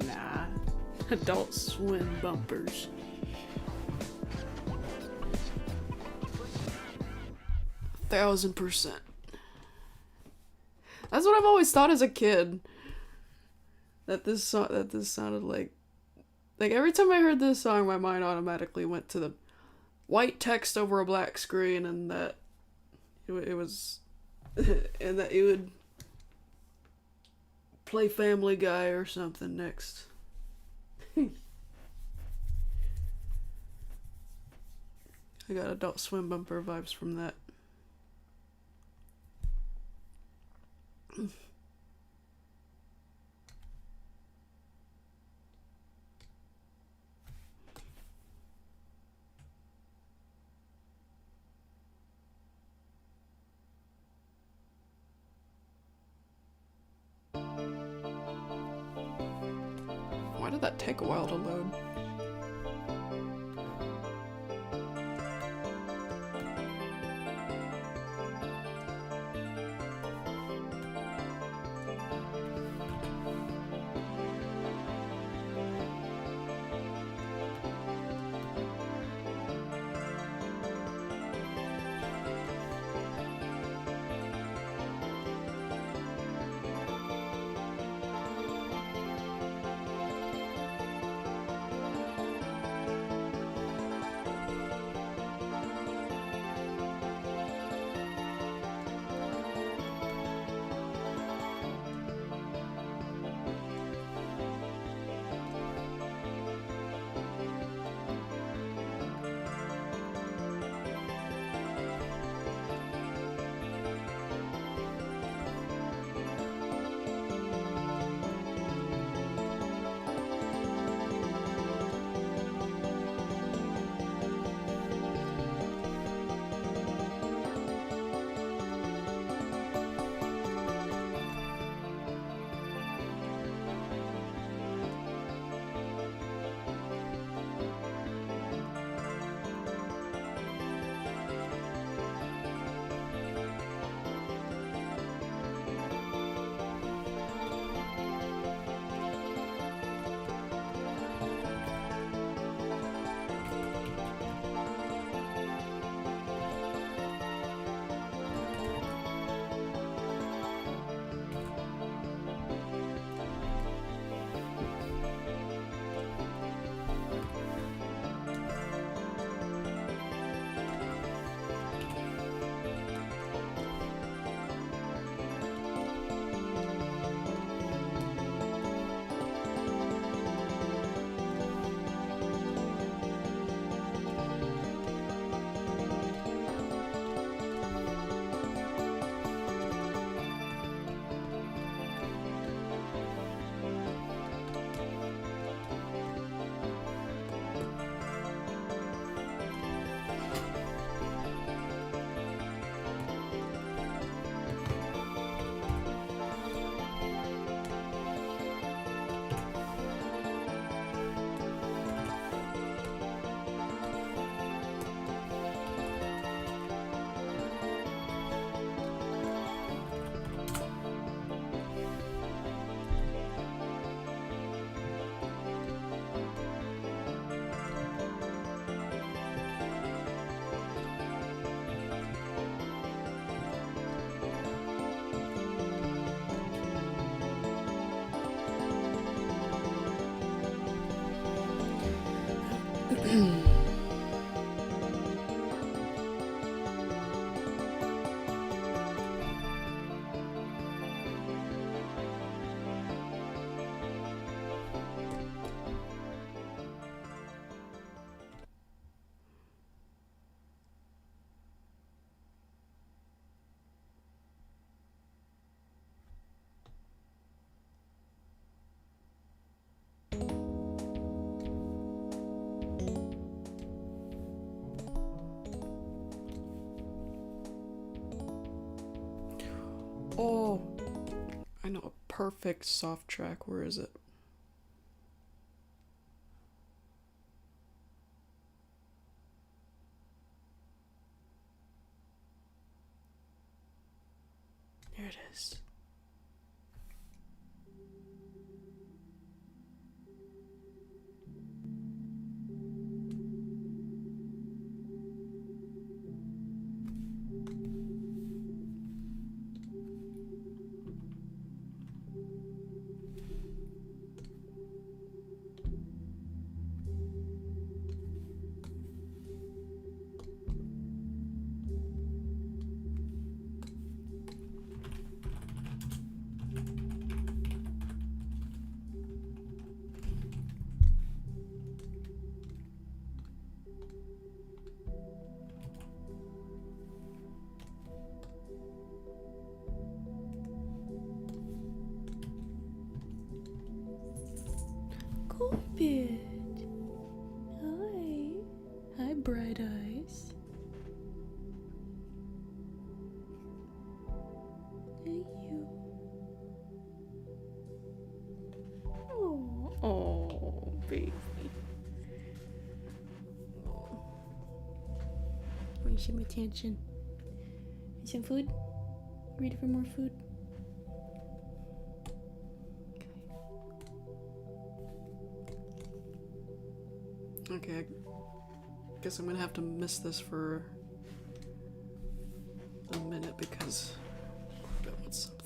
Speaker 6: Nah. Adult Swim bumpers.
Speaker 3: $1,000%. That's what I've always thought as a kid. That this sounded like every time I heard this song, my mind automatically went to the white text over a black screen, and that it was, and that it would play Family Guy or something next. I got Adult Swim bumper vibes from that. Why did that take a while to load? Oh, I know a perfect soft track. Where is it? Here it is.
Speaker 6: Hey, you. Oh, oh, baby. Want some attention? And some food? Ready for more food?
Speaker 3: Okay, I guess I'm gonna have to miss this for a minute because I want something.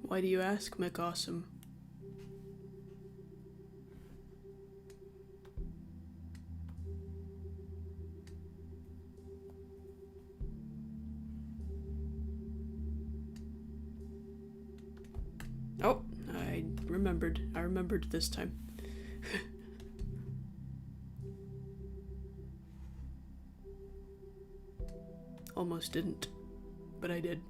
Speaker 6: Why do you ask, McAwesome? Oh, I remembered. I remembered this time. Almost didn't, but I did.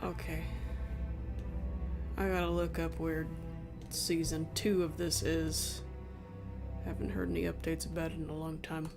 Speaker 6: Okay.
Speaker 3: I gotta look up where season 2 of this is. Haven't heard any updates about it in a long time.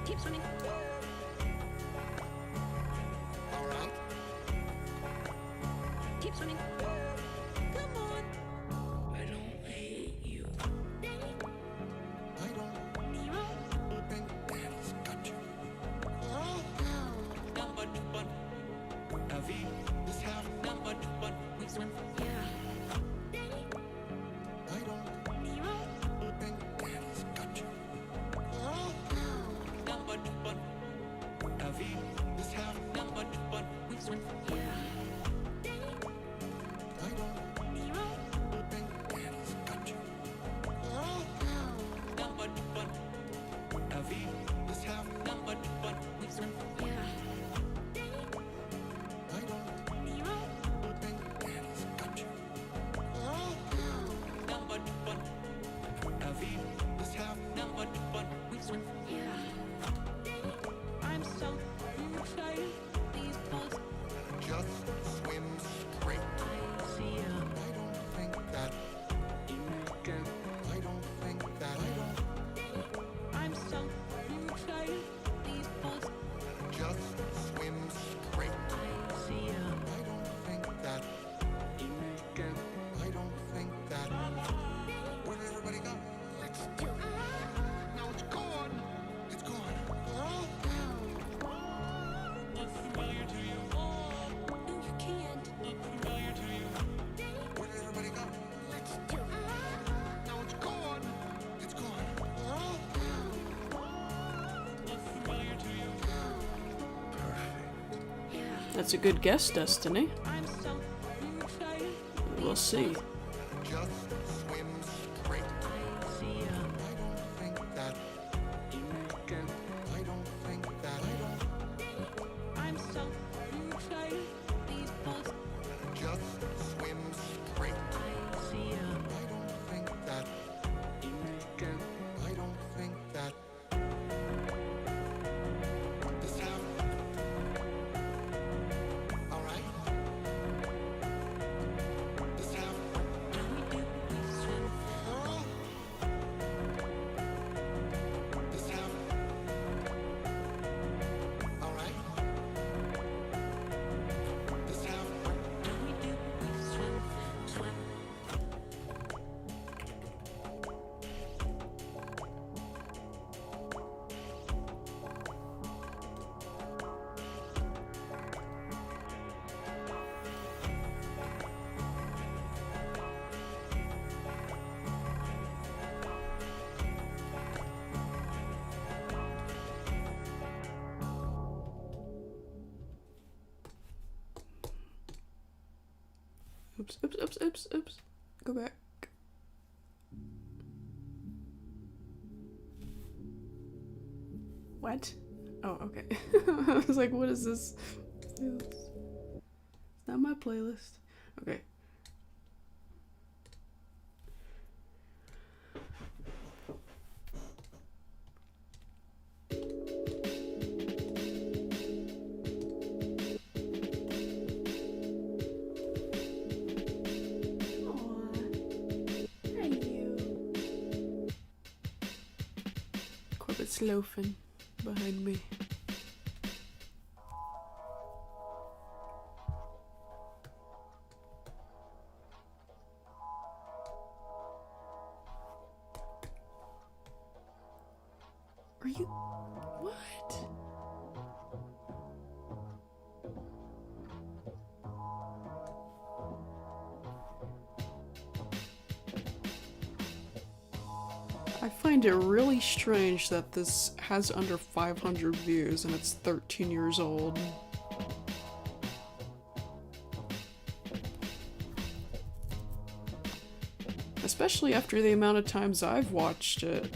Speaker 5: Keep swimming.
Speaker 4: All right.
Speaker 5: Keep swimming. Come on.
Speaker 6: I don't hate you.
Speaker 4: I don't
Speaker 5: Nero.
Speaker 4: think Daddy's got you.
Speaker 2: Number one.
Speaker 4: Avi, this half.
Speaker 2: Number one.
Speaker 5: We swim. Yeah.
Speaker 4: I don't
Speaker 5: Nero.
Speaker 4: think Daddy's got you.
Speaker 2: Number one.
Speaker 4: Avi, this half.
Speaker 2: Number one.
Speaker 5: We swim. Yeah.
Speaker 4: I don't
Speaker 5: Nero.
Speaker 4: think Daddy's got you.
Speaker 2: Number one.
Speaker 4: Avi, this half.
Speaker 2: Number one.
Speaker 5: We swim. Yeah.
Speaker 4: I don't
Speaker 5: Nero.
Speaker 4: think Daddy's got you.
Speaker 2: Number one.
Speaker 4: Avi, this half.
Speaker 2: Number one.
Speaker 5: We swim. Yeah.
Speaker 2: I'm so excited.
Speaker 5: These boats.
Speaker 4: Just swim straight.
Speaker 5: I see 'em.
Speaker 4: I don't think that. I don't think that. I don't
Speaker 2: I'm so excited.
Speaker 5: These boats.
Speaker 4: just swim straight.
Speaker 5: I see 'em.
Speaker 4: I don't think that. I don't think that. Where did everybody go? Let's do it. No, it's gone. It's gone.
Speaker 2: What's familiar to you?
Speaker 5: No, you can't.
Speaker 2: What's familiar to you?
Speaker 4: Where did everybody go? Let's do it. No, it's gone. It's gone.
Speaker 2: What's familiar to you?
Speaker 5: Yeah.
Speaker 3: That's a good guess, Destiny.
Speaker 2: I'm so excited.
Speaker 3: We'll see.
Speaker 4: Just swim straight.
Speaker 5: I see 'em.
Speaker 4: I don't think that. I don't think that. I don't
Speaker 2: I'm so excited.
Speaker 5: These boats.
Speaker 4: just swim straight.
Speaker 5: I see 'em.
Speaker 4: I don't think that. I don't think that. This half. All right. This half.
Speaker 5: We swim.
Speaker 4: This half. All right. This half.
Speaker 5: We swim. Swim.
Speaker 3: Oops, oops, oops, oops, oops. Go back. What? Oh, okay. I was like, what is this? It's not my playlist. Okay.
Speaker 6: Aw. Are you?
Speaker 3: Hobbit's loafing behind me. Are you... what? I find it really strange that this has under 500 views and it's 13 years old. Especially after the amount of times I've watched it.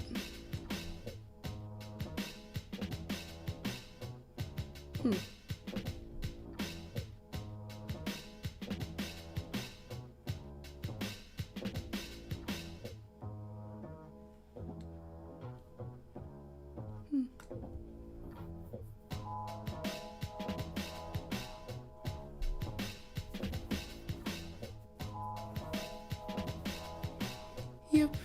Speaker 3: Yep.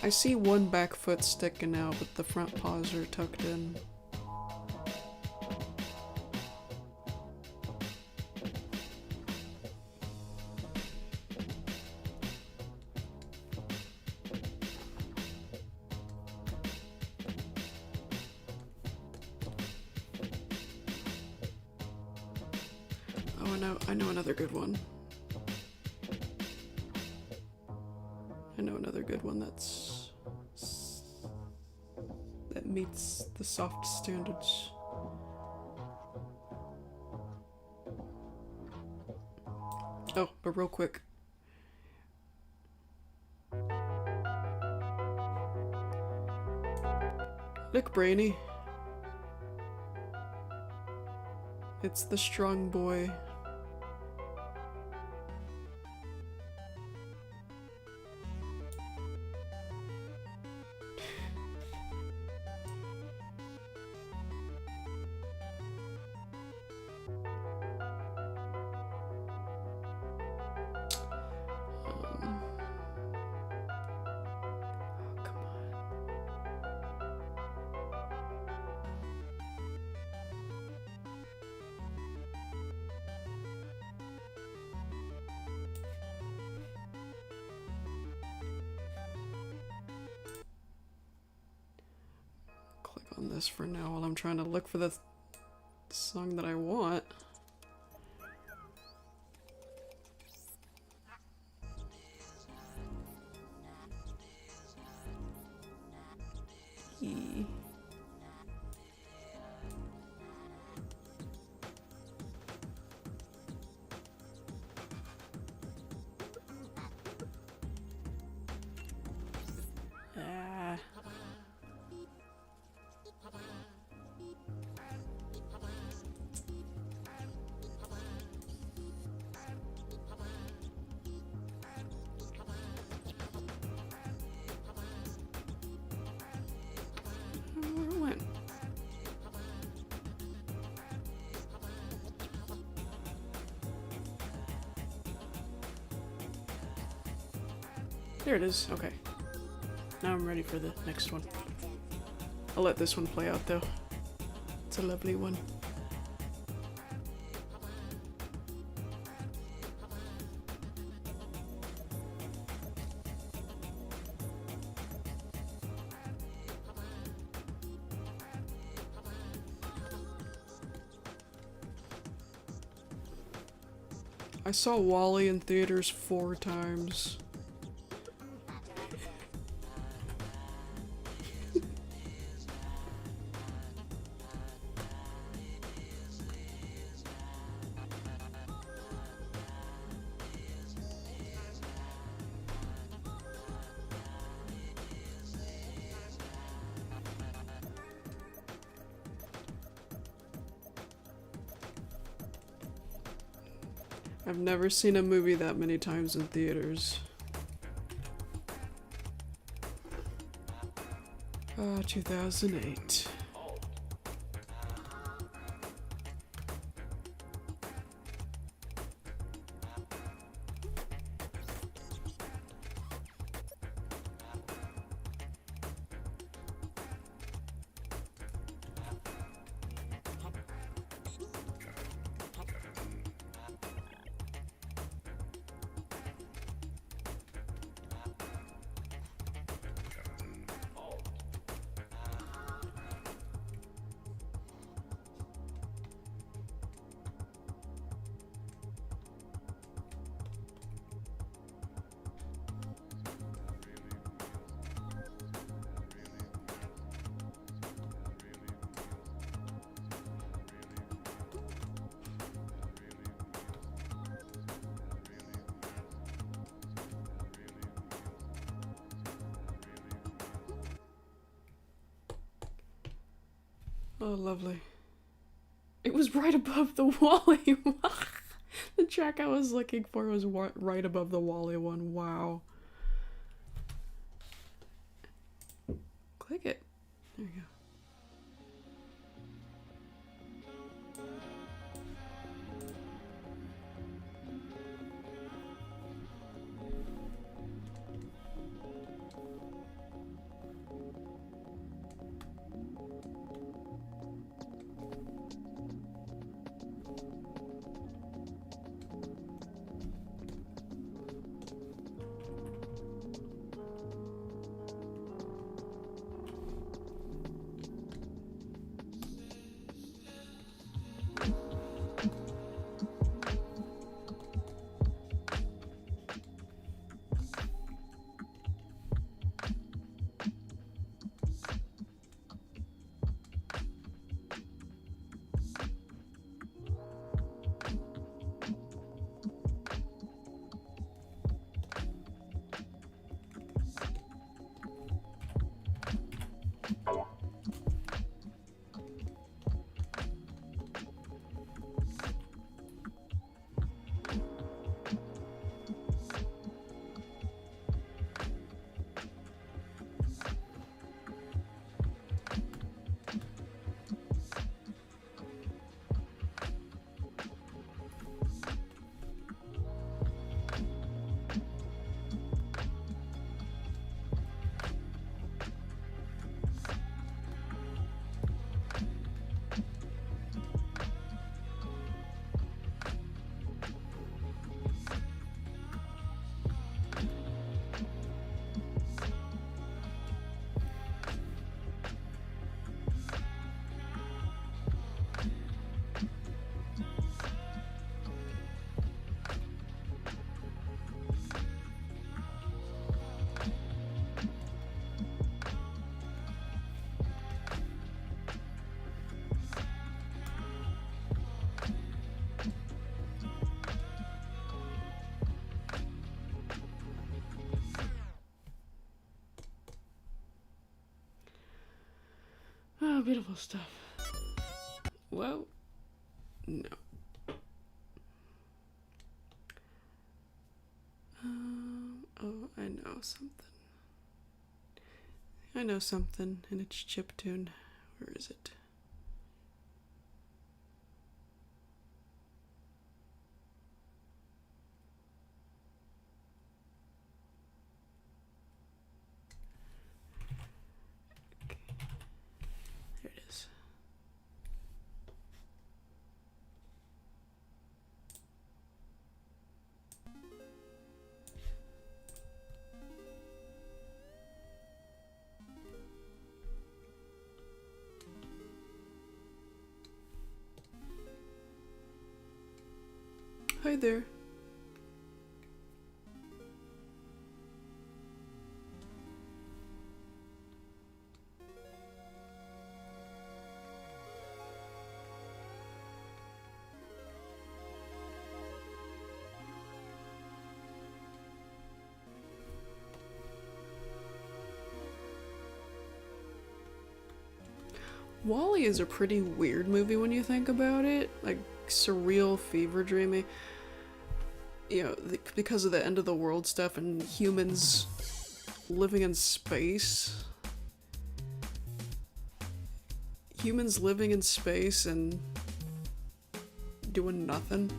Speaker 3: I see one back foot sticking out, but the front paws are tucked in. Oh, I know another good one. I know another good one that meets the soft standards. Oh, but real quick. Look, Brainy. It's the strong boy. Click on this for now while I'm trying to look for the song that I want. E. Ah. Where it went? There it is. Okay. Now I'm ready for the next one. I'll let this one play out though. It's a lovely one. I saw Wall-E in theaters 4 times. I've never seen a movie that many times in theaters. 2008. Oh, lovely. It was right above the Wally one. The track I was looking for was right above the Wally one. Wow. Click it. There you go. Oh, beautiful stuff. Well, no. Oh, I know something. I know something, and it's chiptune. Where is it? Okay. There it is. Hi there. WALL-E is a pretty weird movie when you think about it. Like, surreal, fever dreamy. You know, because of the end of the world stuff and humans living in space. Humans living in space and doing nothing.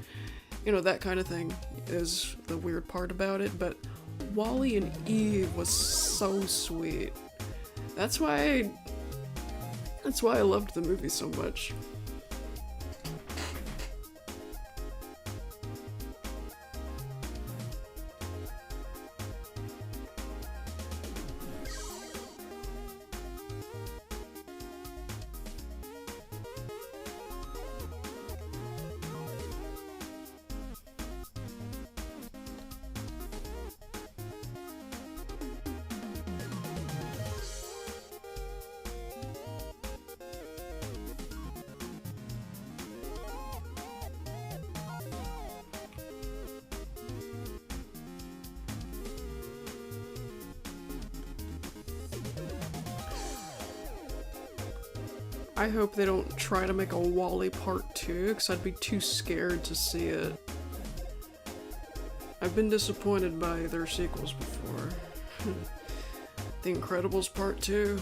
Speaker 3: You know, that kind of thing is the weird part about it. But WALL-E and Eve was so sweet. That's why I loved the movie so much. I hope they don't try to make a Wall-E Part 2, because I'd be too scared to see it. I've been disappointed by their sequels before. The Incredibles Part 2.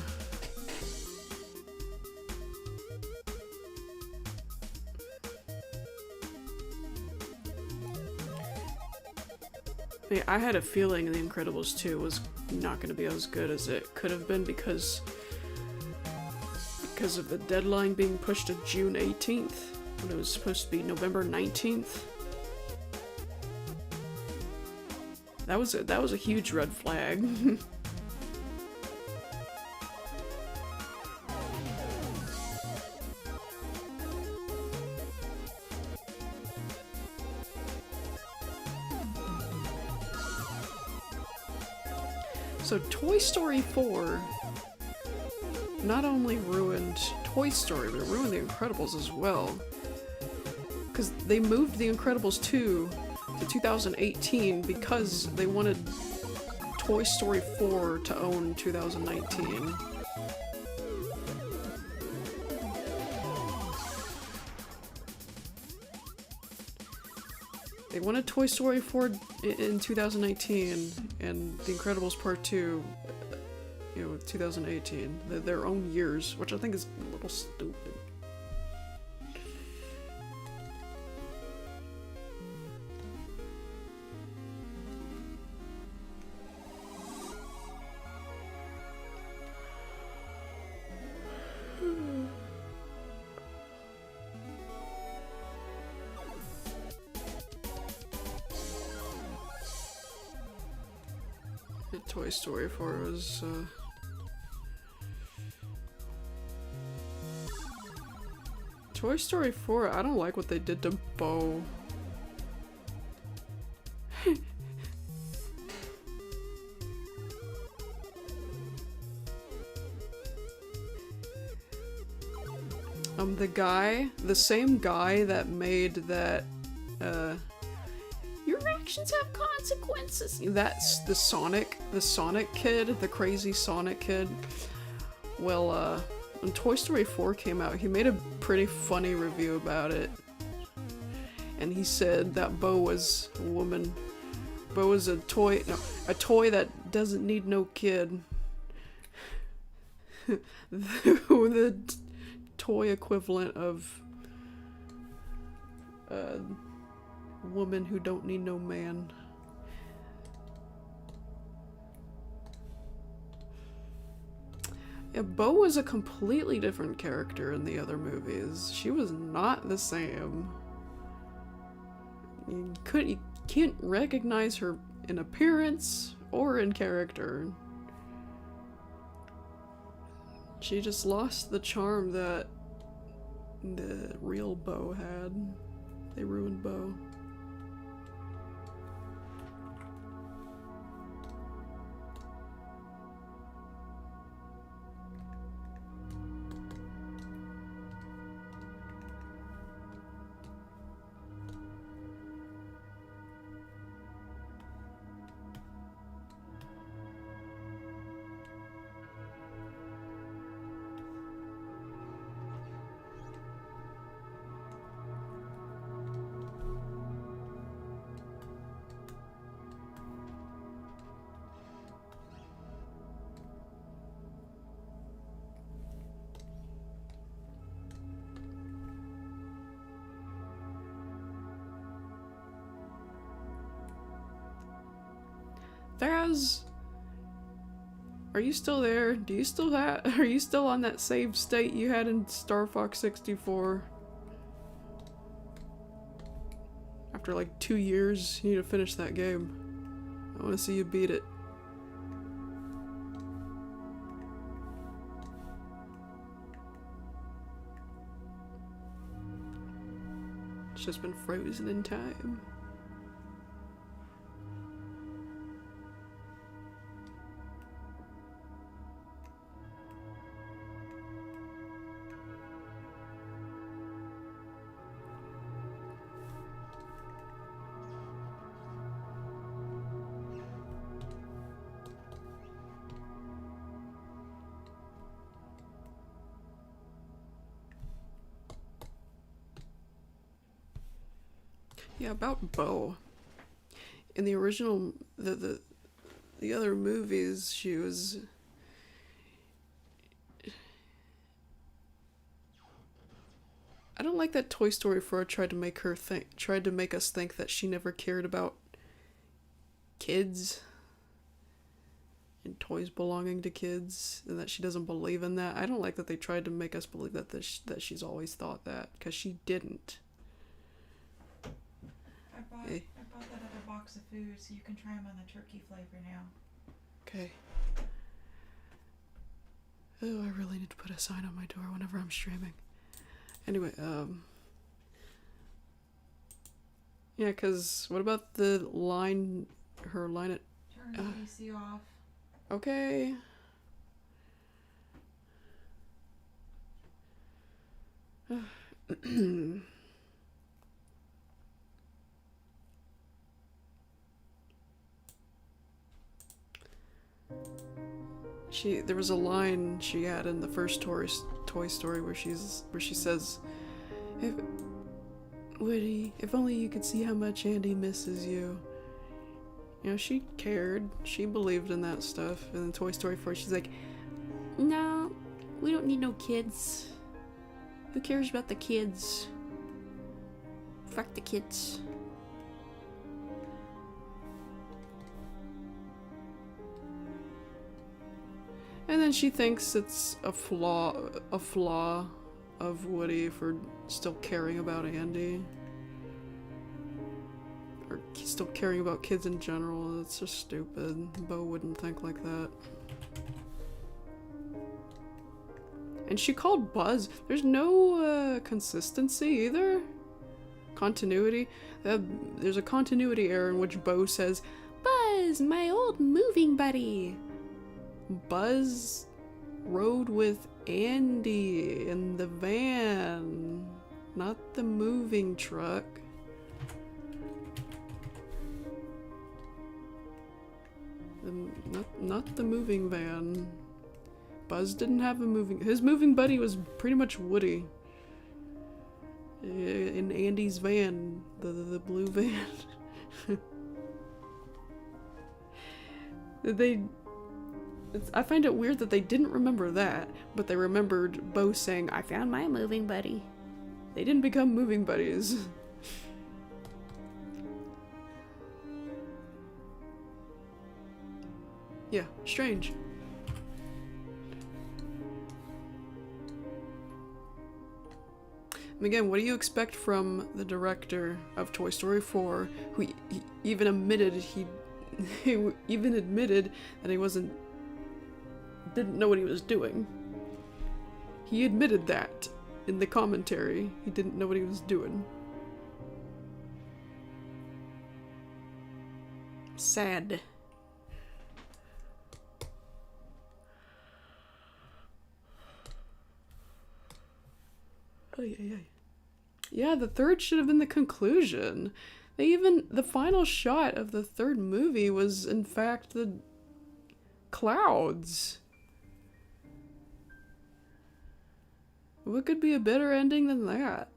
Speaker 3: I had a feeling The Incredibles 2 was not going to be as good as it could have been because of the deadline being pushed to June 18th when it was supposed to be November 19th. That was a huge red flag. So Toy Story 4 not only ruined Toy Story, but it ruined The Incredibles as well. Because they moved The Incredibles 2 to 2018 because they wanted Toy Story 4 to own 2019. They wanted Toy Story 4 in 2019 and The Incredibles Part 2, 2018. Their own years, which I think is a little stupid. Toy Story 4 was, Toy Story 4, I don't like what they did to Bo. The same guy that made that, your actions have consequences. That's the Sonic kid, the crazy Sonic kid. Well, when Toy Story 4 came out, he made a pretty funny review about it. And he said that Bo was a woman. Bo was a toy that doesn't need no kid. the toy equivalent of woman who don't need no man. Yeah, Bo was a completely different character in the other movies. She was not the same. You can't recognize her in appearance or in character. She just lost the charm that the real Bo had. They ruined Bo. Are you still there? Are you still on that save state you had in Star Fox 64? After like 2 years, you need to finish that game. I want to see you beat it. It's just been frozen in time. Yeah, about Bo. In the original, the other movies, she was. I don't like that Toy Story 4 tried to make us think that she never cared about kids and toys belonging to kids, and that she doesn't believe in that. I don't like that they tried to make us believe that she's always thought that, because she didn't.
Speaker 7: I bought that other box of food, so you can try them on the turkey flavor now.
Speaker 3: Okay. Oh, I really need to put a sign on my door whenever I'm streaming. Anyway, yeah, because what about the line, her line at...
Speaker 7: Turn the AC off.
Speaker 3: Okay. There was a line she had in the first Toy Story where she says, Woody, if only you could see how much Andy misses you. You know, she cared. She believed in that stuff. And in Toy Story 4, she's like,
Speaker 6: No, we don't need no kids. Who cares about the kids? Fuck the kids.
Speaker 3: and then she thinks it's a flaw of Woody for still caring about Andy. Or still caring about kids in general. It's just stupid. Bo wouldn't think like that. And she called Buzz. There's no consistency either. Continuity. There's a continuity error in which Bo says,
Speaker 6: Buzz, my old moving buddy.
Speaker 3: Buzz rode with Andy in the van, not the moving truck. Not the moving van. Buzz didn't have a moving... His moving buddy was pretty much Woody. In Andy's van. The blue van. I find it weird that they didn't remember that, but they remembered Bo saying, I found my moving buddy. They didn't become moving buddies. Yeah, strange. And again, what do you expect from the director of Toy Story 4, who he even admitted he even admitted that he didn't know what he was doing. He admitted that in the commentary. He didn't know what he was doing. Sad. Oh, yeah. Yeah, the third should have been the conclusion. The final shot of the third movie was, in fact, the clouds. What could be a better ending than that?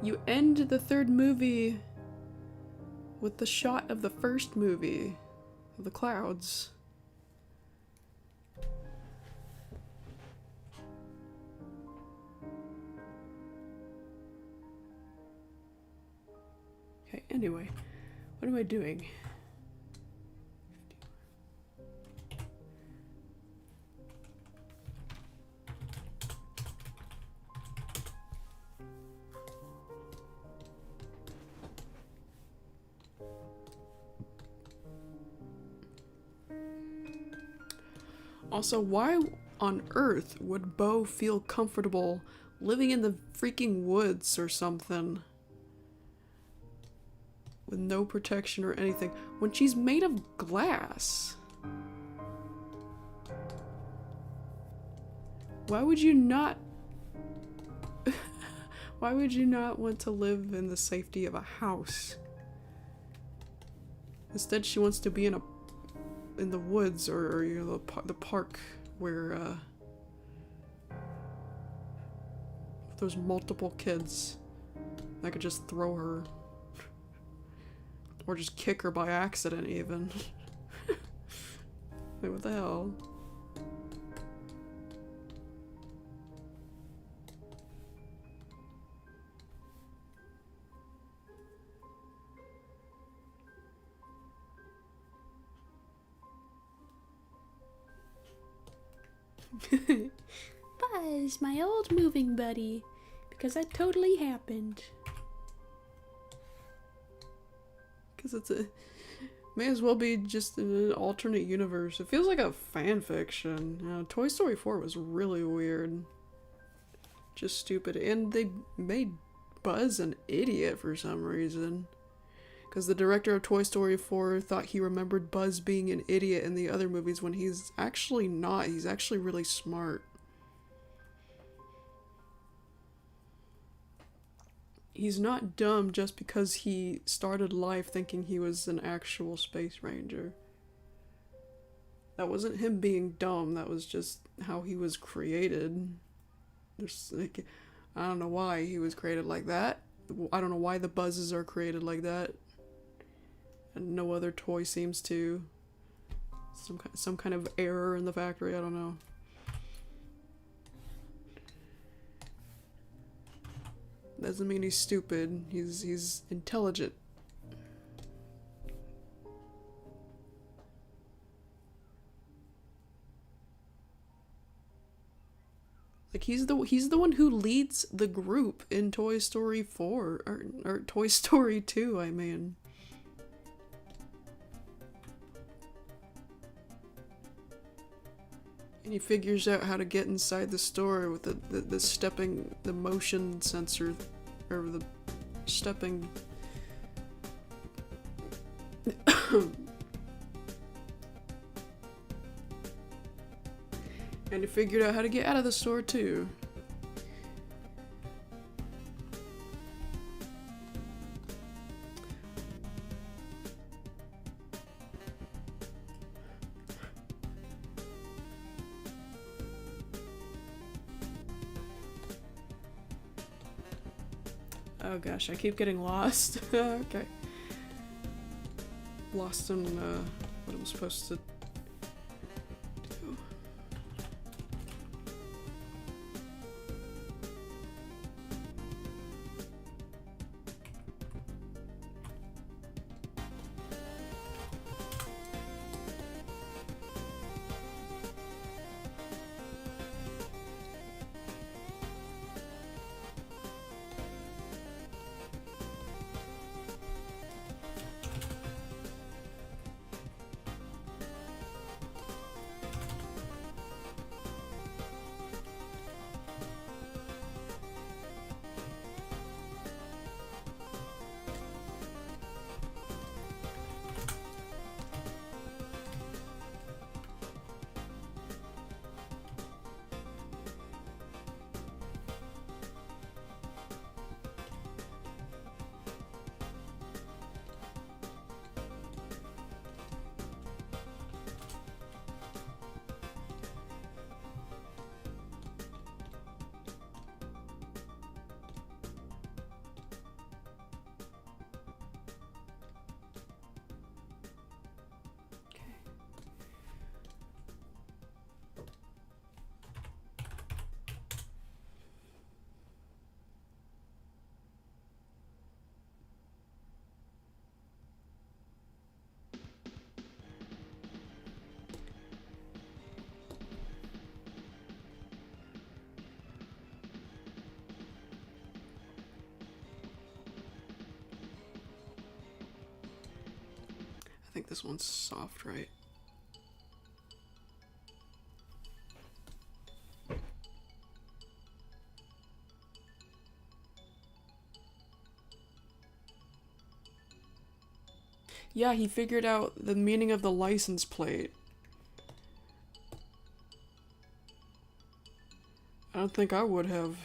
Speaker 3: You end the third movie with the shot of the first movie, of the clouds. Okay, anyway, what am I doing? Also, why on earth would Bo feel comfortable living in the freaking woods or something? With no protection or anything, when she's made of glass? Why would you not... Why would you not want to live in the safety of a house? Instead, she wants to be in the woods or you know, the park where those multiple kids that could just throw her. Or just kick her by accident, even. Like, what the hell?
Speaker 6: Buzz, my old moving buddy. Because that totally happened.
Speaker 3: Because it's a... May as well be just an alternate universe. It feels like a fan fiction. Toy Story 4 was really weird. Just stupid. And they made Buzz an idiot for some reason. Because the director of Toy Story 4 thought he remembered Buzz being an idiot in the other movies when he's actually not. He's actually really smart. He's not dumb just because he started life thinking he was an actual space ranger. That wasn't him being dumb, that was just how he was created. There's like, I don't know why he was created like that. I don't know why the Buzzes are created like that. And no other toy seems to. Some kind of error in the factory, I don't know. Doesn't mean he's stupid. He's intelligent. Like he's the one who leads the group in Toy Story 4 or Toy Story 2, I mean. And he figures out how to get inside the store with the motion sensor, or the stepping. And he figured out how to get out of the store too. Oh gosh, I keep getting lost. Okay. Lost in what I'm supposed to do. I think this one's soft, right? Yeah, he figured out the meaning of the license plate. I don't think I would have.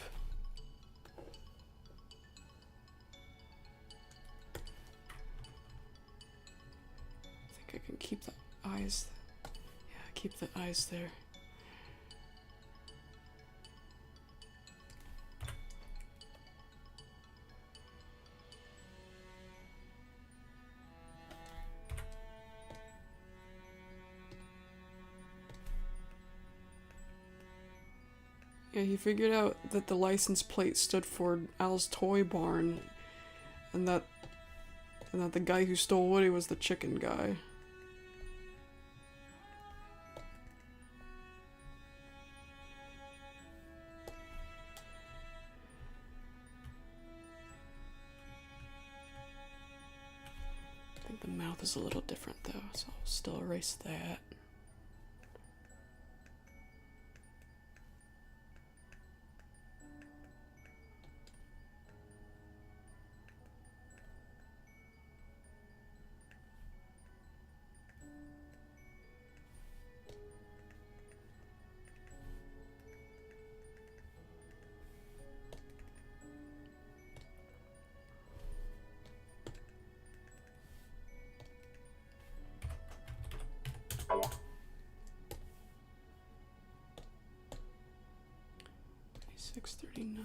Speaker 3: I think I can keep the eyes. Yeah, keep the eyes there. Yeah, he figured out that the license plate stood for Al's Toy Barn, and that the guy who stole Woody was the chicken guy. I think the mouth is a little different though, so I'll still erase that. $6.39.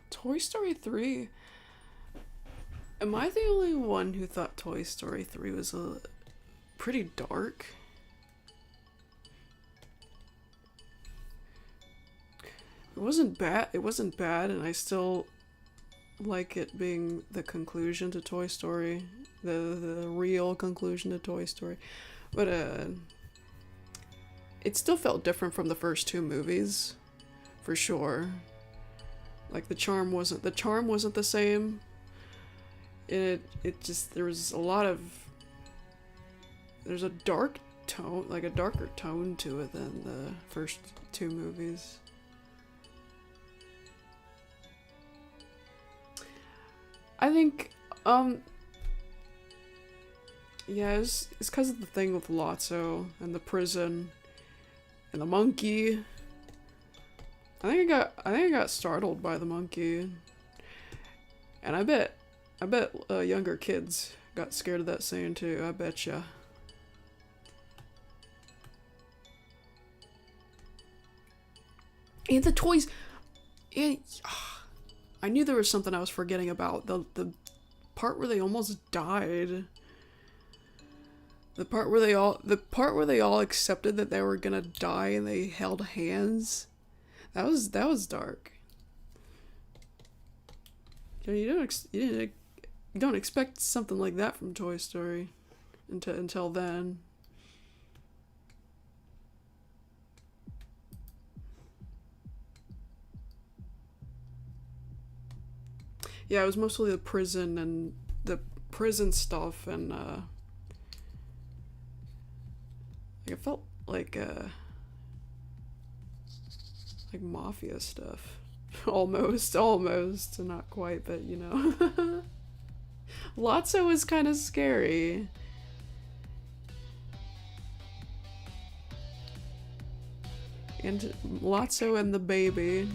Speaker 3: Toy Story 3. Am I the only one who thought Toy Story 3 was pretty dark? It wasn't bad, and I still like it being the conclusion to Toy Story, the real conclusion to Toy Story. But it still felt different from the first two movies, for sure. Like the charm wasn't the same. It just, there's a dark tone, like a darker tone to it than the first two movies. I think yeah, it's because of the thing with Lotso and the prison and the monkey. I think I got startled by the monkey, and I bet younger kids got scared of that scene too. I betcha. And the toys. I knew there was something I was forgetting about. The part where they almost died. The part where they all accepted that they were gonna die and they held hands. That was dark. You don't expect something like that from Toy Story until then. Yeah, it was mostly the prison and the prison stuff, and it felt like mafia stuff. almost, not quite, but you know. Lotso was kind of scary. And Lotso and the baby.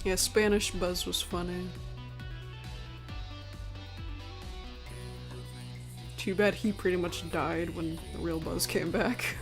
Speaker 3: Yeah, Spanish Buzz was funny. Too bad he pretty much died when the real Buzz came back.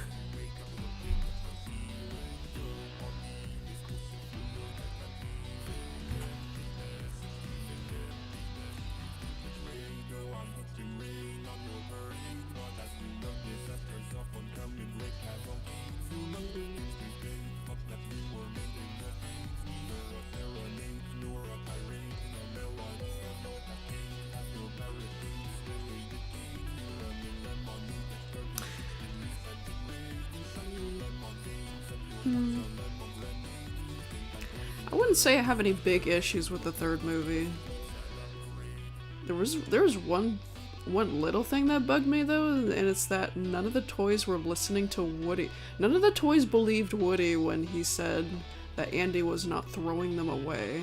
Speaker 3: I wouldn't say I have any big issues with the third movie. There's one little thing that bugged me though, and it's that none of the toys were listening to Woody. None of the toys believed Woody when he said that Andy was not throwing them away.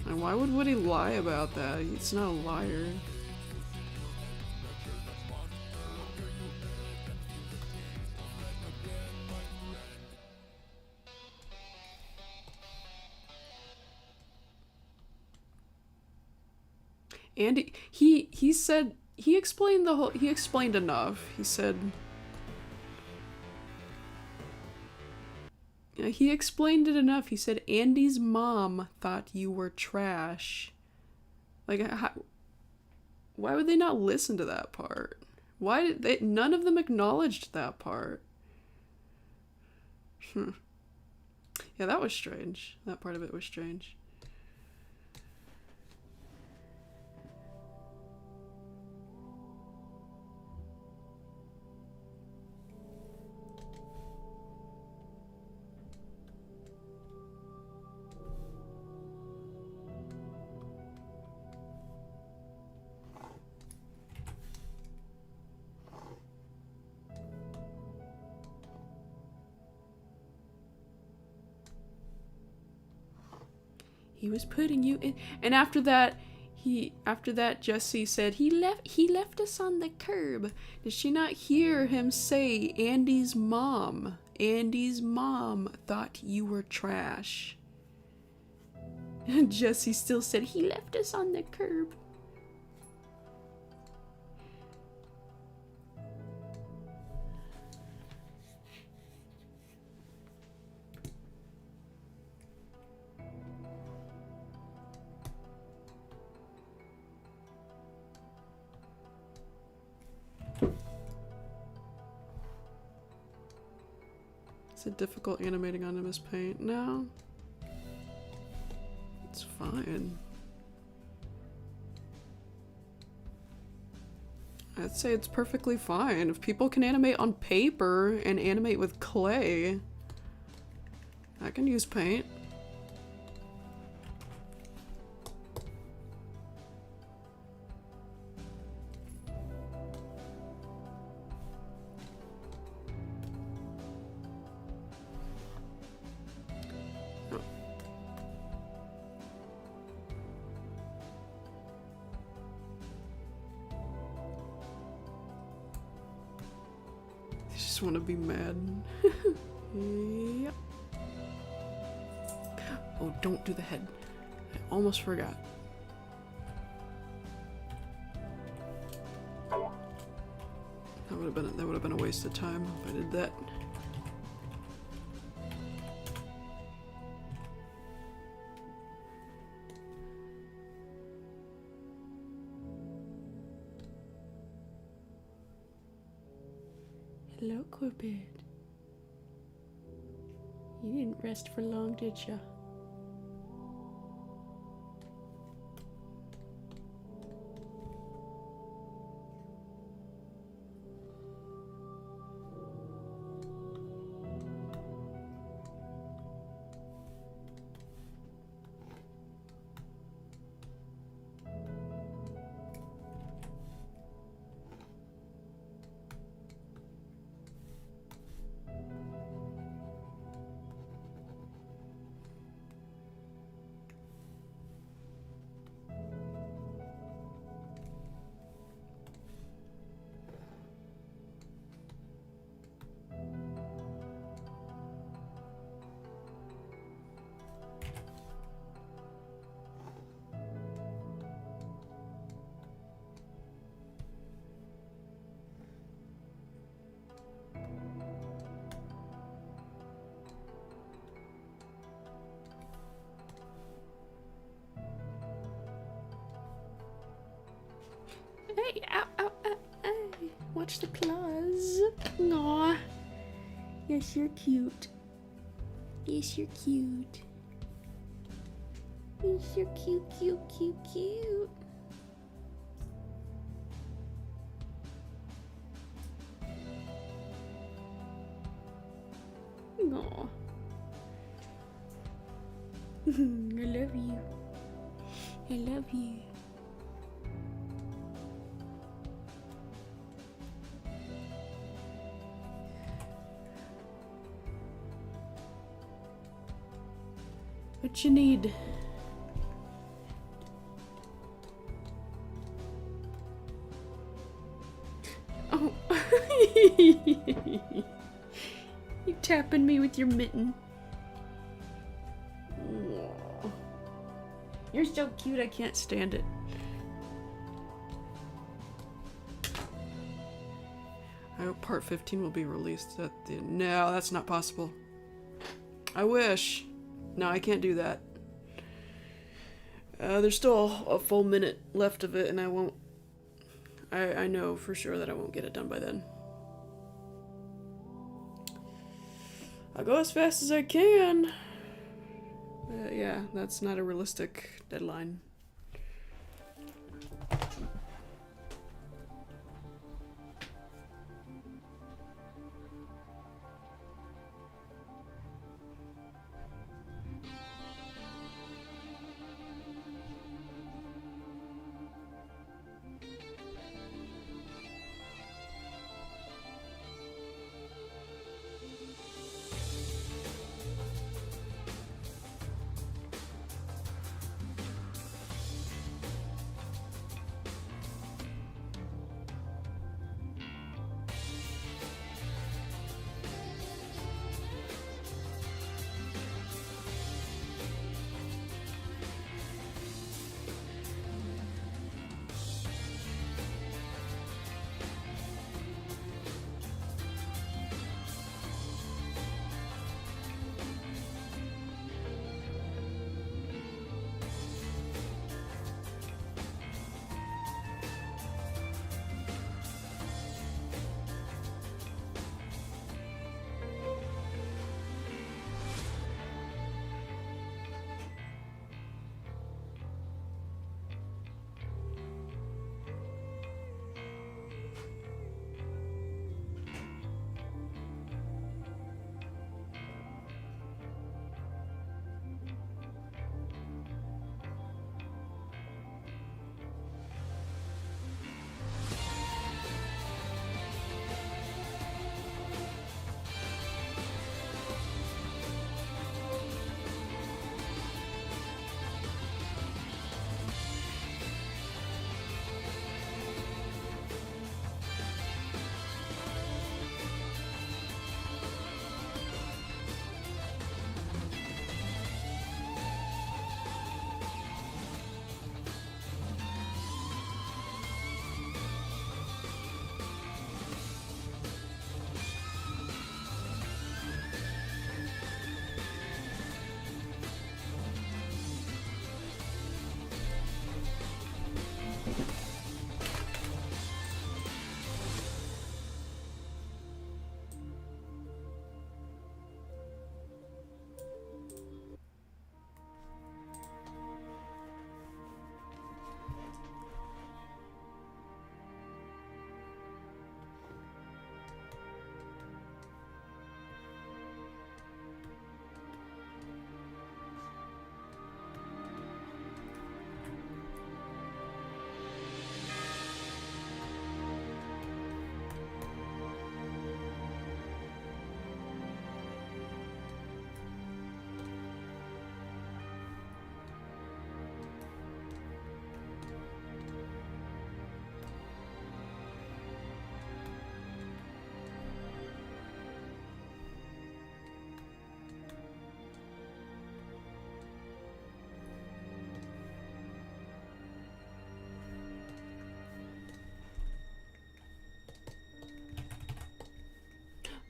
Speaker 3: And why would Woody lie about that? He's not a liar. Andy, he said, he explained enough. He said, he explained it enough. He said, Andy's mom thought you were trash. Like, why would they not listen to that part? Why did they, none of them acknowledged that part. Yeah, that was strange. That part of it was strange. He was putting you in, and after that, Jesse said he left us on the curb. Did she not hear him say Andy's mom thought you were trash? And Jesse still said he left us on the curb. Is it difficult animating on MS Paint? No. It's fine. I'd say it's perfectly fine. If people can animate on paper and animate with clay, I can use paint. Want to be mad. Yep. Oh, don't do the head. I almost forgot. That would have been a waste of time if I did that. Hello, Cupid. You didn't rest for long, did ya? Hey, ow, ow, ow, ow. Watch the claws. Aw. Yes, you're cute. Yes, you're cute. Yes, you're cute, cute, cute, cute.
Speaker 6: Aw. I love you. I love you. What you need? Oh. You tapping me with your mitten. Aw. You're so cute, I can't stand it.
Speaker 3: I hope part 15 will be released at the... No, that's not possible. I wish. No, I can't do that. There's still a full minute left of it, and I won't... I know for sure that I won't get it done by then. I'll go as fast as I can. Yeah, that's not a realistic deadline.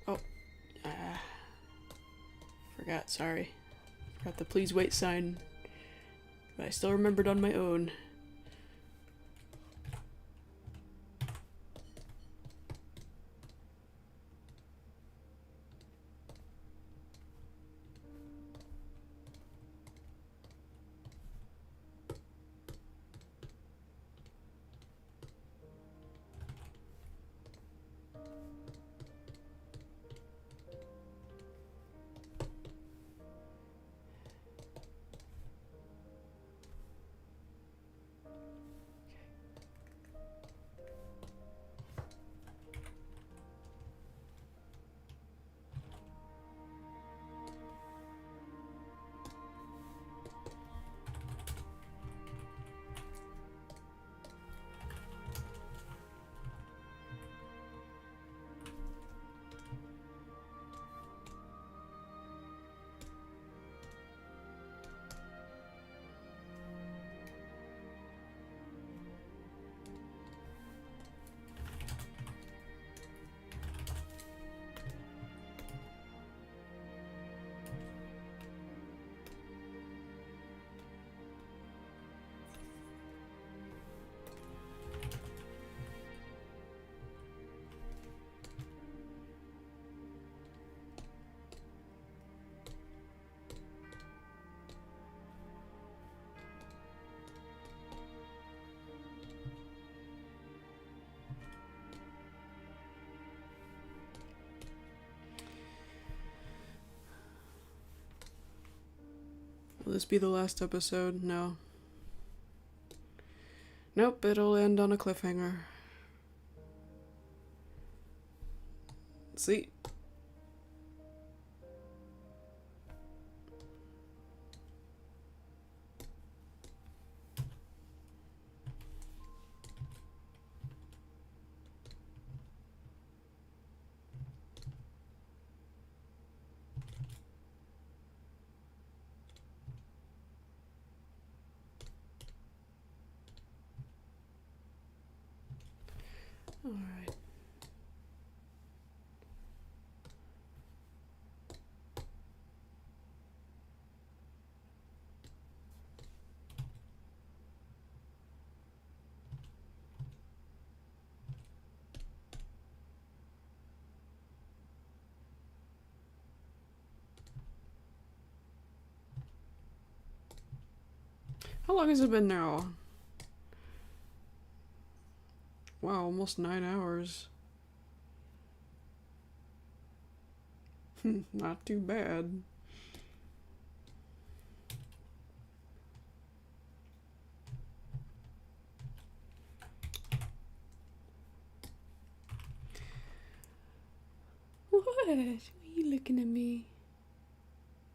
Speaker 3: Oh, forgot, sorry. Forgot the please wait sign. But I still remembered on my own. Will this be the last episode? No. Nope, it'll end on a cliffhanger. See? Alright. How long has it been now? Wow, almost 9 hours. Not too bad. What? What are you looking at me?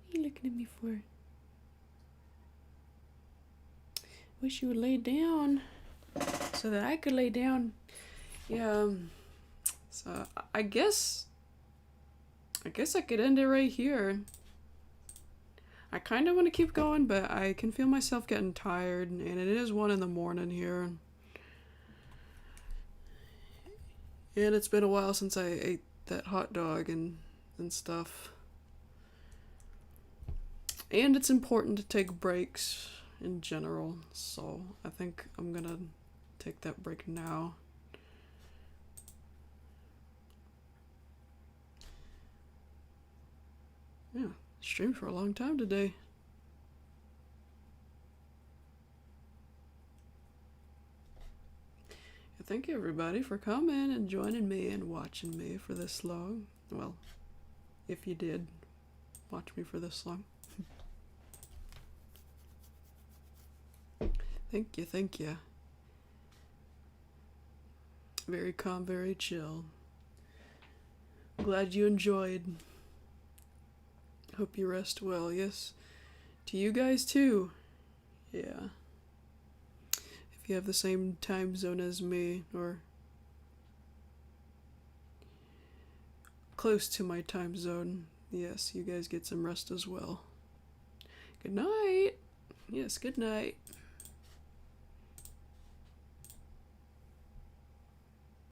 Speaker 3: What are you looking at me for? Wish you would lay down so that I could lay down. Yeah, so I guess I could end it right here. I kind of want to keep going, but I can feel myself getting tired, and it is 1 in the morning here. And it's been a while since I ate that hot dog and stuff. And it's important to take breaks in general, so I think I'm gonna take that break now. Yeah, streamed for a long time today. Thank you everybody for coming and joining me and watching me for this long. Well, if you did watch me for this long. Thank you, thank you. Very calm, very chill. Glad you enjoyed. Hope you rest well, yes. To you guys too. Yeah. If you have the same time zone as me, or close to my time zone, yes, you guys get some rest as well. Good night. Yes, good night.